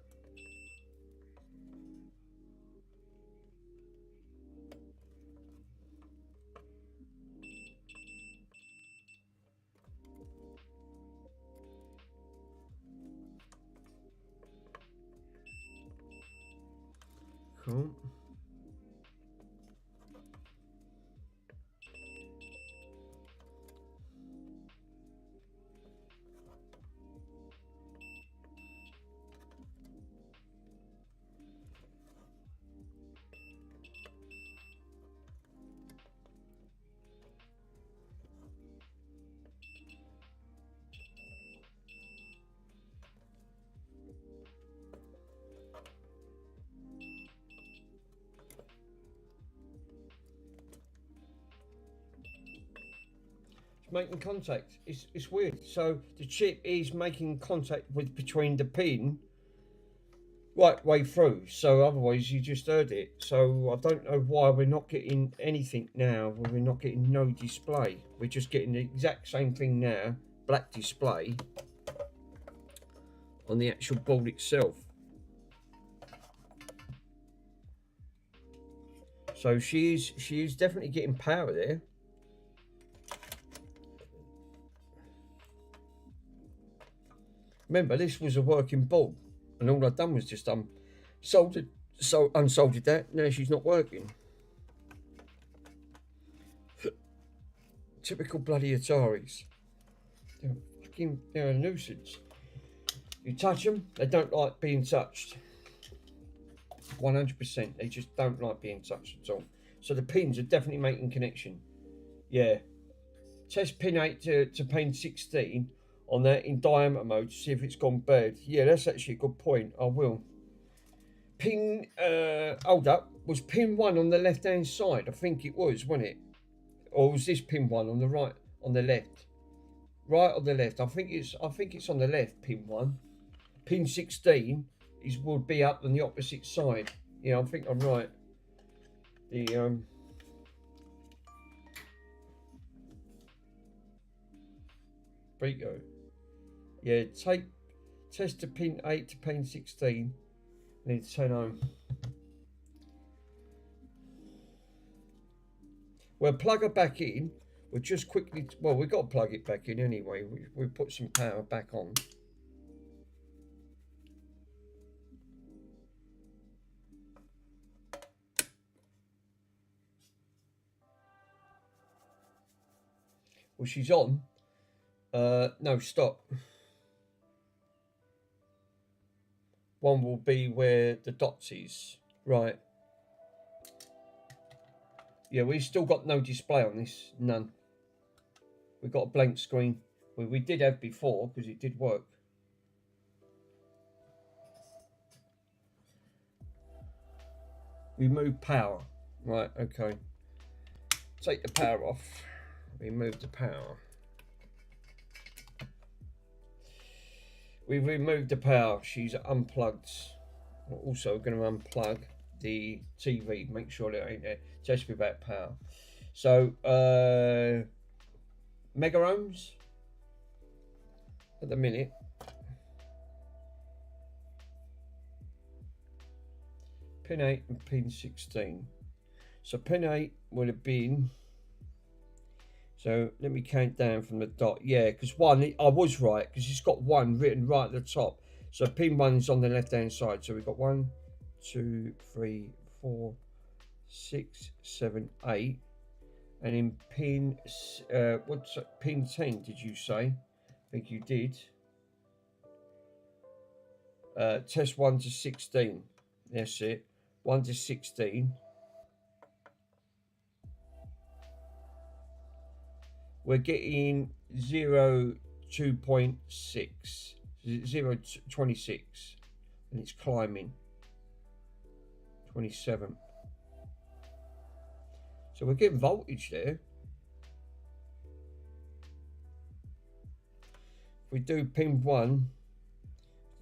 Cool. Making contact. It's weird. So the chip is making contact with between the pin right way through. So otherwise you just heard it. So I don't know why we're not getting anything now. We're not getting no display. We're just getting the exact same thing now. Black display on the actual board itself. So she is definitely getting power there. Remember, this was a working board, and all I've done was just unsoldered that. Now she's not working. Typical bloody Ataris. They're a nuisance. You touch them, they don't like being touched. 100%, they just don't like being touched at all. So the pins are definitely making connection. Yeah. Test pin 8 to pin 16. On that in diameter mode to see if it's gone bad. Yeah, that's actually a good point. I will. Pin, hold up. Was pin 1 on the left hand side? I think it was, wasn't it? Or was this pin 1 on the right, on the left? Right or the left? I think it's on the left, pin 1. Pin 16 would be up on the opposite side. Yeah, I think I'm right. The Brico. Yeah, test to pin 8 to pin 16. Need to turn on. We'll plug her back in. We'll just quickly, well, we've got to plug it back in anyway. We put some power back on. Well, she's on. No, stop. One will be where the dots is. Right. Yeah, we've still got no display on this. None. We've got a blank screen. We did have before because it did work. Remove power. Right, okay. Take the power off. Remove the power. We've removed the power. She's unplugged. We're also going to unplug the TV. Make sure that ain't there. Test without power. So, mega ohms. at the minute. Pin 8 and pin 16. So pin 8 would have been, so let me count down from the dot. Yeah, because 1, I was right, because it's got 1 written right at the top. So pin 1 is on the left hand side. So we've got 1, 2, 3, 4, 6, 7, 8. And in pin, what's pin 10, did you say? I think you did. Test 1 to 16. That's it. 1 to 16. We're getting 2.6, 0.26, and it's climbing. 27. So we're getting voltage there. If we do pin 1,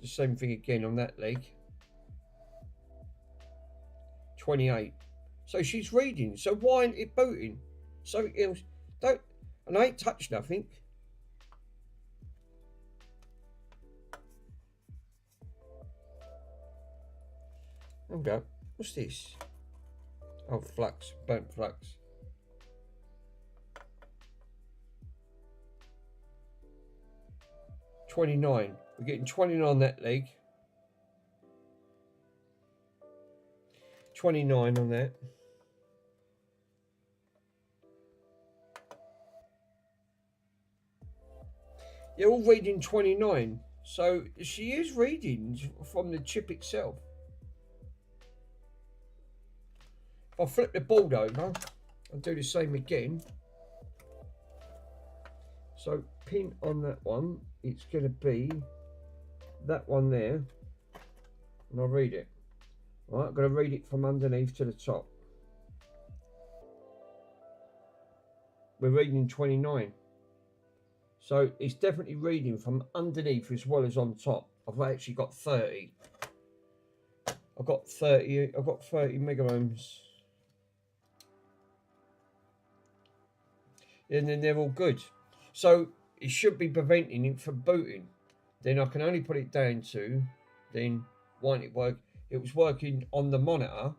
the same thing again on that leg. 28. So she's reading. So why ain't it booting? Something else. Don't. And I ain't touched nothing. Hold up. What's this? Oh, flux. Burnt flux. $29. We're getting 29 on that leg. 29 on that. They're all reading 29. So she is reading from the chip itself. If I flip the board over, I'll do the same again. So pin on that one, it's going to be that one there. And I'll read it. All right, I'm going to read it from underneath to the top. We're reading 29. So it's definitely reading from underneath as well as on top. I've actually got 30. I've got 30 mega ohms. And then they're all good. So it should be preventing it from booting. Then I can only put it down to, then why didn't it work? It was working on the monitor,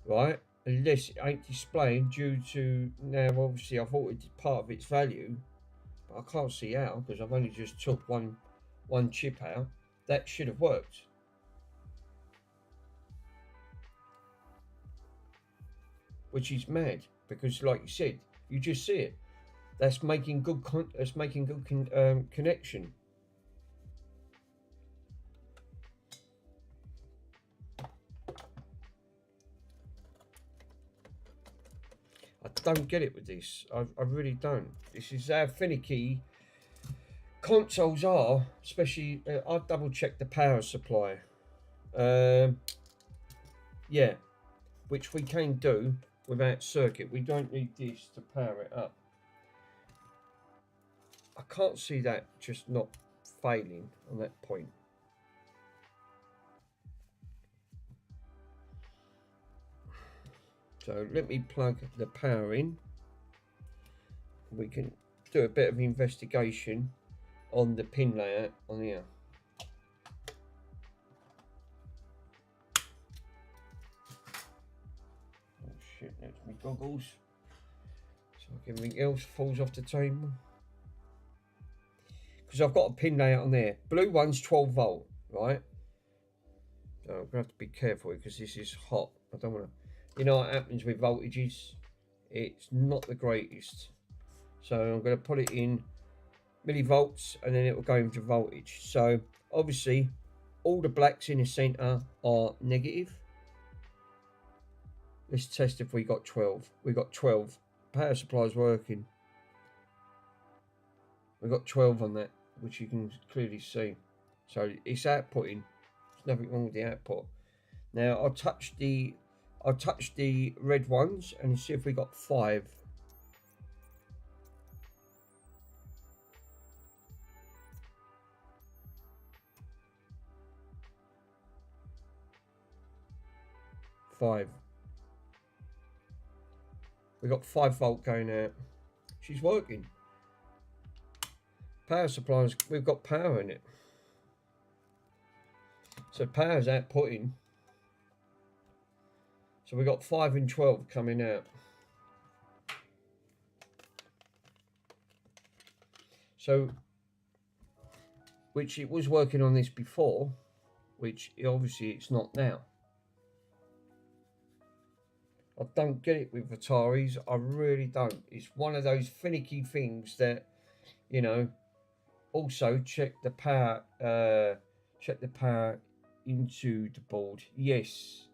right? Unless it ain't displaying due to, now obviously I thought it's part of its value. I can't see how because I've only just took one chip out. That should have worked. Which is mad because, like you said, you just see it. That's making good connection. I don't get it with this. I really don't. This is how finicky consoles are, especially. I've double checked the power supply. Yeah, which we can do without circuit. We don't need this to power it up. I can't see that just not failing on that point. So let me plug the power in. We can do a bit of investigation on the pin layout on here. Oh shit, that's my goggles. So everything else falls off the table. Because I've got a pin layout on there. Blue one's 12 volt, right? So I'm going to have to be careful because this is hot. I don't want to, you know what happens with voltages? It's not the greatest. So I'm going to put it in millivolts and then it will go into voltage. So obviously all the blacks in the center are negative. Let's test if we got 12. We got 12. Power supply is working. We got 12 on that, which you can clearly see. So it's outputting. There's nothing wrong with the output. Now I'll touch the red ones and see if we got 5. We got 5 volt going out. She's working. Power supplies, we've got power in it. So power's outputting. So we've got 5 and 12 coming out. So, which it was working on this before, which obviously it's not now. I don't get it with Ataris. I really don't. It's one of those finicky things that, you know. Also, check the power. Check the power into the board. Yes.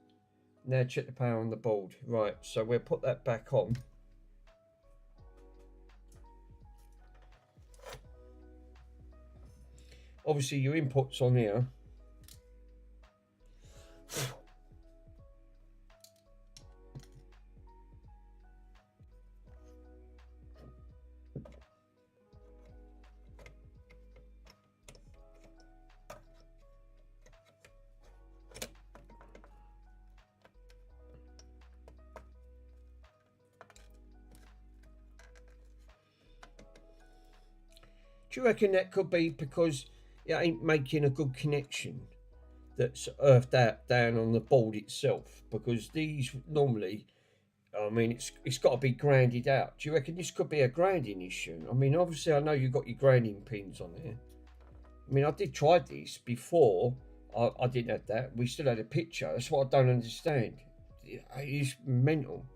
Now check the power on the board. Right. So we'll put that back on. Obviously, your inputs on here. Do you reckon that could be because it ain't making a good connection that's earthed out down on the board itself? Because these normally, I mean, it's got to be grounded out. Do you reckon this could be a grounding issue? I mean, obviously, I know you've got your grounding pins on there. I mean, I did try this before. I didn't have that. We still had a picture. That's what I don't understand. It's mental.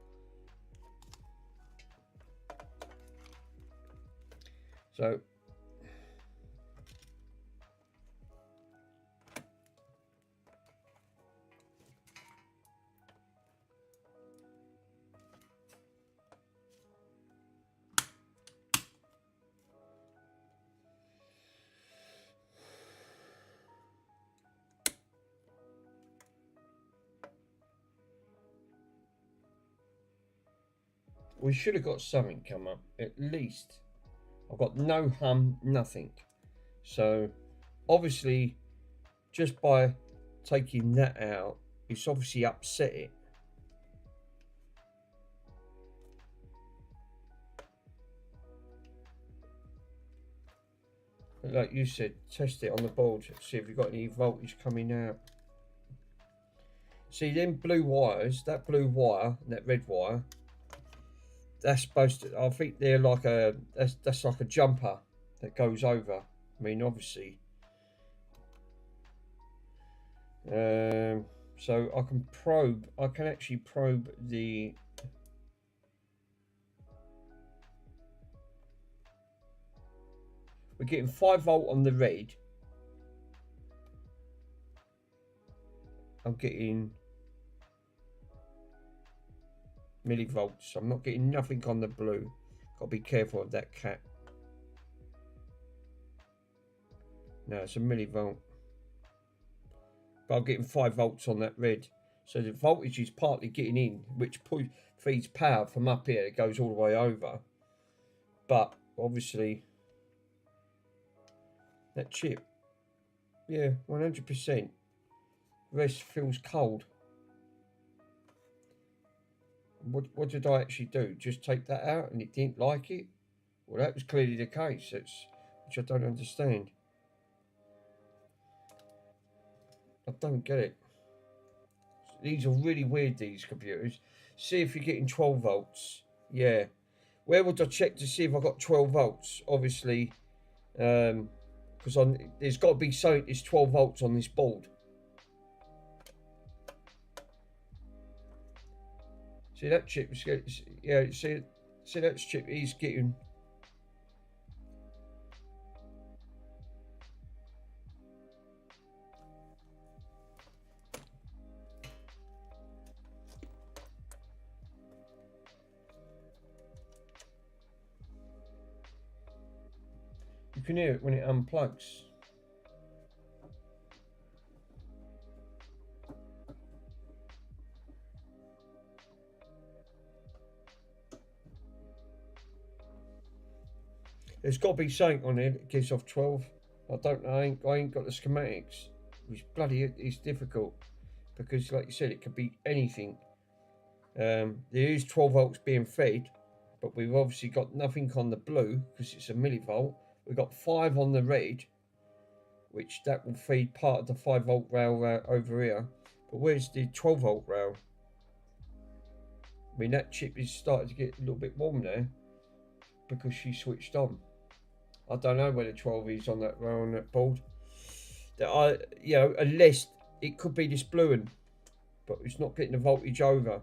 So. We should have got something come up, at least. I've got no hum, nothing. So, obviously, just by taking that out, it's obviously upset it. But like you said, test it on the board, see if you've got any voltage coming out. See, them blue wires, that blue wire and that red wire, that's supposed to, I think they're like that's like a jumper that goes over. I mean, obviously. So I can actually probe the. We're getting 5 volt on the red. I'm getting millivolts. I'm not getting nothing on the blue. Got to be careful of that cat. No, it's a millivolt. But I'm getting 5 volts on that red. So the voltage is partly getting in, which feeds power from up here. It goes all the way over. But obviously, that chip, yeah, 100%. Rest feels cold. What did I actually do? Just take that out and it didn't like it? Well, that was clearly the case. Which I don't understand. I don't get it. These are really weird, these computers. See if you're getting 12 volts. Yeah. Where would I check to see if I got 12 volts? Obviously, because there's got to be something that's 12 volts on this board. See that chip? Yeah. See that chip is getting. You can hear it when it unplugs. There's got to be something on it that gives off 12. I don't know. I ain't got the schematics. It's difficult because, like you said, it could be anything. There is 12 volts being fed, but we've obviously got nothing on the blue because it's a millivolt. We've got 5 on the red, which that will feed part of the 5-volt rail over here. But where's the 12-volt rail? I mean, that chip is starting to get a little bit warm there because she switched on. I don't know where the 12 is on that rail on that board. You know, unless it could be this blue one, but it's not getting the voltage over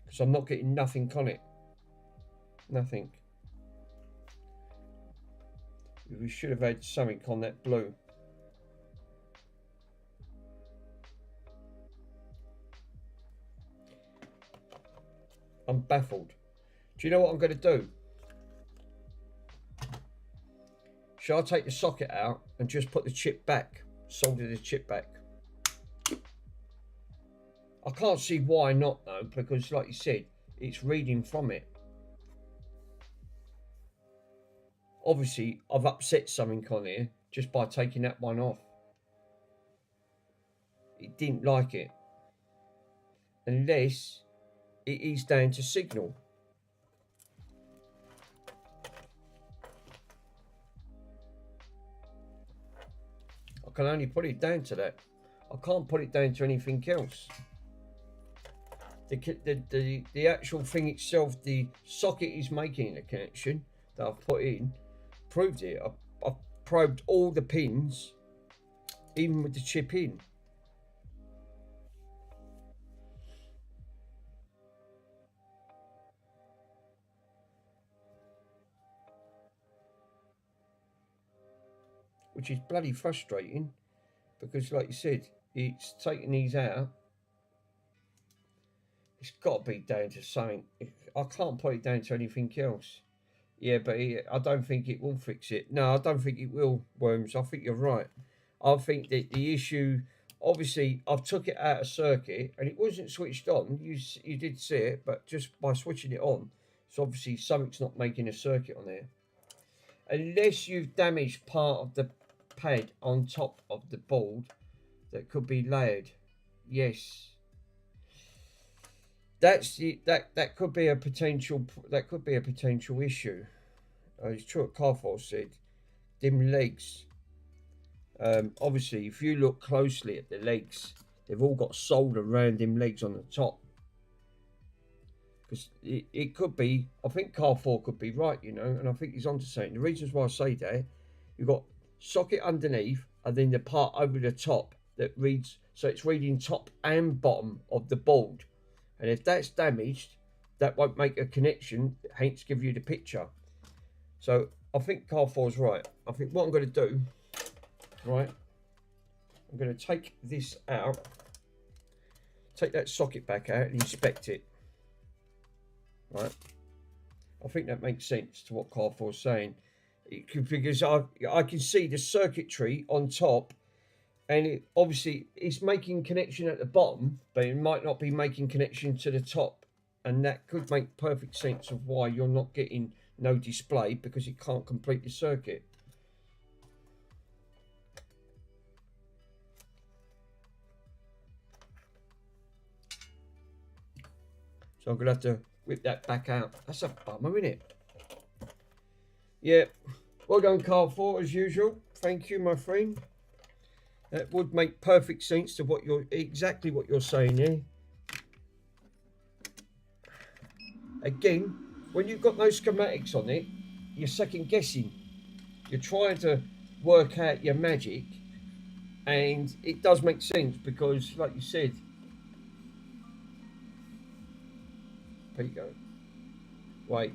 because I'm not getting nothing on it. Nothing. We should have had something on that blue. I'm baffled. Do you know what I'm going to do? Shall I take the socket out and just put the chip back? Solder the chip back. I can't see why not though, because like you said, it's reading from it. Obviously, I've upset something on here just by taking that one off. It didn't like it. Unless it is down to signal. I can only put it down to that. I can't put it down to anything else. The actual thing itself, the socket is making the connection that I've put in, proved it. I've probed all the pins, even with the chip in. Which is bloody frustrating because, like you said, it's taking these out. It's got to be down to something. I can't put it down to anything else. Yeah, but I don't think it will fix it. No, I don't think it will, Worms. I think you're right. I think that the issue, obviously, I've took it out of circuit and it wasn't switched on. You did see it, but just by switching it on, so obviously something's not making a circuit on there. Unless you've damaged part of the pad on top of the board that could be layered. Yes. That could be a potential issue. It's true what Carfor said. Them legs. Obviously, if you look closely at the legs, they've all got solder around them legs on the top. Because it could be, I think Carfor could be right, you know, and I think he's onto something. The reasons why I say that, you've got socket underneath, and then the part over the top that reads, so it's reading top and bottom of the board. And if that's damaged, that won't make a connection, hence give you the picture. So I think Carfor's right. I think what I'm going to do, right, I'm going to take this out, take that socket back out and inspect it. Right. I think that makes sense to what Carfor's saying. Because I can see the circuitry on top, and obviously it's making connection at the bottom, but it might not be making connection to the top, and that could make perfect sense of why you're not getting no display, because it can't complete the circuit. So I'm gonna have to whip that back out. That's a bummer, isn't it? Yeah. Well done, Carfor, as usual. Thank you, my friend. That would make perfect sense to what exactly what you're saying here. Again, when you've got no schematics on it, you're second guessing. You're trying to work out your magic, and it does make sense because, like you said, Pico. Wait.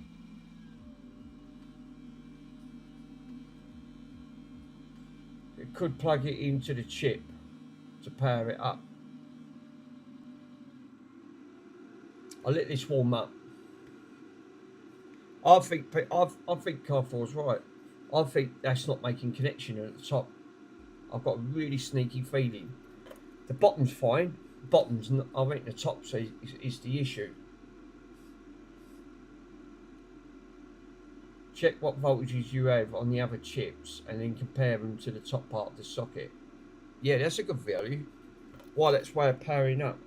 It could plug it into the chip to power it up. I'll let this warm up. I think Carfor's right. I think that's not making connection at the top. I've got a really sneaky feeling. The bottom's fine. Bottom's not, I think the top is the issue. Check what voltages you have on the other chips and then compare them to the top part of the socket. Yeah, that's a good value. Why, that's way of powering up.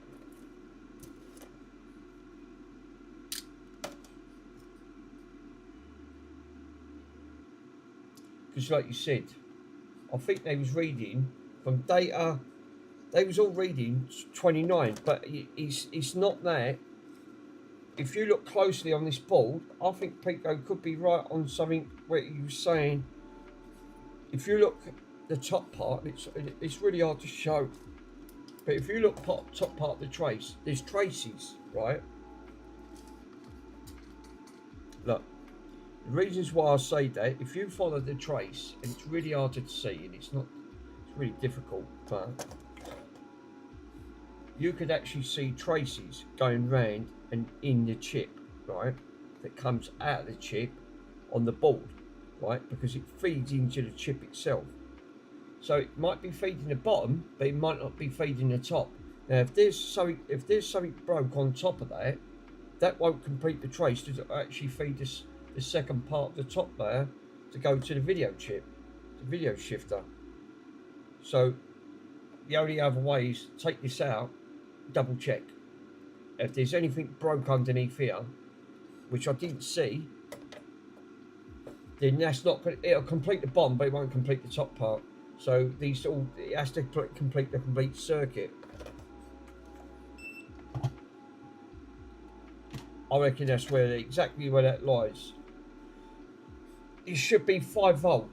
because like you said, I think they was reading from data. They was all reading 29, but it's not that. If you look closely on this board, I think Pico could be right on something where he was saying. If you look at the top part, it's really hard to show. But if you look top part of the trace, there's traces, right? Look, the reasons why I say that, if you follow the trace, and it's really hard to see, and it's really difficult, but you could actually see traces going round and in the chip, right? That comes out of the chip on the board, right? Because it feeds into the chip itself. So it might be feeding the bottom, but it might not be feeding the top. Now, if there's something broke on top of that, that won't complete the trace to actually feed the second part of the top layer to go to the video chip, the video shifter. So the only other way is take this out, double check. If there's anything broke underneath here, which I didn't see, then that's not. It'll complete the bottom, but it won't complete the top part. So these all, it has to complete the complete circuit. I reckon that's exactly where that lies. It should be 5 volt.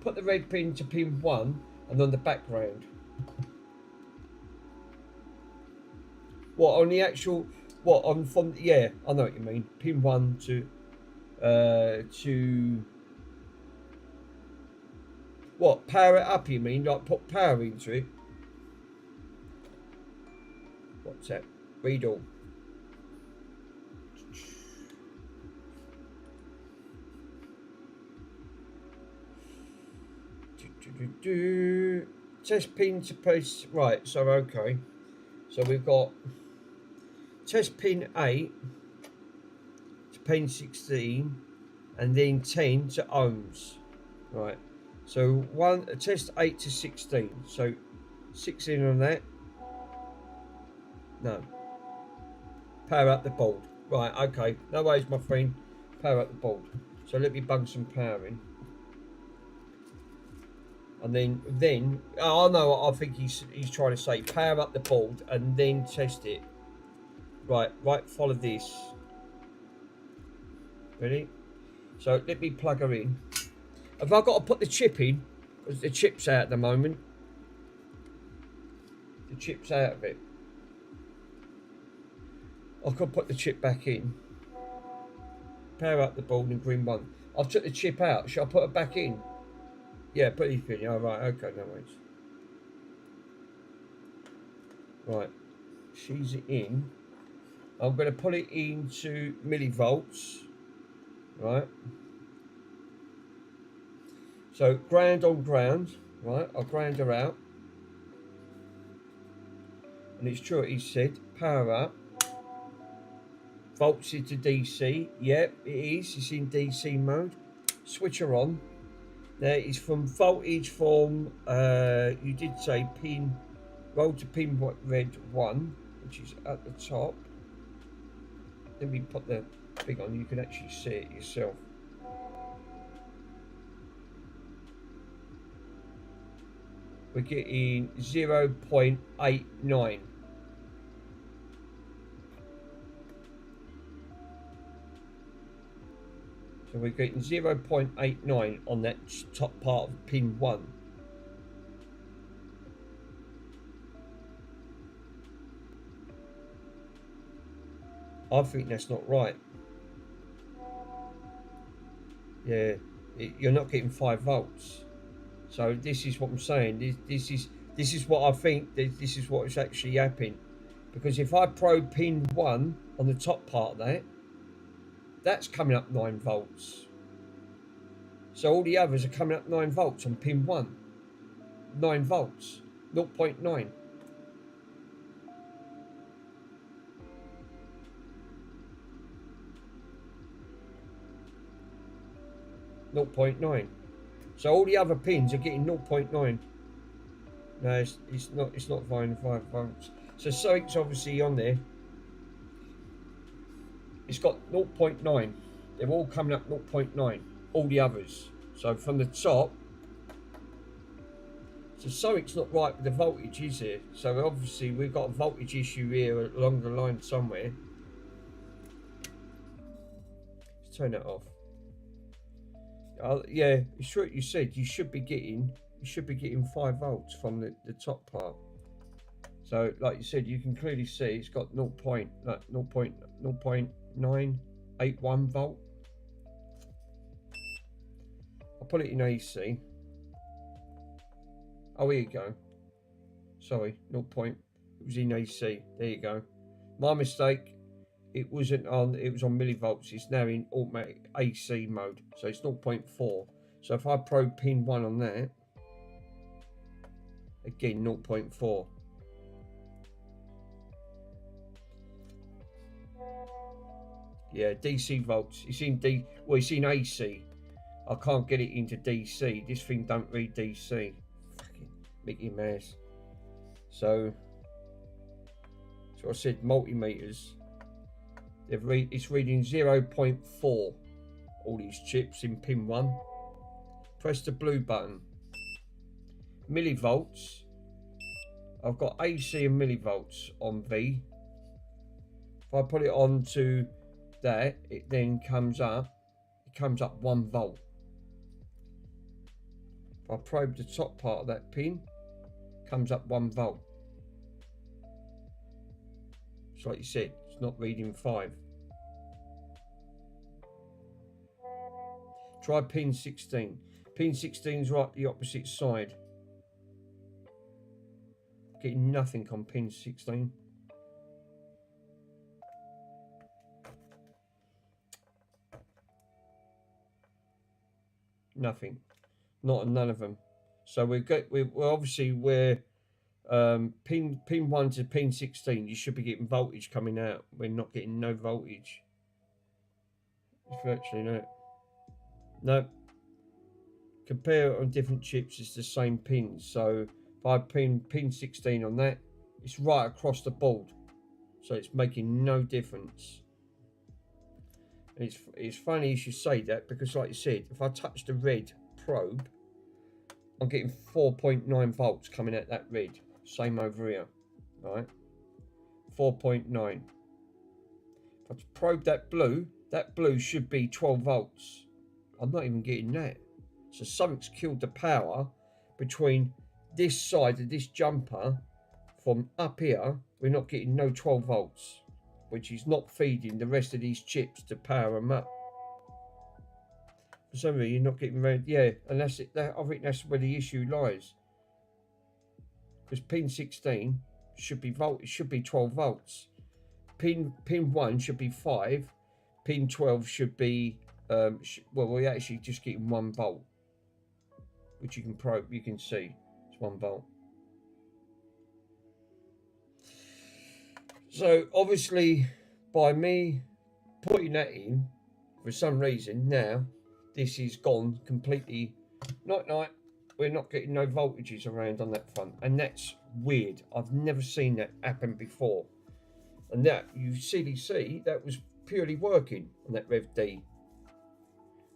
Put the red pin to pin 1 and on the background. What on the actual? What on from? Yeah, I know what you mean. Pin 1 to what? Power it up? You mean like put power into it? What's that? Read all. Test pin to post. Right, so okay. So we've got test pin 8 to pin 16 and then 10 to ohms. Right. So test 8 to 16. So 16 on that. No. Power up the board. Right, okay. No worries, my friend. Power up the board. So let me bung some power in. And then oh no, I think he's trying to say power up the board and then test it. Right, follow this. Ready? So let me plug her in. Have I got to put the chip in? Because the chip's out at the moment. The chip's out of it. I could put the chip back in. Power up the board in green 1. I've took the chip out. Should I put it back in? Yeah, put it in. Oh, right, okay, no worries. Right, she's in. I'm going to put it into millivolts. Right. So ground on ground. Right, I'll ground her out. And it's true what he said. Power up. Volts into DC. Yep, it is. It's in DC mode. Switch her on. Now it's from voltage from, you did say pin, roll to pin red 1, which is at the top. Let me put the thing on, you can actually see it yourself. We're getting 0.89. So we're getting 0.89 on that top part of pin 1. I think that's not right. Yeah, you're not getting 5 volts. So this is what I'm saying. This is what I think. This is what is actually happening. Because if I probe pin 1 on the top part of that, that's coming up 9 volts. So all the others are coming up 9 volts on pin 1. 9 volts, 0.9. 0.9. So all the other pins are getting 0.9. No, it's not 5 volts. So something's obviously on there. It's got 0.9. They're all coming up 0.9. All the others. So from the top, so something's not right with the voltage, is it? So obviously we've got a voltage issue here along the line somewhere. Let's turn that off. Yeah, it's true what you said. You should be getting 5 volts from the top part. So like you said, you can clearly see it's got 0.981 volt. I'll put it in AC. Oh, here you go. Sorry, 0. It was in AC. There you go. My mistake. It wasn't on. It was on millivolts. It's now in automatic AC mode. So it's 0.4. So if I probe pin 1 on that, again 0.4. Yeah, DC volts. It's in Well, it's in AC. I can't get it into DC. This thing don't read DC. Fucking Mickey Mouse. So I said multimeters. It's reading 0.4. All these chips in pin 1. Press the blue button. Millivolts. I've got AC and millivolts on V. If I put it on to that, it then comes up. It comes up 1 volt. If I probe the top part of that pin, it comes up 1 volt. So like you said, it's not reading 5. Try pin 16. Pin 16 is right the opposite side. Getting nothing on pin 16. Nothing. Not on none of them. So we're obviously pin 1 to pin 16. You should be getting voltage coming out. We're not getting no voltage. It's virtually no. No. Compare it on different chips. It's the same pins. So if I pin 16 on that, it's right across the board. So it's making no difference. And it's funny you should say that, because like you said, if I touch the red probe, I'm getting 4.9 volts coming out that red. Same over here, right? 4.9. If I probe that blue should be 12 volts. I'm not even getting that. So something's killed the power between this side of this jumper. From up here, we're not getting no 12 volts, which is not feeding the rest of these chips to power them up. For some reason, you're not getting around. Yeah, and that's it. I think that's where the issue lies. Because pin 16 should be 12 volts. Pin 1 should be 5. Pin 12 should be well, we're actually just getting 1 volt, which you can probe. You can see it's 1 volt. So obviously, by me putting that in, for some reason now, this is gone completely. Night. We're not getting no voltages around on that front, and that's weird. I've never seen that happen before. And that you CDC, that was purely working on that Rev D.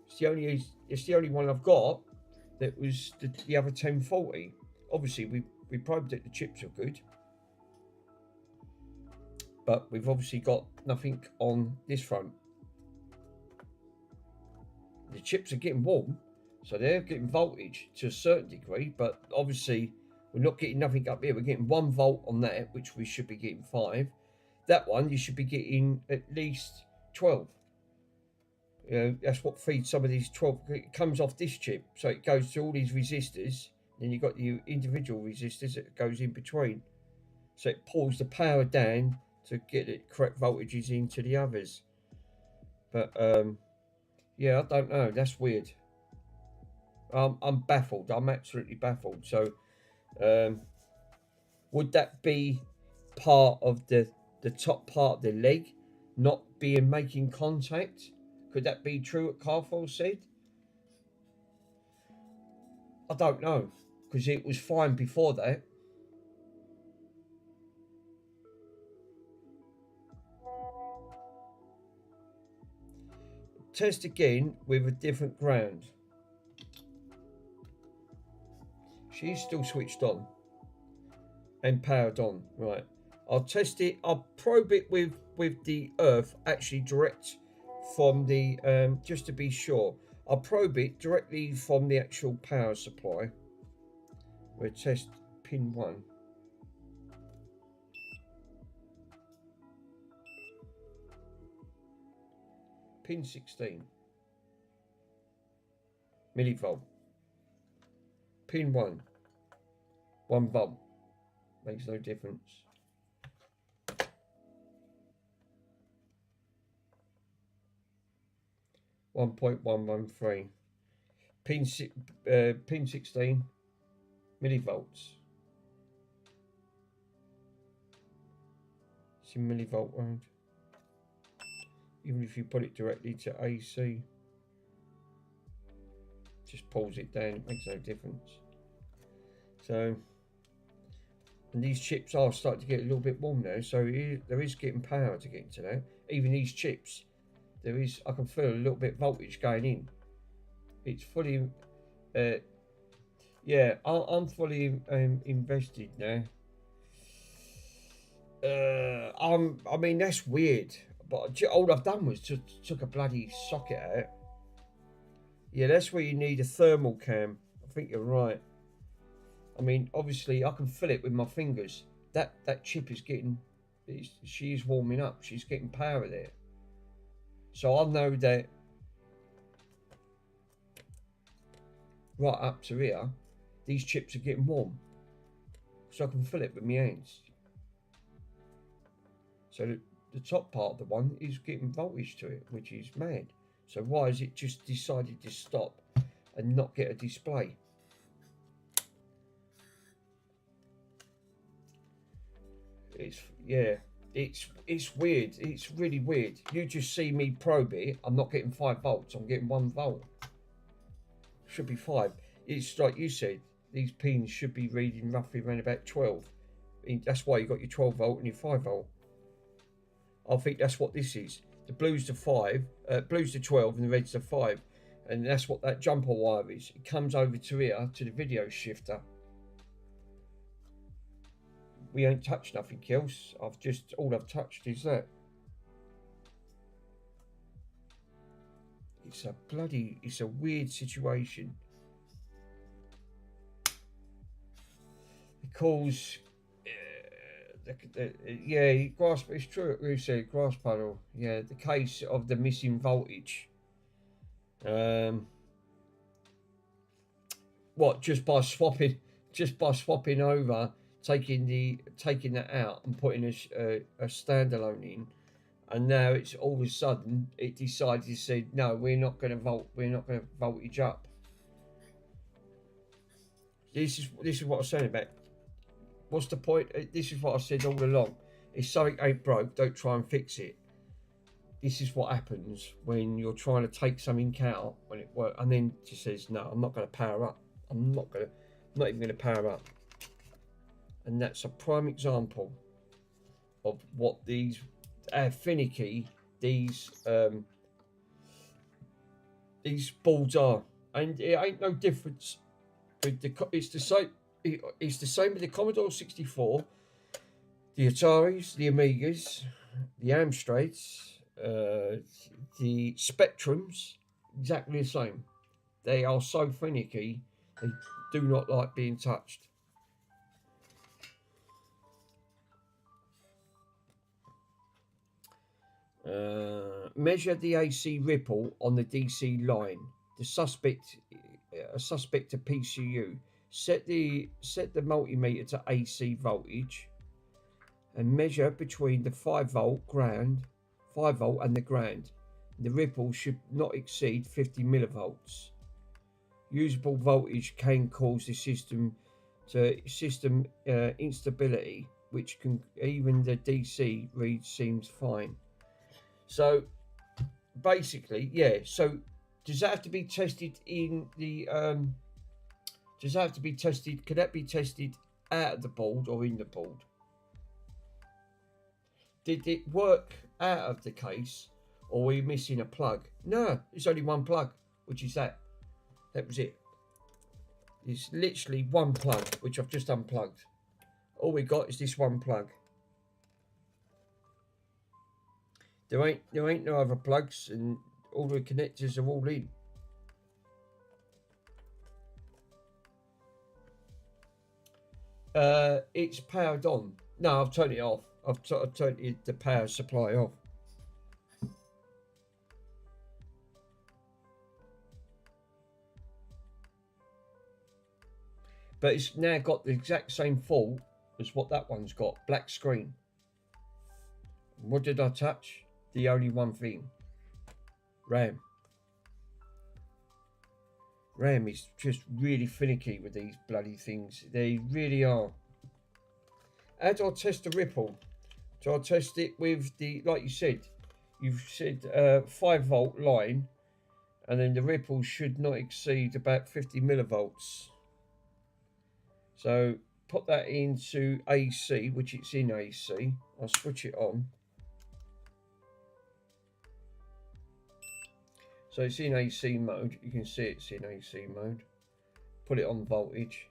It's the only one I've got that was the other 1040. Obviously, we probed it. The chips are good, but we've obviously got nothing on this front. The chips are getting warm, so they're getting voltage to a certain degree, but obviously we're not getting nothing up here. We're getting 1 volt on that, which we should be getting 5. That one, you should be getting at least 12. You know, that's what feeds some of these 12. It comes off this chip, so it goes to all these resistors. Then you've got the individual resistors that goes in between. So it pulls the power down to get the correct voltages into the others. But yeah, I don't know. That's weird. I'm baffled. I'm absolutely baffled. So would that be part of the top part of the leg not making contact? Could that be true what Carfol said? I don't know, because it was fine before that. Test again with a different ground. She's still switched on and powered on. Right. I'll test it. I'll probe it with the earth actually direct from the just to be sure. I'll probe it directly from the actual power supply. We'll test pin 1. Pin 16. Millivolt. Pin 1. 1 volt. Makes no difference. .113. Pin 16 millivolts. It's in millivolt range. Even if you put it directly to AC, just pulls it down, it makes no difference. So, and these chips are starting to get a little bit warm now, so there is getting power to get into that. Even these chips, I can feel a little bit voltage going in. It's fully, yeah, I'm fully invested now. I mean, that's weird, but all I've done was took a bloody socket out. Yeah, that's where you need a thermal cam. I think you're right. I mean, obviously, I can feel it with my fingers. That chip is getting, she's warming up. She's getting power there. So I know that right up to here, these chips are getting warm. So I can feel it with my hands. So the top part of the one is getting voltage to it, which is mad. So why has it just decided to stop and not get a display? It's weird. It's really weird. You just see me probe it. I'm not getting 5 volts. I'm getting 1 volt. Should be 5. It's like you said. These pins should be reading roughly around about 12. That's why you got your 12 volt and your 5 volt. I think that's what this is. The blue's to 5, blue's to 12, and the red's to 5, and that's what that jumper wire is. It comes over to here to the video shifter. We ain't touched nothing else. All I've touched is that. It's a weird situation. Because, yeah, grasp, it's true what we said, grass puddle. Yeah, the case of the missing voltage. What, just by swapping over, taking that out and putting a standalone in, and now it's all of a sudden it decided to say no, we're not going to voltage up. This is what I'm saying about. What's the point? This is what I said all along. If something ain't broke, don't try and fix it. This is what happens when you're trying to take something out when it works, and then it just says no, I'm not going to power up. I'm not even going to power up. And that's a prime example of what finicky these boards are, and it ain't no difference. It's the same. It's the same with the Commodore 64, the Ataris, the Amigas, the Amstrads, the Spectrums. Exactly the same. They are so finicky. They do not like being touched. Measure the AC ripple on the DC line. A suspect to PCU. Set the multimeter to AC voltage and measure between the 5 volt and the ground. The ripple should not exceed 50 millivolts. Usable voltage can cause the system instability, which can even the DC read seems fine. So basically, yeah. So does that have to be tested in the? Does that have to be tested? Could that be tested out of the board or in the board? Did it work out of the case, or were you missing a plug? No, it's only one plug, which is that. That was it. It's literally one plug, which I've just unplugged. All we got is this one plug. There ain't no other plugs, and all the connectors are all in. It's powered on. No, I've turned it off. I've turned the power supply off. But it's now got the exact same fault as what that one's got. Black screen. What did I touch? The only one thing. RAM. RAM is just really finicky with these bloody things. They really are. How do I test the ripple? Do I test it with the, like you said, you've said 5-volt line, and then the ripple should not exceed about 50 millivolts. So put that into AC, which it's in AC. I'll switch it on. So it's in AC mode. You can see it's in AC mode. Put it on voltage.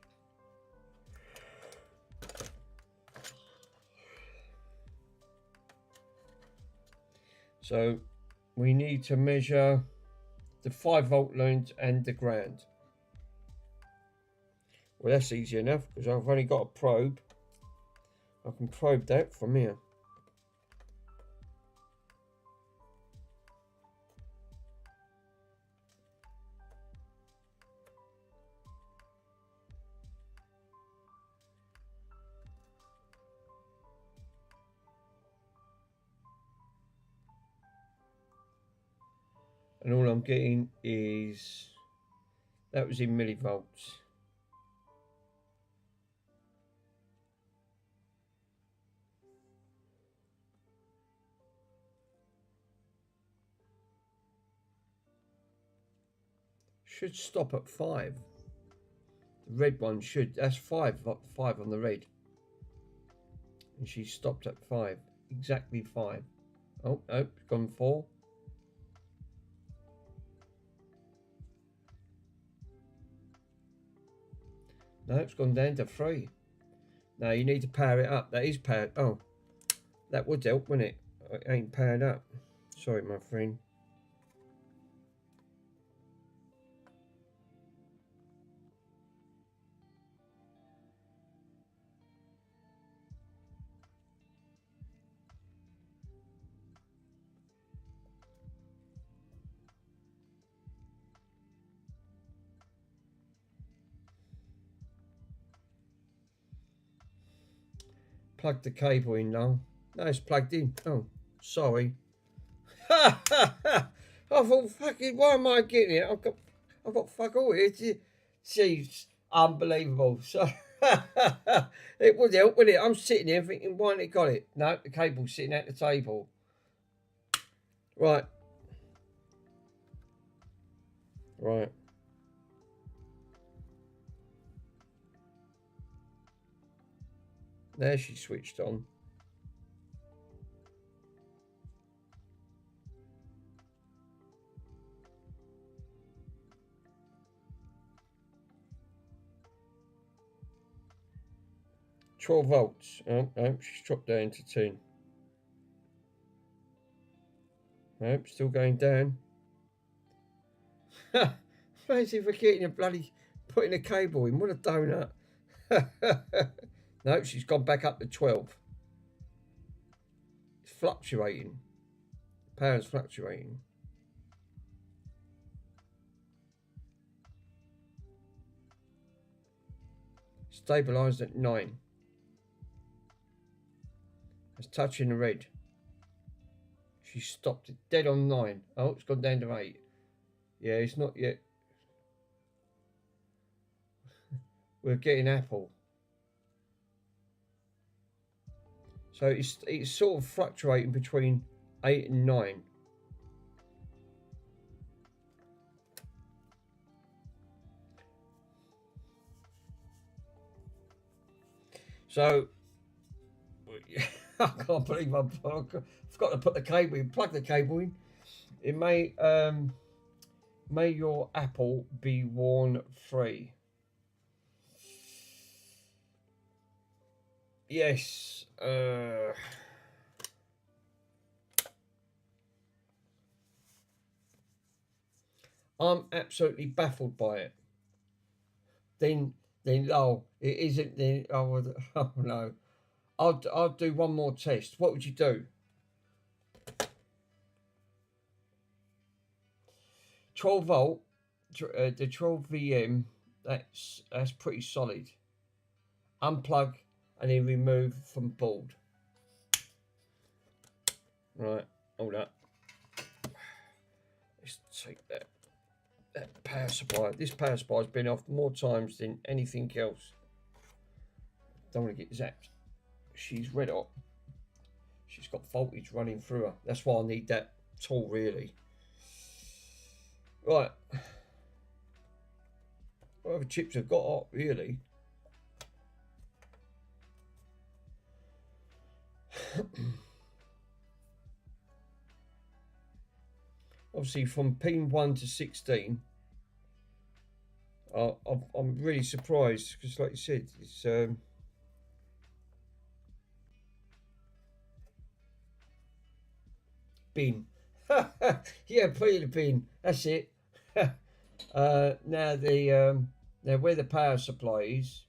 So we need to measure the 5-volt lines and the ground. Well, that's easy enough because I've only got a probe. I can probe that from here. And all I'm getting is, that was in millivolts. Should stop at 5. The red one should, that's 5 on the red. And she stopped at 5, exactly 5. Oh, it's gone 4. No, it's gone down to 3. Now you need to power it up. That is powered. Oh, that would help, wouldn't it? It ain't powered up. Sorry, my friend. Plug the cable in now. No, it's plugged in. Oh, sorry. I thought, fucking, why am I getting it? I've got fuck all here. Jeez, unbelievable. So it would help, wouldn't it? I'm sitting here thinking, why ain't it got it? No, the cable's sitting at the table. Right. Right. There she switched on. $12 volts. Oh, she's dropped down to 10. Nope, still going down. Fancy for getting a bloody, putting a cable in. What a donut. No, she's gone back up to 12. It's fluctuating. Power's fluctuating. Stabilised at 9. It's touching the red. She stopped it dead on 9. Oh, it's gone down to 8. Yeah, it's not yet. We're getting Apple. So it's sort of fluctuating between 8 and 9. So I can't believe I forgot to put the cable in, plug the cable in. It may your Apple be worn free. Yes. I'm absolutely baffled by it. Then, oh, it isn't. Then, oh, oh no. I'll do one more test. What would you do? 12 volt, the 12 VM. That's pretty solid. Unplug and then remove from board. Right, hold up. Let's take that power supply. This power supply has been off more times than anything else. Don't want to get zapped. She's red hot. She's got voltage running through her. That's why I need that tool, really. Right. Whatever chips have got hot, really. Obviously, from pin 1 to 16, I'm really surprised because, like you said, it's bin. Yeah, put it in the bin. That's it. Now where the power supply is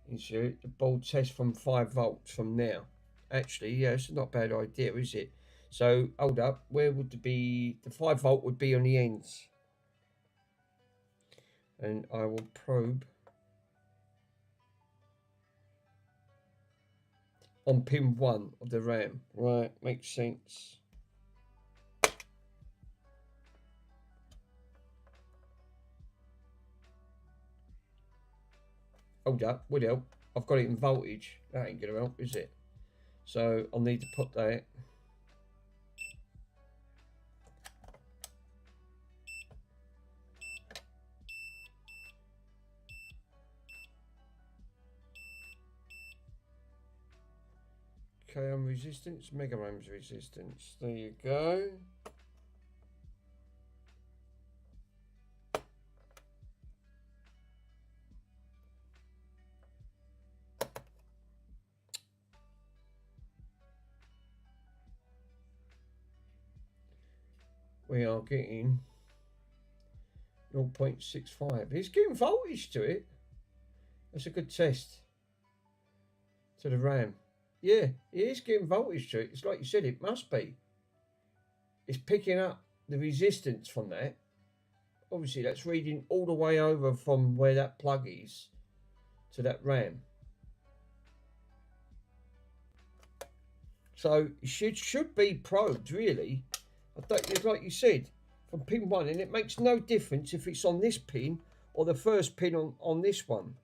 the board test from 5 volts from now. Actually, yeah, it's not a bad idea, is it? So hold up, where would the 5 volt would be on the ends? And I will probe on pin 1 of the RAM. Right, makes sense. Hold up, will help. I've got it in voltage. That ain't gonna help, is it? So I'll need to put that. K ohm resistance, mega ohms resistance. There you go. We are getting 0.65. It's getting voltage to it. That's a good test. To the RAM. Yeah, it is getting voltage to it. It's like you said, it must be. It's picking up the resistance from that. Obviously, that's reading all the way over from where that plug is to that RAM. So it should be probed, really. It's like you said, from pin 1, and it makes no difference if it's on this pin or the first pin on this one.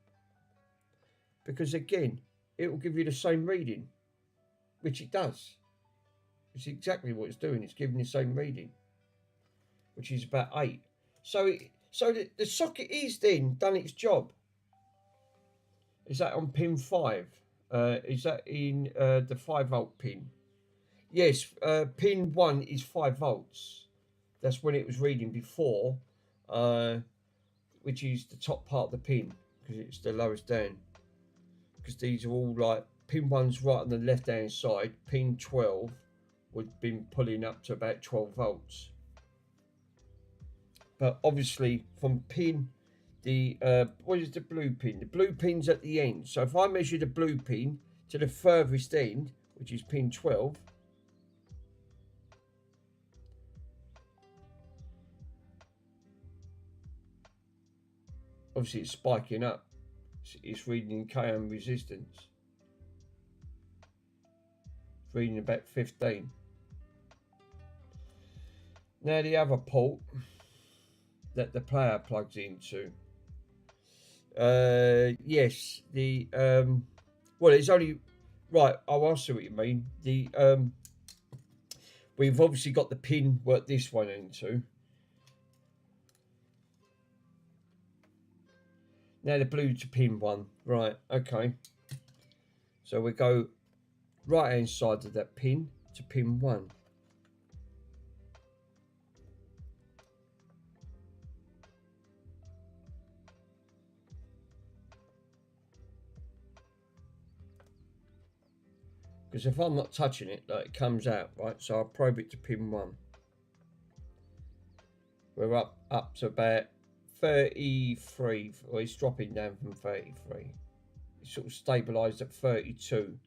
Because again, it will give you the same reading, which it does. It's exactly what it's doing. It's giving the same reading, which is about 8. So the socket is then done its job. Is that on pin 5? Is that in the 5 volt pin? Yes, pin 1 is 5 volts. That's when it was reading before, which is the top part of the pin, because it's the lowest down. Because these are all like, pin 1's right on the left hand side, pin 12 would have been pulling up to about 12 volts. But obviously from pin, what is the blue pin? The blue pin's at the end. So if I measure the blue pin to the furthest end, which is pin 12, obviously it's spiking up. It's reading K ohm resistance. It's reading about 15. Now the other port that the player plugs into. Yes, well, it's only right. Oh, I see what you mean. We've obviously got the pin work this one into. Now the blue to pin 1. Right, okay. So we go right hand side of that pin to pin 1. Because if I'm not touching it, like, it comes out, right? So I'll probe it to pin 1. We're up to about 33, or it's dropping down from 33. It's sort of stabilised at 32.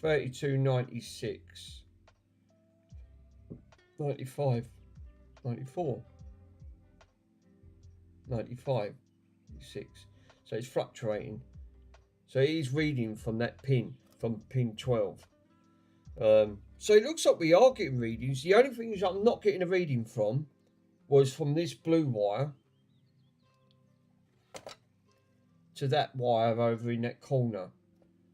32.96. 95. 94. 95. 6. So it's fluctuating. So he's reading from that pin, from pin 12. So it looks like we are getting readings. The only things I'm not getting a reading from was from this blue wire to that wire over in that corner,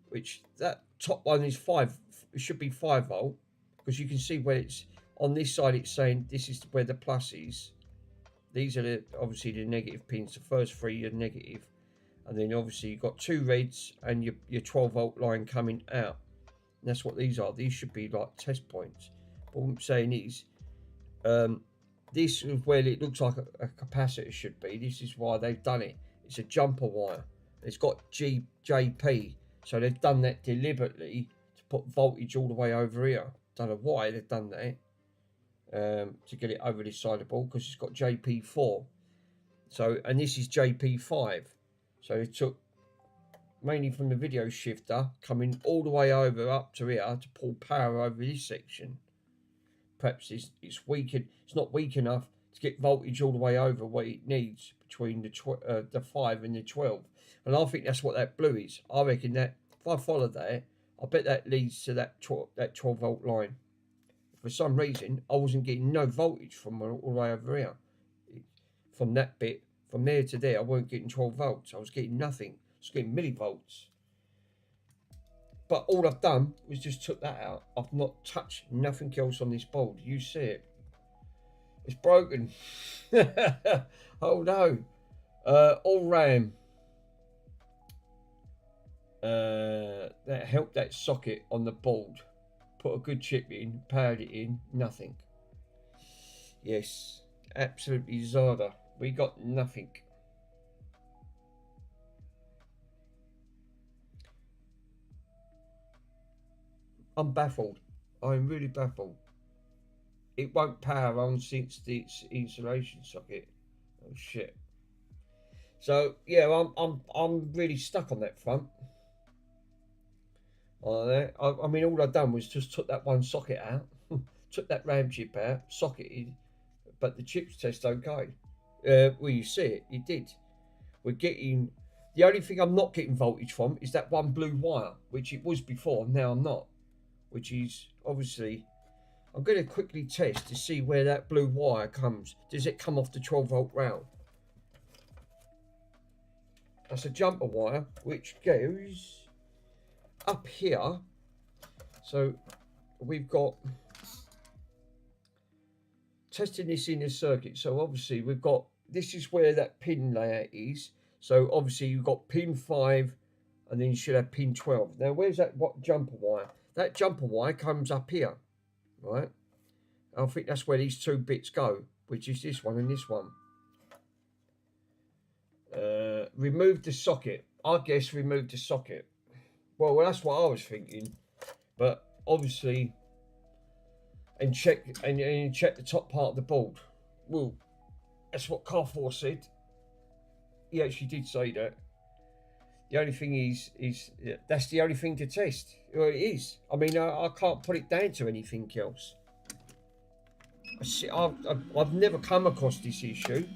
which that top one is 5. It should be 5 volt, because you can see where it's on this side. It's saying this is where the plus is. These are obviously the negative pins. The first 3 are negative, and then obviously you've got 2 reds and your 12 volt line coming out. And that's what these are. These should be like test points. But what I'm saying is, this is where it looks like a capacitor should be. This is why they've done it. It's a jumper wire. It's got JP, so they've done that deliberately to put voltage all the way over here. Don't know why they've done that, to get it over this side of the board, because it's got JP4. So, and this is JP5. So they took mainly from the video shifter, coming all the way over up to here to pull power over this section. Perhaps it's weak. It's not weak enough to get voltage all the way over what it needs between the 5 and the 12. And I think that's what that blue is. I reckon that if I follow that, I bet that leads to that 12 volt line. For some reason, I wasn't getting no voltage from all the way over here. From that bit, from there to there, I weren't getting 12 volts. I was getting nothing. I was getting millivolts. But all I've done was just took that out. I've not touched nothing else on this board. You see it. It's broken. Oh no. All RAM. That helped that socket on the board. Put a good chip in, powered it in, nothing. Yes, absolutely Zada. We got nothing. I'm baffled. I'm really baffled. It won't power on since its insulation socket. Oh shit. So yeah, I'm really stuck on that front. I mean, all I've done was just took that one socket out, took that RAM chip out, socketed, but the chips test okay. Well, you see it did. We're getting, the only thing I'm not getting voltage from is that one blue wire, which it was before, now I'm not. Which is obviously, I'm going to quickly test to see where that blue wire comes. Does it come off the 12 volt rail? That's a jumper wire which goes up here. So we've got testing this in the circuit. So obviously we've got, this is where that pin layout is. So obviously you've got pin 5 and then you should have pin 12. Now where's that jumper wire? That jumper wire comes up here, right? I think that's where these 2 bits go, which is this one and this one. Remove the socket. I guess remove the socket. Well, that's what I was thinking. But obviously, and check the top part of the board. Well, that's what Car4 said. He actually did say that. The only thing is that's the only thing to test. Well, it is. I mean, I can't put it down to anything else. I've never come across this issue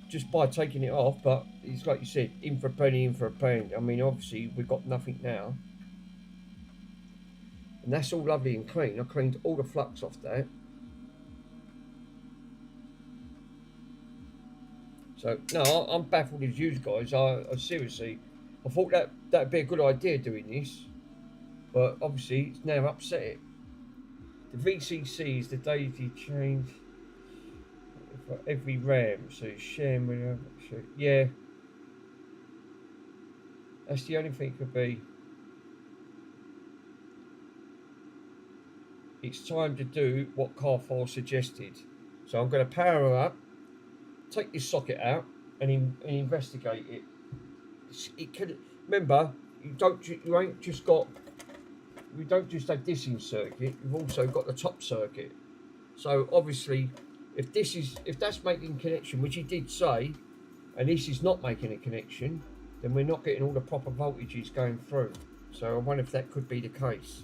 just by taking it off, but it's like you said, in for a penny, in for a pound. I mean, obviously, we've got nothing now. And that's all lovely and clean. I cleaned all the flux off that. So, no, I'm baffled as you guys. I seriously, I thought that'd be a good idea doing this, but obviously it's now upset it. The VCC is the daisy change for every RAM, so share with, yeah. That's the only thing it could be. It's time to do what Car4 suggested. So I'm going to power her up, take this socket out, and investigate it. It could, remember, you ain't just got, you don't just have this in circuit, you've also got the top circuit. So obviously, if that's making connection, which he did say, and this is not making a connection, then we're not getting all the proper voltages going through. So I wonder if that could be the case.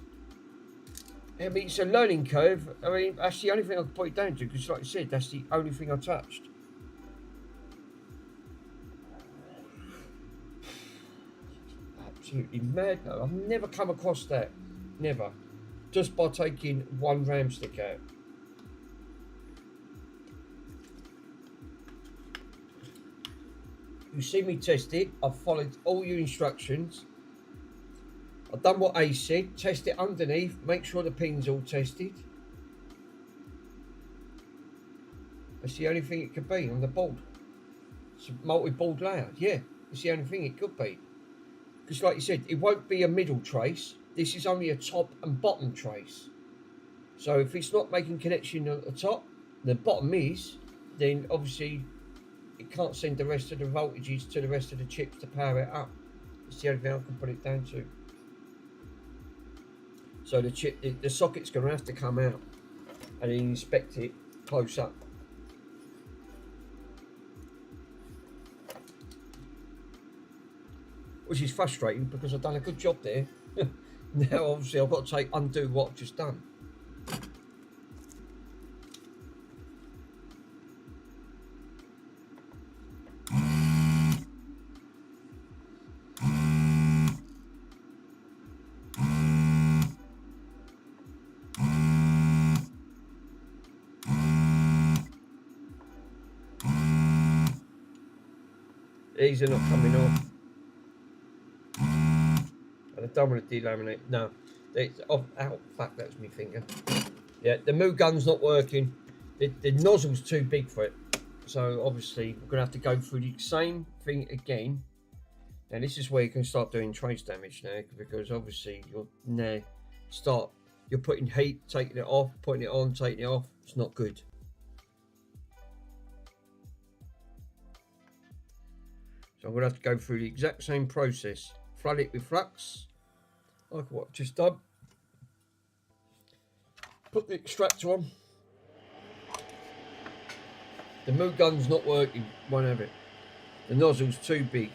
I mean, it's a learning curve. I mean, that's the only thing I can put it down to, because like I said, that's the only thing I touched. Absolutely mad though. I've never come across that. Never. Just by taking one ram stick out. You see me test it. I've followed all your instructions. I've done what Ace said. Test it underneath. Make sure the pin's all tested. That's the only thing it could be on the board. It's a multi-board layout. Yeah, it's the only thing it could be. Because like you said, it won't be a middle trace. This is only a top and bottom trace. So if it's not making connection at the top, the bottom is, then obviously it can't send the rest of the voltages to the rest of the chips to power it up. It's the only thing I can put it down to. So the socket's going to have to come out and then inspect it close up. Which is frustrating because I've done a good job there. Now obviously I've got to undo what I've just done. These are not coming off. And I don't want to delaminate. No. It's off. Ow, fuck, that's my finger. Yeah, the moo gun's not working. The nozzle's too big for it. So obviously we're going to have to go through the same thing again. And this is where you can start doing trace damage now, because obviously you're putting heat, taking it off, putting it on, taking it off. It's not good. So I'm going to have to go through the exact same process. Flood it with flux, like what I've just done. Put the extractor on. The moo gun's not working, won't have it. The nozzle's too big.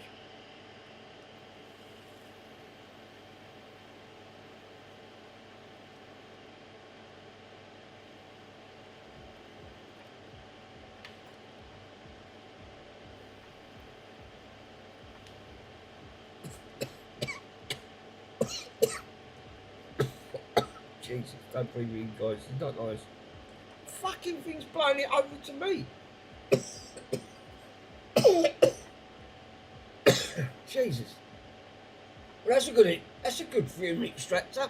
Jesus, don't breathe in, guys. It's not nice. Fucking thing's blowing it over to me. Jesus. Well, that's a good fume extractor.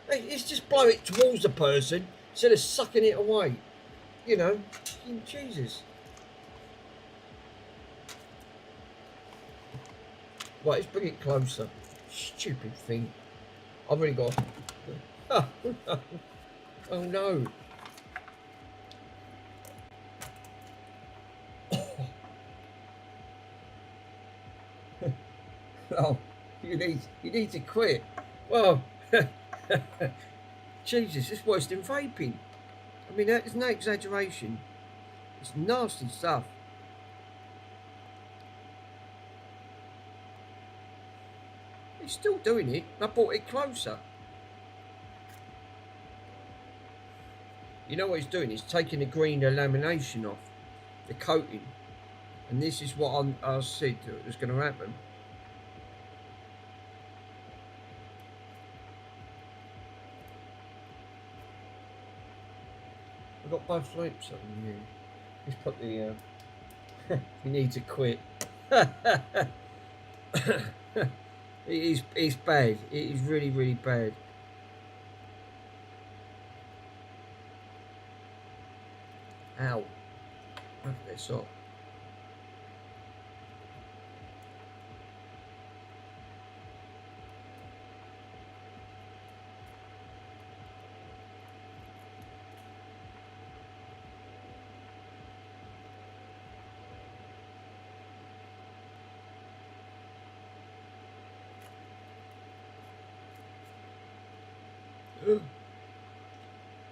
It's just blow it towards the person instead of sucking it away. You know, Jesus. Right, let's bring it closer. Stupid thing. I've already got. Oh no. Oh, you need to quit. Well, Jesus, it's worse than vaping. I mean, that is no exaggeration. It's nasty stuff. It's still doing it. I brought it closer. You know what it's doing? It's taking the green lamination off, the coating. And this is what I said was going to happen. I've got both lamps on here. Let's put the... you need to quit. It's bad. It is really, really bad. Ow. Wrap this up.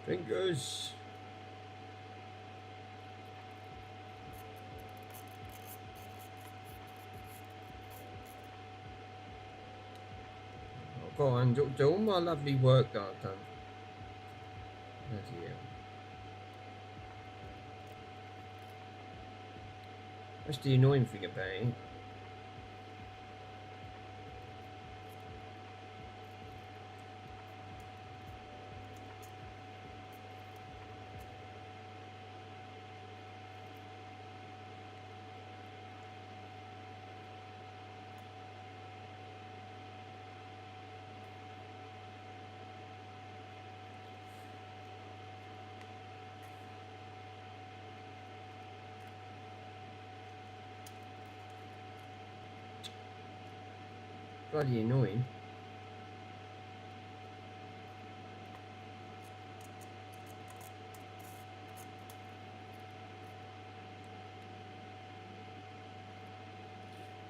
Fingers. Oh, go on, do all my lovely work that I've done. Bloody hell. That's the annoying thing about it. Bloody annoying.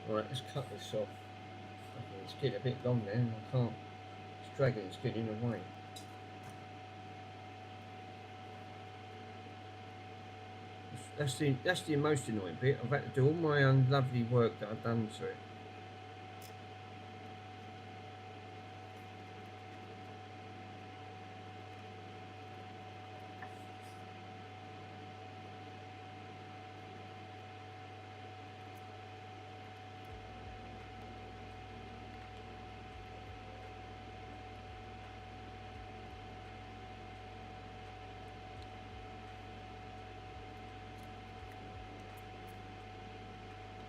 Right, let's cut this off. Okay, it's getting a bit long now, and I can't. It's dragging, it's getting away. That's the most annoying bit. I've had to do all my lovely work that I've done to it.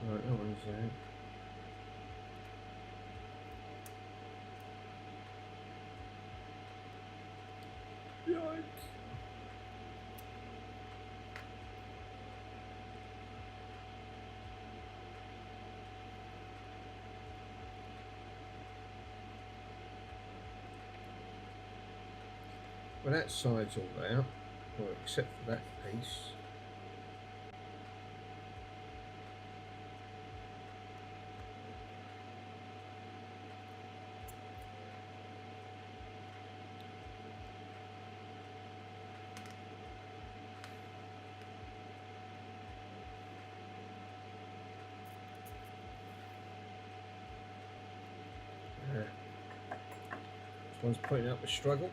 Right, that one's out. Yikes. Well, that side's all out, well, except for that piece. This one's putting up a struggle.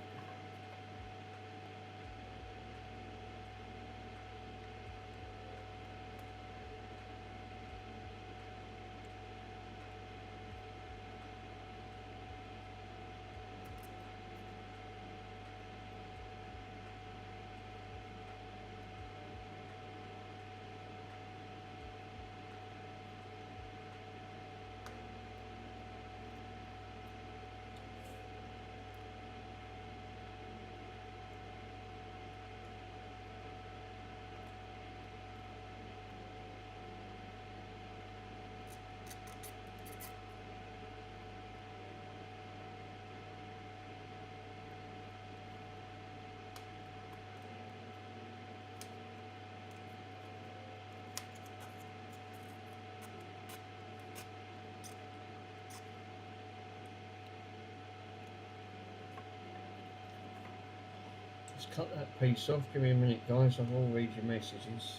Let's cut that piece off. Give me a minute, guys. I will read your messages.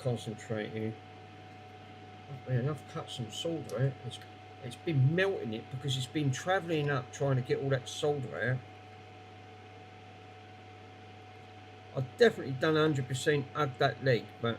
Concentrate here. Man, I've cut some solder out. It's been melting it because it's been travelling up trying to get all that solder out. I've definitely done 100% hug that leg, but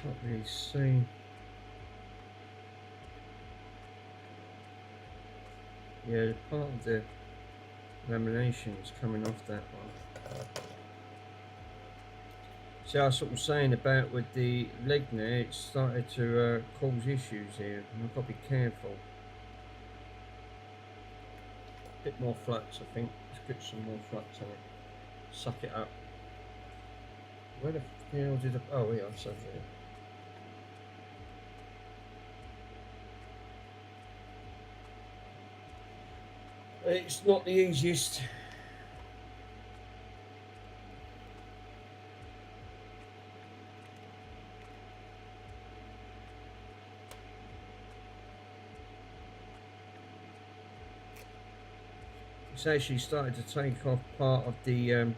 can't really see. Yeah, part of the lamination is coming off that one. See, I was sort of saying about with the leg there, it started to cause issues here, and I've got to be careful. A bit more flux, I think. Let's get some more flux on it. Suck it up. Where the hell did I... Oh, yeah, I've sucked it. It's not the easiest. It's actually started to take off part of the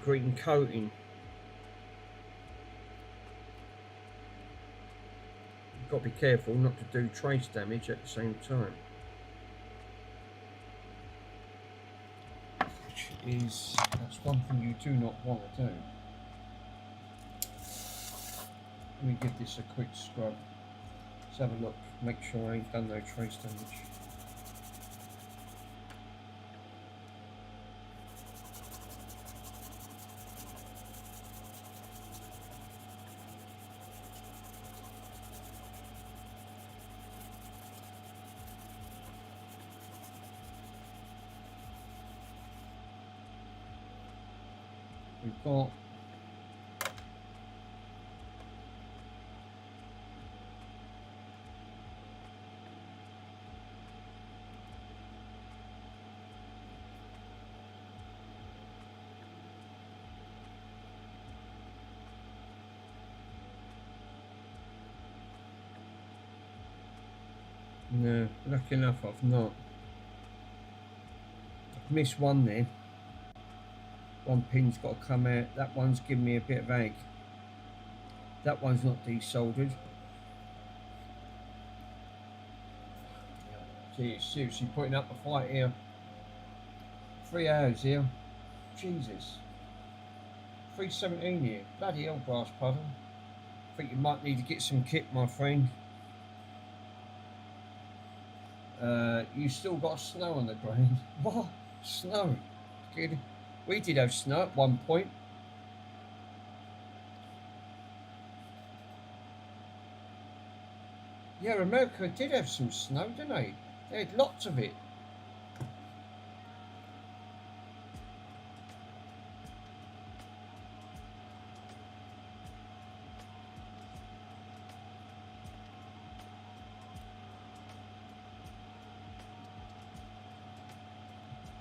green coating. You've got to be careful not to do trace damage at the same time. That's one thing you do not want to do. Let me give this a quick scrub. Let's have a look, make sure I ain't done no trace damage. We've got no, lucky enough I've not. I've missed one there. One pin's got to come out. That one's giving me a bit of ag. That one's not desoldered. See, it's seriously putting up a fight here. 3 hours here. Jesus. 3:17 here. Bloody hell, brass puddle. I think you might need to get some kit, my friend. You still got snow on the ground. What? Snow? Good. We did have snow at one point. Yeah, America did have some snow, didn't they? They had lots of it.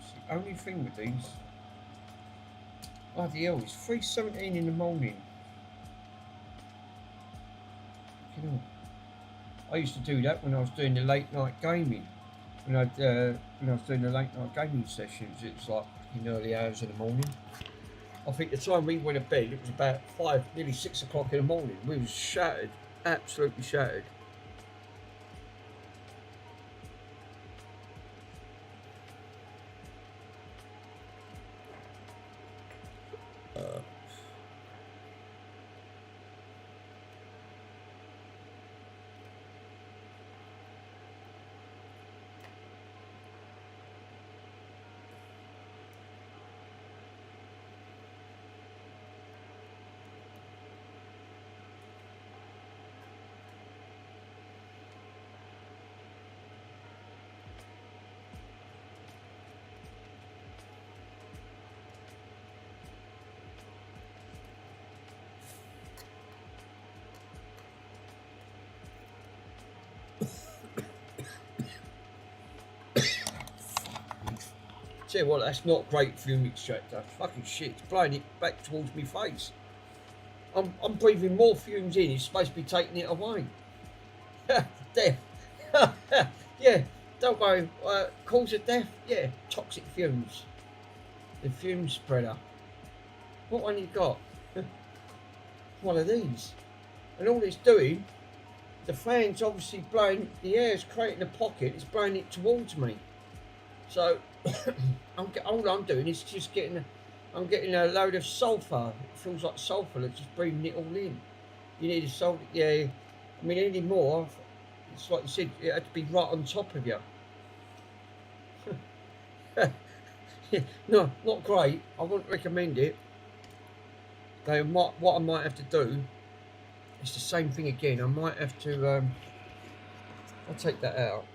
It's the only thing with these. Bloody hell, it's 3:17 in the morning. You know, I used to do that when I was doing the late night gaming. When I was doing the late night gaming sessions, it was like in early hours in the morning. I think the time we went to bed, it was about 5, nearly 6 o'clock in the morning. We was shattered, absolutely shattered. Tell you what, that's not great fume extractor. Fucking shit, it's blowing it back towards me face. I'm breathing more fumes in, it's supposed to be taking it away. Death. Yeah, don't worry, cause of death, yeah, toxic fumes. The fume spreader. What one you got? One of these. And all it's doing, the fan's obviously blowing, the air's creating a pocket, it's blowing it towards me. So all I'm doing is just getting a load of sulphur. It feels like sulphur, it's just breathing it all in. You need a sulphur, yeah. I mean, any more, it's like you said, it had to be right on top of you. No, not great. I wouldn't recommend it. what I might have to do, it's the same thing again. I might have to, I'll take that out.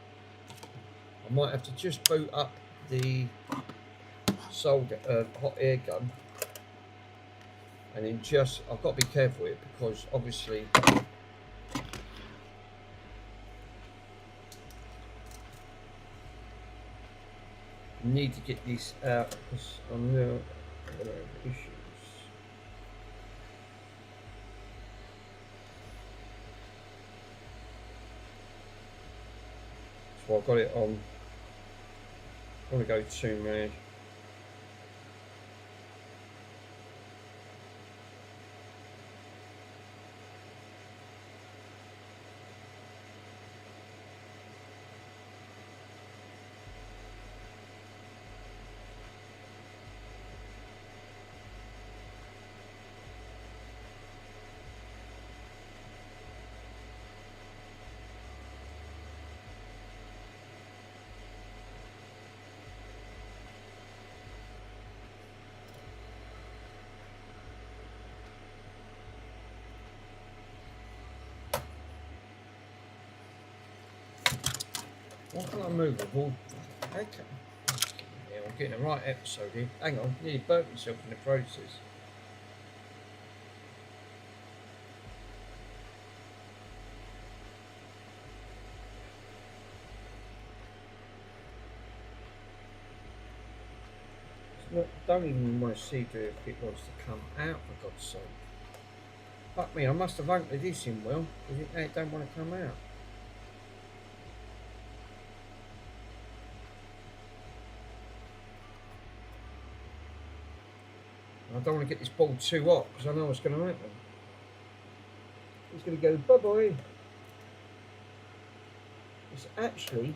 I might have to just boot up the hot air gun, and then I've got to be careful with it because obviously I need to get this out because I'm going to have issues. So I've got it on. I want to go 2 mad. Why can't I move the ball? Okay. Yeah, I'm getting the right episode here. Hang on, nearly burnt myself in the process. Don't even want to see if it wants to come out, for God's sake. Fuck me, I must have opened this in well, because it don't want to come out. I don't want to get this ball too hot, because I know what's going to happen. It's going to go bye-bye. It's actually...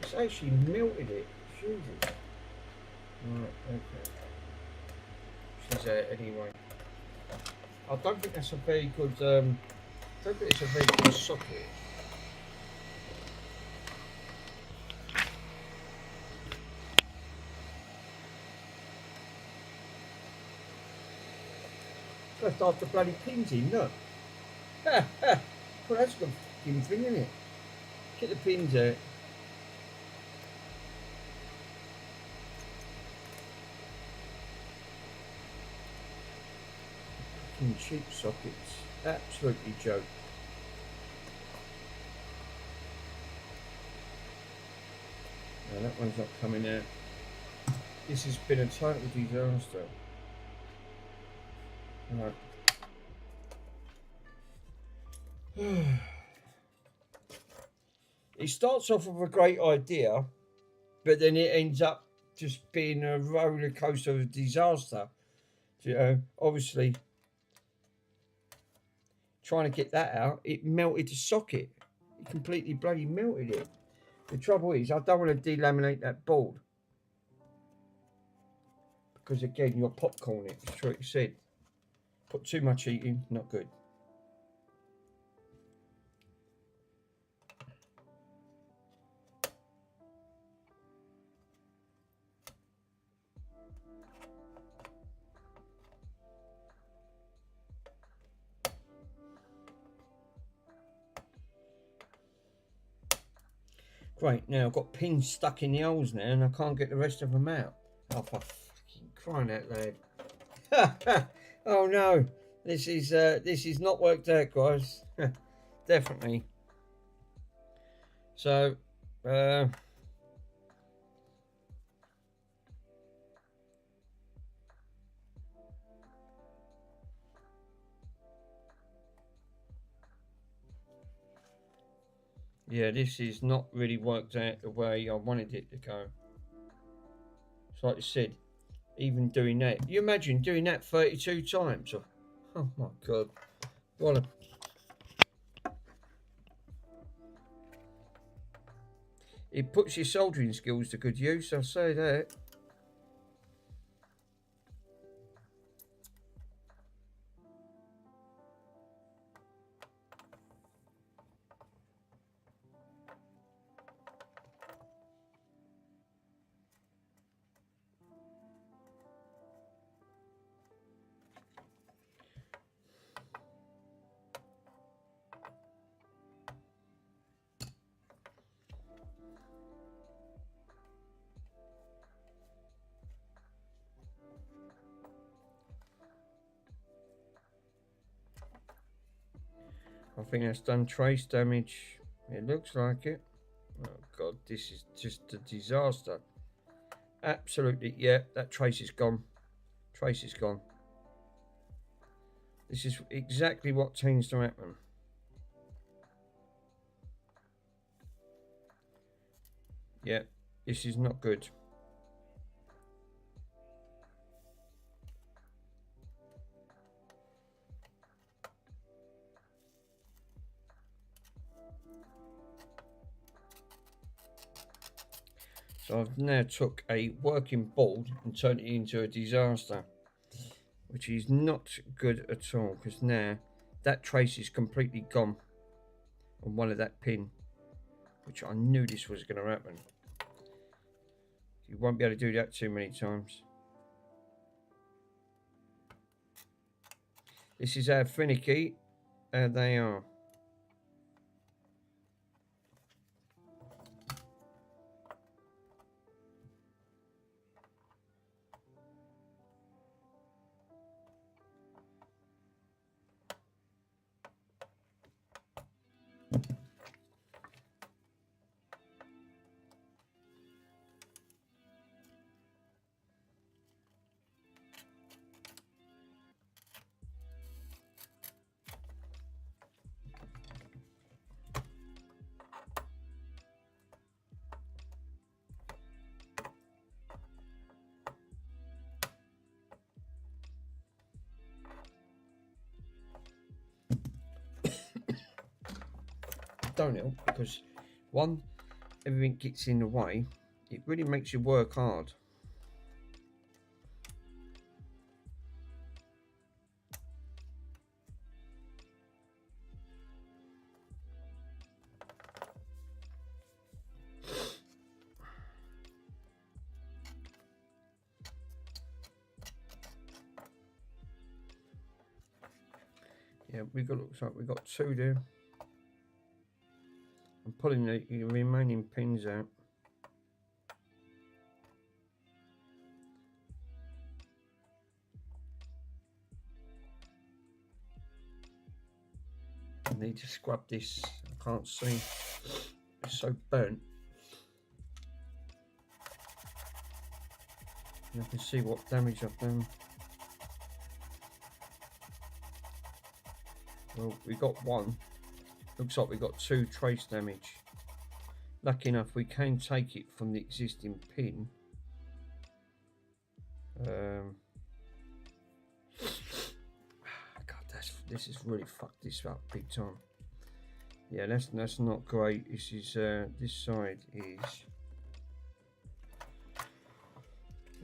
It's actually melted it. Jesus. Right, okay. She's out anyway. I don't think that's a very good, I don't think it's a very good socket. Left half the bloody pins in, look. Ha ha! Well, that's a good fucking thing, isn't it? Get the pins out. Fucking cheap sockets. Absolutely joke. No, that one's not coming out. This has been a total disaster. Right. It starts off with a great idea, but then it ends up just being a roller coaster of disaster. You know, obviously, trying to get that out, it melted the socket. It completely bloody melted it. The trouble is, I don't want to delaminate that board because again, you're popcorn it. That's what it said. Put too much heat in, not good. Great, now I've got pins stuck in the holes now and I can't get the rest of them out. Oh, for fucking crying out loud. Oh no, this is not worked out, guys. Definitely. So, yeah, this is not really worked out the way I wanted it to go. So like I said, even doing that, you imagine doing that 32 times. Oh my God, what a... It puts your soldering skills to good use, I'll say that. I think that's done trace damage. It looks like it. Oh God, this is just a disaster. Absolutely, yeah, that trace is gone. Trace is gone. This is exactly what tends to happen. Yeah, this is not good. So I've now took a working board and turned it into a disaster, which is not good at all, because now that trace is completely gone on one of that pin, which I knew this was going to happen. You won't be able to do that too many times. This is how finicky they are. Don't help, because one, everything gets in the way. It really makes you work hard. Yeah, looks like we've got two there. I'm pulling the remaining pins out. I need to scrub this. I can't see. It's so burnt. And I can see what damage I've done. Well, we got one. Looks like we got two trace damage. Lucky enough, we can take it from the existing pin. God, this has really fucked this up big time. Yeah, that's not great. This is this side is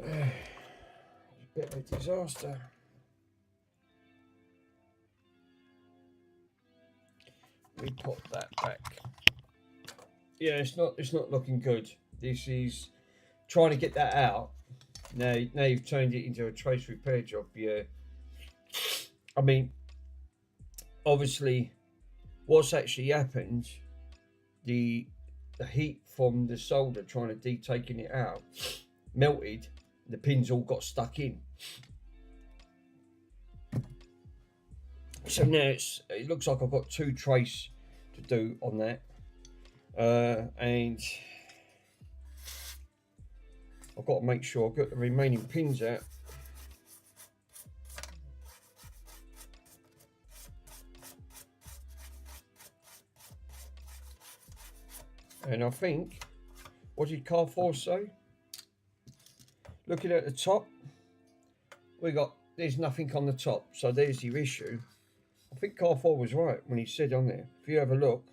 a bit of a disaster. We pop that back. Yeah, it's not looking good. This is trying to get that out. Now you've turned it into a trace repair job. Yeah, I mean, obviously, what's actually happened, the heat from the solder trying to taking it out melted. The pins all got stuck in. So now it looks like I've got two trace to do on that, and I've got to make sure I've got the remaining pins out. And I think, what did car 4 say? Looking at the top, there's nothing on the top, so there's your issue. I think car 4 was right when he said on there, if you have a look,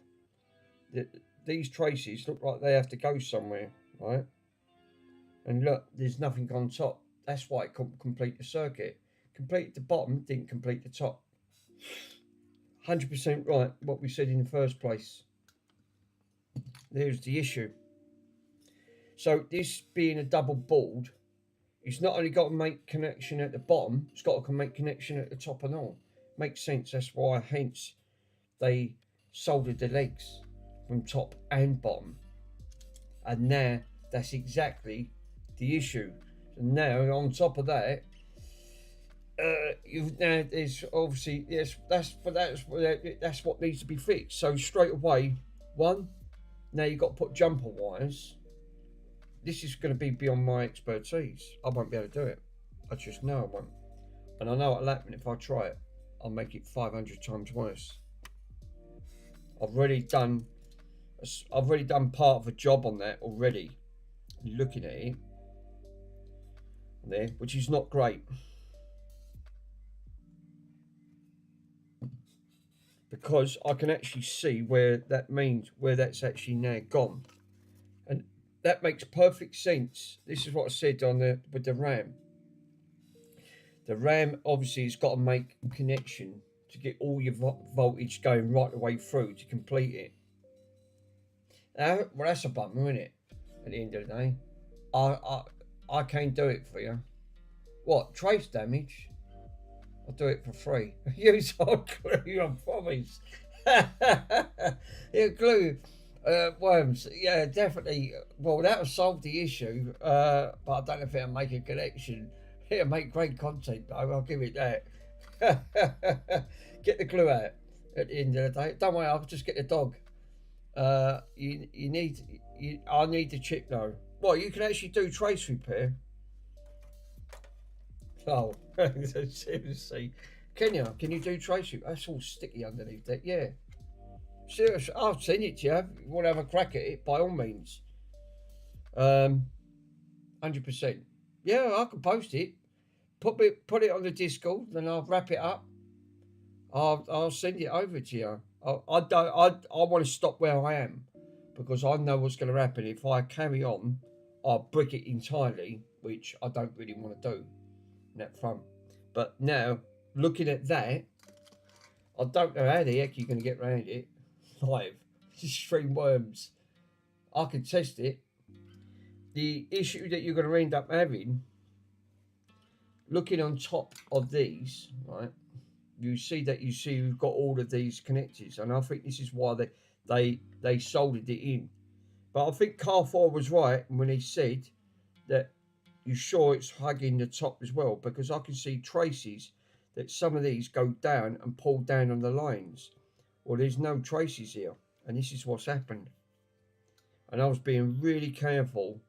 these traces look like they have to go somewhere, right? And look, there's nothing on top. That's why it couldn't complete the circuit. Completed the bottom, didn't complete the top. 100% right, what we said in the first place. There's the issue. So this being a double board, it's not only got to make connection at the bottom, it's got to make connection at the top and all. Makes sense. That's why, hence, they soldered the legs from top and bottom. And now that's exactly the issue. And now on top of that, now there's obviously yes, that's what needs to be fixed. So straight away, one, now you've got to put jumper wires. This is going to be beyond my expertise. I won't be able to do it. I just know I won't, and I know what'll happen if I try it. I'll make it 500 times worse. I've already done part of a job on that already. Looking at it there, which is not great. Because I can actually see where that's actually now gone. And that makes perfect sense. This is what I said with the RAM. The RAM obviously has got to make a connection to get all your voltage going right the way through to complete it. Now, well, that's a bummer, isn't it? At the end of the day, I can't do it for you. What, trace damage? I'll do it for free. Use hot glue, I promise. Yeah, glue worms. Yeah, definitely. Well, that'll solve the issue. But I don't know if it'll make a connection. It'll make great content, though. I'll give it that. Get the glue out at the end of the day. Don't worry, I'll just get the dog. I need the chip though. What, you can actually do trace repair? Oh, seriously. Can you do trace repair? That's all sticky underneath that, yeah. Seriously, I'll send it to you. If you want to have a crack at it, by all means. 100%. Yeah, I can post it. Put it on the Discord, then I'll wrap it up. I'll send it over to you. I want to stop where I am because I know what's going to happen if I carry on. I'll brick it entirely, which I don't really want to do in that front. But now, looking at that, I don't know how the heck you're going to get around it live. Stream worms. I can test it. The issue that you're going to end up having, looking on top of these, right? You see you've got all of these connectors, and I think this is why they soldered it in. But I think Car4 was right when he said that you sure it's hugging the top as well, because I can see traces that some of these go down and pull down on the lines. Well, there's no traces here, and this is what's happened. And I was being really careful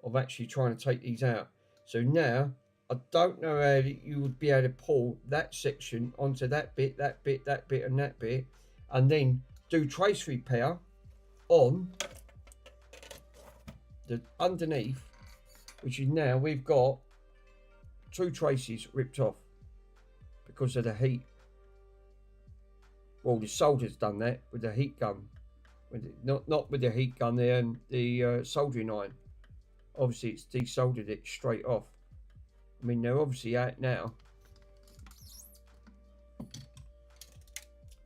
of actually trying to take these out. So now, I don't know how you would be able to pull that section onto that bit, and that bit, and then do trace repair on the underneath, which is now we've got 2 traces ripped off because of the heat. Well, the solder's done that with the heat gun, not with the heat gun there and the soldering iron. Obviously, it's desoldered it straight off. I mean, they're obviously out now.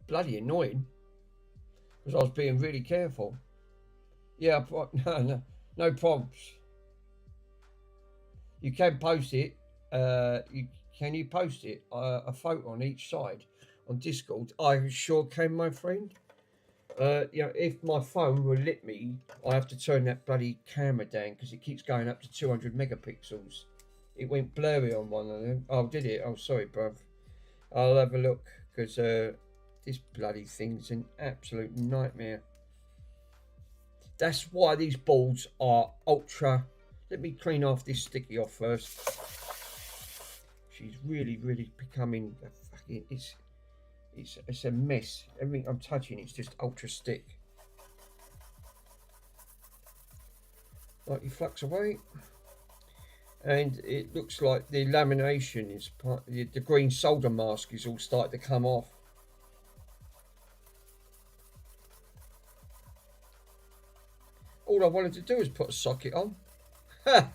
Bloody annoying. Because I was being really careful. Yeah, no problems. You can post it. Can you post it? A photo on each side on Discord. I sure can, my friend. If my phone will let me, I have to turn that bloody camera down because it keeps going up to 200 megapixels. It went blurry on one of them. Oh, did it? Oh, sorry, bruv. I'll have a look because this bloody thing's an absolute nightmare. That's why these boards are ultra. Let me clean off this sticky off first. She's really becoming a fucking. It's a mess. Everything I'm touching is just ultra stick. Lightly flux away. And it looks like the lamination is the green solder mask is all starting to come off. All I wanted to do was put a socket on. Ha!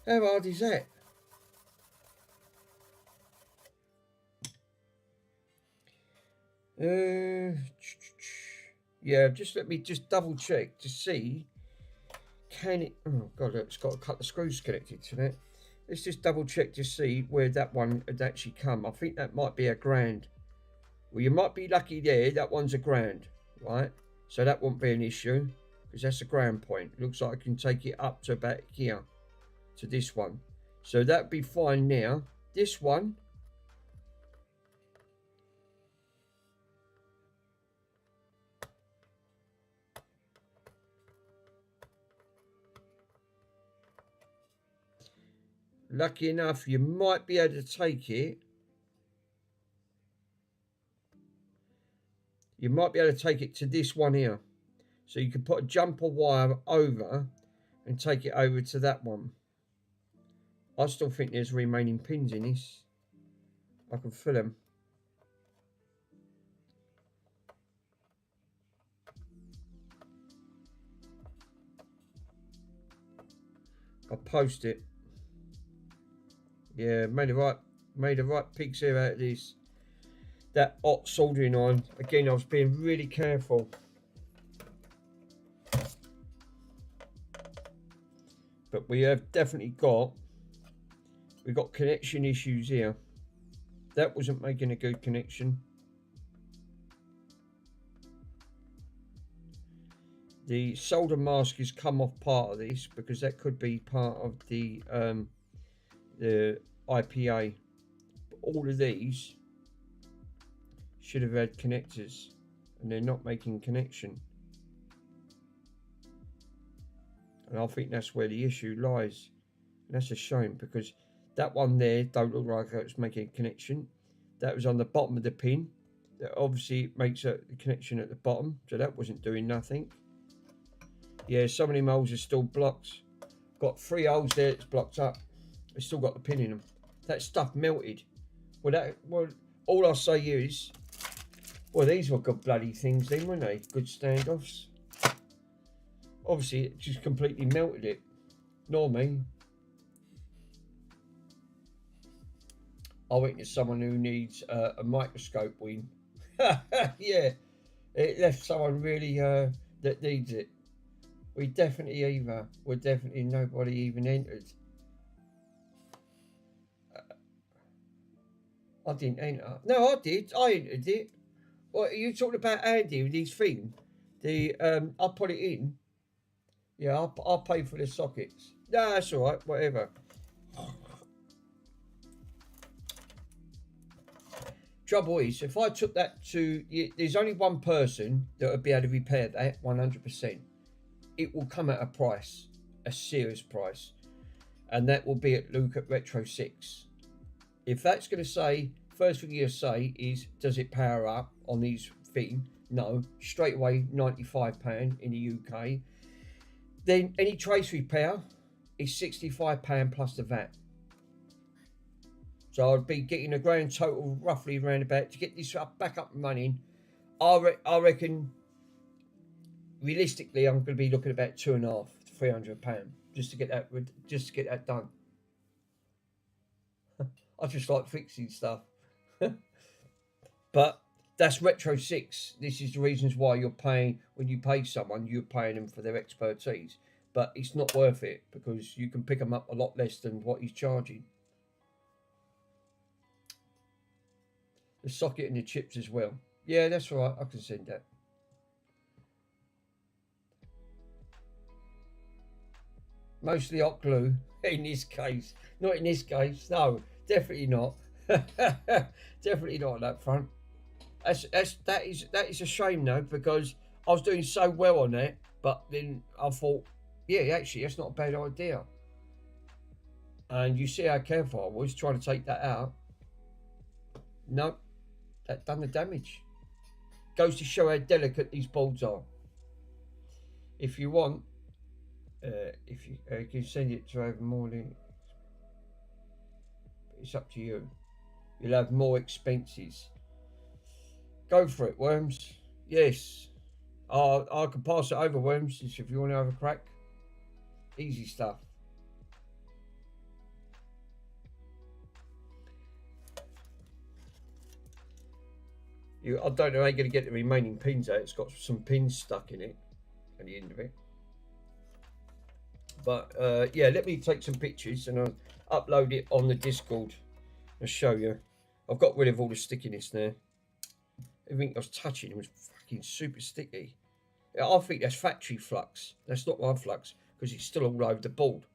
How hard is that? Yeah, let me double check to see. Can it? Oh god, it's got a couple of screws connected to it. Let's just double check to see where that one had actually come. I think that might be £1,000. Well, you might be lucky there. That one's £1,000, right? So that won't be an issue because that's a ground point. Looks like I can take it up to about here to this one. So that'd be fine now. This one, lucky enough, you might be able to take it. You might be able to take it to this one here. So you can put a jumper wire over and take it over to that one. I still think there's remaining pins in this. I can fill them. I'll post it. Yeah, made the right pigs here out of this. That hot soldering iron. Again, I was being really careful. But we have definitely we've got connection issues here. That wasn't making a good connection. The solder mask has come off part of this because that could be part of the IPA. But all of these should have had connectors and they're not making connection. And I think that's where the issue lies. And that's a shame because that one there don't look like it was making a connection. That was on the bottom of the pin. That obviously makes a connection at the bottom. So that wasn't doing nothing. Yeah, some of them holes are still blocked. Got 3 holes there that's blocked up. It's still got the pin in them. That stuff melted. Well, all I'll say is, well, these were good bloody things then, weren't they? Good standoffs. Obviously, it just completely melted it. Nor me. I went to someone who needs a microscope wing. Yeah, it left someone really that needs it. We're definitely nobody even entered. I didn't enter. No, I did. I entered it. What are you talking about, Andy, with his thing? The I put it in. Yeah, I'll pay for the sockets. No, that's all right. Whatever. Trouble is, if I took that to, there's only one person that would be able to repair that 100%. It will come at a price, a serious price, and that will be at Luke at Retro 6. If that's going to say, first thing you say is, does it power up on these thing? No, straight away £95 in the UK. Then any trace repair is £65 plus the VAT. So I'd be getting a grand total roughly around about to get this back up and running. I reckon realistically I'm going to be looking about £250 to £300 just to get that done. I just like fixing stuff. But that's Retro 6. This is the reasons why you're paying, when you pay someone, you're paying them for their expertise. But it's not worth it because you can pick them up a lot less than what he's charging. The socket and the chips as well. Yeah, that's all right. I can send that. Mostly hot glue in this case. Not in this case. No, definitely not. Definitely not on that front. That is a shame though, because I was doing so well on that, but then I thought, yeah, actually that's not a bad idea. And you see how careful I was trying to take that out. No, that done the damage. Goes to show how delicate these boards are. If you want, if you can send it to over morning, it's up to you. You'll have more expenses. Go for it, Worms. Yes. I can pass it over, Worms, if you want to have a crack. Easy stuff. I don't know how you're going to get the remaining pins out. It's got some pins stuck in it at the end of it. But yeah, let me take some pictures and I'll upload it on the Discord. I'll show you. I've got rid of all the stickiness there. Everything I was touching was fucking super sticky. I think that's factory flux. That's not my flux because it's still all over the board.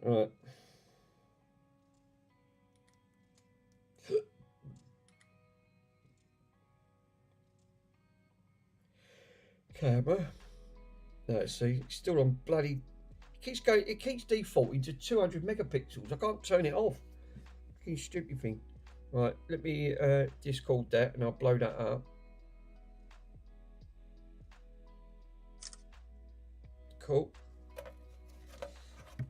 All right. Camera. No, see, it's still on bloody. keeps going. It keeps defaulting to 200 megapixels. I can't turn it off. Fucking stupid thing. Right, let me Discord that, and I'll blow that up. Cool.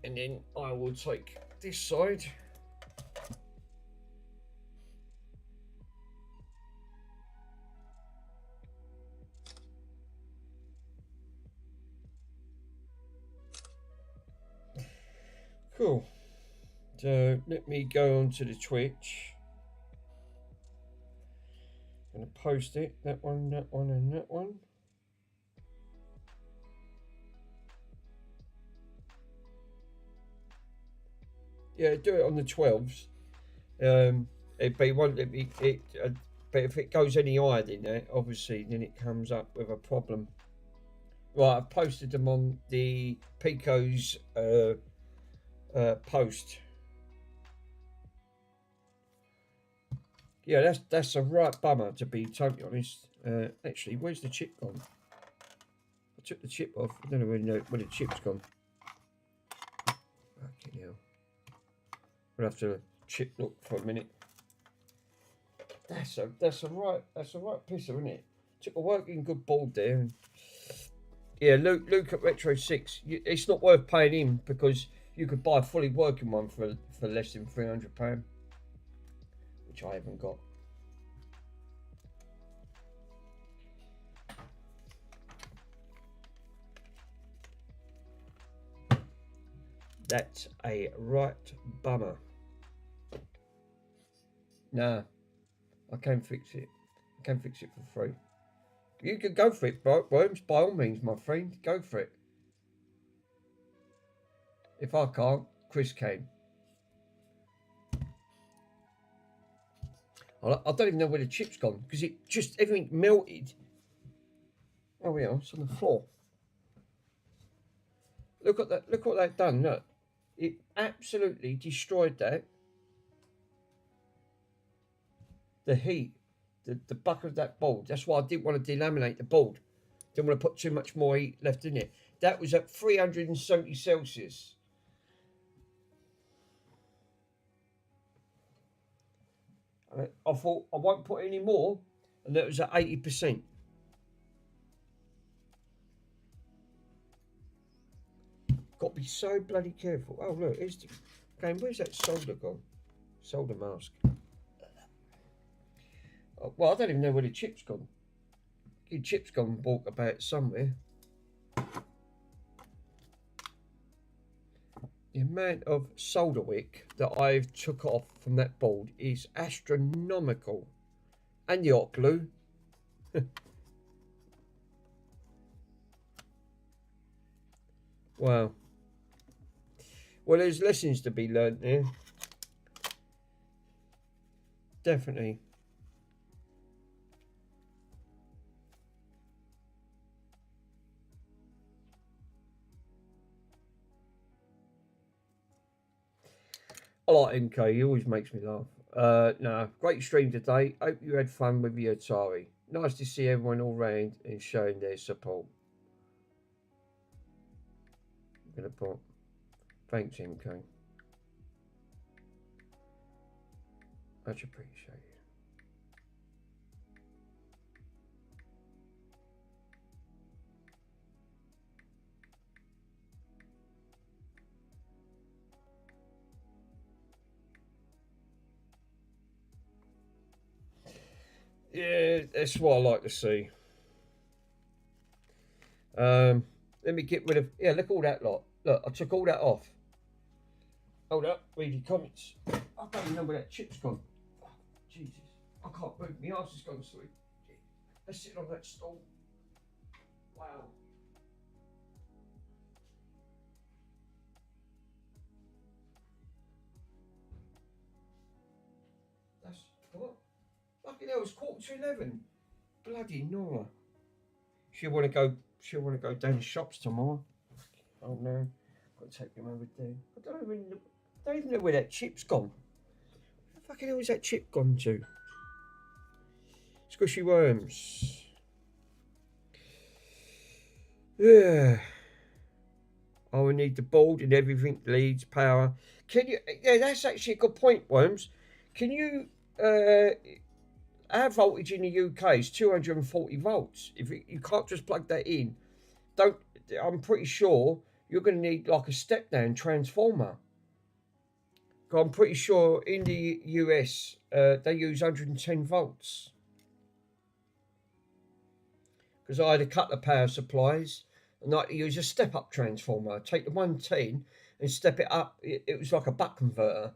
And then I will take this side. Cool. So let me go on to the Twitch. I'm going to post it. That one, and that one. Yeah, do it on the 12s. It won't let me. But if it goes any higher than that, obviously, then it comes up with a problem. Right, I've posted them on the Pico's post. Yeah, that's a right bummer, to be totally honest. Actually, where's the chip gone? I took the chip off. I don't know where the chip's gone. Fucking hell. We'll have to chip look for a minute. That's a right pisser, isn't it? Took a working good board there. And yeah, Luke at Retro 6. It's not worth paying him because you could buy a fully working one for less than £300, which I haven't got. That's a right bummer. Nah, I can fix it. I can fix it for free. You can go for it, Worms, by all means, my friend. Go for it. If I can't, Chris can. I don't even know where the chip's gone because it just everything melted. Oh yeah, it's on the floor. Look at that! Look what they've done. Look, it absolutely destroyed that. The heat, the buck of that board. That's why I didn't want to delaminate the board. Didn't want to put too much more heat left in it. That was at 370 Celsius. I thought I won't put any more, and that was at 80%. Got to be so bloody careful. Oh look, here's the game. Where's that solder gone? Solder mask. Oh, well, I don't even know where the chip's gone. The chip's gone walk about somewhere. The amount of solder wick that I've took off from that board is astronomical. And the hot glue. Wow. Well, there's lessons to be learnt there. Definitely. I like MK, he always makes me laugh. No, great stream today. Hope you had fun with your Atari. Nice to see everyone all round and showing their support. I'm going to put, thanks MK. Much appreciated. Yeah, that's what I like to see. Let me get rid of. Yeah, look all that lot. Look, I took all that off. Hold up, read your comments. I don't even know where that chip's gone. Oh, Jesus, I can't move. My arse has gone through. Let's sit on that stool. Wow. That's what? Fucking hell, it's 11:15. Bloody Nora. She'll want to go. She'll want to go down the shops tomorrow. Oh no, got to take him over there. I don't even know where that chip's gone. Where the fucking hell is that chip gone to? Squishy worms. Yeah. Oh, I need the board and everything, leads, power. Can you? Yeah, that's actually a good point, Worms. Can you? Our voltage in the UK is 240 volts. If you can't just plug that in, don't. I'm pretty sure you're going to need like a step down transformer. I'm pretty sure in the US they use 110 volts. Because I had a couple of power supplies and I had to use a step up transformer. I'd take the 110 and step it up. It was like a buck converter.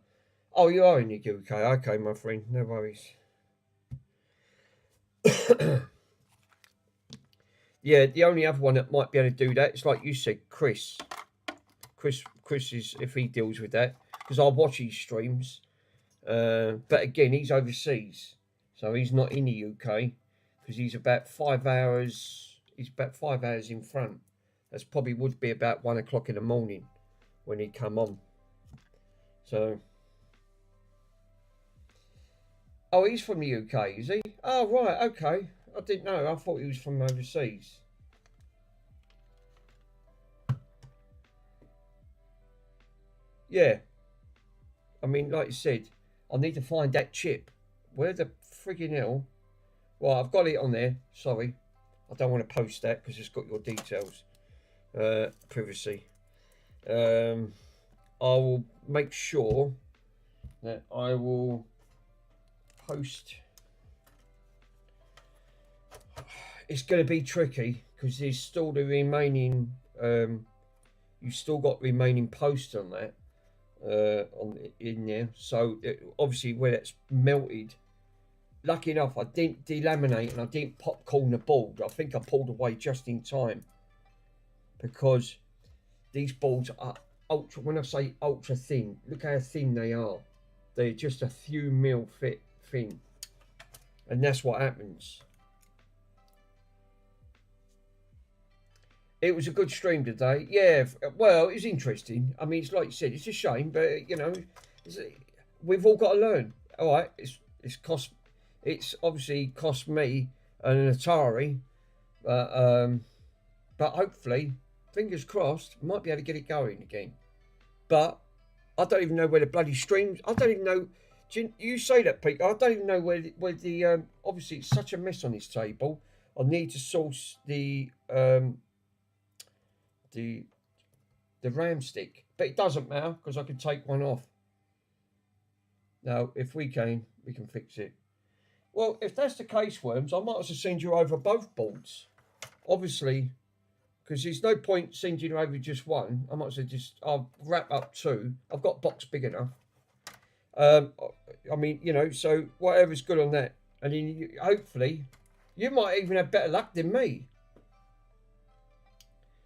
Oh, you are in the UK. Okay, my friend. No worries. Yeah, the only other one that might be able to do that is like you said, Chris. Chris is if he deals with that because I watch his streams. But again, he's overseas, so he's not in the UK because he's about 5 hours. He's about 5 hours in front. That's probably would be about 1 o'clock in the morning when he come on. So, oh, he's from the UK, is he? Oh, right, okay. I didn't know. I thought he was from overseas. Yeah. I mean, like you said, I need to find that chip. Where the friggin' hell? Well, I've got it on there. Sorry. I don't want to post that because it's got your details. Privacy. I will make sure that I will post. It's going to be tricky because there's still the remaining. You've still got remaining posts on that. In there, so obviously where it's melted. Lucky enough, I didn't delaminate and I didn't popcorn the board. I think I pulled away just in time because these boards are ultra. When I say ultra thin, look how thin they are. They're just a few mil thin, and that's what happens. It was a good stream today. Yeah, well, it's interesting. I mean, it's like you said, it's a shame, but you know, we've all got to learn. All right, it's obviously cost me an Atari, but hopefully, fingers crossed, might be able to get it going again. But I don't even know where the bloody streams. I don't even know. You say that, Pete? I don't even know where the obviously it's such a mess on this table. I need to source the RAM stick, but it doesn't matter because I can take one off. Now, if we can fix it. Well, if that's the case, Worms, I might as well send you over both boards. Obviously, because there's no point sending you over just one. I might as well I'll wrap up two. I've got a box big enough. I mean, you know, so whatever's good on that. And then hopefully, you might even have better luck than me.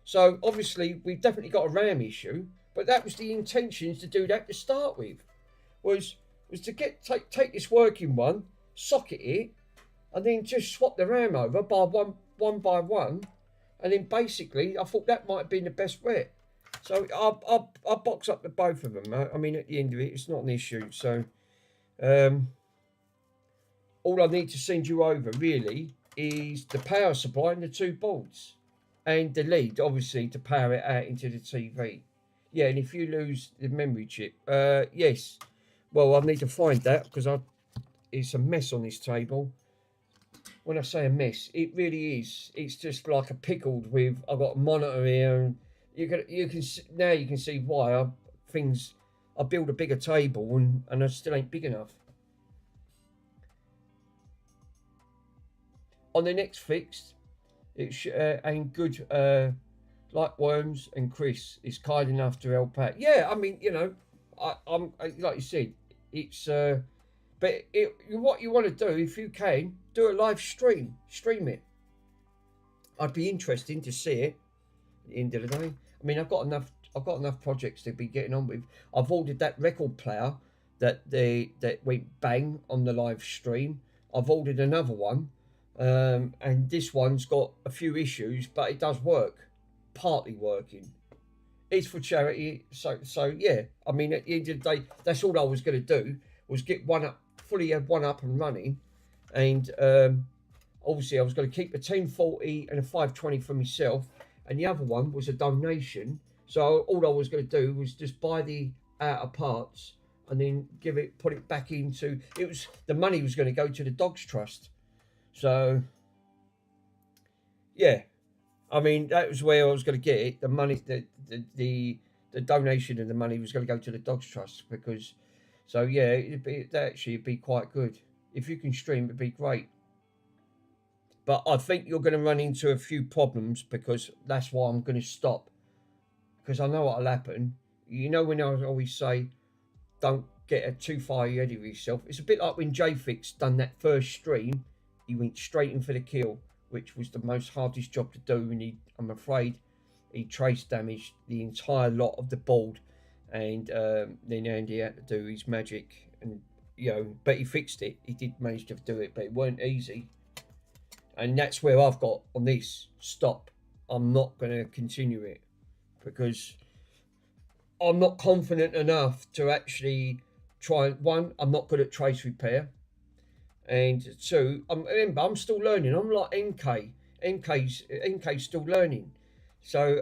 So obviously we've definitely got a RAM issue, but that was the intentions to do that to start with, was to take this working one, socket it, and then just swap the RAM over by one by one, and then basically I thought that might have been the best bet. So I'll box up the both of them. I mean, at the end of it, it's not an issue. So all I need to send you over really is the power supply and the two boards. And the lead, obviously, to power it out into the TV. Yeah, and if you lose the memory chip, yes. Well, I need to find that because it's a mess on this table. When I say a mess, it really is. It's just like a pickled with. I've got a monitor here, and you can now you can see why I build a bigger table and I still ain't big enough. On the next fix. It's and good like Worms and Chris is kind enough to help out. Yeah, I mean, you know, I'm like you said, it's but what you want to do, if you can, do a live stream it. I'd be interesting to see it at the end of the day. I mean, I've got enough projects to be getting on with. I've ordered that record player that went bang on the live stream. I've ordered another one. And this one's got a few issues, but it does work, partly working. It's for charity, so yeah. I mean, at the end of the day, that's all I was going to do was get one up, fully have one up and running, and obviously I was going to keep a 1040 and a 520 for myself, and the other one was a donation, So all I was going to do was just buy the outer parts and then put it back into, the money was going to go to the Dogs Trust. So yeah, I mean, that was where I was going to get it. The money, the donation of the money was going to go to the Dogs Trust because, so yeah, it'd be quite good. If you can stream, it'd be great. But I think you're going to run into a few problems because that's why I'm going to stop. Because I know what'll happen. You know, when I always say, don't get too far ahead of yourself. It's a bit like when J-Fix done that first stream. He went straight in for the kill, which was the most hardest job to do. And I'm afraid he trace damaged the entire lot of the board. And then Andy had to do his magic. And, you know, but he fixed it. He did manage to do it, but it weren't easy. And that's where I've got on this. Stop. I'm not going to continue it because I'm not confident enough to actually try. One, I'm not good at trace repair. And two, remember, I'm still learning. I'm like MK. MK's still learning. So,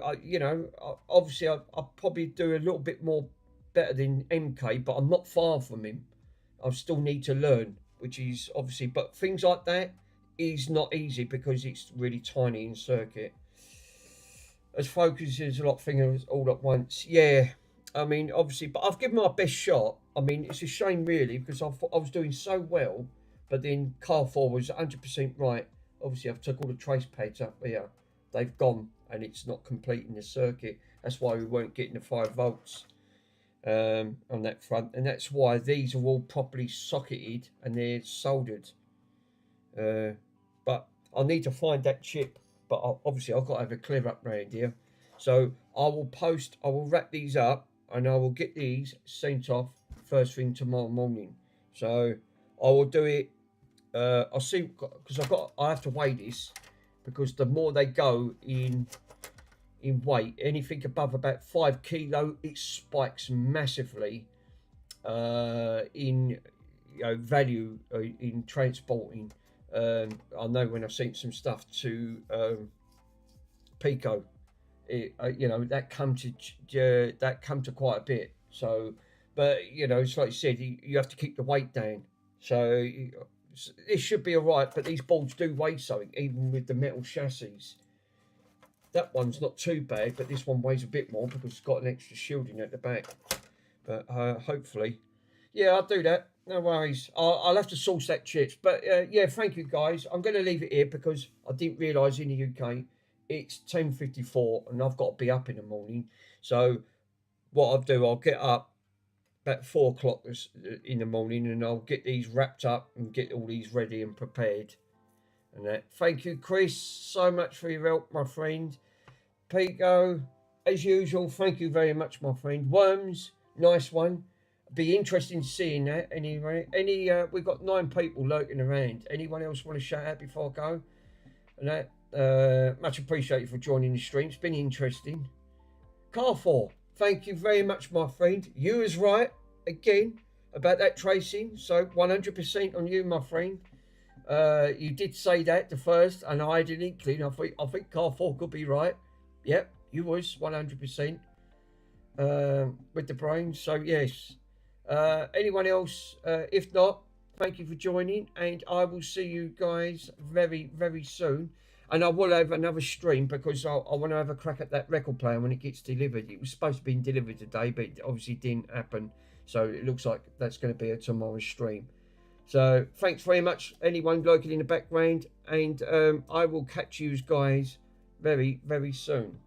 obviously, I'll probably do a little bit more better than MK, but I'm not far from him. I still need to learn, which is obviously, but things like that is not easy because it's really tiny in circuit. As focus as a lot of things all at once. Yeah, I mean, obviously, but I've given my best shot. I mean, it's a shame really because I was doing so well, but then car 4 was 100% right. Obviously, I've took all the trace pads up here. They've gone and it's not completing the circuit. That's why we weren't getting the 5 volts on that front. And that's why these are all properly socketed and they're soldered. But I'll need to find that chip. But obviously, I've got to have a clear up round here. So I will wrap these up and I will get these sent off first thing tomorrow morning. So I will do it. I'll see, because I have to weigh this because the more they go in weight, anything above about 5 kilo, it spikes massively in value in transporting. I know when I've sent some stuff to Pico, that come to quite a bit. So, but it's like you said, you have to keep the weight down. So this should be all right. But these boards do weigh something, even with the metal chassis. That one's not too bad, but this one weighs a bit more because it's got an extra shielding at the back. But hopefully, yeah, I'll do that. No worries. I'll have to source that chips. But yeah, thank you guys. I'm going to leave it here because I didn't realise in the UK it's 10:54 and I've got to be up in the morning. So what I'll do, I'll get up about 4 o'clock in the morning and I'll get these wrapped up and get all these ready and prepared. And that. Thank you, Chris, so much for your help, my friend. Pico, as usual, thank you very much, my friend. Worms, nice one. Be interesting seeing that anyway. We've got 9 people lurking around. Anyone else want to shout out before I go? And that, much appreciated for joining the stream. It's been interesting. Car 4, thank you very much, my friend. You was right again about that tracing. So 100% on you, my friend. You did say that the first, and I had an inkling. I think car 4 could be right. Yep, you was 100% with the brain. So yes. Anyone else? If not, thank you for joining, and I will see you guys very, very soon. And I will have another stream because I want to have a crack at that record player when it gets delivered. It was supposed to be delivered today, but it obviously didn't happen. So it looks like that's going to be a tomorrow stream. So thanks very much, anyone lurking in the background, and I will catch you guys very, very soon.